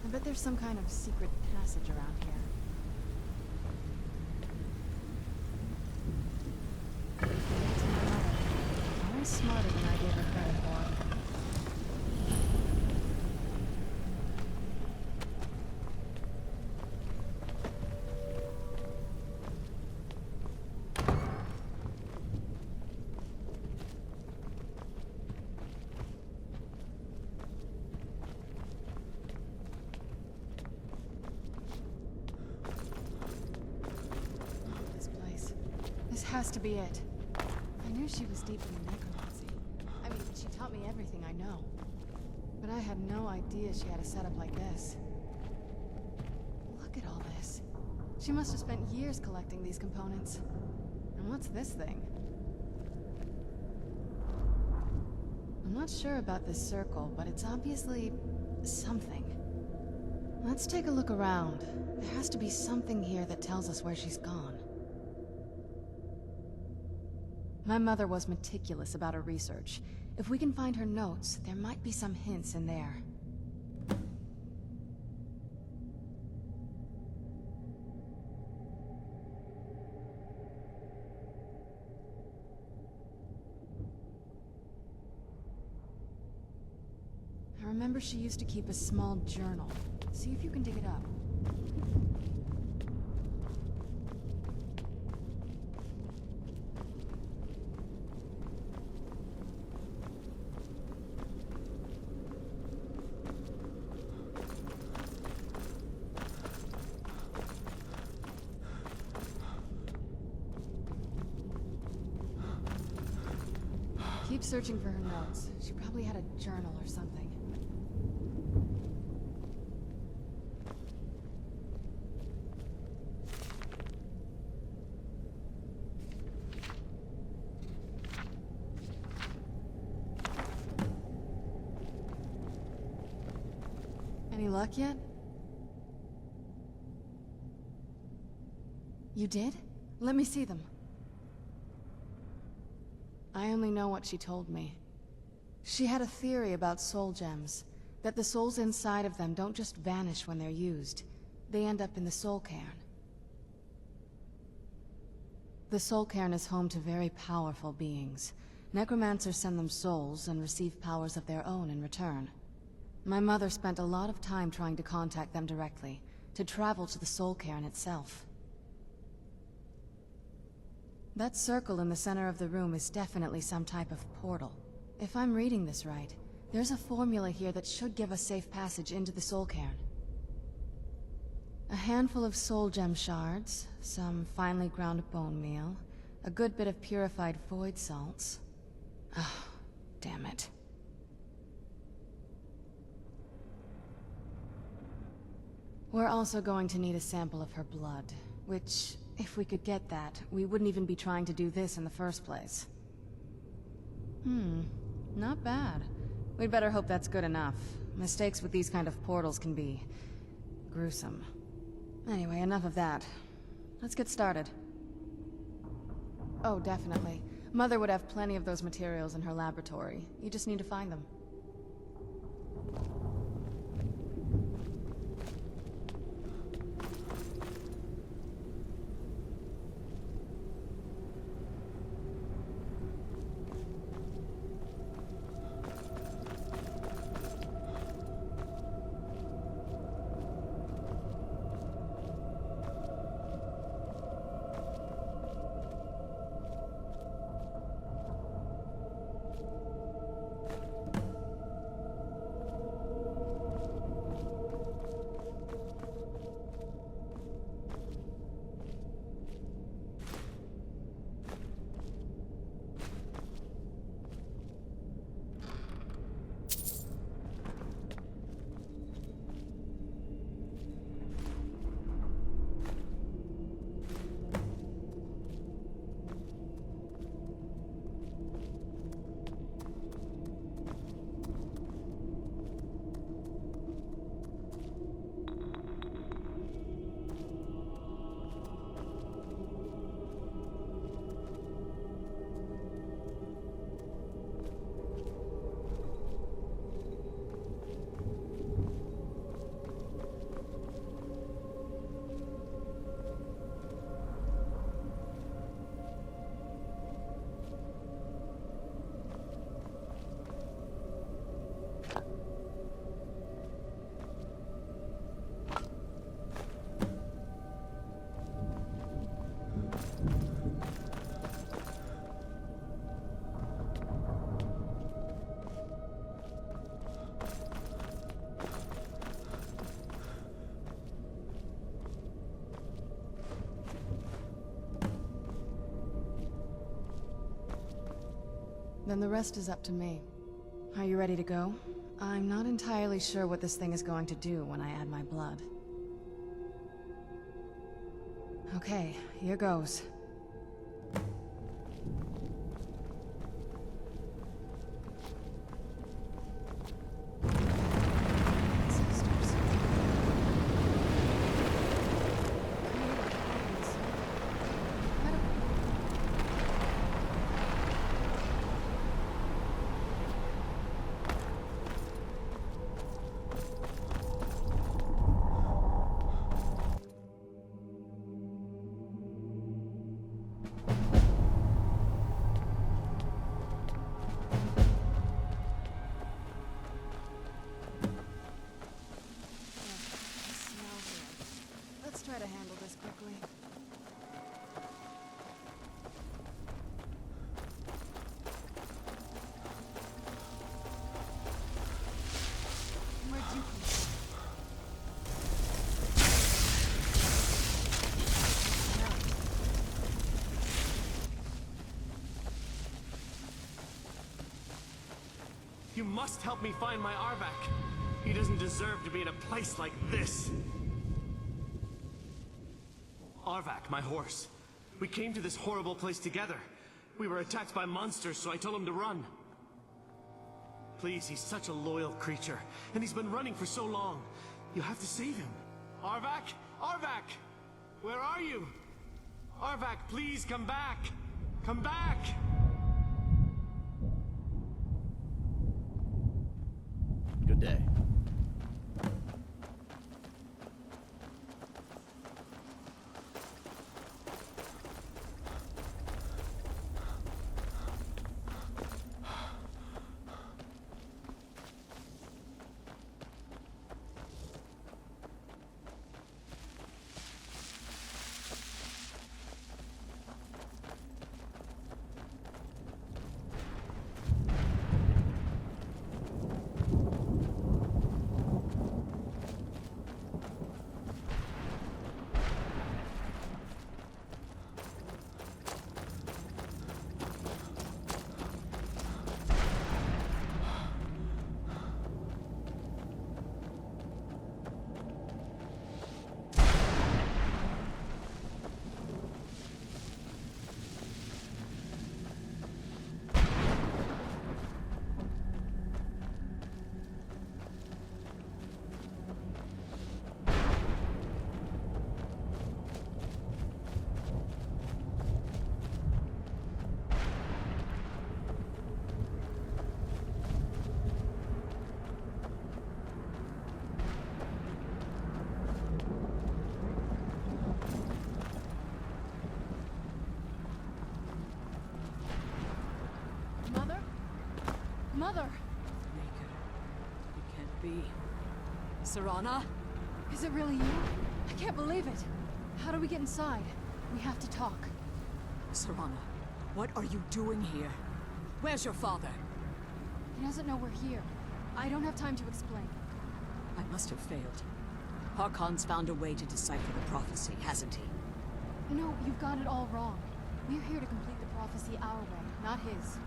I bet there's some kind of secret passage around here. It's my mother. Always smarter than I gave her credit for. Has to be it. I knew she was deep in necromancy. I mean, she taught me everything I know. But I had no idea she had a setup like this. Look at all this. She must have spent years collecting these components. And what's this thing? I'm not sure about this circle, but it's obviously something. Let's take a look around. There has to be something here that tells us where she's gone. My mother was meticulous about her research. If we can find her notes, there might be some hints in there. I remember she used to keep a small journal. See if you can dig it up. Keep searching for her notes. She probably had a journal or something. Any luck yet? You did? Let me see them. I only know what she told me. She had a theory about soul gems, that the souls inside of them don't just vanish when they're used. They end up in the soul cairn. The soul cairn is home to very powerful beings. Necromancers send them souls and receive powers of their own in return. My mother spent a lot of time trying to contact them directly, to travel to the soul cairn itself. That circle in the center of the room is definitely some type of portal. If I'm reading this right, there's a formula here that should give us safe passage into the soul cairn. A handful of soul gem shards, some finely ground bone meal, a good bit of purified void salts. Oh, damn it. We're also going to need a sample of her blood, which, if we could get that, we wouldn't even be trying to do this in the first place. Not bad. We'd better hope that's good enough. Mistakes with these kind of portals can be gruesome. Anyway, enough of that. Let's get started. Oh, definitely. Mother would have plenty of those materials in her laboratory. You just need to find them. Then the rest is up to me. Are you ready to go? I'm not entirely sure what this thing is going to do when I add my blood. Okay, here goes. Let's try to handle this quickly. Where'd you come from? You must help me find my Arvak. He doesn't deserve to be in a place like this. Arvak, my horse. We came to this horrible place together. We were attacked by monsters, so I told him to run. Please, he's such a loyal creature, and he's been running for so long. You have to save him. Arvak! Arvak! Where are you? Arvak, please come back! Come back! Good day. Mother! Maker, it can't be. Serana? Is it really you? I can't believe it. How do we get inside? We have to talk. Serana, what are you doing here? Where's your father? He doesn't know we're here. I don't have time to explain. I must have failed. Harkon's found a way to decipher the prophecy, hasn't he? No, you've got it all wrong. We're here to complete the prophecy our way, not his.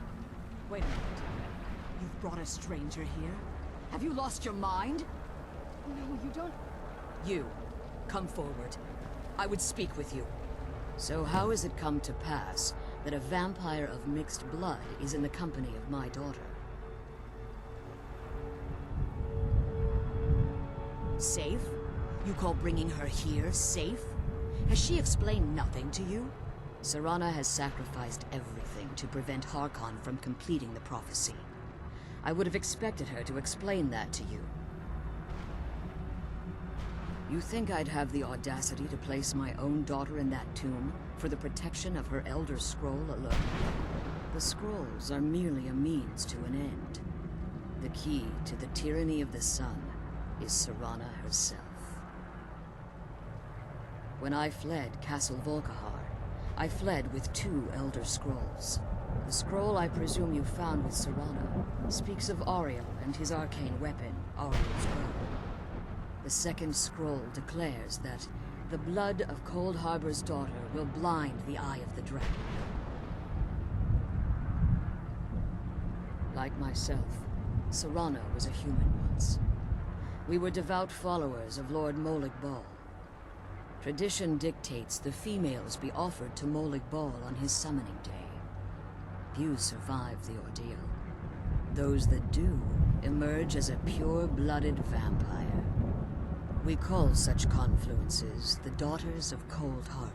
Wait a minute. You've brought a stranger here? Have you lost your mind? No, you don't... You, come forward. I would speak with you. So how has it come to pass that a vampire of mixed blood is in the company of my daughter? Safe? You call bringing her here safe? Has she explained nothing to you? Serana has sacrificed everything to prevent Harkon from completing the prophecy. I would have expected her to explain that to you. You think I'd have the audacity to place my own daughter in that tomb for the protection of her Elder Scroll alone? The scrolls are merely a means to an end. The key to the tyranny of the sun is Serana herself. When I fled Castle Volkihar, I fled with 2 Elder Scrolls. The scroll I presume you found with Serana speaks of Ariel and his arcane weapon, Ariel's Bow. The second scroll declares that the blood of Cold Harbor's daughter will blind the eye of the dragon. Like myself, Serana was a human once. We were devout followers of Lord Molig Bal. Tradition dictates the females be offered to Molig Bal on his summoning day. Few survive the ordeal. Those that do emerge as a pure-blooded vampire. We call such confluences the Daughters of Cold Harbor.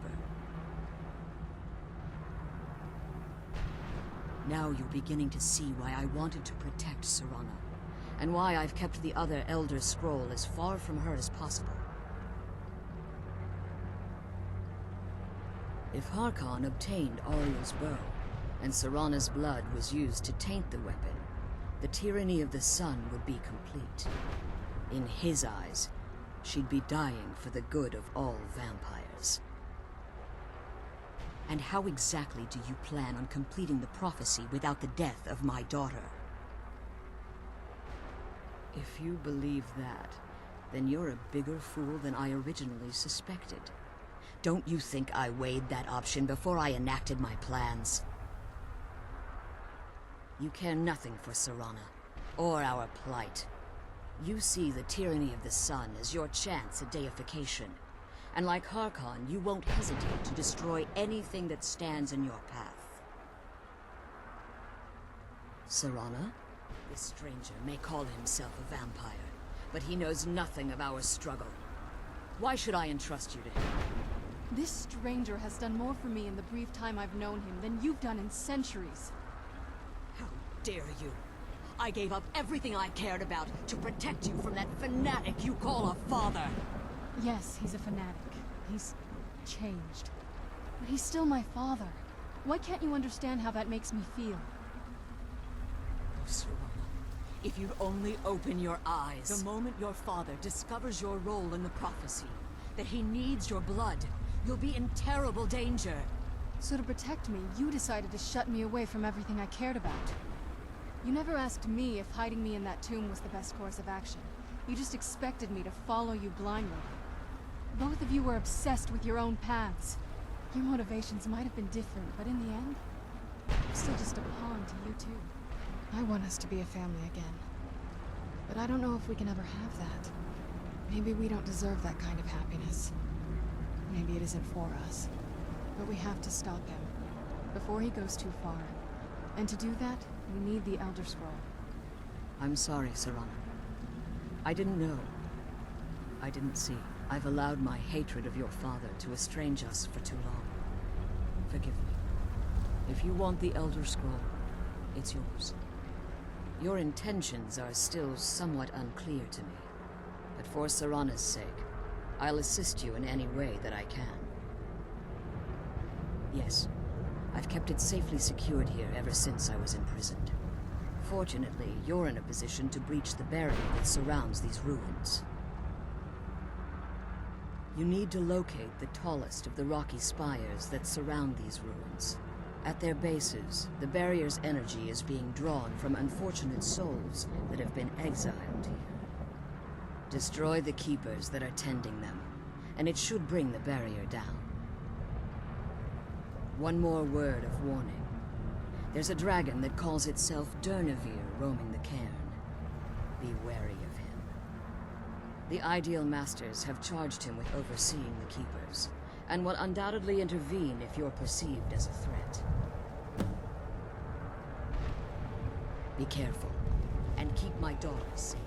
Now you're beginning to see why I wanted to protect Serana, and why I've kept the other Elder Scroll as far from her as possible. If Harkon obtained Ariel's bow, and Serana's blood was used to taint the weapon, the tyranny of the sun would be complete. In his eyes, she'd be dying for the good of all vampires. And how exactly do you plan on completing the prophecy without the death of my daughter? If you believe that, then you're a bigger fool than I originally suspected. Don't you think I weighed that option before I enacted my plans? You care nothing for Serana, or our plight. You see the tyranny of the sun as your chance at deification. And like Harkon, you won't hesitate to destroy anything that stands in your path. Serana? This stranger may call himself a vampire, but he knows nothing of our struggle. Why should I entrust you to him? This stranger has done more for me in the brief time I've known him than you've done in centuries. How dare you? I gave up everything I cared about to protect you from that fanatic you call a father. Yes, he's a fanatic. He's changed. But he's still my father. Why can't you understand how that makes me feel? Oh, Serana, if you'd only open your eyes. The moment your father discovers your role in the prophecy, that he needs your blood, you'll be in terrible danger. So to protect me, you decided to shut me away from everything I cared about. You never asked me if hiding me in that tomb was the best course of action. You just expected me to follow you blindly. Both of you were obsessed with your own paths. Your motivations might have been different, but in the end, I'm still just a pawn to you two. I want us to be a family again. But I don't know if we can ever have that. Maybe we don't deserve that kind of happiness. Maybe it isn't for us. But we have to stop him, before he goes too far. And to do that, we need the Elder Scroll. I'm sorry, Serana. I didn't know. I didn't see. I've allowed my hatred of your father to estrange us for too long. Forgive me. If you want the Elder Scroll, it's yours. Your intentions are still somewhat unclear to me. But for Serana's sake, I'll assist you in any way that I can. Yes, I've kept it safely secured here ever since I was imprisoned. Fortunately, you're in a position to breach the barrier that surrounds these ruins. You need to locate the tallest of the rocky spires that surround these ruins. At their bases, the barrier's energy is being drawn from unfortunate souls that have been exiled here. Destroy the keepers that are tending them, and it should bring the barrier down. One more word of warning. There's a dragon that calls itself Durnevere roaming the cairn. Be wary of him. The Ideal Masters have charged him with overseeing the keepers, and will undoubtedly intervene if you're perceived as a threat. Be careful, and keep my daughter safe.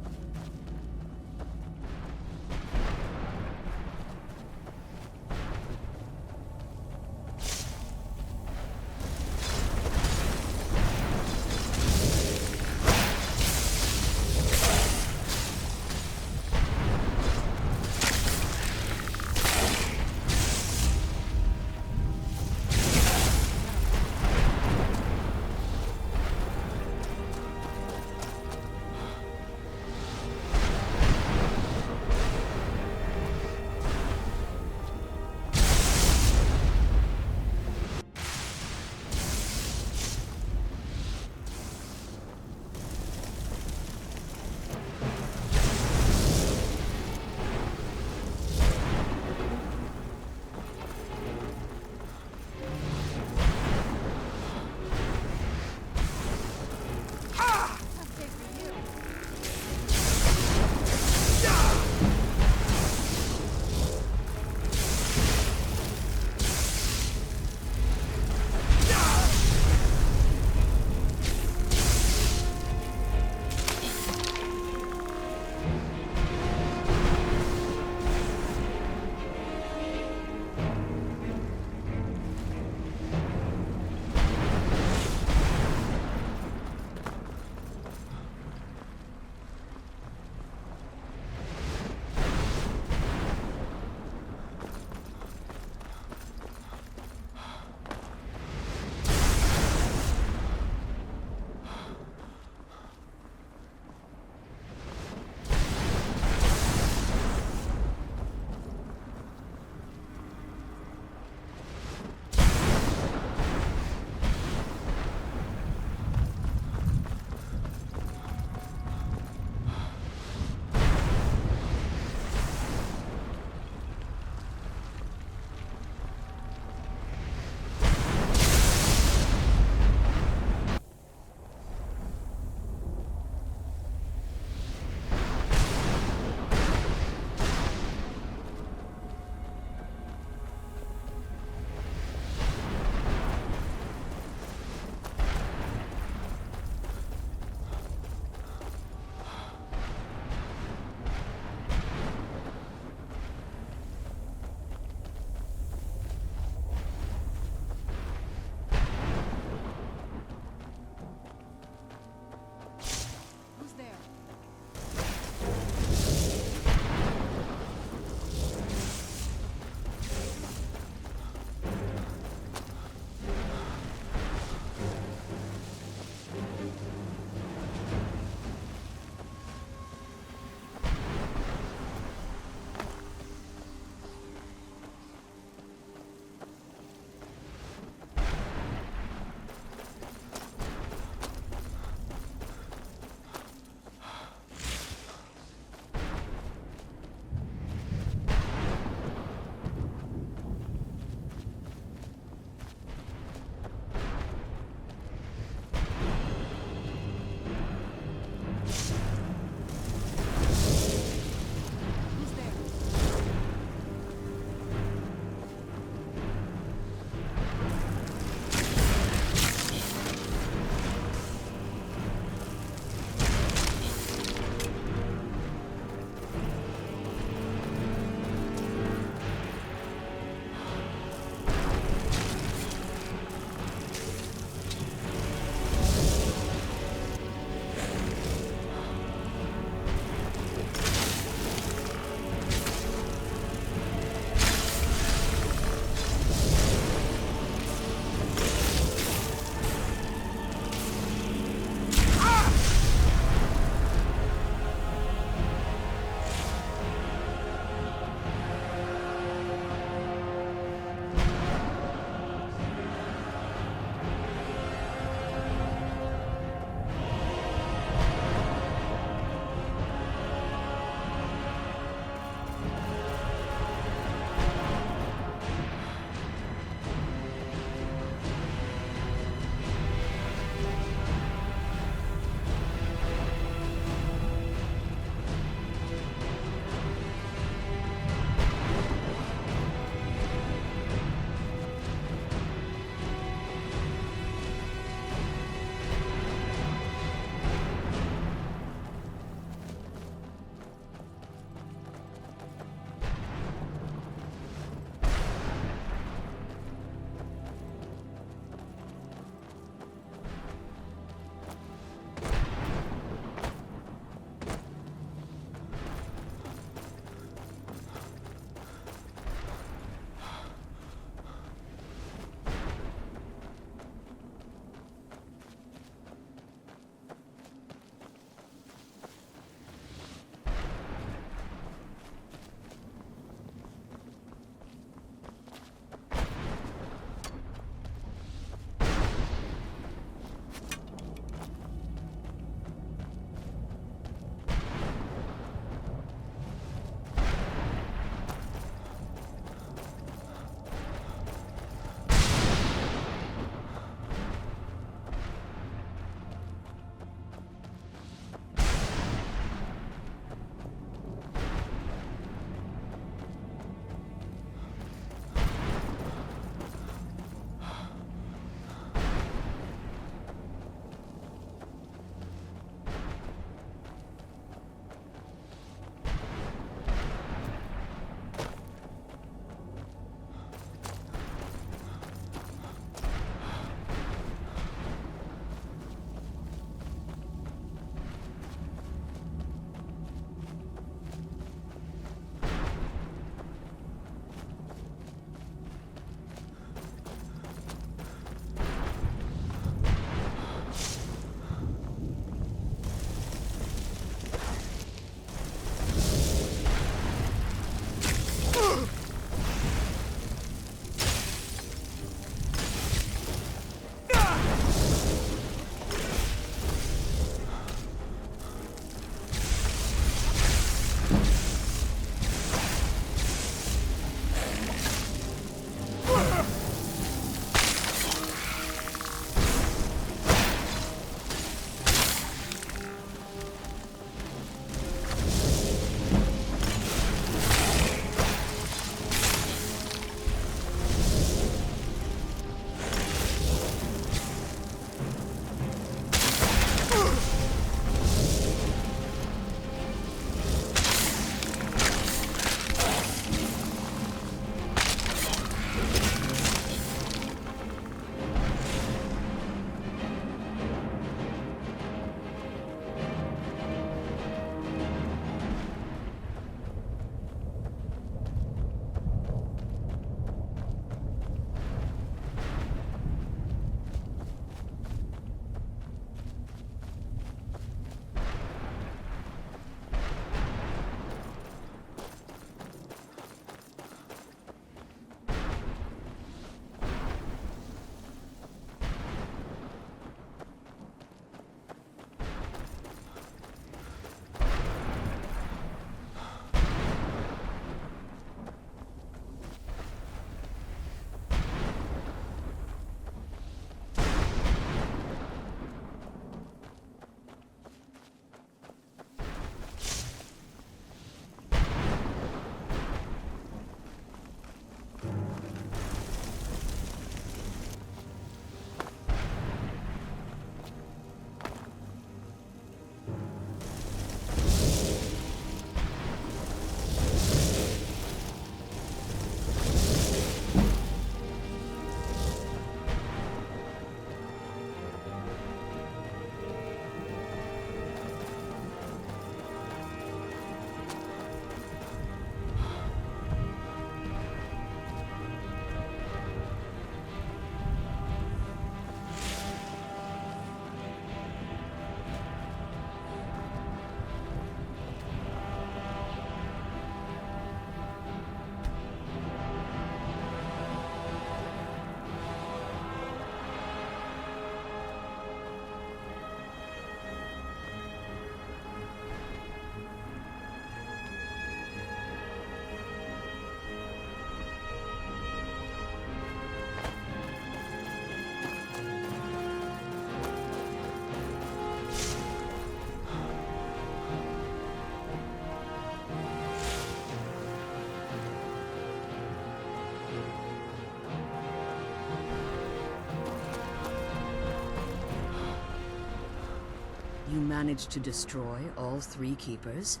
You managed to destroy all 3 keepers?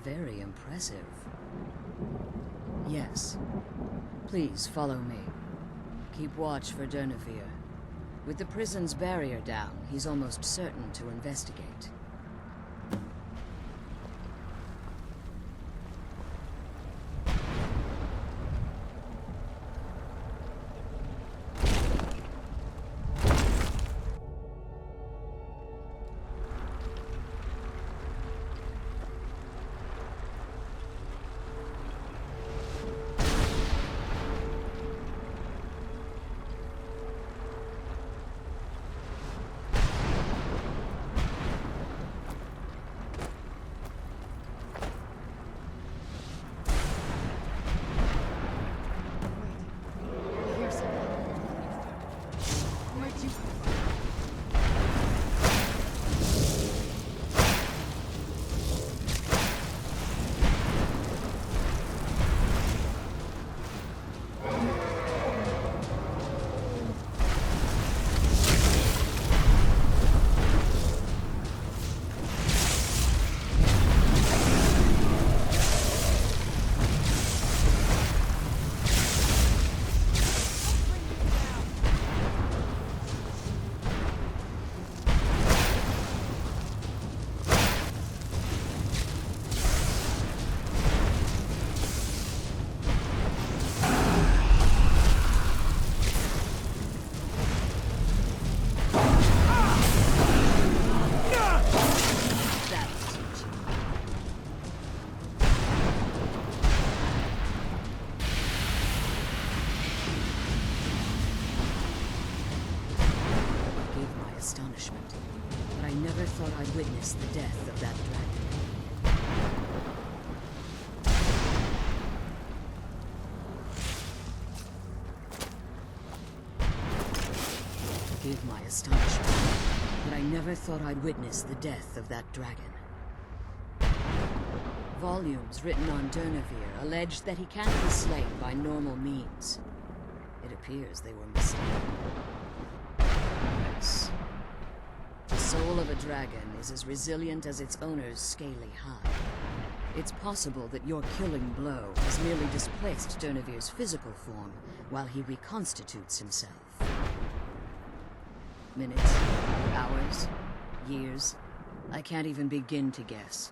Very impressive. Yes. Please follow me. Keep watch for Durnevere. With the prison's barrier down, he's almost certain to investigate. I'd witness the death of that dragon. Forgive my astonishment, but I never thought I'd witness the death of that dragon. Volumes written on Durnevere allege that he can't be slain by normal means. It appears they were mistaken. Yes. The soul of a dragon is as resilient as its owner's scaly hide. It's possible that your killing blow has merely displaced Durnevere's physical form while he reconstitutes himself. Minutes, hours, years, I can't even begin to guess.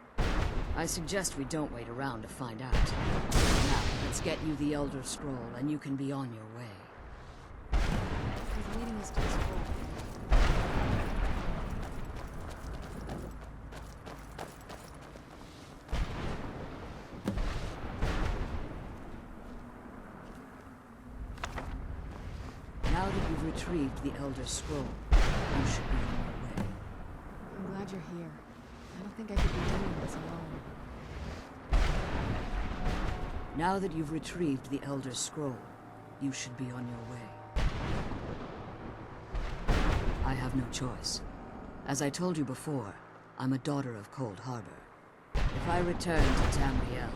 I suggest we don't wait around to find out. Now, let's get you the Elder Scroll and you can be on your way. He's leading us to the scroll. Now that you've retrieved the Elder Scroll, you should be on your way. I'm glad you're here. I don't think I could be doing this alone. Now that you've retrieved the Elder Scroll, you should be on your way. I have no choice. As I told you before, I'm a daughter of Cold Harbor. If I return to Tamriel,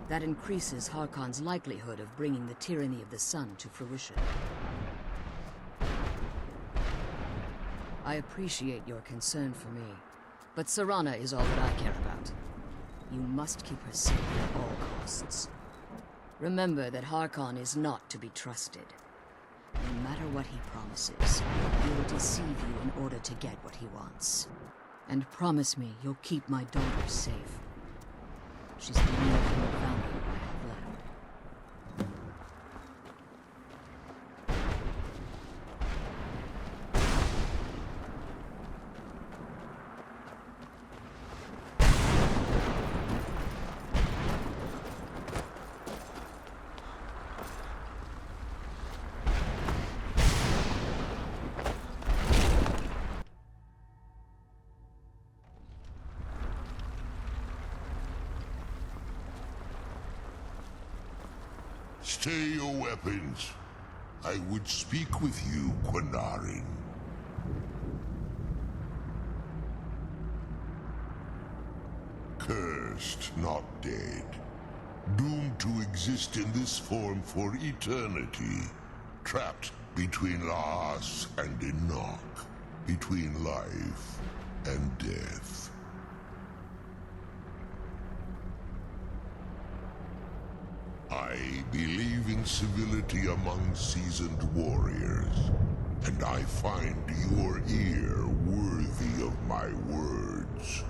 that increases Harkon's likelihood of bringing the tyranny of the sun to fruition. I appreciate your concern for me, but Serana is all that I care about. You must keep her safe at all costs. Remember that Harkon is not to be trusted. No matter what he promises, he will deceive you in order to get what he wants. And promise me you'll keep my daughter safe. She's the only human family I have left. Stay your weapons. I would speak with you, Quinarin. Cursed, not dead. Doomed to exist in this form for eternity. Trapped between Laas and Enoch. Between life and civility among seasoned warriors, and I find your ear worthy of my words.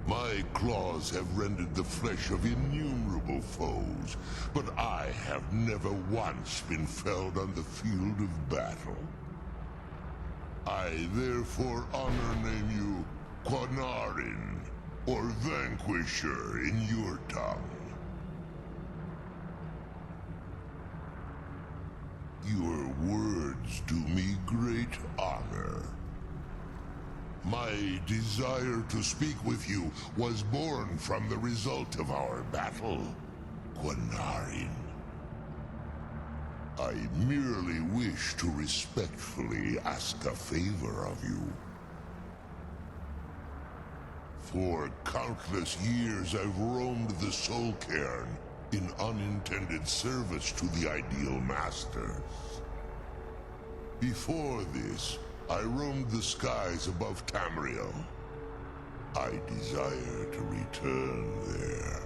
My claws have rended the flesh of innumerable foes, but I have never once been felled on the field of battle. I therefore name you Quanarin, or Vanquisher in your tongue. Your words do me great honor. My desire to speak with you was born from the result of our battle, Quanarin. I merely wish to respectfully ask a favor of you. For countless years I've roamed the Soul Cairn in unintended service to the Ideal Masters. Before this, I roamed the skies above Tamriel. I desire to return there.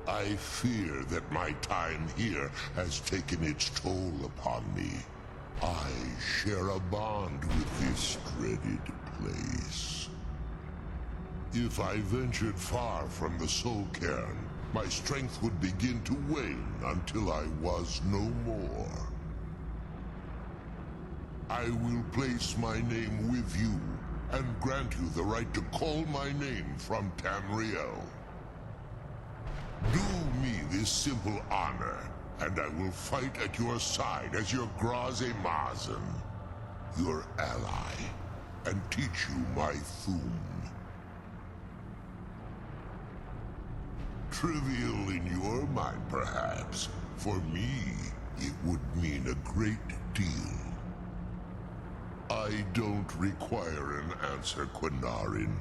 I fear that my time here has taken its toll upon me. I share a bond with this dreaded place. If I ventured far from the Soul Cairn, my strength would begin to wane until I was no more. I will place my name with you, and grant you the right to call my name from Tamriel. Do me this simple honor, and I will fight at your side as your Graze Mazen, your ally, and teach you my Thum. Trivial in your mind, perhaps. For me, it would mean a great deal. I don't require an answer, Quanarin.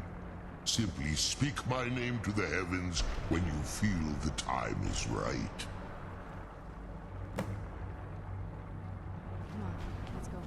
Simply speak my name to the heavens when you feel the time is right. Come on, let's go home.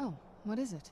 Oh, what is it?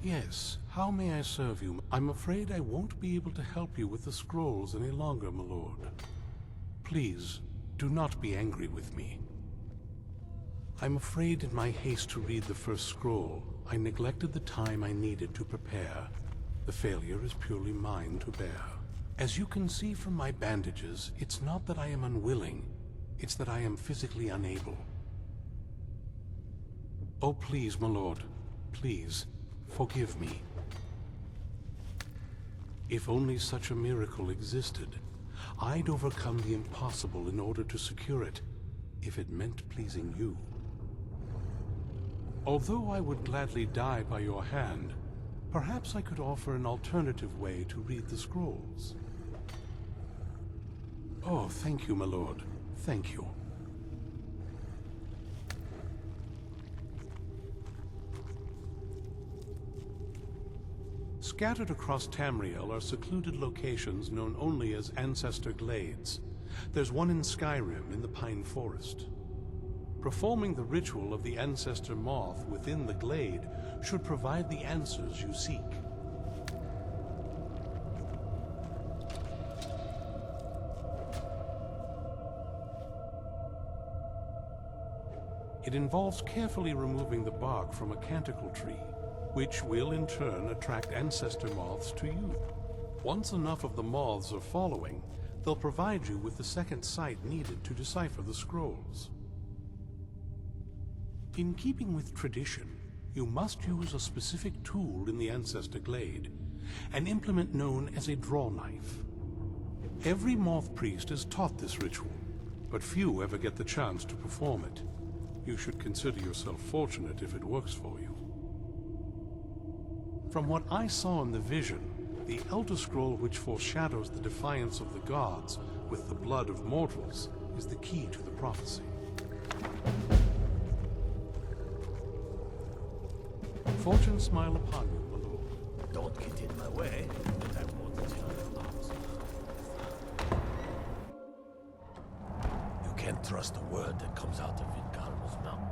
Yes, how may I serve you? I'm afraid I won't be able to help you with the scrolls any longer, my lord. Please, do not be angry with me. I'm afraid in my haste to read the first scroll, I neglected the time I needed to prepare. The failure is purely mine to bear. As you can see from my bandages, it's not that I am unwilling, it's that I am physically unable. Oh, please, my lord, please, forgive me. If only such a miracle existed, I'd overcome the impossible in order to secure it, if it meant pleasing you. Although I would gladly die by your hand, perhaps I could offer an alternative way to read the scrolls. Oh, thank you, my lord. Thank you. Scattered across Tamriel are secluded locations known only as Ancestor Glades. There's one in Skyrim in the Pine Forest. Performing the ritual of the Ancestor Moth within the glade should provide the answers you seek. It involves carefully removing the bark from a canticle tree, which will in turn attract ancestor moths to you. Once enough of the moths are following, they'll provide you with the second sight needed to decipher the scrolls. In keeping with tradition, you must use a specific tool in the Ancestor Glade, an implement known as a draw knife. Every moth priest is taught this ritual, but few ever get the chance to perform it. You should consider yourself fortunate if it works for you. From what I saw in the vision, the Elder Scroll which foreshadows the defiance of the gods with the blood of mortals is the key to the prophecy. Fortune smile upon you, my lord. Don't get in my way, but I won't tell you not. You can't trust a word that comes out of Vingalmo's mouth.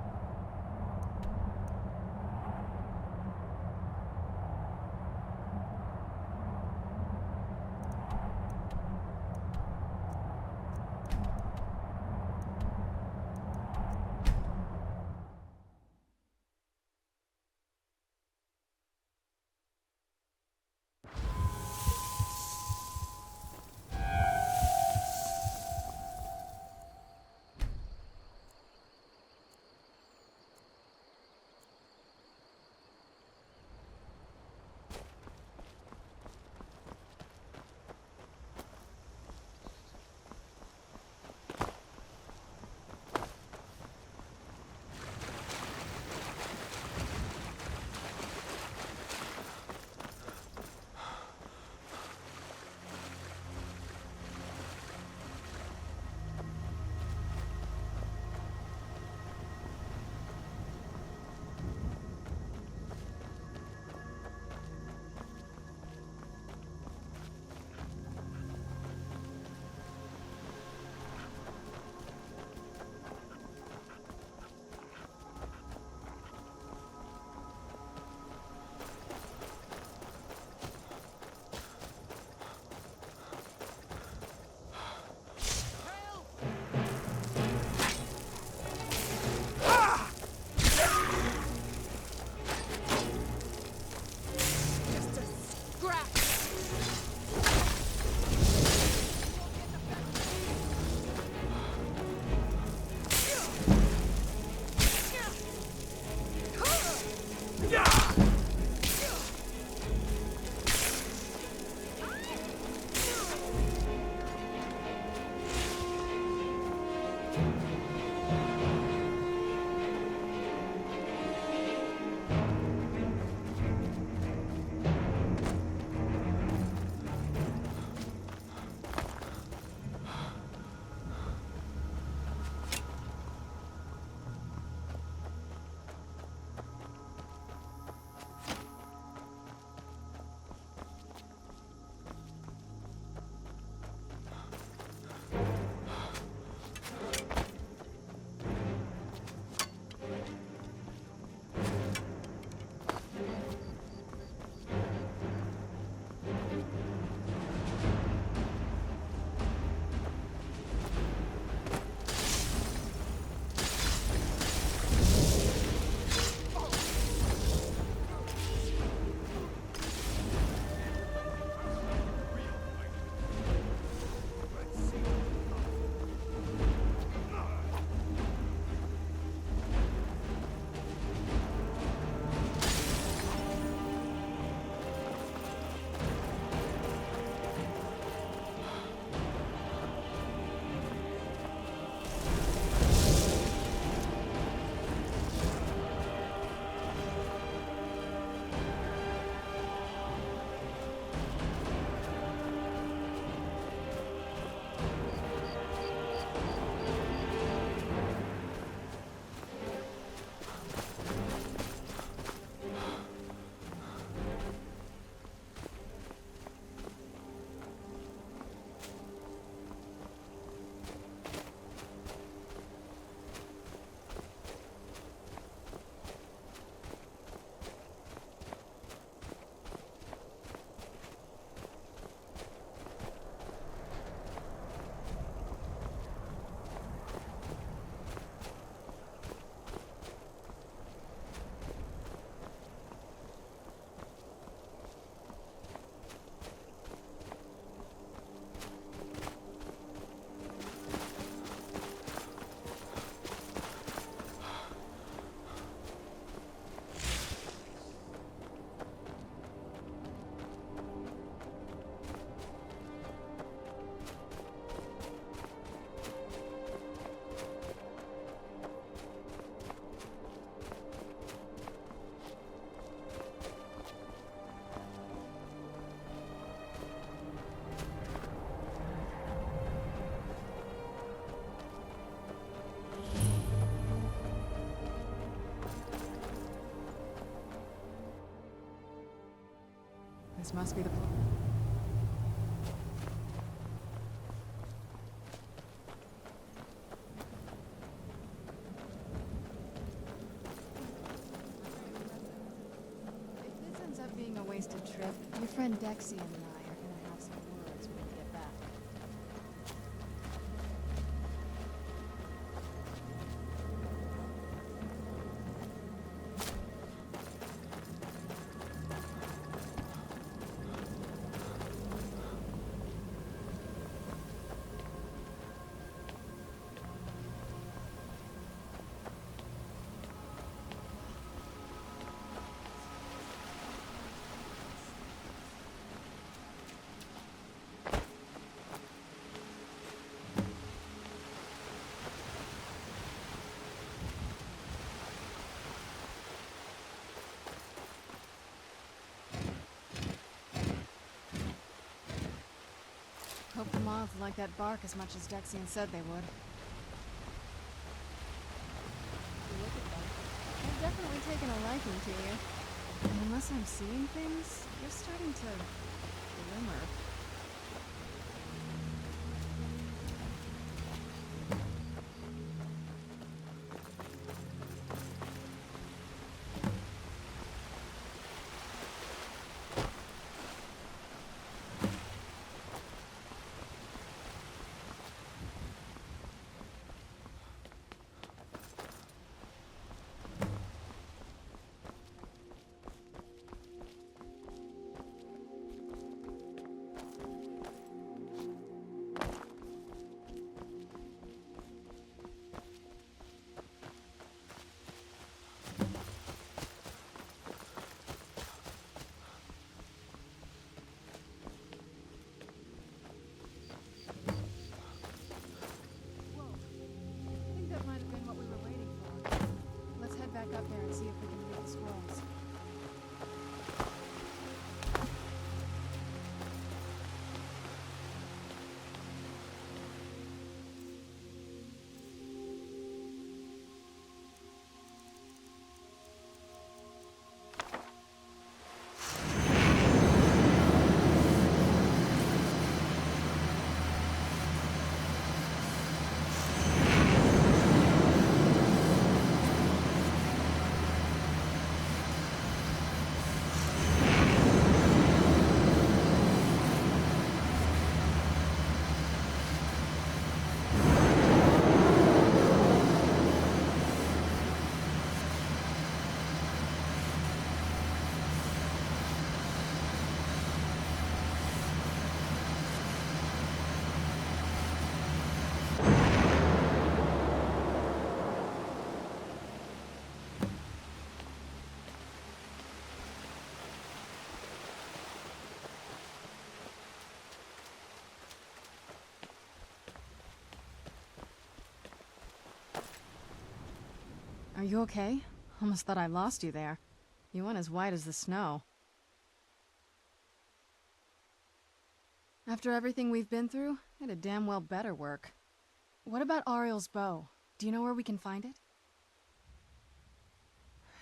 This must be the... If this ends up being a wasted trip, your friend Dexy and I are gonna have some words when we get back. Hope the moths like that bark as much as Dexian said they would. Look at them. They've definitely taken a liking to you. And unless I'm seeing things, you're starting to glimmer. Back up there and see if we can read the scrolls. Are you okay? Almost thought I lost you there. You went as white as the snow. After everything we've been through, it'd damn well better work. What about Ariel's bow? Do you know where we can find it?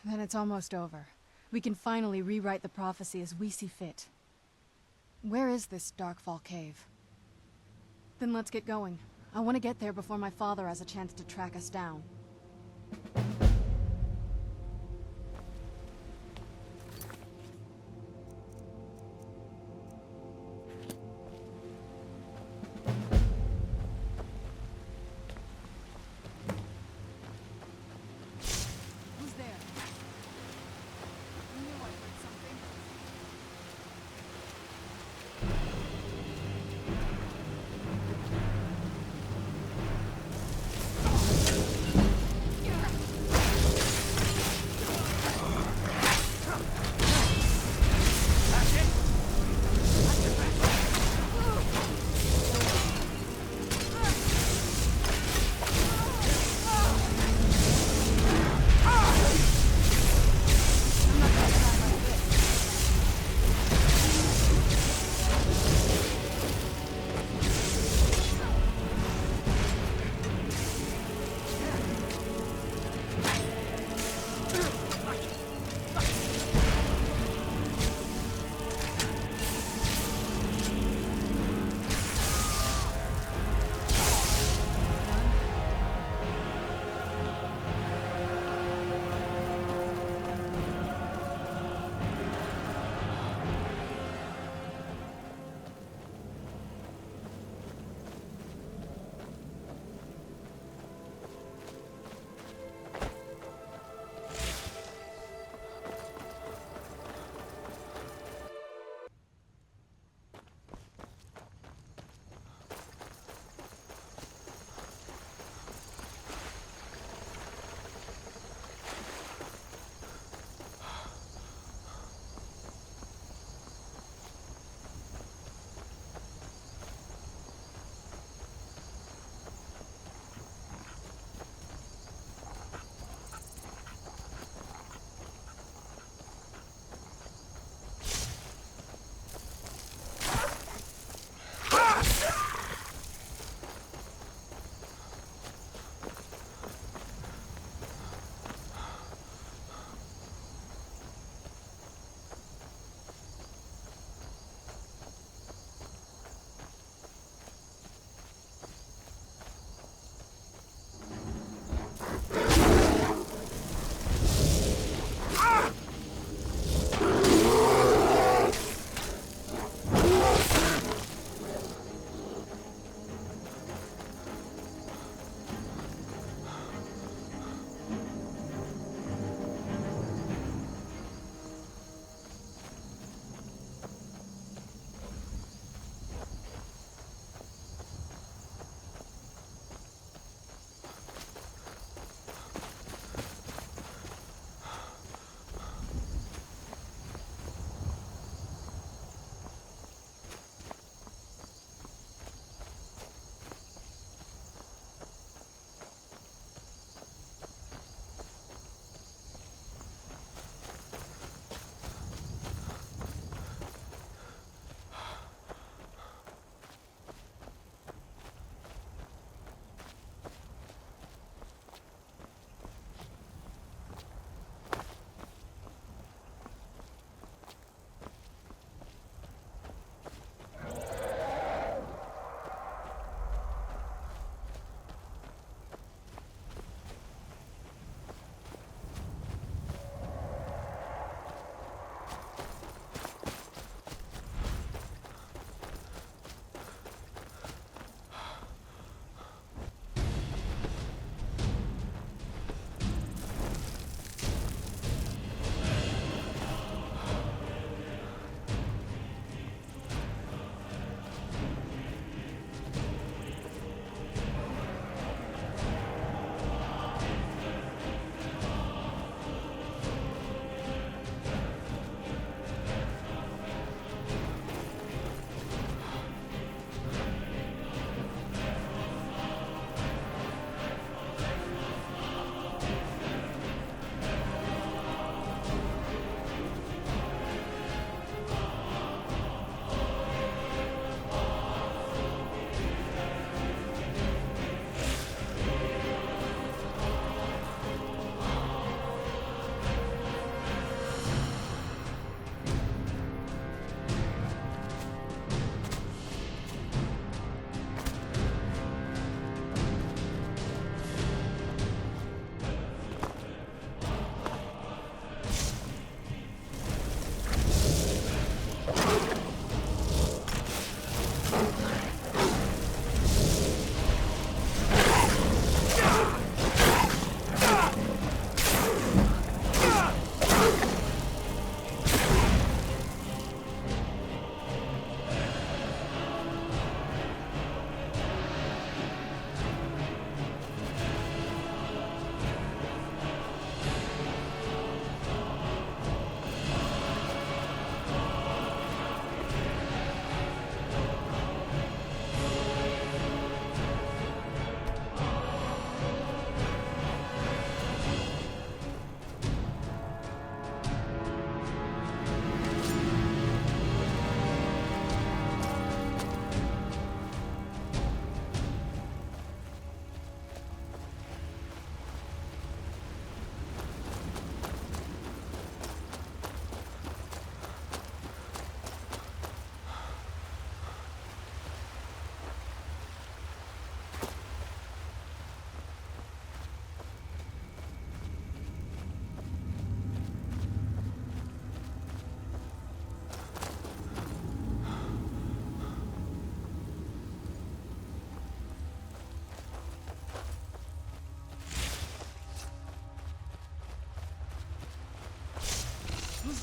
Then it's almost over. We can finally rewrite the prophecy as we see fit. Where is this Darkfall cave? Then let's get going. I want to get there before my father has a chance to track us down.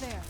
there?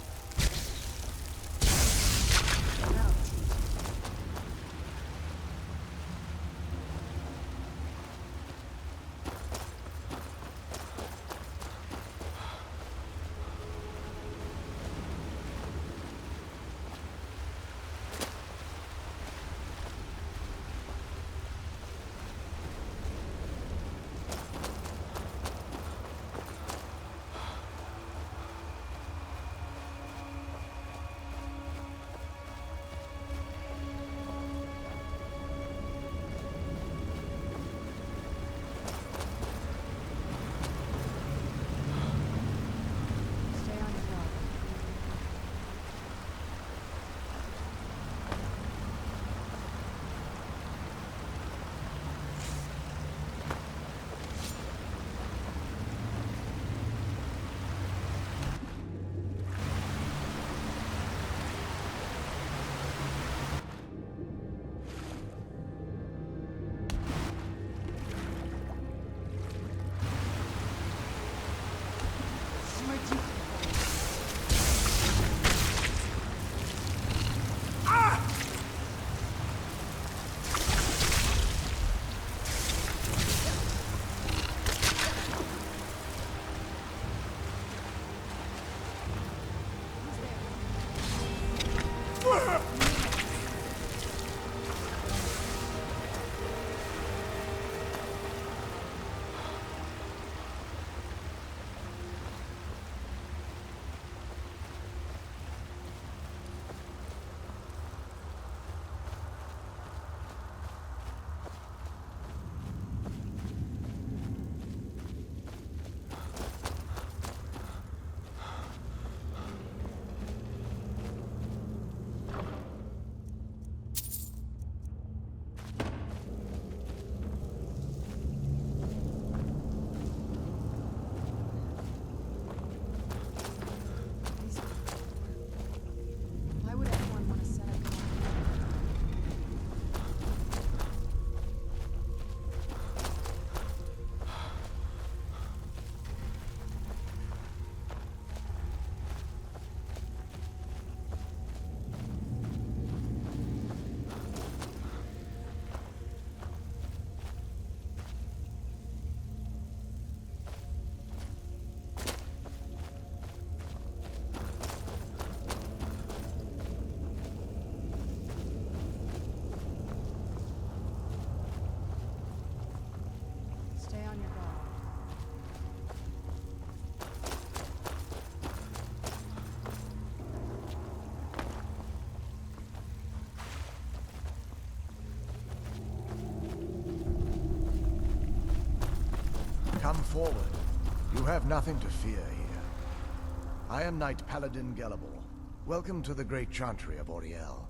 Come forward. You have nothing to fear here. I am Knight Paladin Gelabor. Welcome to the great chantry of Auriel.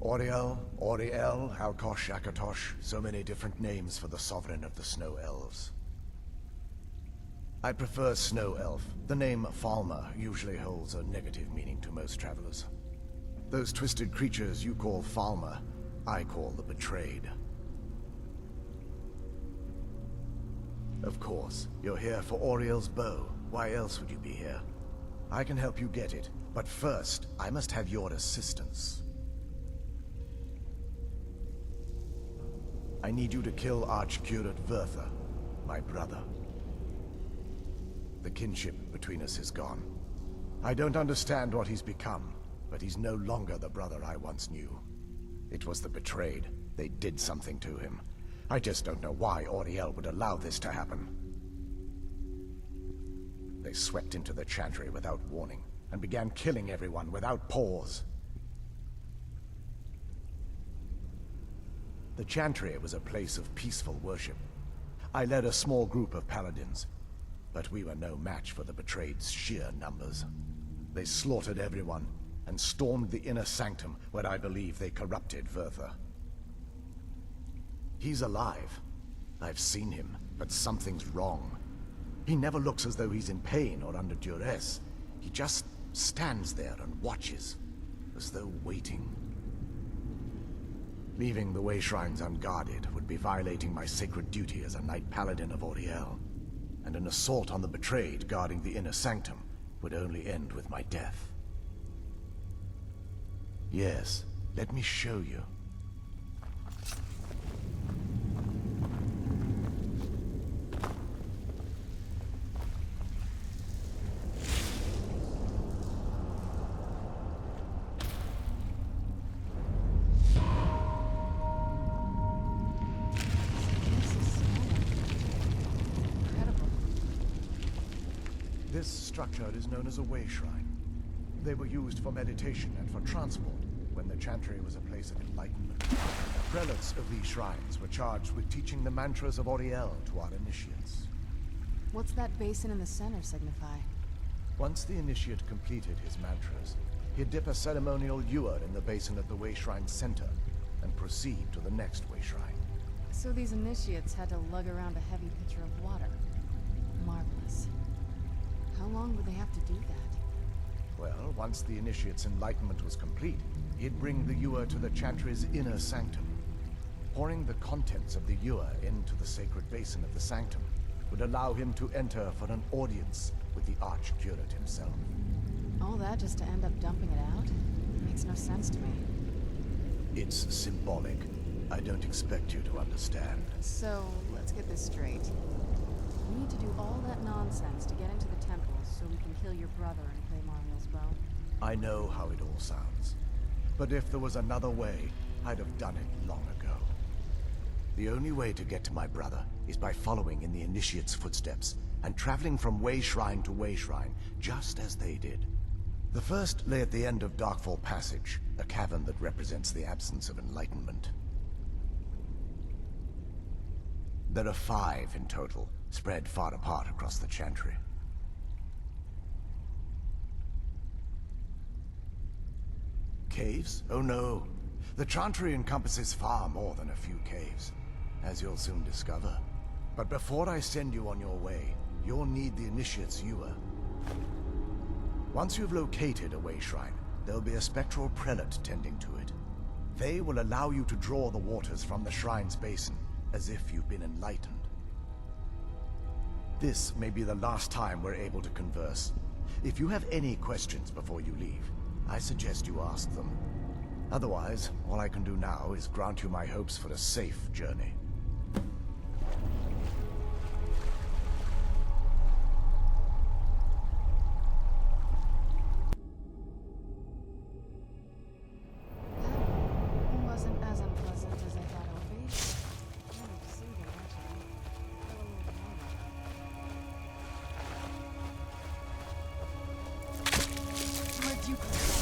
Auriel, Auriel, Alkosh, Akatosh, so many different names for the sovereign of the Snow Elves. I prefer Snow Elf. The name Falmer usually holds a negative meaning to most travelers. Those twisted creatures you call Falmer, I call the Betrayed. Of course, you're here for Auriel's bow. Why else would you be here? I can help you get it, but first, I must have your assistance. I need you to kill Archcurate Vertha, my brother. The kinship between us is gone. I don't understand what he's become, but he's no longer the brother I once knew. It was the Betrayed. They did something to him. I just don't know why Auriel would allow this to happen. They swept into the chantry without warning, and began killing everyone without pause. The chantry was a place of peaceful worship. I led a small group of paladins, but we were no match for the Betrayed's sheer numbers. They slaughtered everyone, and stormed the inner sanctum where I believe they corrupted Vertha. He's alive. I've seen him, but something's wrong. He never looks as though he's in pain or under duress. He just stands there and watches, as though waiting. Leaving the way shrines unguarded would be violating my sacred duty as a Knight Paladin of Auriel, and an assault on the Betrayed guarding the inner sanctum would only end with my death. Yes, let me show you. This structure is known as a way shrine. They were used for meditation and for transport when the Chantry was a place of enlightenment. Prelates of these shrines were charged with teaching the mantras of Auriel to our initiates. What's that basin in the center signify? Once the initiate completed his mantras, he'd dip a ceremonial ewer in the basin of the way shrine's center and proceed to the next way shrine. So these initiates had to lug around a heavy pitcher of water. Marvelous. How long would they have to do that? Well, once the initiate's enlightenment was complete, he'd bring the ewer to the Chantry's inner sanctum. Pouring the contents of the ewer into the sacred basin of the sanctum would allow him to enter for an audience with the Archcurate himself. All that just to end up dumping it out? Makes no sense to me. It's symbolic. I don't expect you to understand. So, let's get this straight. We need to do all that nonsense to get into the temple so we can kill your brother and claim Ariel's bow. I know how it all sounds. But if there was another way, I'd have done it long ago. The only way to get to my brother is by following in the Initiate's footsteps and traveling from way shrine to way shrine, just as they did. The first lay at the end of Darkfall Passage, a cavern that represents the absence of enlightenment. There are 5 in total, spread far apart across the Chantry. Caves? Oh no. The Chantry encompasses far more than a few caves, as you'll soon discover. But before I send you on your way, you'll need the Initiate's ewer. Once you've located a way shrine, there'll be a spectral prelate tending to it. They will allow you to draw the waters from the shrine's basin, as if you've been enlightened. This may be the last time we're able to converse. If you have any questions before you leave, I suggest you ask them. Otherwise, all I can do now is grant you my hopes for a safe journey. Wasn't as unpleasant as I thought it would be. Kind of soothing, actually. Feel a little warmer. Where'd you come from?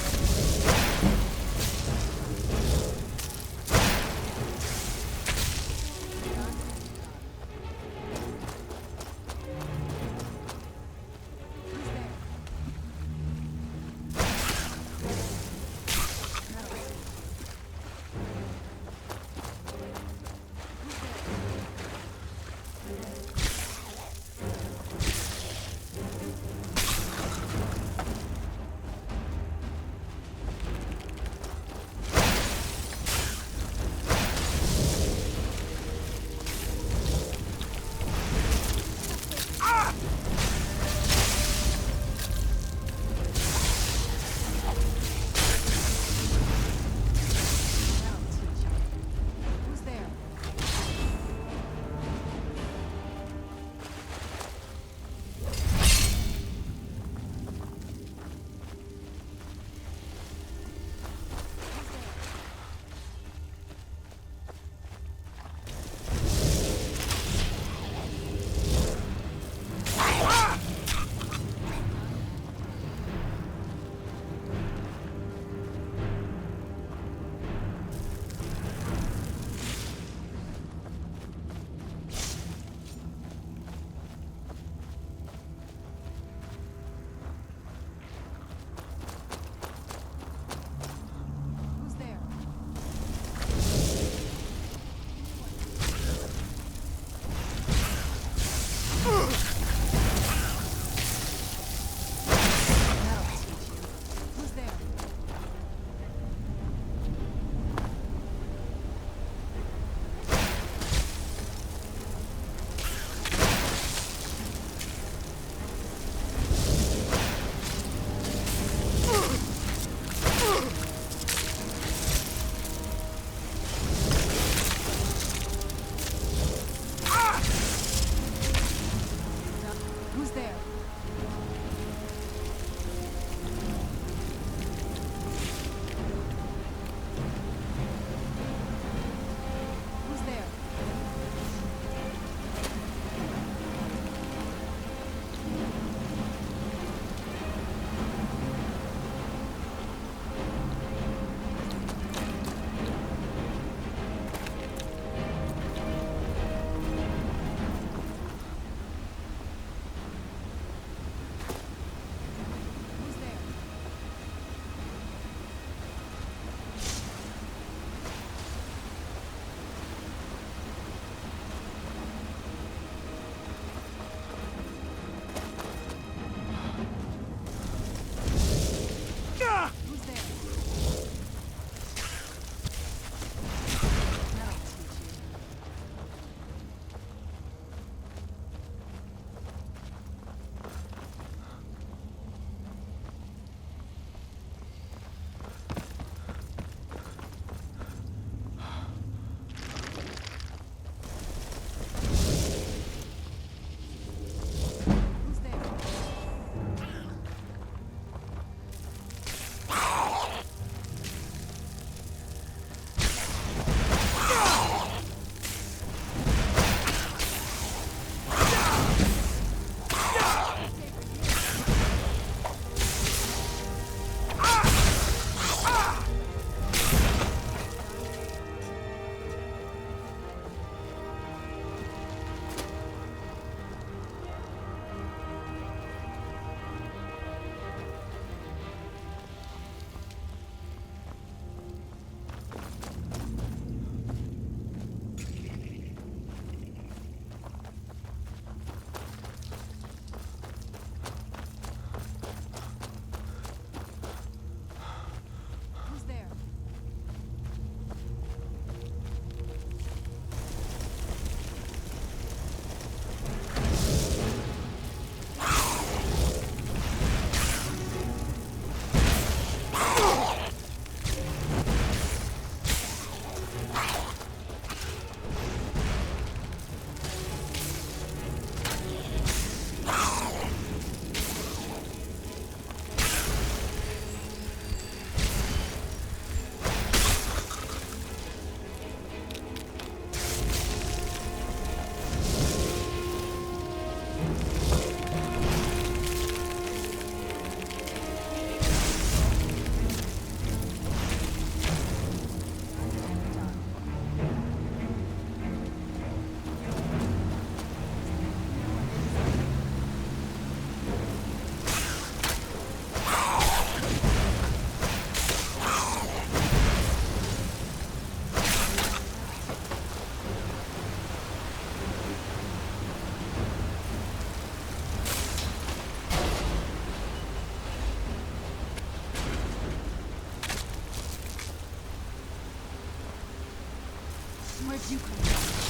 Where'd you come from?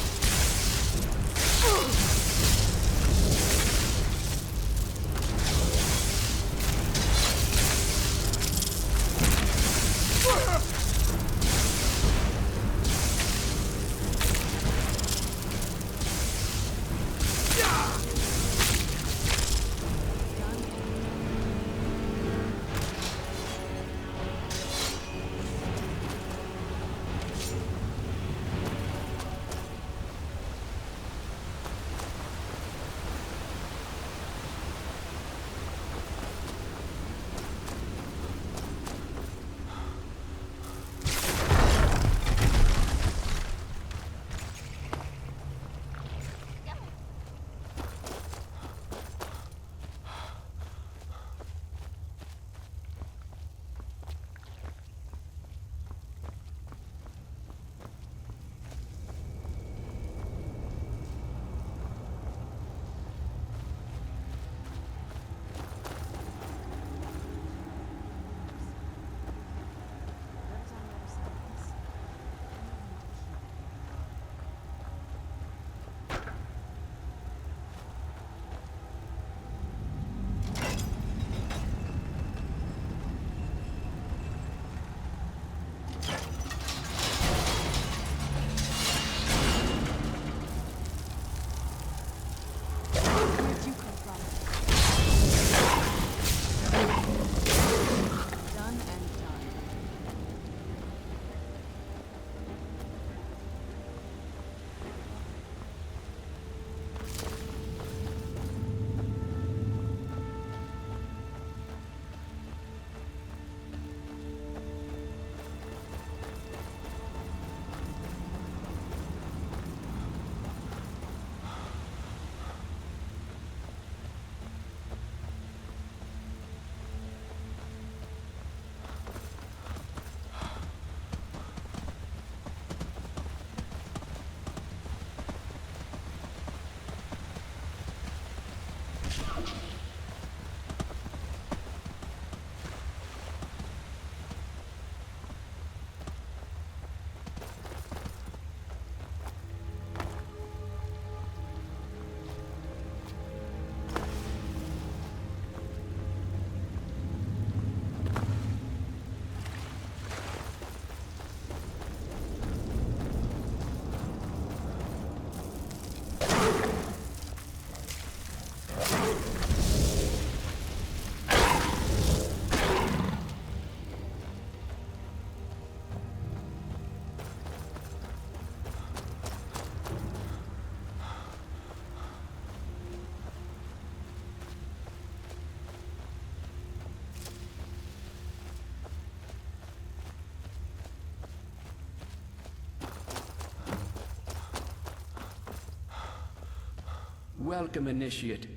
Welcome, Initiate.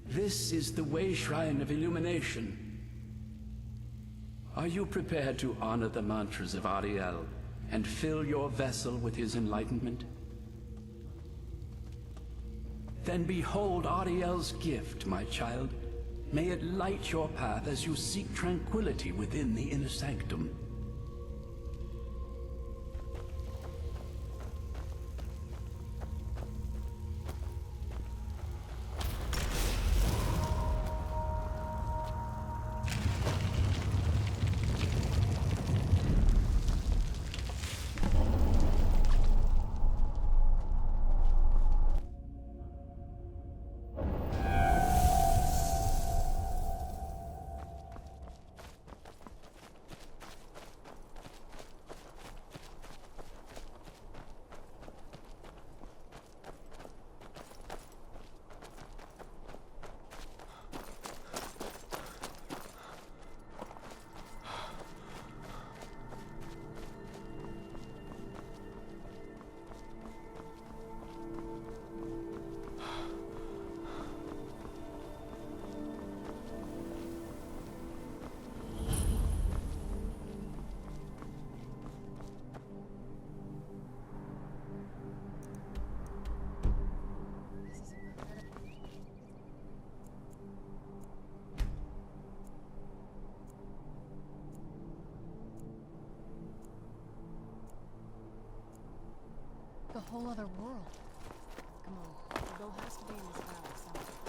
This is the Way Shrine of Illumination. Are you prepared to honor the mantras of Ariel and fill your vessel with his enlightenment? Then behold Ariel's gift, my child. May it light your path as you seek tranquility within the inner sanctum. like a whole other world. Come on, the bow has to be in this valley somewhere.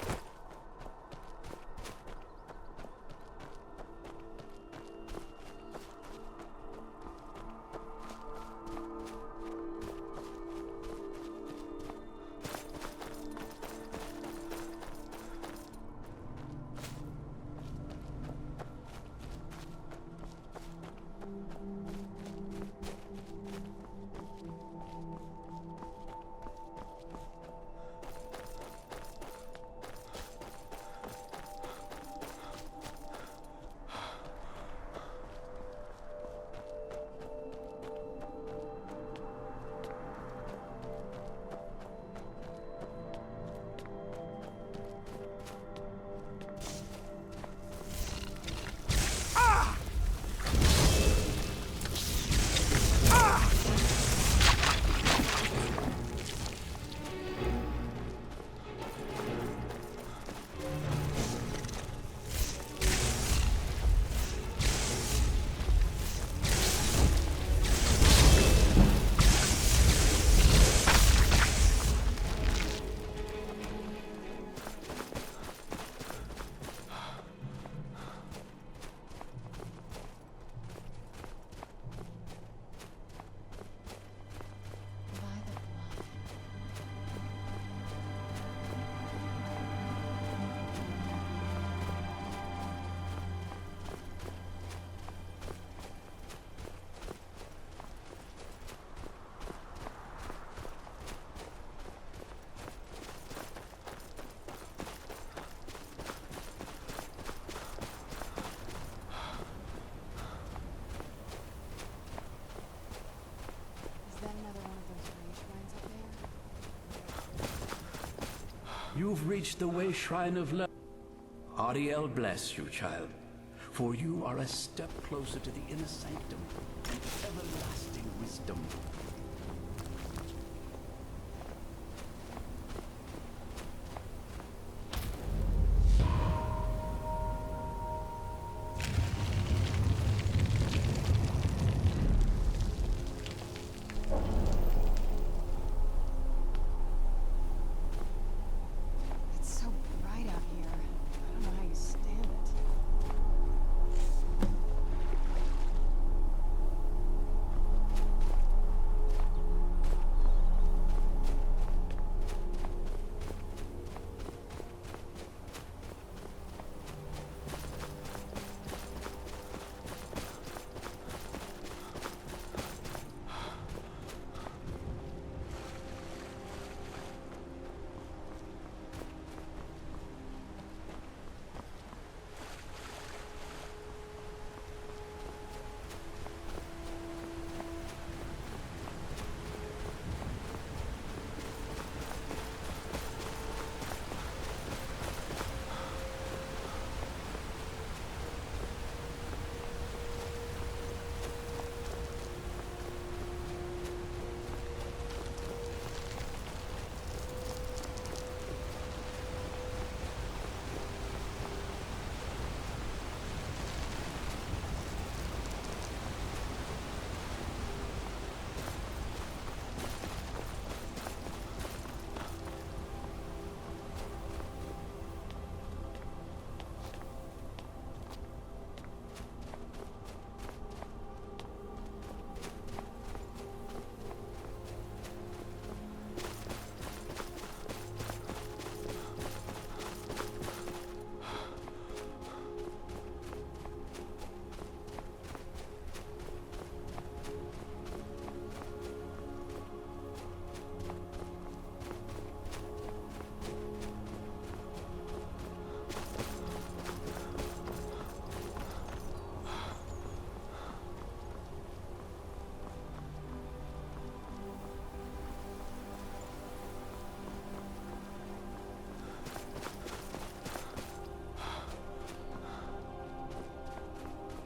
You've reached the way shrine of love. Ariel bless you, child, for you are a step closer to the inner sanctum and everlasting wisdom.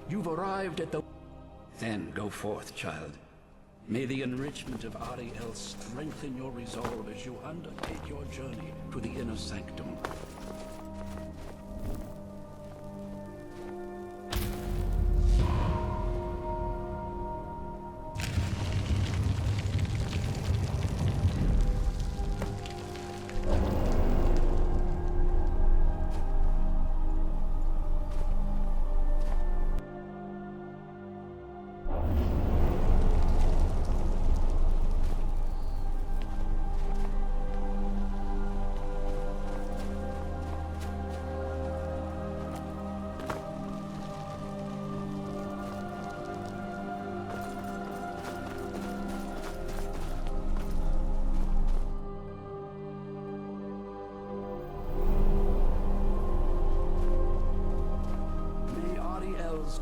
You've arrived at the... Then go forth, child. May the enrichment of Ariel strengthen your resolve as you undertake your journey to the inner sanctum.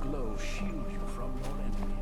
glow shield you from your enemy.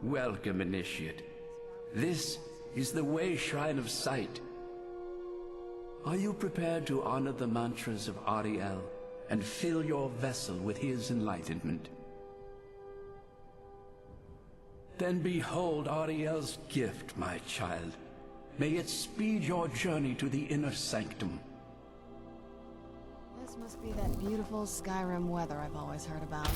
Welcome, Initiate. This is the Way Shrine of Sight. Are you prepared to honor the mantras of Ariel and fill your vessel with his enlightenment? Then behold Ariel's gift, my child. May it speed your journey to the inner sanctum. This must be that beautiful Skyrim weather I've always heard about.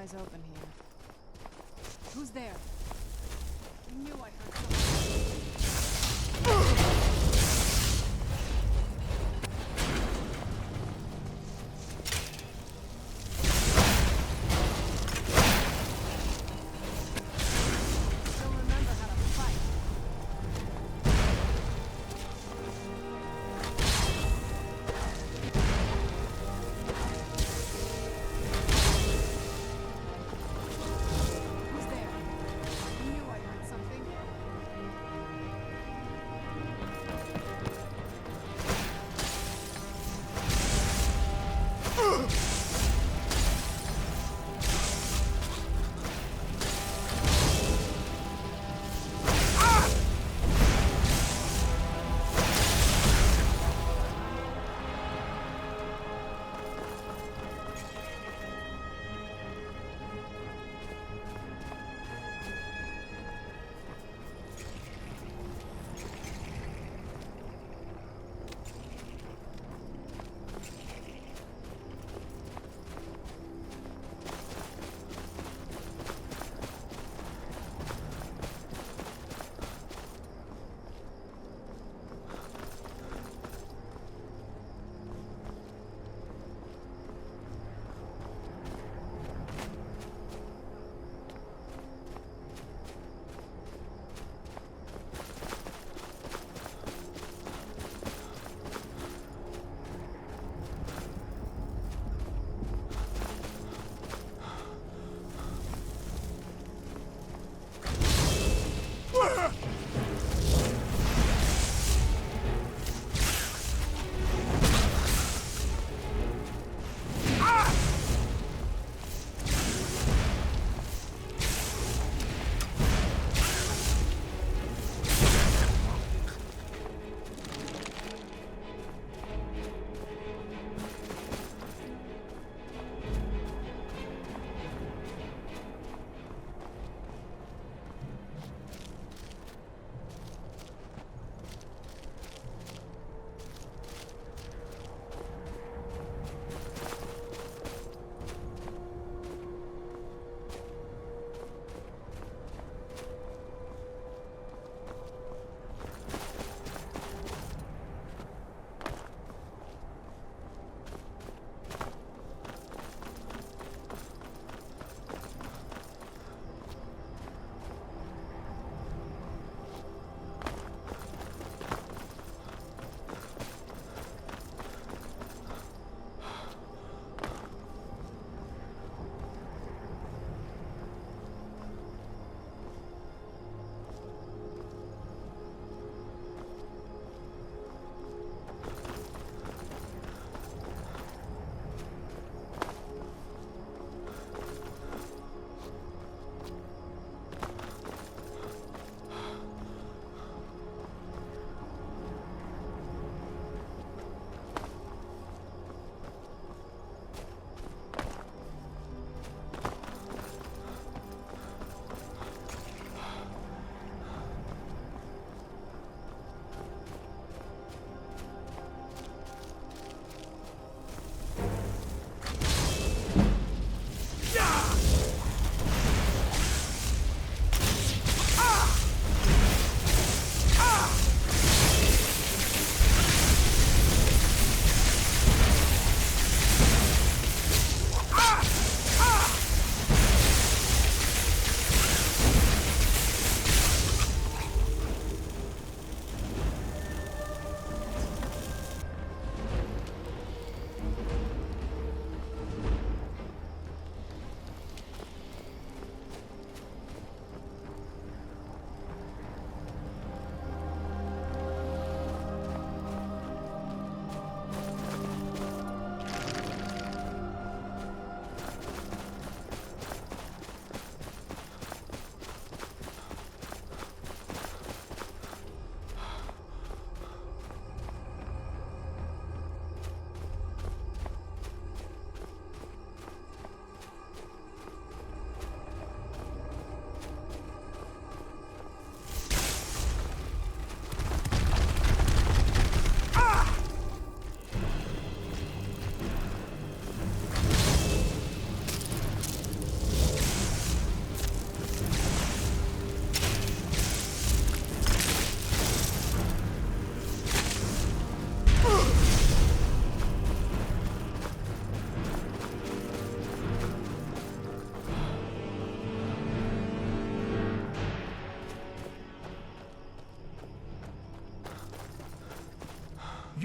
eyes open here. Who's there? I knew I heard something.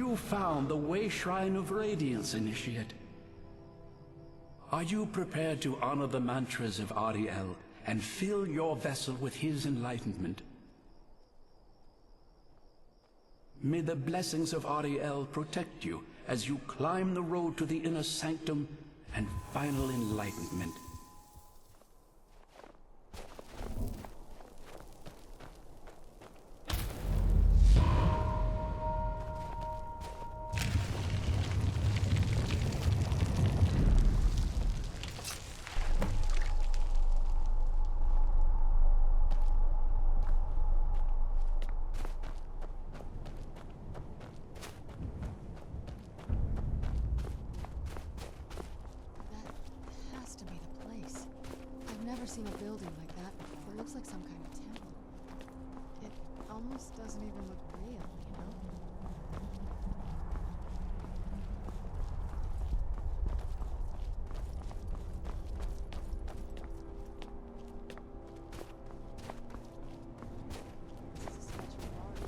You found the Way Shrine of Radiance, Initiate. Are you prepared to honor the mantras of Ariel and fill your vessel with his enlightenment? May the blessings of Ariel protect you as you climb the road to the inner sanctum and final enlightenment. Seen a building like that before. It looks like some kind of temple. It almost doesn't even look real, you know? This is a sketch of art.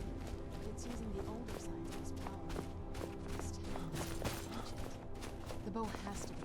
It's using the older scientific power. This town is ancient. The bow has to be.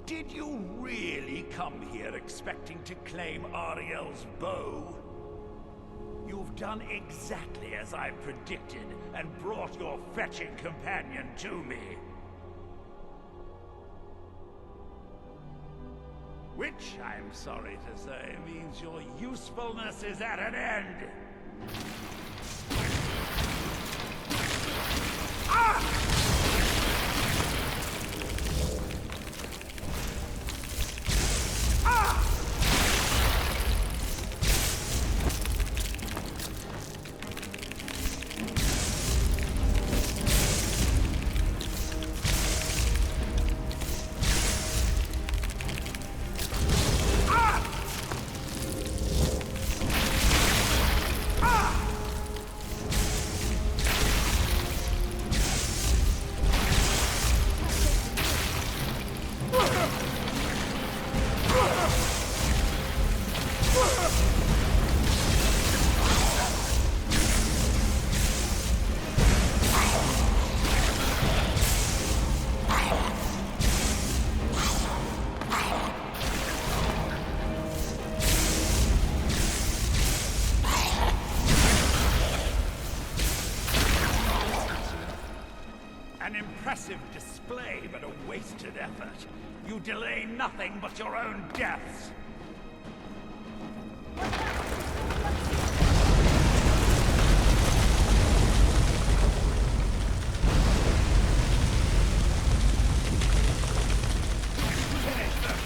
Did you really come here expecting to claim Ariel's bow? You've done exactly as I predicted and brought your fetching companion to me. Which, I'm sorry to say, means your usefulness is at an end. Ah! An impressive display, but a wasted effort. You delay nothing but your own deaths. Finish them.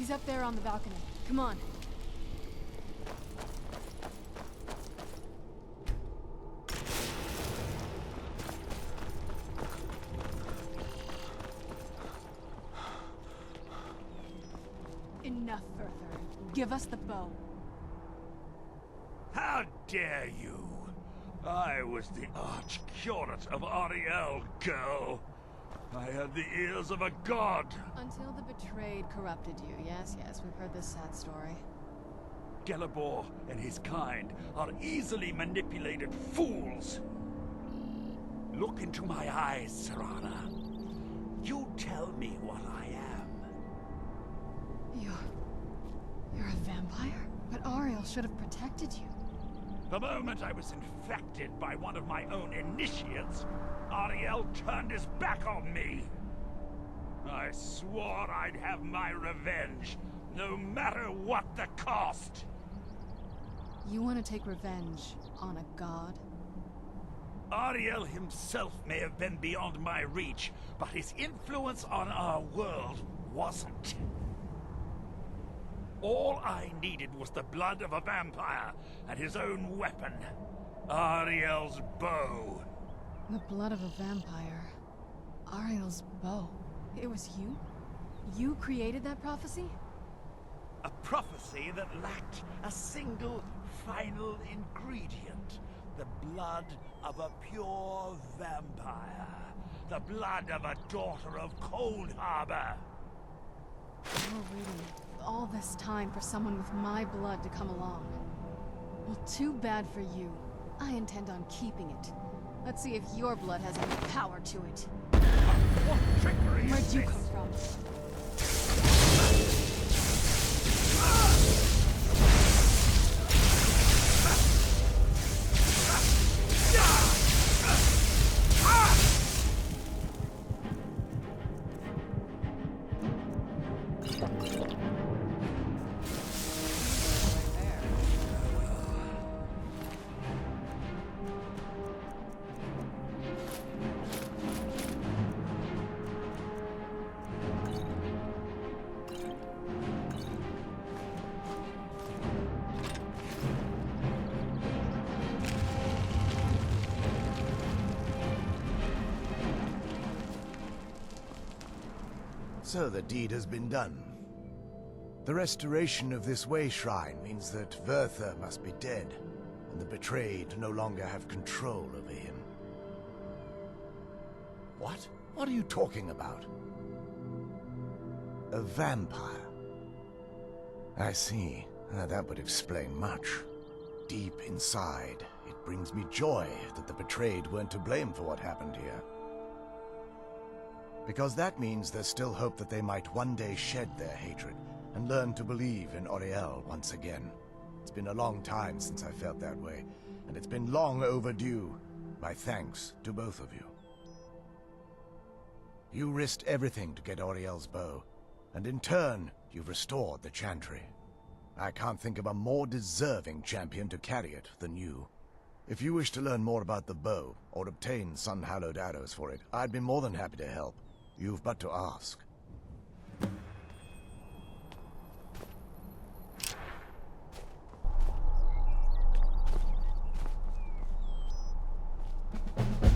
He's up there on the balcony. Come on. Enough, Werther. Give us the bow. How dare you? I was the arch-curate of Ariel, girl. I had the ears of a god. Until the betrayed corrupted you. Yes, we've heard this sad story. Gelibor and his kind are easily manipulated fools. Look into my eyes, Serana. You tell me what I am. You're a vampire? But Ariel should have protected you. The moment I was infected by one of my own initiates, Ariel turned his back on me. I swore I'd have my revenge, no matter what the cost. You want to take revenge on a god? Ariel himself may have been beyond my reach, but his influence on our world wasn't. All I needed was the blood of a vampire and his own weapon, Ariel's bow. The blood of a vampire. Ariel's bow. It was you? You created that prophecy? A prophecy that lacked a single final ingredient. The blood of a pure vampire. The blood of a daughter of Cold Harbor. Oh, really? All this time for someone with my blood to come along. Well, too bad for you. I intend on keeping it. Let's see if your blood has any power to it. What trickery is Where'd you this? come from? So the deed has been done. The restoration of this way shrine means that Werther must be dead, and the betrayed no longer have control over him. What? What are you talking about? A vampire. I see. That would explain much. Deep inside, it brings me joy that the betrayed weren't to blame for what happened here. Because that means there's still hope that they might one day shed their hatred and learn to believe in Ariel once again. It's been a long time since I felt that way, and it's been long overdue. My thanks to both of you. You risked everything to get Ariel's bow, and in turn, you've restored the Chantry. I can't think of a more deserving champion to carry it than you. If you wish to learn more about the bow, or obtain sun-hallowed arrows for it, I'd be more than happy to help. You've but to ask.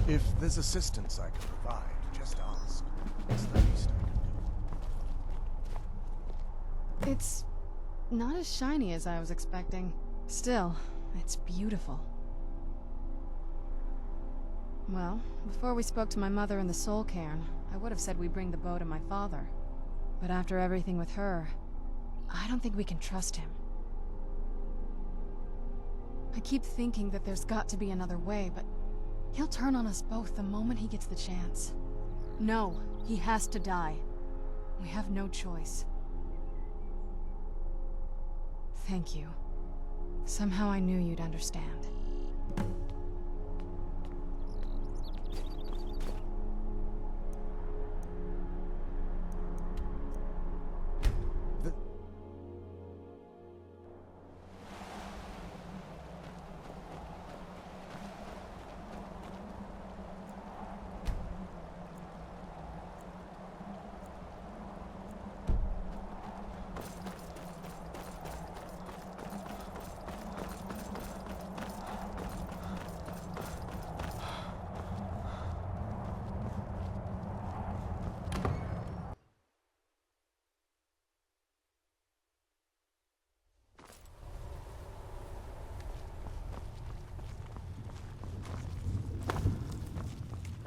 If there's assistance I can provide, just ask. It's the least I can do. It's not as shiny as I was expecting. Still, it's beautiful. Well, before we spoke to my mother in the Soul Cairn, I would have said we bring the bow to my father. But after everything with her, I don't think we can trust him. I keep thinking that there's got to be another way, but he'll turn on us both the moment he gets the chance. No, he has to die. We have no choice. Thank you. Somehow I knew you'd understand.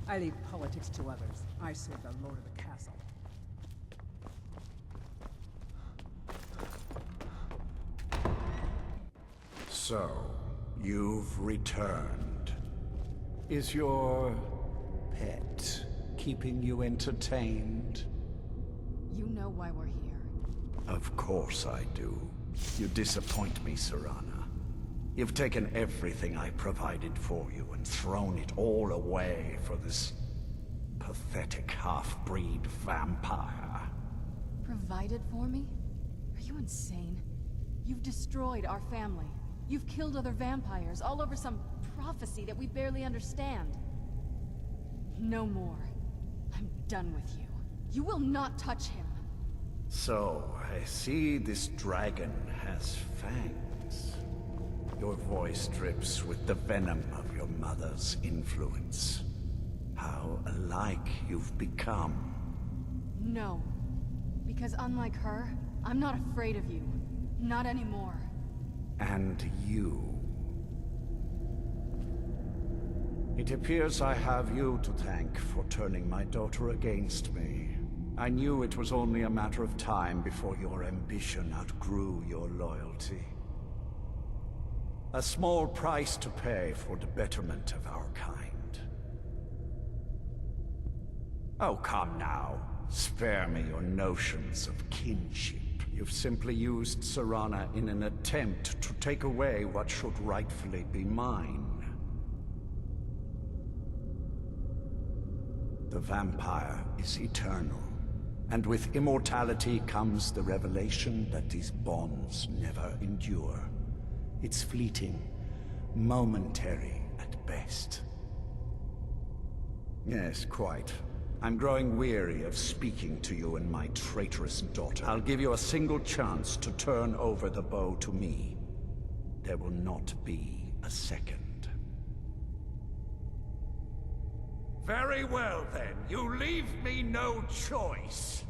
I leave politics to others. I serve the lord of the castle. So, you've returned. Is your pet keeping you entertained? You know why we're here. Of course I do. You disappoint me, Serana. You've taken everything I provided for you and thrown it all away for this pathetic half-breed vampire. Provided for me? Are you insane? You've destroyed our family. You've killed other vampires all over some prophecy that we barely understand. No more. I'm done with you. You will not touch him. So, I see this dragon has fangs. Your voice drips with the venom of your mother's influence. How alike you've become. No. Because unlike her, I'm not afraid of you. Not anymore. And you. It appears I have you to thank for turning my daughter against me. I knew it was only a matter of time before your ambition outgrew your loyalty. A small price to pay for the betterment of our kind. Oh, come now. Spare me your notions of kinship. You've simply used Serana in an attempt to take away what should rightfully be mine. The vampire is eternal, and with immortality comes the revelation that these bonds never endure. It's fleeting, momentary at best. Yes, quite. I'm growing weary of speaking to you and my traitorous daughter. I'll give you a single chance to turn over the bow to me. There will not be a second. Very well, then. You leave me no choice.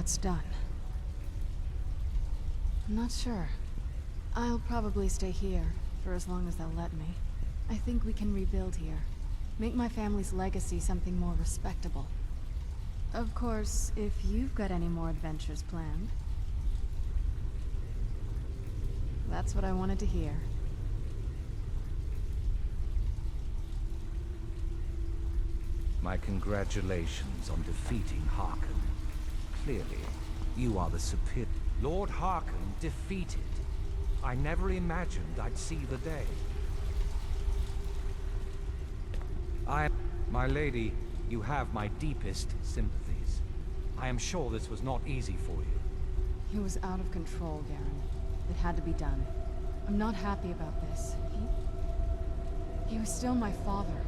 it's done. I'm not sure. I'll probably stay here, for as long as they'll let me. I think we can rebuild here. Make my family's legacy something more respectable. Of course, if you've got any more adventures planned. That's what I wanted to hear. My congratulations on defeating Harkon. Clearly, you are the superior. Lord Harkon defeated. I never imagined I'd see the day. My lady, you have my deepest sympathies. I am sure this was not easy for you. He was out of control, Garen. It had to be done. I'm not happy about this. He was still my father.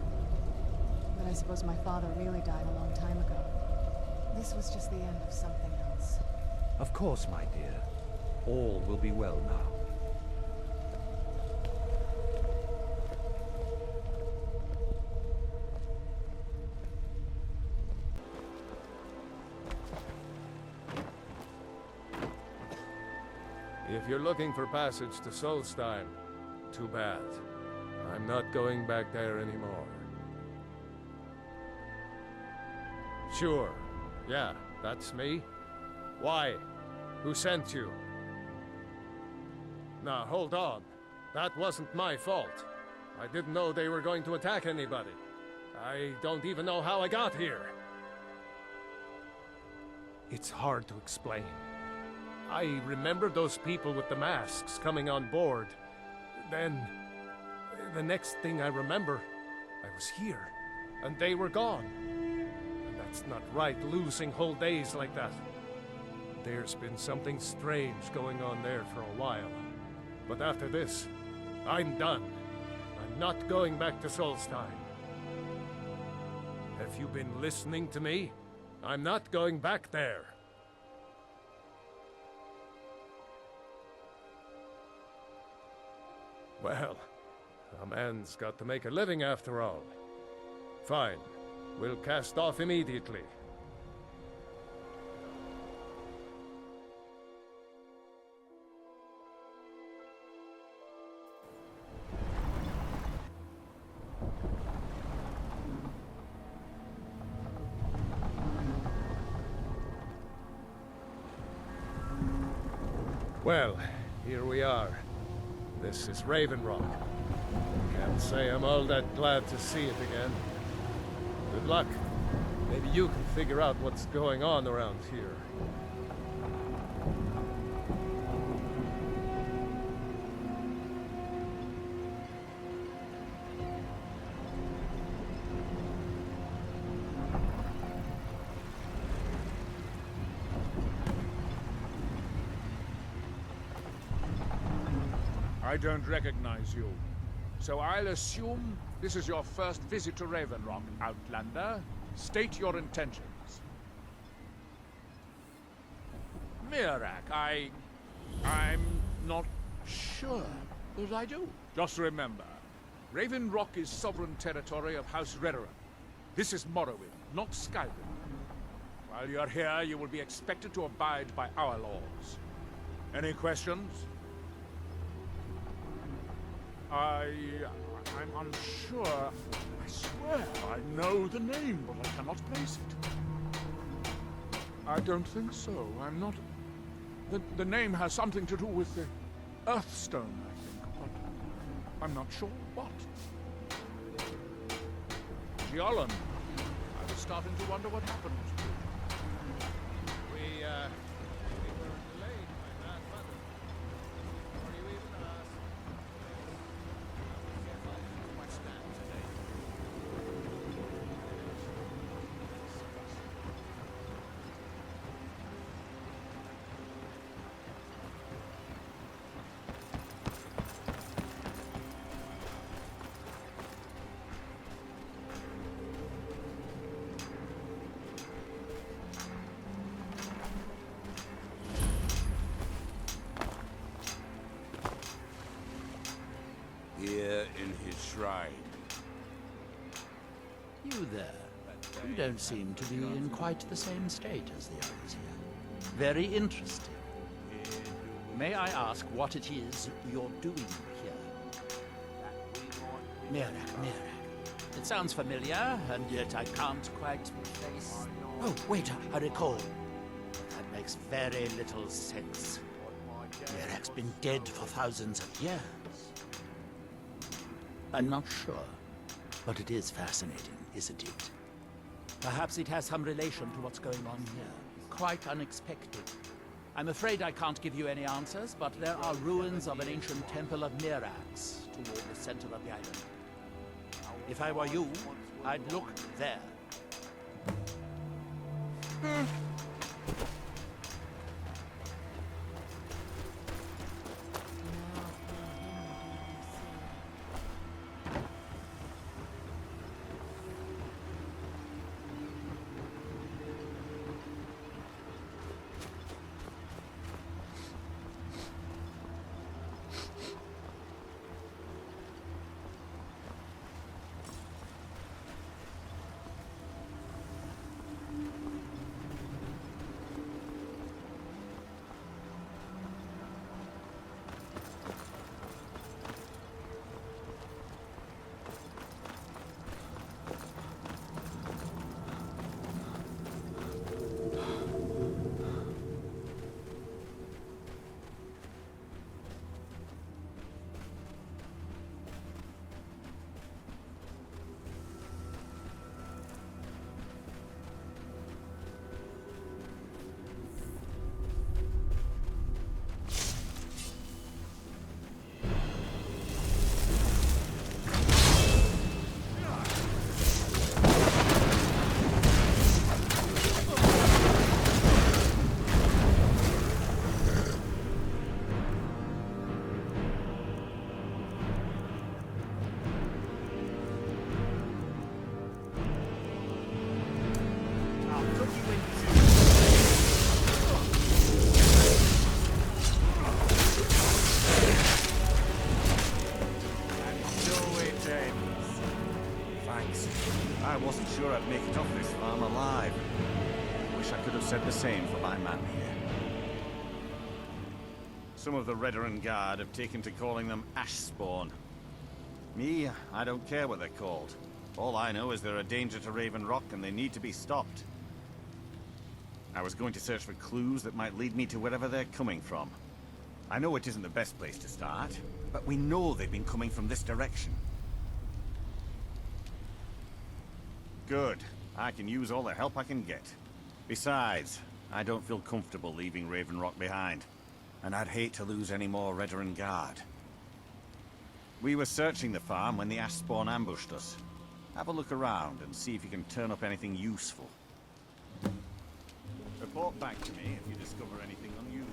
But I suppose my father really died a long time ago. This was just the end of something else. Of course, my dear. All will be well now. If you're looking for passage to Solstheim, too bad. I'm not going back there anymore. Sure. Yeah, that's me. Why? Who sent you? Now, hold on. That wasn't my fault. I didn't know they were going to attack anybody. I don't even know how I got here. It's hard to explain. I remember those people with the masks coming on board. Then, the next thing I remember, I was here, and they were gone. And that's not right, losing whole days like that. There's been something strange going on there for a while. But after this, I'm done. I'm not going back to Solstheim. Have you been listening to me? I'm not going back there. Well, a man's got to make a living after all. Fine. We'll cast off immediately. Well, here we are. This is Raven Rock. Can't say I'm all that glad to see it again. Good luck. Maybe you can figure out what's going on around here. I don't recognize you. So I'll assume this is your first visit to Raven Rock, Outlander. State your intentions. Mirak, I'm not sure that I do. Just remember, Raven Rock is sovereign territory of House Redoran. This is Morrowind, not Skyrim. While you're here, you will be expected to abide by our laws. Any questions? I'm unsure. I swear I know the name, but I cannot place it. I don't think so. I'm not... The name has something to do with the Earthstone, I think, but I'm not sure what. Giolan, I was starting to wonder what happened to you. We were delayed by bad weather. Before you even asked. Here in his shrine. You there. You don't seem to be in quite the same state as the others here. Very interesting. May I ask what it is you're doing here? Mirak. It sounds familiar, and yet I can't quite place... Oh, wait, I recall. That makes very little sense. Mirak's been dead for thousands of years. I'm not sure, but it is fascinating, isn't it? Perhaps it has some relation to what's going on here. Quite unexpected. I'm afraid I can't give you any answers, but there are ruins of an ancient temple of Mirax toward the center of the island. If I were you, I'd look there. I wasn't sure I'd make it off this farm alive. Wish I could have said the same for my man here. Some of the Redoran Guard have taken to calling them Ashspawn. Me, I don't care what they're called. All I know is they're a danger to Raven Rock and they need to be stopped. I was going to search for clues that might lead me to wherever they're coming from. I know it isn't the best place to start, but we know they've been coming from this direction. Good. I can use all the help I can get. Besides, I don't feel comfortable leaving Raven Rock behind, and I'd hate to lose any more Redoran Guard. We were searching the farm when the Ashspawn ambushed us. Have a look around and see if you can turn up anything useful. Report back to me if you discover anything unusual.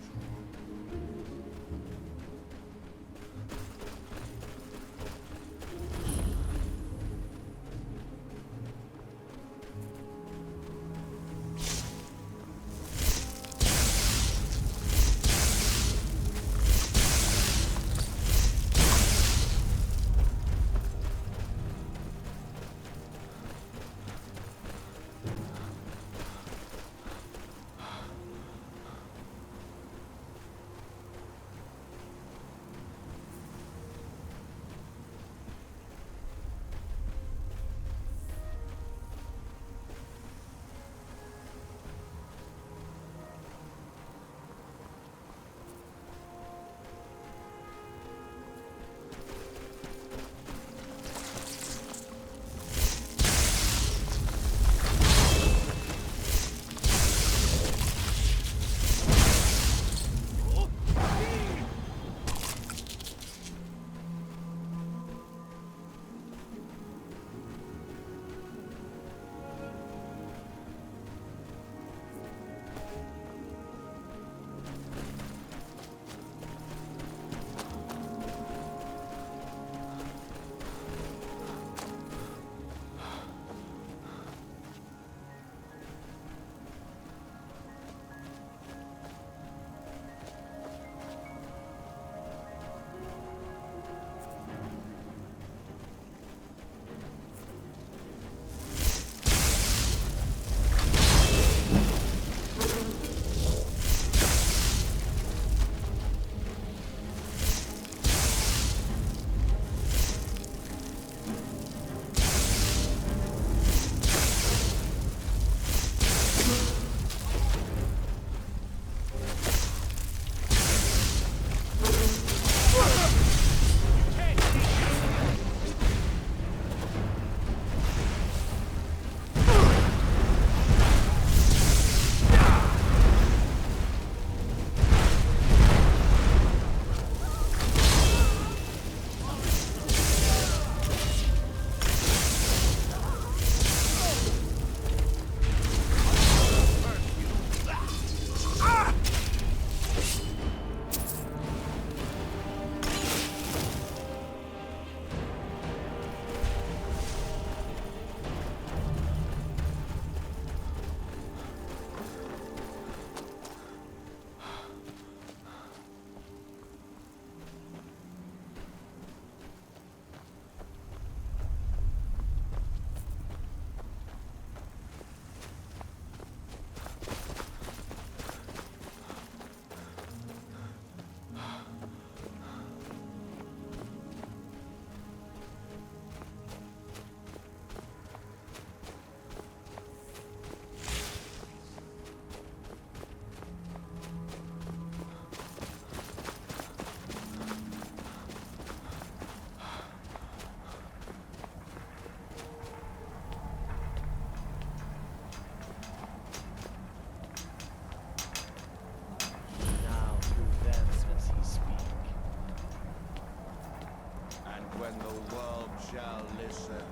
shall listen.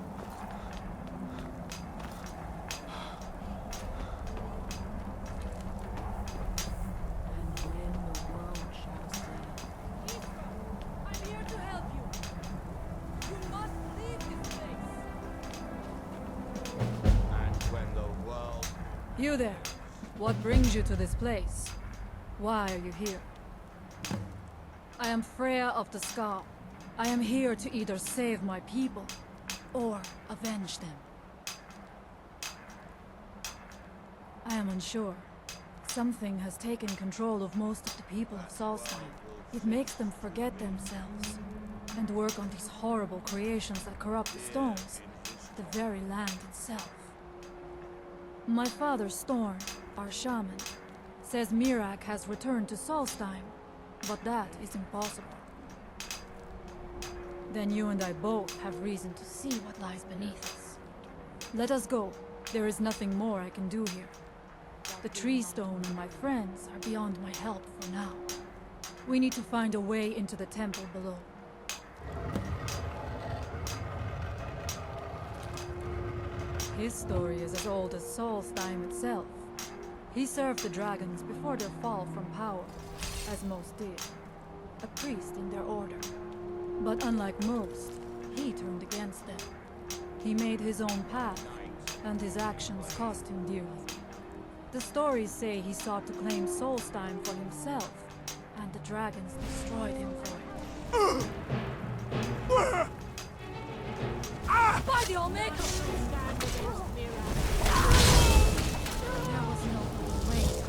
I'm here to help you. You must leave this place. And when the world... You there. What brings you to this place? Why are you here? I am Freya of the Scar. I am here to either save my people, or avenge them. I am unsure. Something has taken control of most of the people of Solstheim. It makes them forget themselves, and work on these horrible creations that corrupt the stones, the very land itself. My father, Storm, our shaman, says Mirak has returned to Solstheim, but that is impossible. Then you and I both have reason to see what lies beneath us. Let us go. There is nothing more I can do here. The tree stone and my friends are beyond my help for now. We need to find a way into the temple below. His story is as old as Solstheim itself. He served the dragons before their fall from power, as most did. A priest in their order. But unlike most, he turned against them. He made his own path, and his actions cost him dearly. The stories say he sought to claim Solstheim for himself, and the dragons destroyed him for it. By the Omega! There was no other way to end.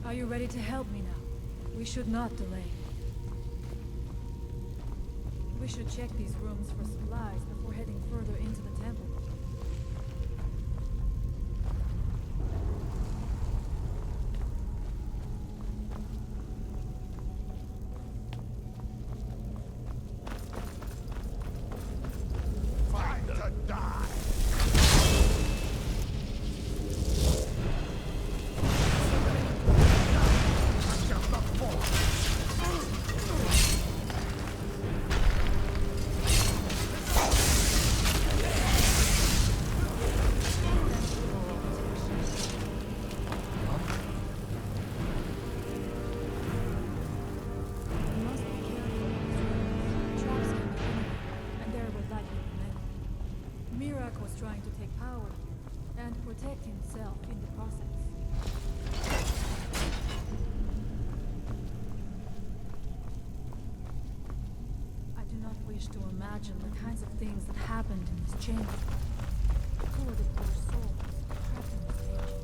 Are you ready to help me now? We should not delay. We should check these rooms for supplies before heading further into the temple. Fight to die! Trying to take power and protect himself in the process. I do not wish to imagine the kinds of things that happened in this chamber. Who are the poor souls trapped in these cages?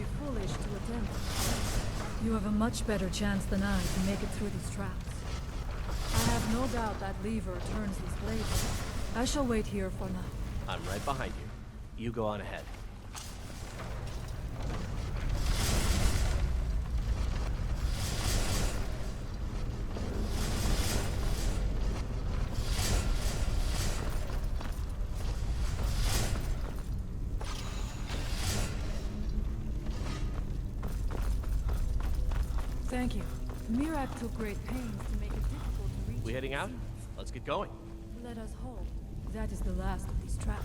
be foolish to attempt. You have a much better chance than I to make it through these traps. I have no doubt that lever turns these blades. I shall wait here for now. I'm right behind you. You go on ahead. Thank you. Mirak took great pains to make it difficult to reach. We heading out? Let's get going. Let us hope that is the last of these traps.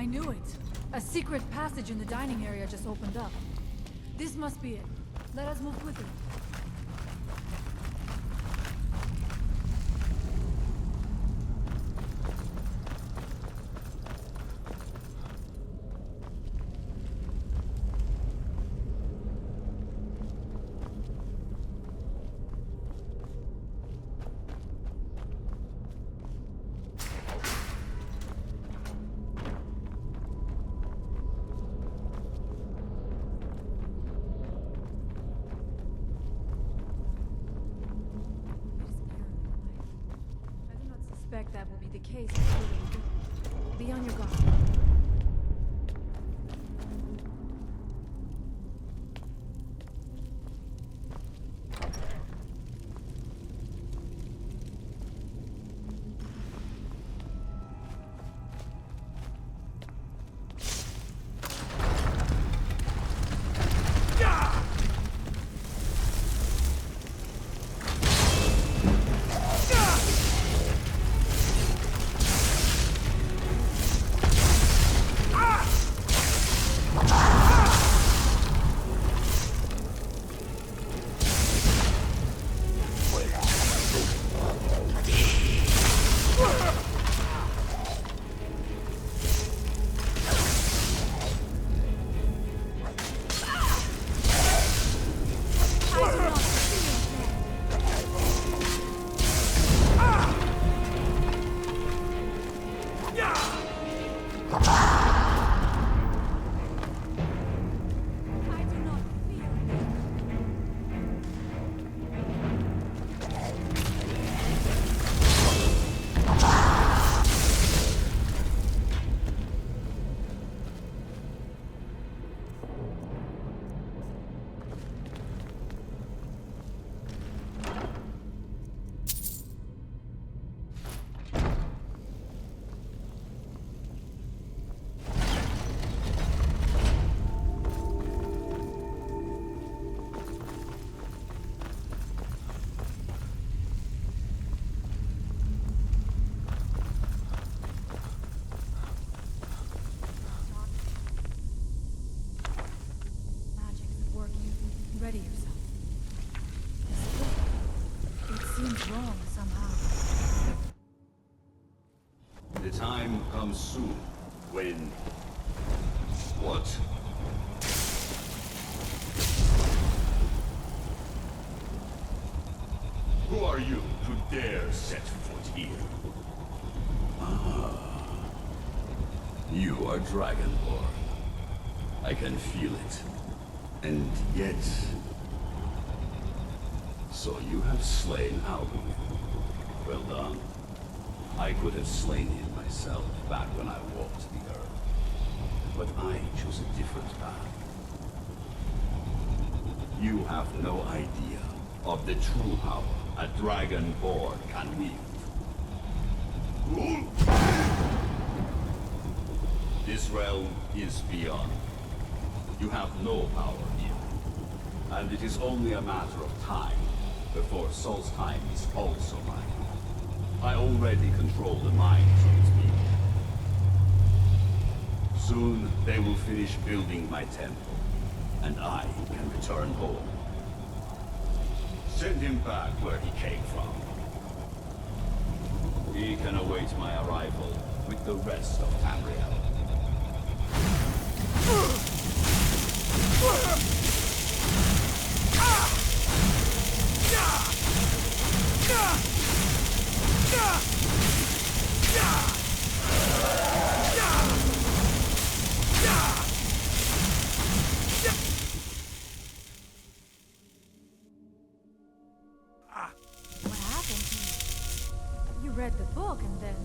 I knew it. A secret passage in the dining area just opened up. This must be it. Let us move quickly. That will be the case. Be on your guard. Ready yourself. It seems wrong somehow. The time comes soon when... What? Who are you to dare set foot here? Ah. You are Dragonborn. I can feel it. And yet... So you have slain Alvin. Well done. I could have slain him myself back when I walked the earth. But I chose a different path. You have no idea of the true power a Dragonborn can wield. This realm is beyond. You have no power here. And it is only a matter of time before Solstheim is also mine. I already control the minds of its people. Soon they will finish building my temple, and I can return home. Send him back where he came from. He can await my arrival with the rest of Tamriel. What happened to you? You read the book and then...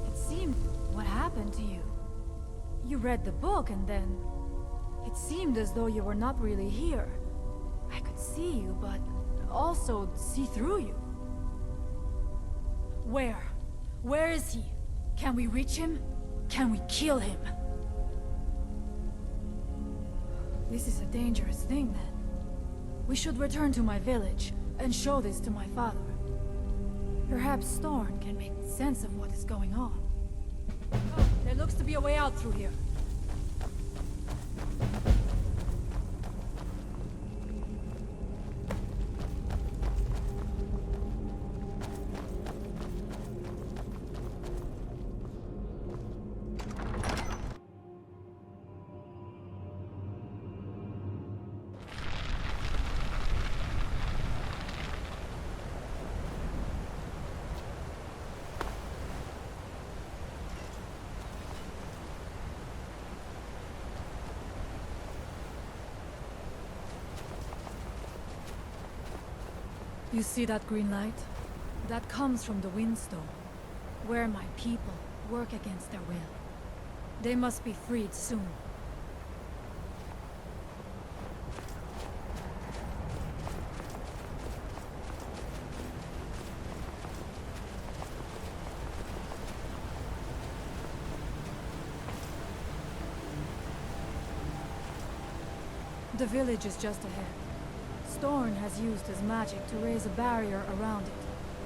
It seemed... What happened to you? You read the book and then... It seemed as though you were not really here. I could see you, but also see through you. Where? Where is he? Can we reach him? Can we kill him? This is a dangerous thing, then. We should return to my village and show this to my father. Perhaps Thorn can make sense of what is going on. Come, tell looks to be a way out through here. You see that green light? That comes from the Windstone, where my people work against their will. They must be freed soon. The village is just ahead. Storn has used his magic to raise a barrier around it,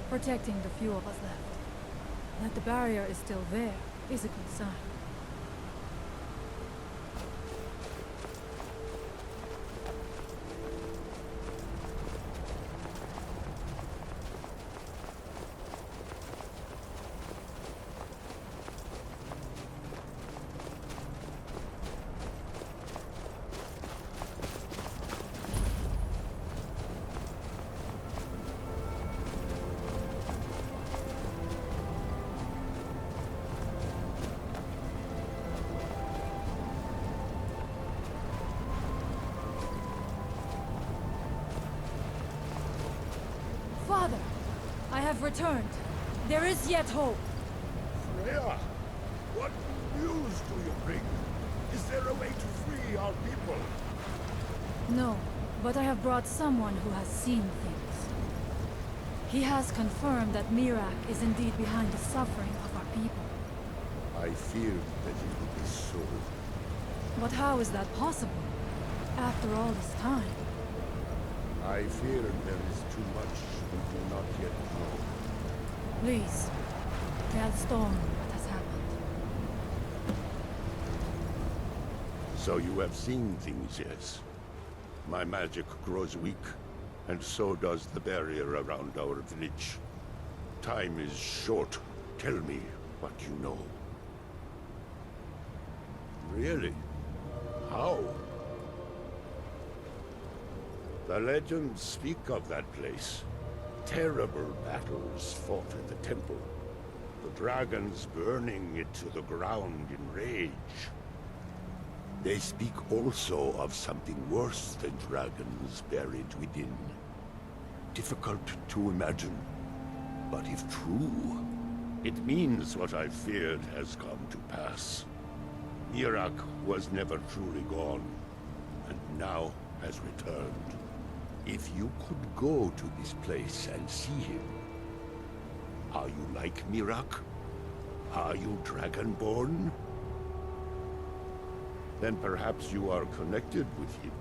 protecting the few of us left. That the barrier is still there is a good sign. Father, I have returned. There is yet hope. Freya, what news do you bring? Is there a way to free our people? No, but I have brought someone who has seen things. He has confirmed that Mirak is indeed behind the suffering of our people. I feared that it would be so. But how is that possible? After all this time? I fear there is too much we do not yet know. Please, tell Storm what has happened. So you have seen things, yes? My magic grows weak, and so does the barrier around our village. Time is short. Tell me what you know. Really? How? The legends speak of that place. Terrible battles fought in the temple. The dragons burning it to the ground in rage. They speak also of something worse than dragons buried within. Difficult to imagine, but if true, it means what I feared has come to pass. Mirak was never truly gone, and now has returned. If you could go to this place and see him, are you like Mirak? Are you Dragonborn? Then perhaps you are connected with him.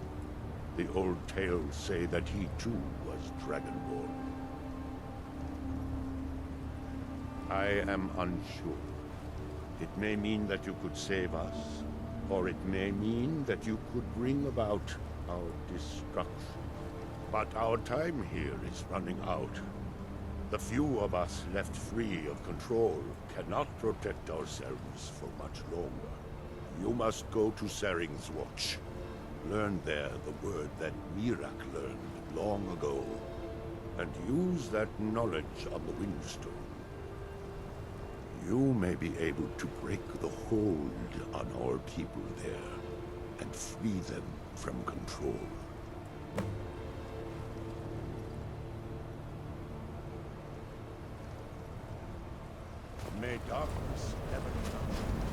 The old tales say that he too was Dragonborn. I am unsure. It may mean that you could save us, or it may mean that you could bring about our destruction. But our time here is running out. The few of us left free of control cannot protect ourselves for much longer. You must go to Saring's Watch. Learn there the word that Mirak learned long ago, and use that knowledge on the Windstone. You may be able to break the hold on our people there, and free them from control. May darkness never touch you.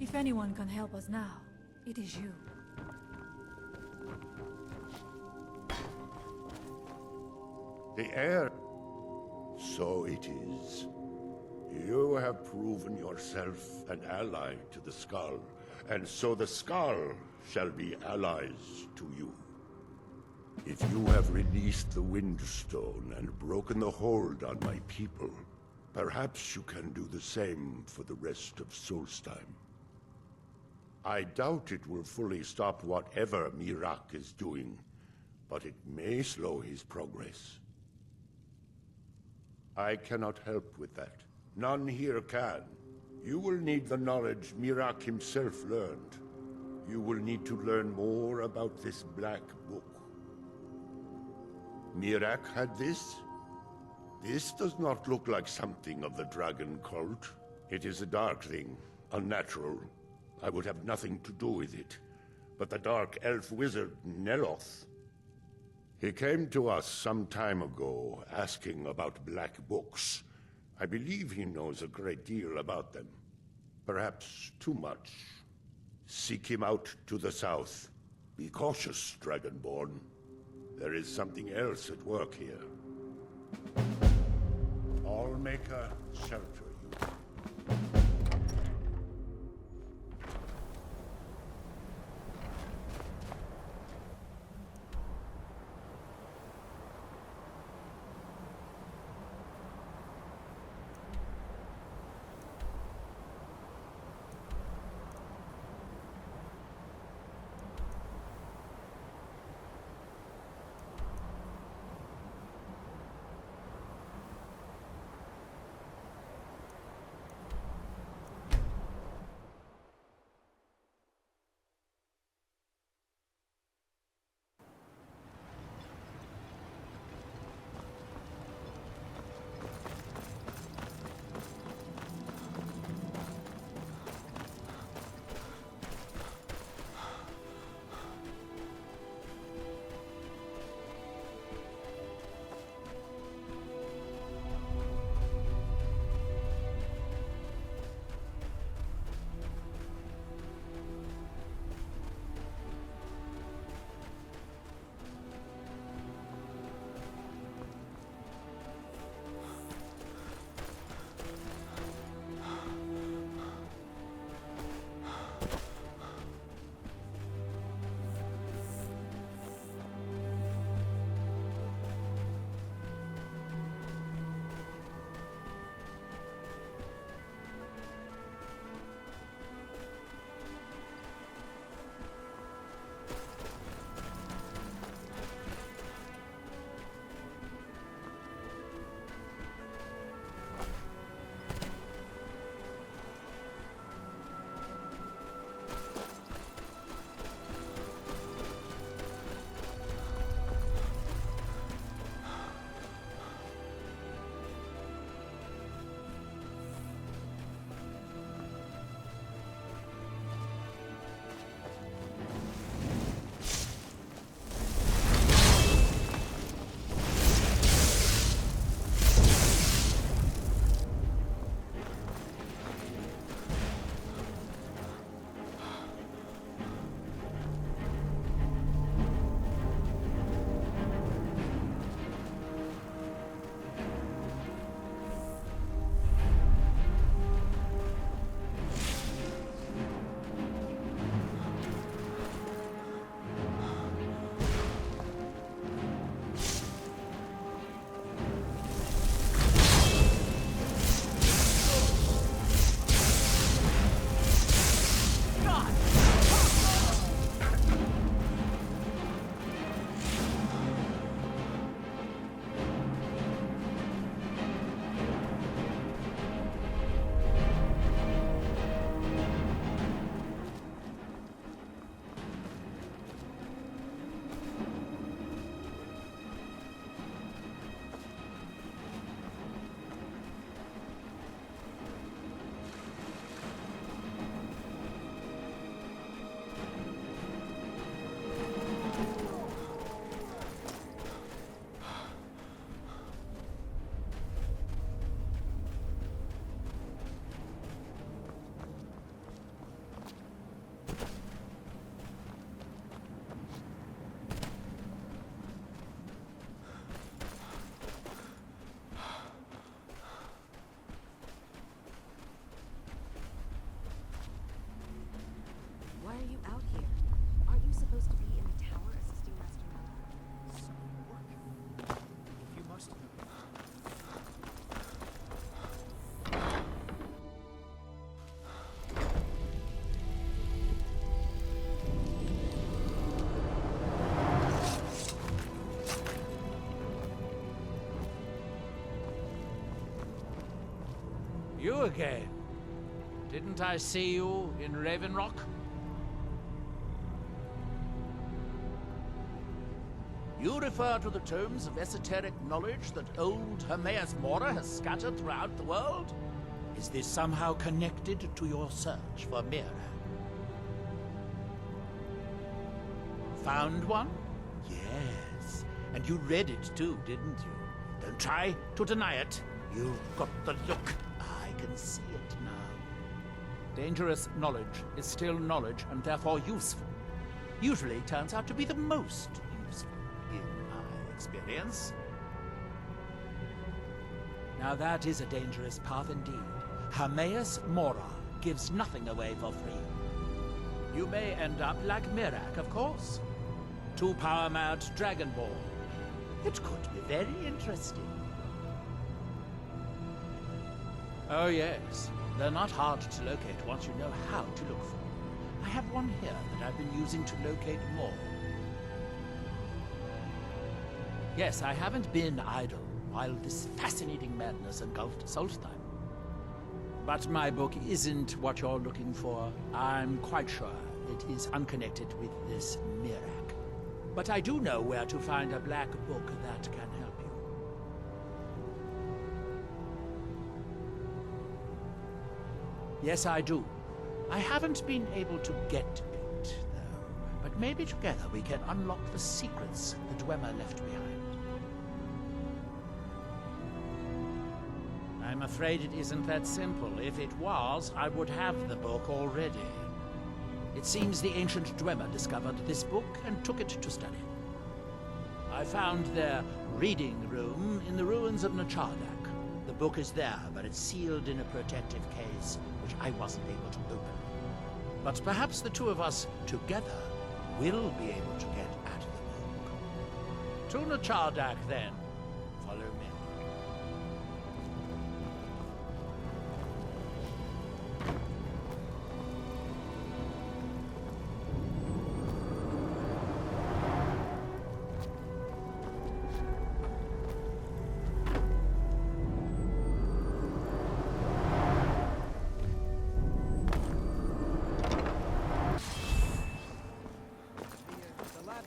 If anyone can help us now, it is you. The heir. So it is. You have proven yourself an ally to the Skull, and so the Skull shall be allies to you. If you have released the Windstone and broken the hold on my people, perhaps you can do the same for the rest of Solstheim. I doubt it will fully stop whatever Miraak is doing, but it may slow his progress. I cannot help with that. None here can. You will need the knowledge Miraak himself learned. You will need to learn more about this Black Book. Miraak had this? This does not look like something of the dragon cult. It is a dark thing, unnatural. I would have nothing to do with it. But the dark elf wizard, Neloth, he came to us some time ago, asking about black books. I believe he knows a great deal about them. Perhaps too much. Seek him out to the south. Be cautious, Dragonborn. There is something else at work here. Allmaker shelter you. You again. Didn't I see you in Raven Rock? You refer to the tomes of esoteric knowledge that old Hermaeus Mora has scattered throughout the world? Is this somehow connected to your search for Mira? Found one? Yes. And you read it too, didn't you? Don't try to deny it. You've got the look. I can see it now. Dangerous knowledge is still knowledge and therefore useful. Usually turns out to be the most useful, in my experience. Now that is a dangerous path indeed. Hermaeus Mora gives nothing away for free. You may end up like Mirak, of course. Too power-mad Dragonborn. It could be very interesting. Oh yes, they're not hard to locate once you know how to look for them. I have one here that I've been using to locate more. Yes, I haven't been idle while this fascinating madness engulfed Solstheim. But my book isn't what you're looking for. I'm quite sure it is unconnected with this Mirak. But I do know where to find a black book that can help you. Yes, I do. I haven't been able to get to it, though. But maybe together we can unlock the secrets the Dwemer left behind. I'm afraid it isn't that simple. If it was, I would have the book already. It seems the ancient Dwemer discovered this book and took it to study. I found their reading room in the ruins of Nachardak. The book is there, but it's sealed in a protective case, which I wasn't able to open. But perhaps the two of us together will be able to get at the book. To Nachardak, then. Follow me.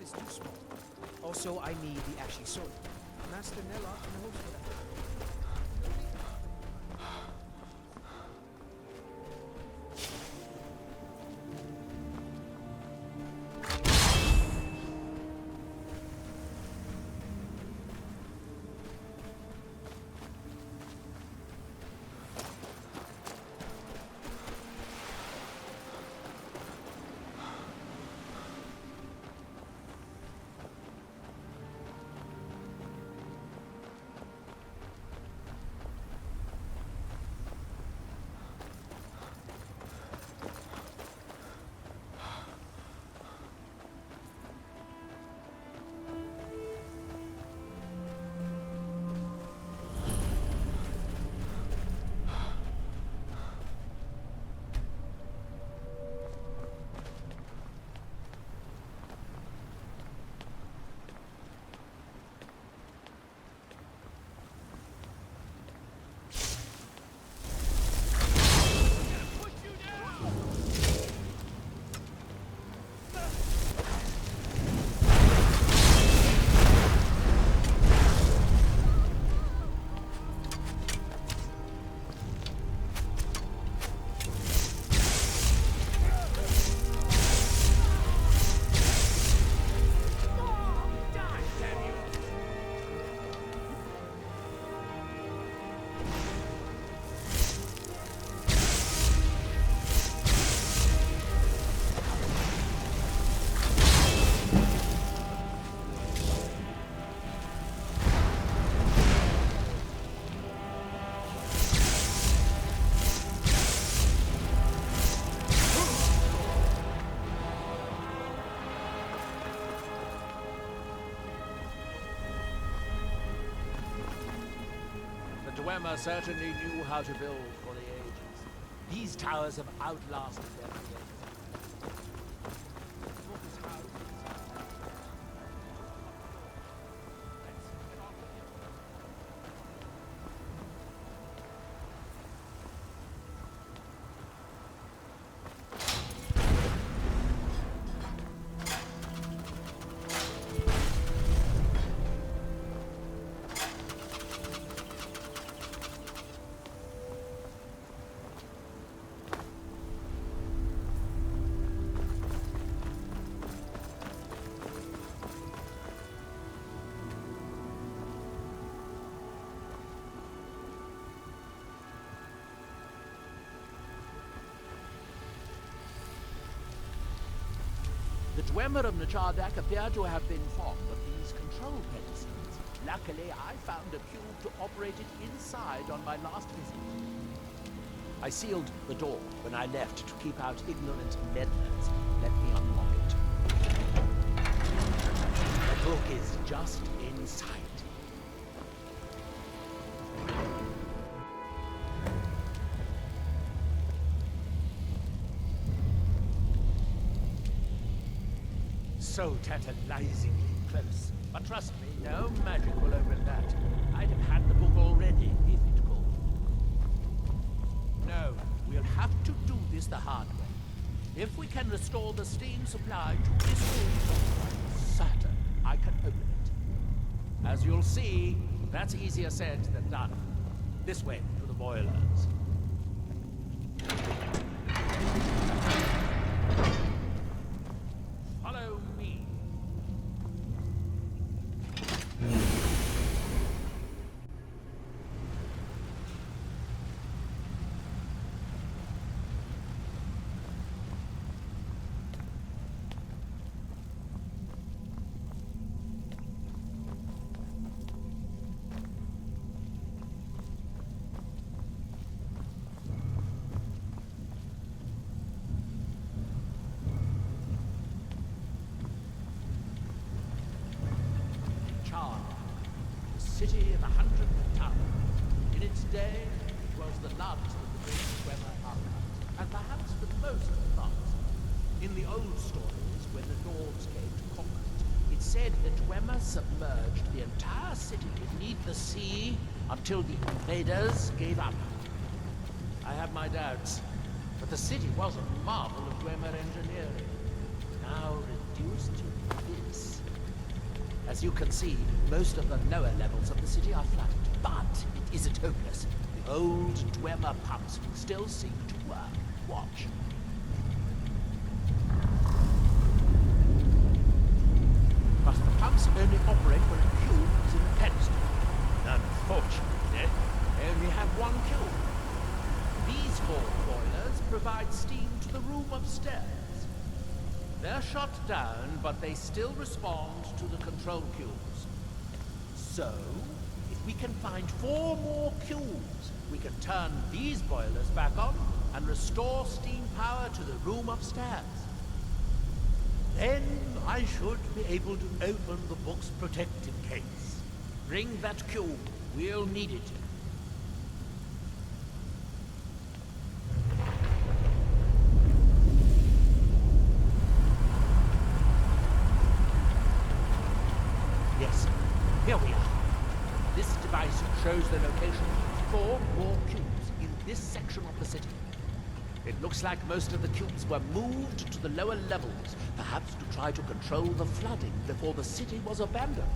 Is too small. Also, I need the ashy sword. Master Nelloc knows what Dwemer certainly knew how to build for the ages. These towers have outlasted their creators. The Dwemer of Nachardak appear to have been fond of these control pedestals. Luckily, I found a cube to operate it inside on my last visit. I sealed the door when I left to keep out ignorant meddlers. Let me unlock it. The book is just inside. So tantalizingly close. But trust me, no magic will open that. I'd have had the book already, if it could. No, we'll have to do this the hard way. If we can restore the steam supply to this room, I'm certain I can open it. As you'll see, that's easier said than done. This way, to the boilers. Follow me. City of 100 towns. In its day, it was the largest of the great Dwemer archives, and perhaps the most advanced. In the old stories, when the Nords came to conquer it, it said the Dwemer submerged the entire city beneath the sea until the invaders gave up. I have my doubts, but the city was a marvel of Dwemer engineering, now reduced to this. As you can see, most of the lower levels of the city are flooded, but it isn't hopeless. The old Dwemer pumps still seem to work. Watch. But the pumps only operate when a cube is in the pedestal. Unfortunately, they only have one cube. These 4 boilers provide steam to the room upstairs. They're shut down, but they still respond to the control cubes. So, if we can find 4 more cubes, we can turn these boilers back on and restore steam power to the room upstairs. Then I should be able to open the book's protective case. Bring that cube. We'll need it. Yes, here we are. This device shows the location of 4 more cubes in this section of the city. It looks like most of the cubes were moved to the lower levels, perhaps to try to control the flooding before the city was abandoned.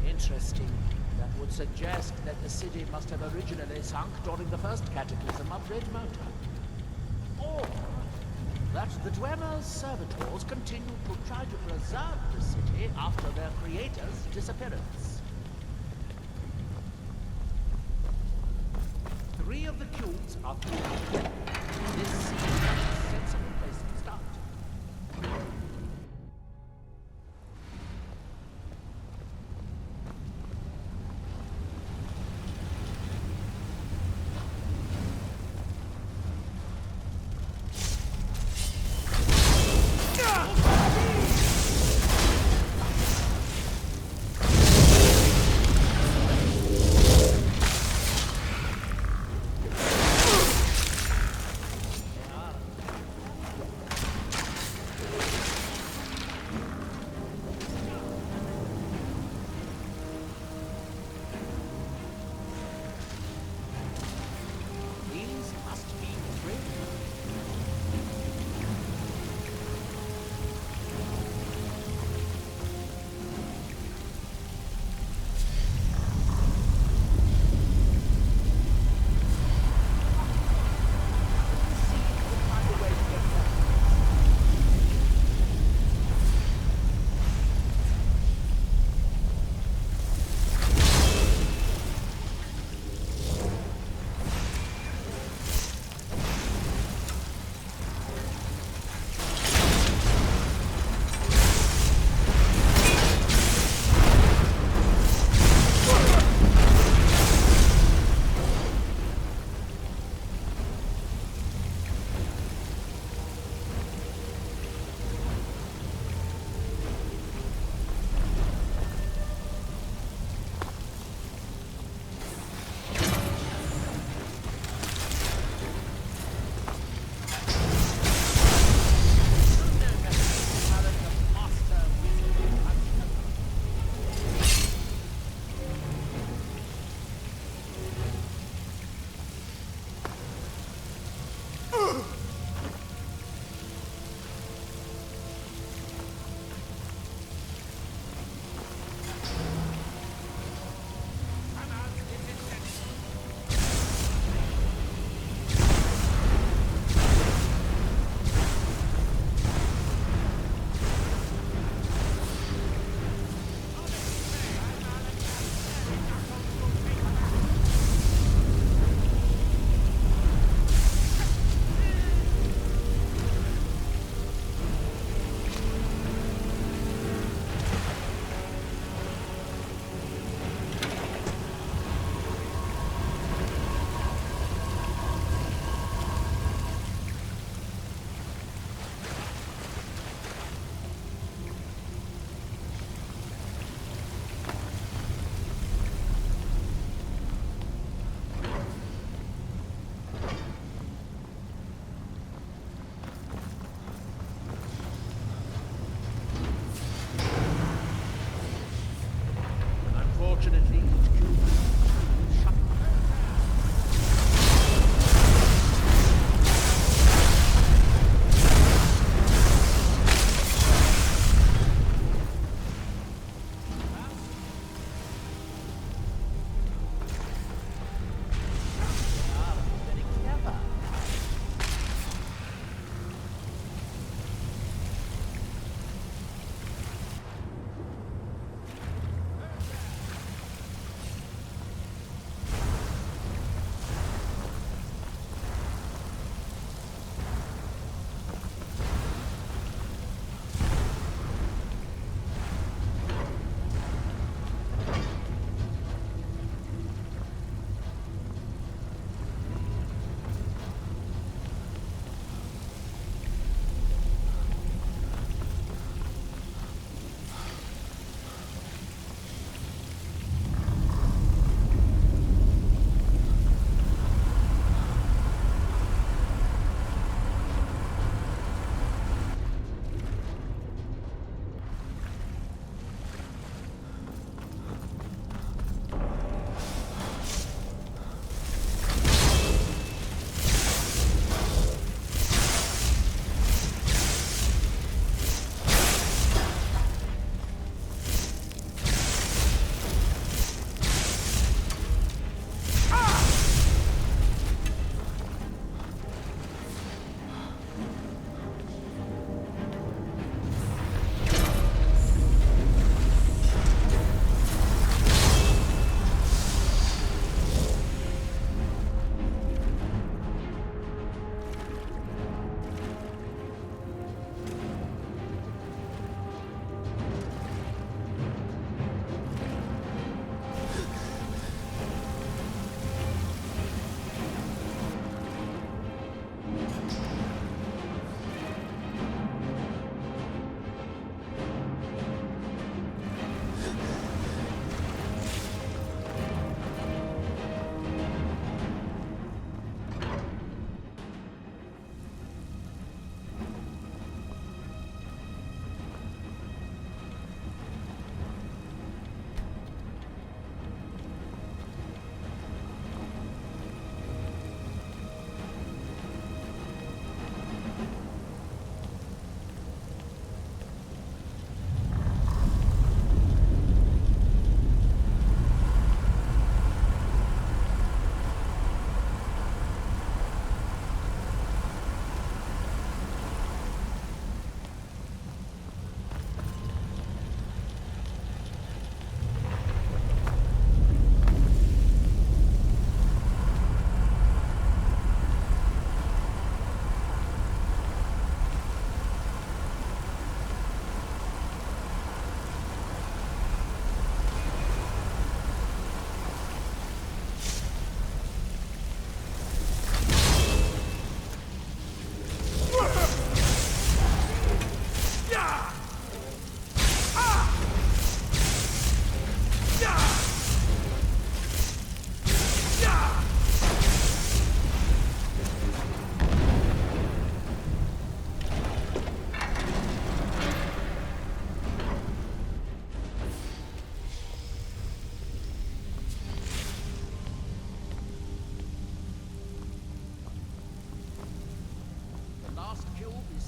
Interesting. That would suggest that the city must have originally sunk during the first cataclysm of Red Mountain. Or that the Dwemer's servitors continued to try to preserve the city after their creator's disappearance. 3 of the cubes are through. This seems like a sensible place to start.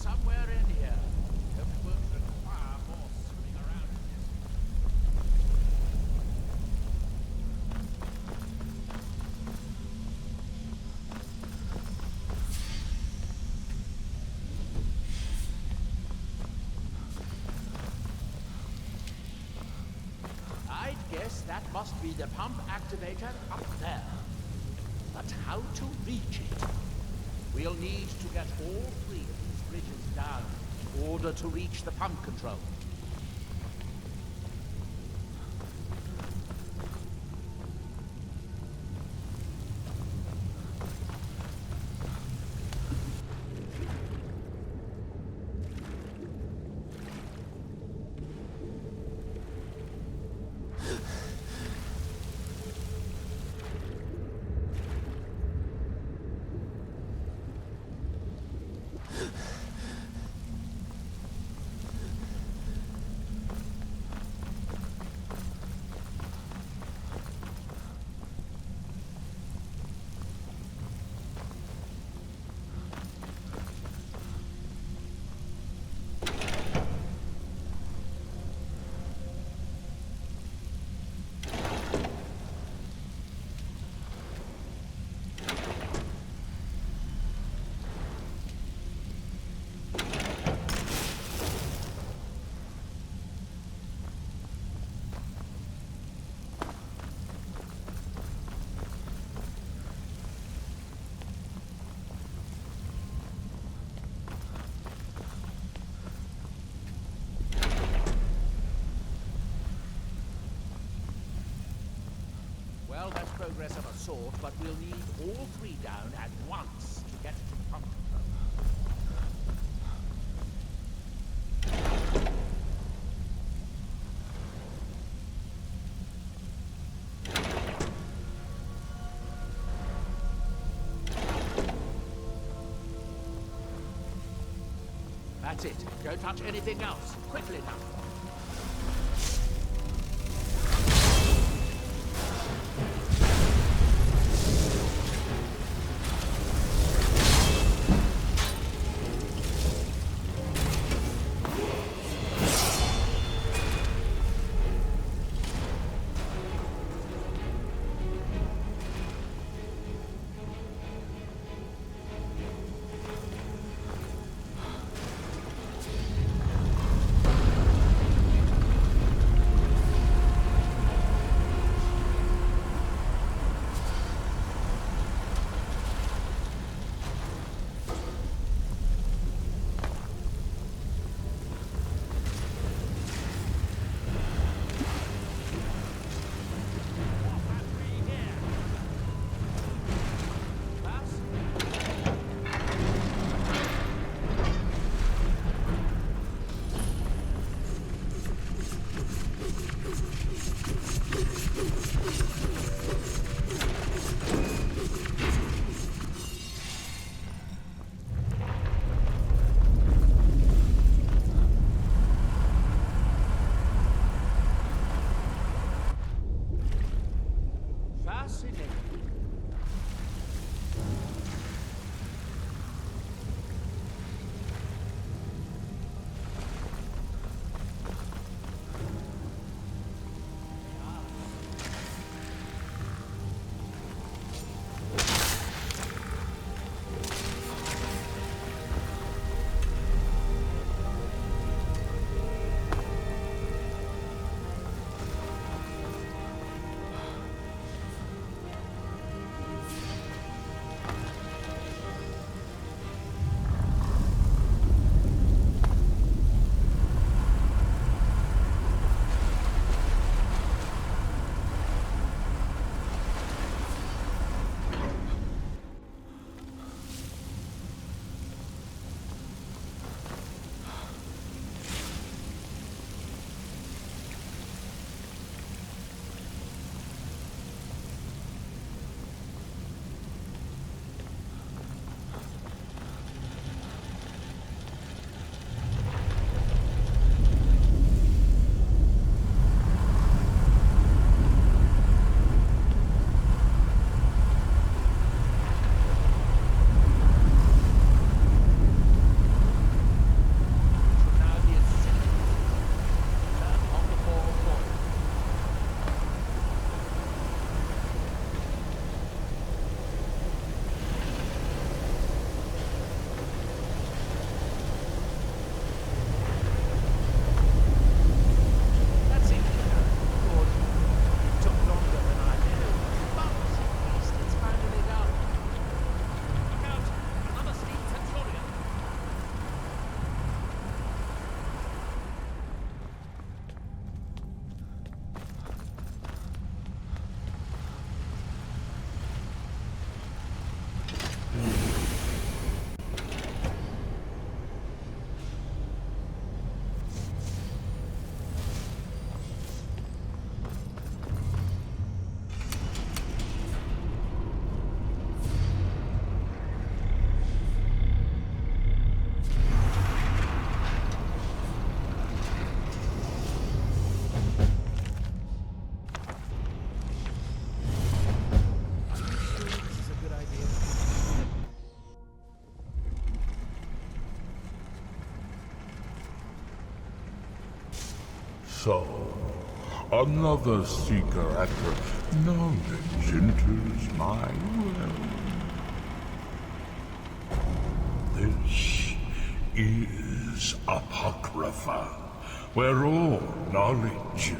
somewhere in here. Hope it won't require more swimming around in this. I'd guess that must be the pump activator up there. But how to reach it? We'll need to get all three of these bridges down in order to reach the pump control. Well, that's progress of a sort, but we'll need all three down at once to get to pump control. That's it. Don't touch anything else. Quickly now. So, another seeker after knowledge enters my realm. This is Apocrypha, where all knowledge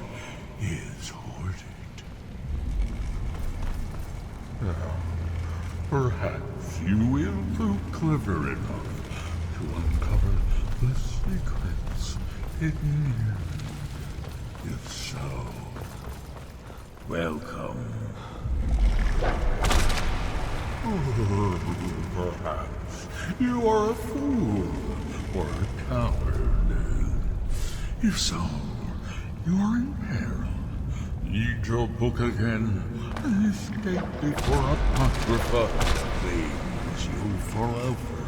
is hoarded. Now, perhaps you will prove clever enough to uncover the secrets hidden here. If so, welcome. Perhaps you are a fool or a coward. If so, you are in peril. Read your book again and escape before Apocrypha claims you forever.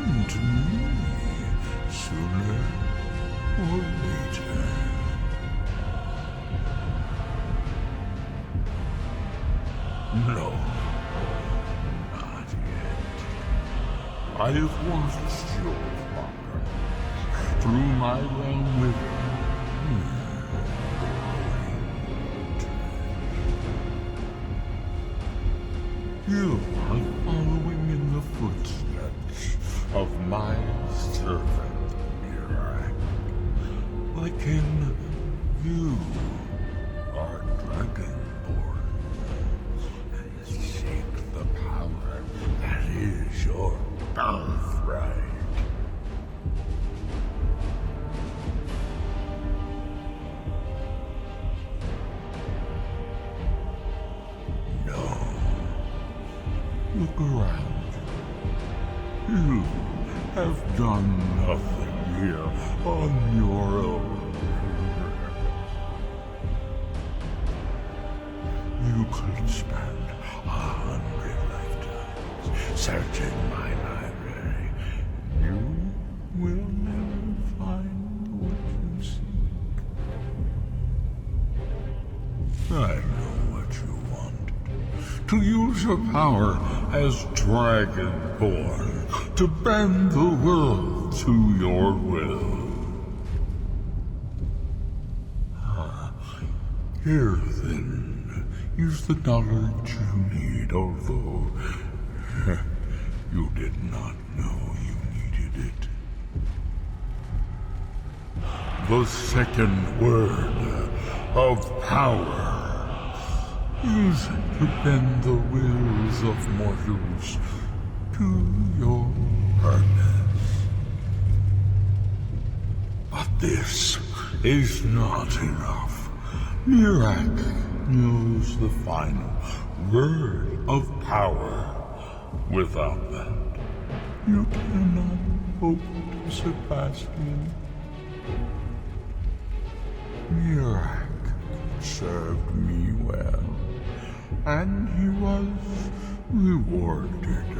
come to me sooner or later. No, not yet. I have watched your progress through my realm with you are following in the footsteps of my servant, Mirak. Like him, you are Dragonborn and seek the power that is your birthright. No. Look around. You have done nothing here on your own. You could spend 100 lifetimes searching my library. You will never find what you seek. I know what you want. To use your power as Dragonborn, to bend the world to your will. Here then is the knowledge you need, although you did not know you needed it. The second word of power is to bend the wills of mortals to your purpose. But this is not enough. Mirak knows the final word of power. Without that, you cannot hope to surpass him. Mirak served me well, and he was rewarded.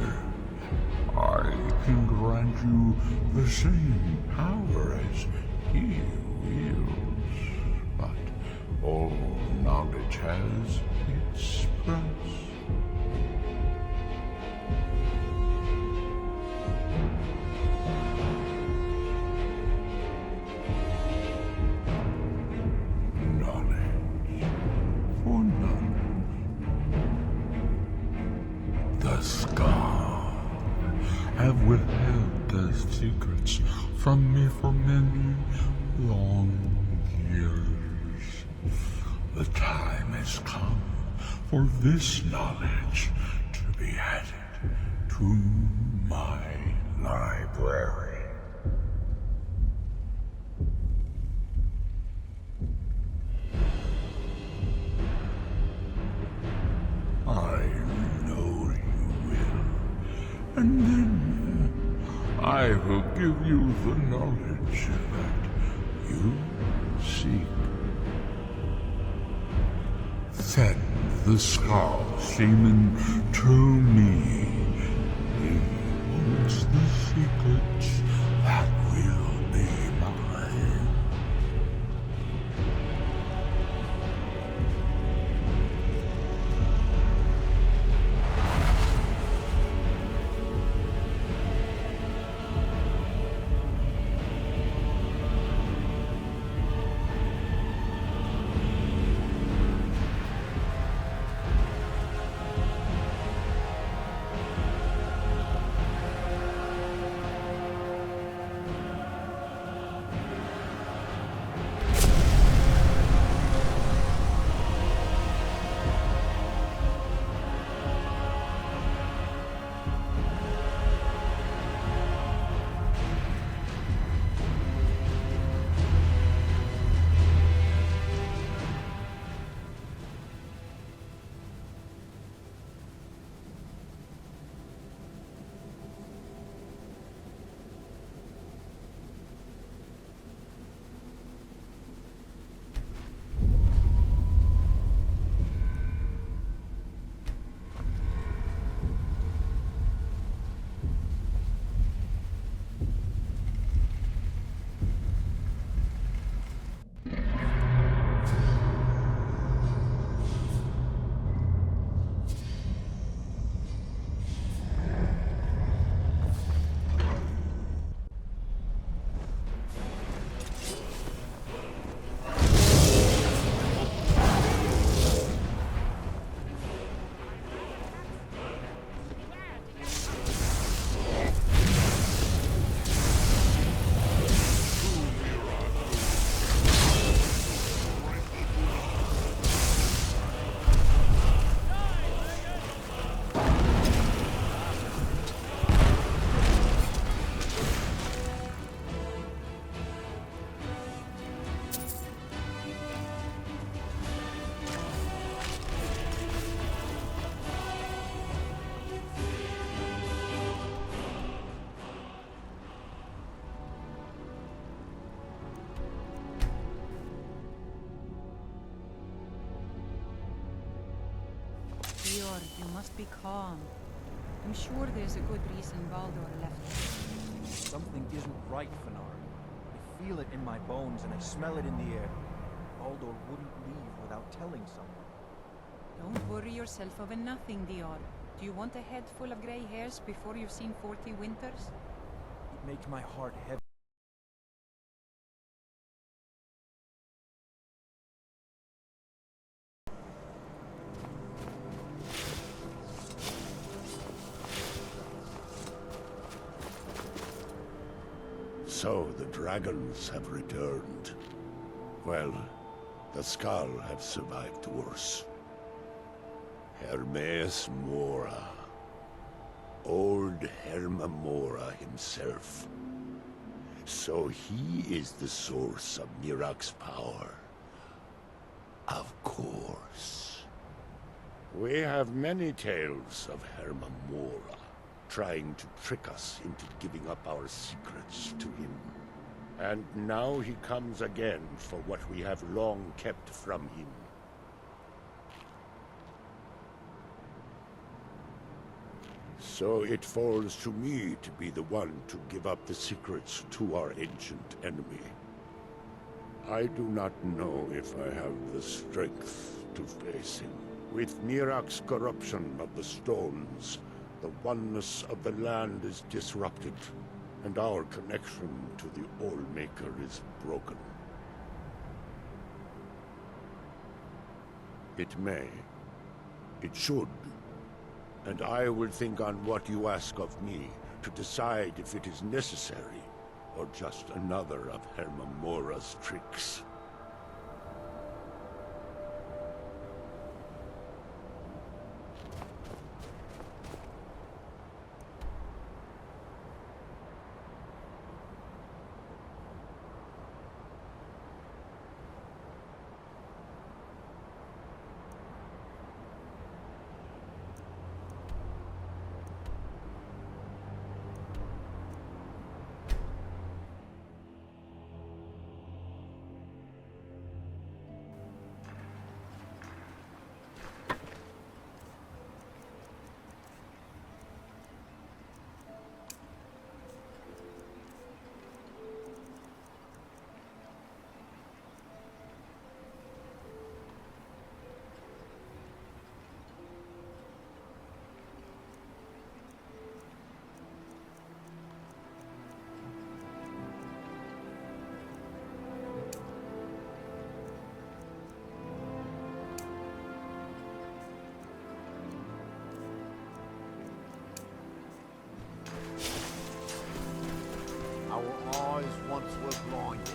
I can grant you the same power as he wields, but all knowledge has its price. Have withheld their secrets from me for many long years. The time has come for this knowledge to be added to my library. I know you will, and then I will give you the knowledge that you seek. Send the Skull Shaman to me. He holds the secrets that will be mine. must be calm. I'm sure there's a good reason Baldur left. Something isn't right, Fenar. I feel it in my bones and I smell it in the air. Baldur wouldn't leave without telling someone. Don't worry yourself over nothing, Dior. Do you want a head full of grey hairs before you've seen 40 winters? It makes my heart heavy. So the dragons have returned. Well, the Skull have survived worse. Hermes Mora. Old Herma Mora himself. So he is the source of Mirak's power. Of course. We have many tales of Herma Mora trying to trick us into giving up our secrets to him. And now he comes again for what we have long kept from him. So it falls to me to be the one to give up the secrets to our ancient enemy. I do not know if I have the strength to face him. With Mirak's corruption of the stones, the oneness of the land is disrupted, and our connection to the All-Maker is broken. It may. It should. And I will think on what you ask of me to decide if it is necessary, or just another of Herma Mora's tricks. Our eyes once were blinded.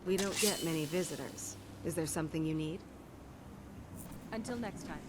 We don't get many visitors. Is there something you need? Until next time.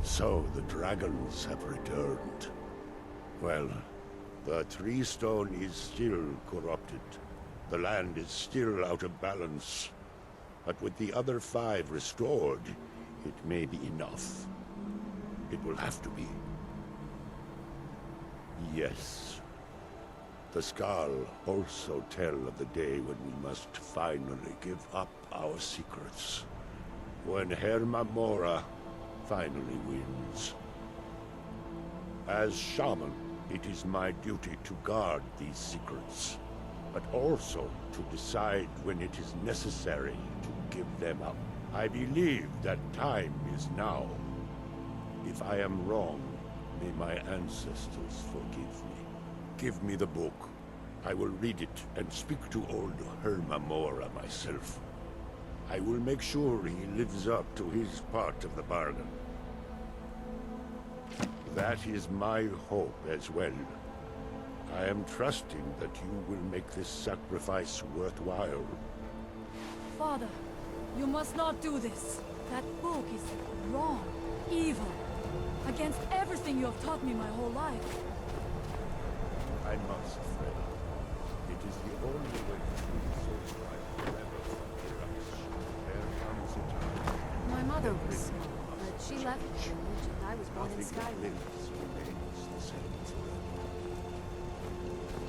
So the dragons have returned. Well, the tree stone is still corrupted. The land is still out of balance. But with the other 5 restored, it may be enough. It will have to be. Yes. The Skal also tell of the day when we must finally give up our secrets. When Herr Mamora finally wins. As shaman, it is my duty to guard these secrets, but also to decide when it is necessary to give them up. I believe that time is now. If I am wrong, may my ancestors forgive me. Give me the book. I will read it and speak to old Herr Mamora myself. I will make sure he lives up to his part of the bargain. That is my hope as well. I am trusting that you will make this sacrifice worthwhile. Father, you must not do this. That book is wrong, evil, against everything you have taught me my whole life. I must, Fred. It is the only way to free Solskjaer forever from Iraq. There comes a time. My mother was small, but she left the village and I was born in Nothing that Skyrim. lives remains the same forever.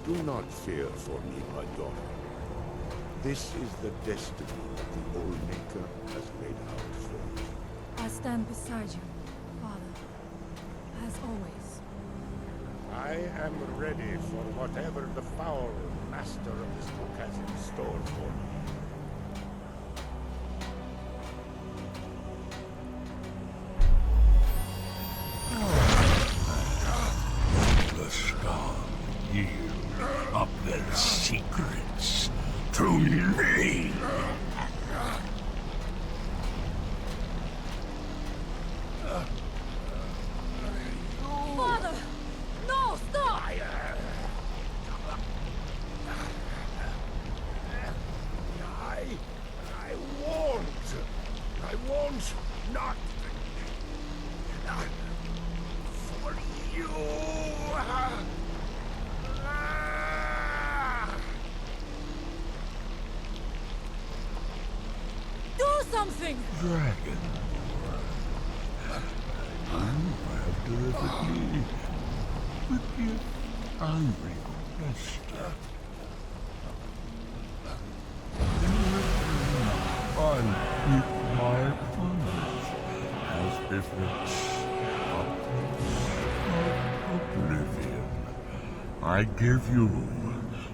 Do not fear for me, my daughter. This is the destiny that the Old Maker has laid out for you. I stand beside you, Father, as always. I am ready for whatever the foul master of this book has in store for me. The Skal yield up their secrets to me. Father! No, stop! I won't not for you. Do something! Dragon. delivered me the gift I requested. I keep my promise as befits a prince of oblivion. I give you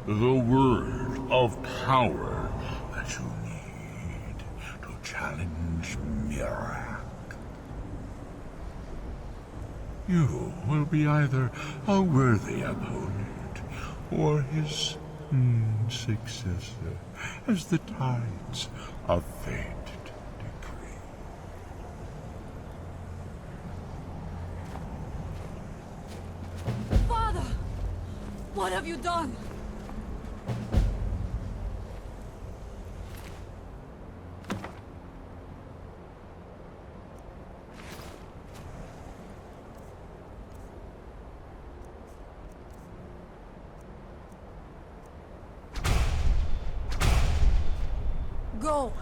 the word of power that you need to challenge Mirak. You will be either a worthy opponent or his successor, as the tides of fate decree. Father! What have you done? Go!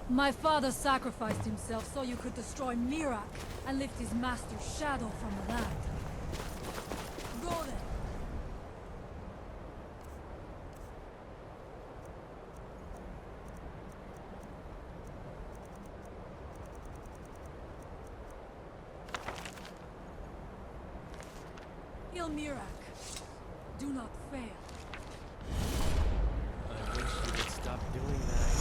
My father sacrificed himself so you could destroy Mirak and lift his master's shadow from the land. Go then! Kill Mirak. Do not fail. I wish you would stop doing that.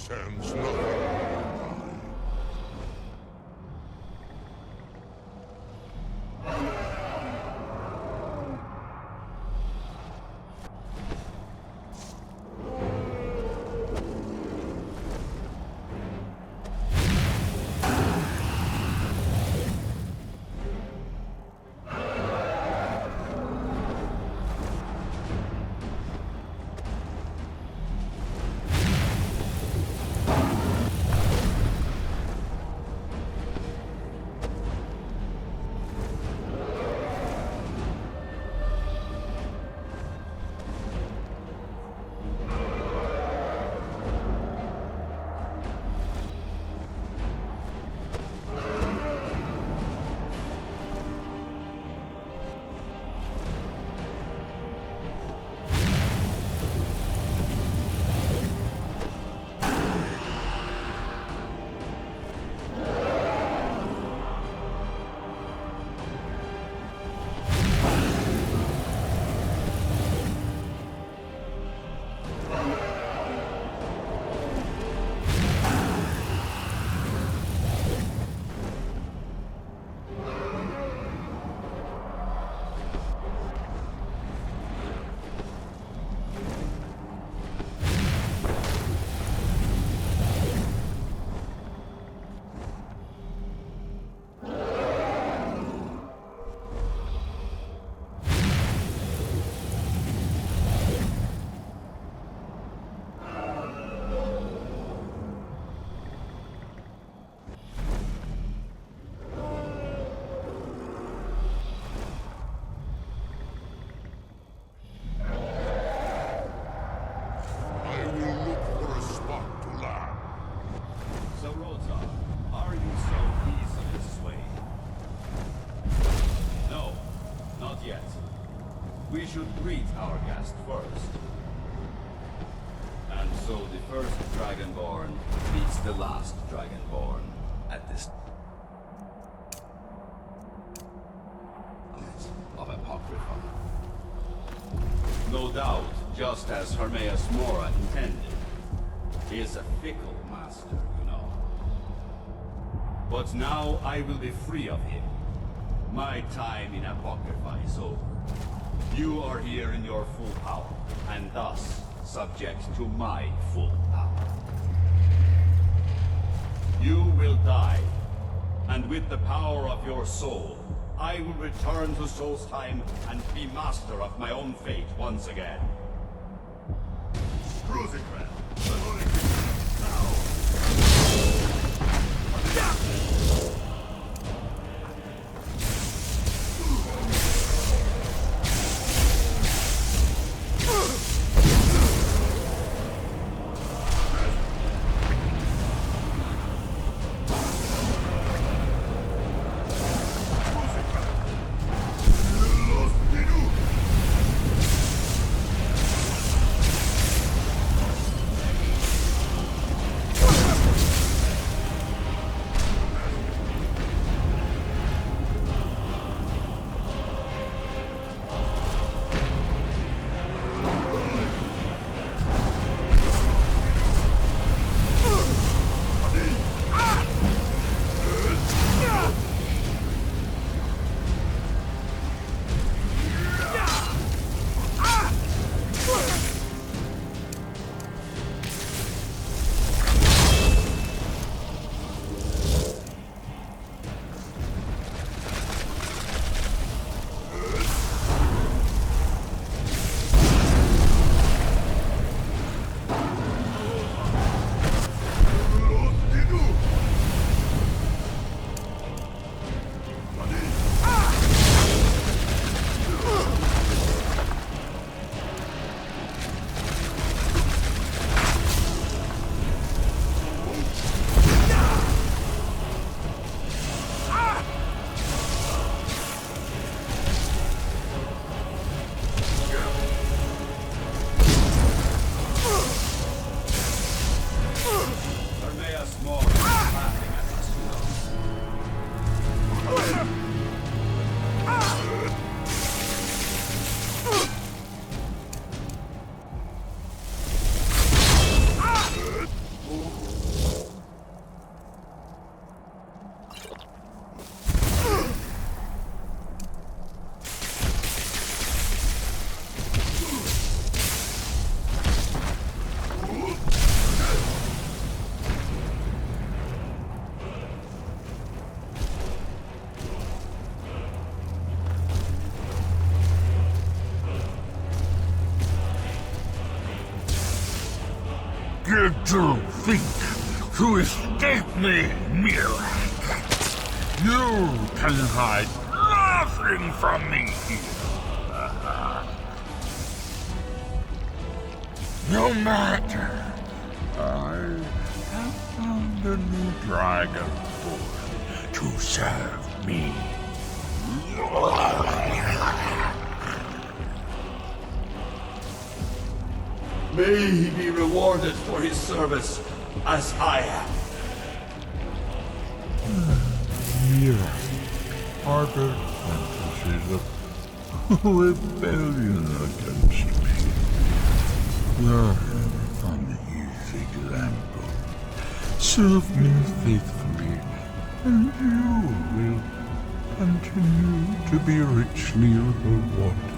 Sense nothing. We should greet our guest first. And so the first Dragonborn meets the last Dragonborn at this of Apocrypha. No doubt, just as Hermaeus Mora intended. He is a fickle master, you know. But now I will be free of him. My time in Apocrypha is over. You are here in your full power, and thus subject to my full power. You will die, and with the power of your soul, I will return to Solstheim and be master of my own fate once again. Rosencrantz, did you think to escape me, Mirak? You can hide nothing from me here. No matter. I have found a new Dragonborn to serve me. May he be rewarded for his service, as I am. Yes, harbored fantasies of rebellion against me. Learn from his example. Serve me faithfully, and you will continue to be richly rewarded.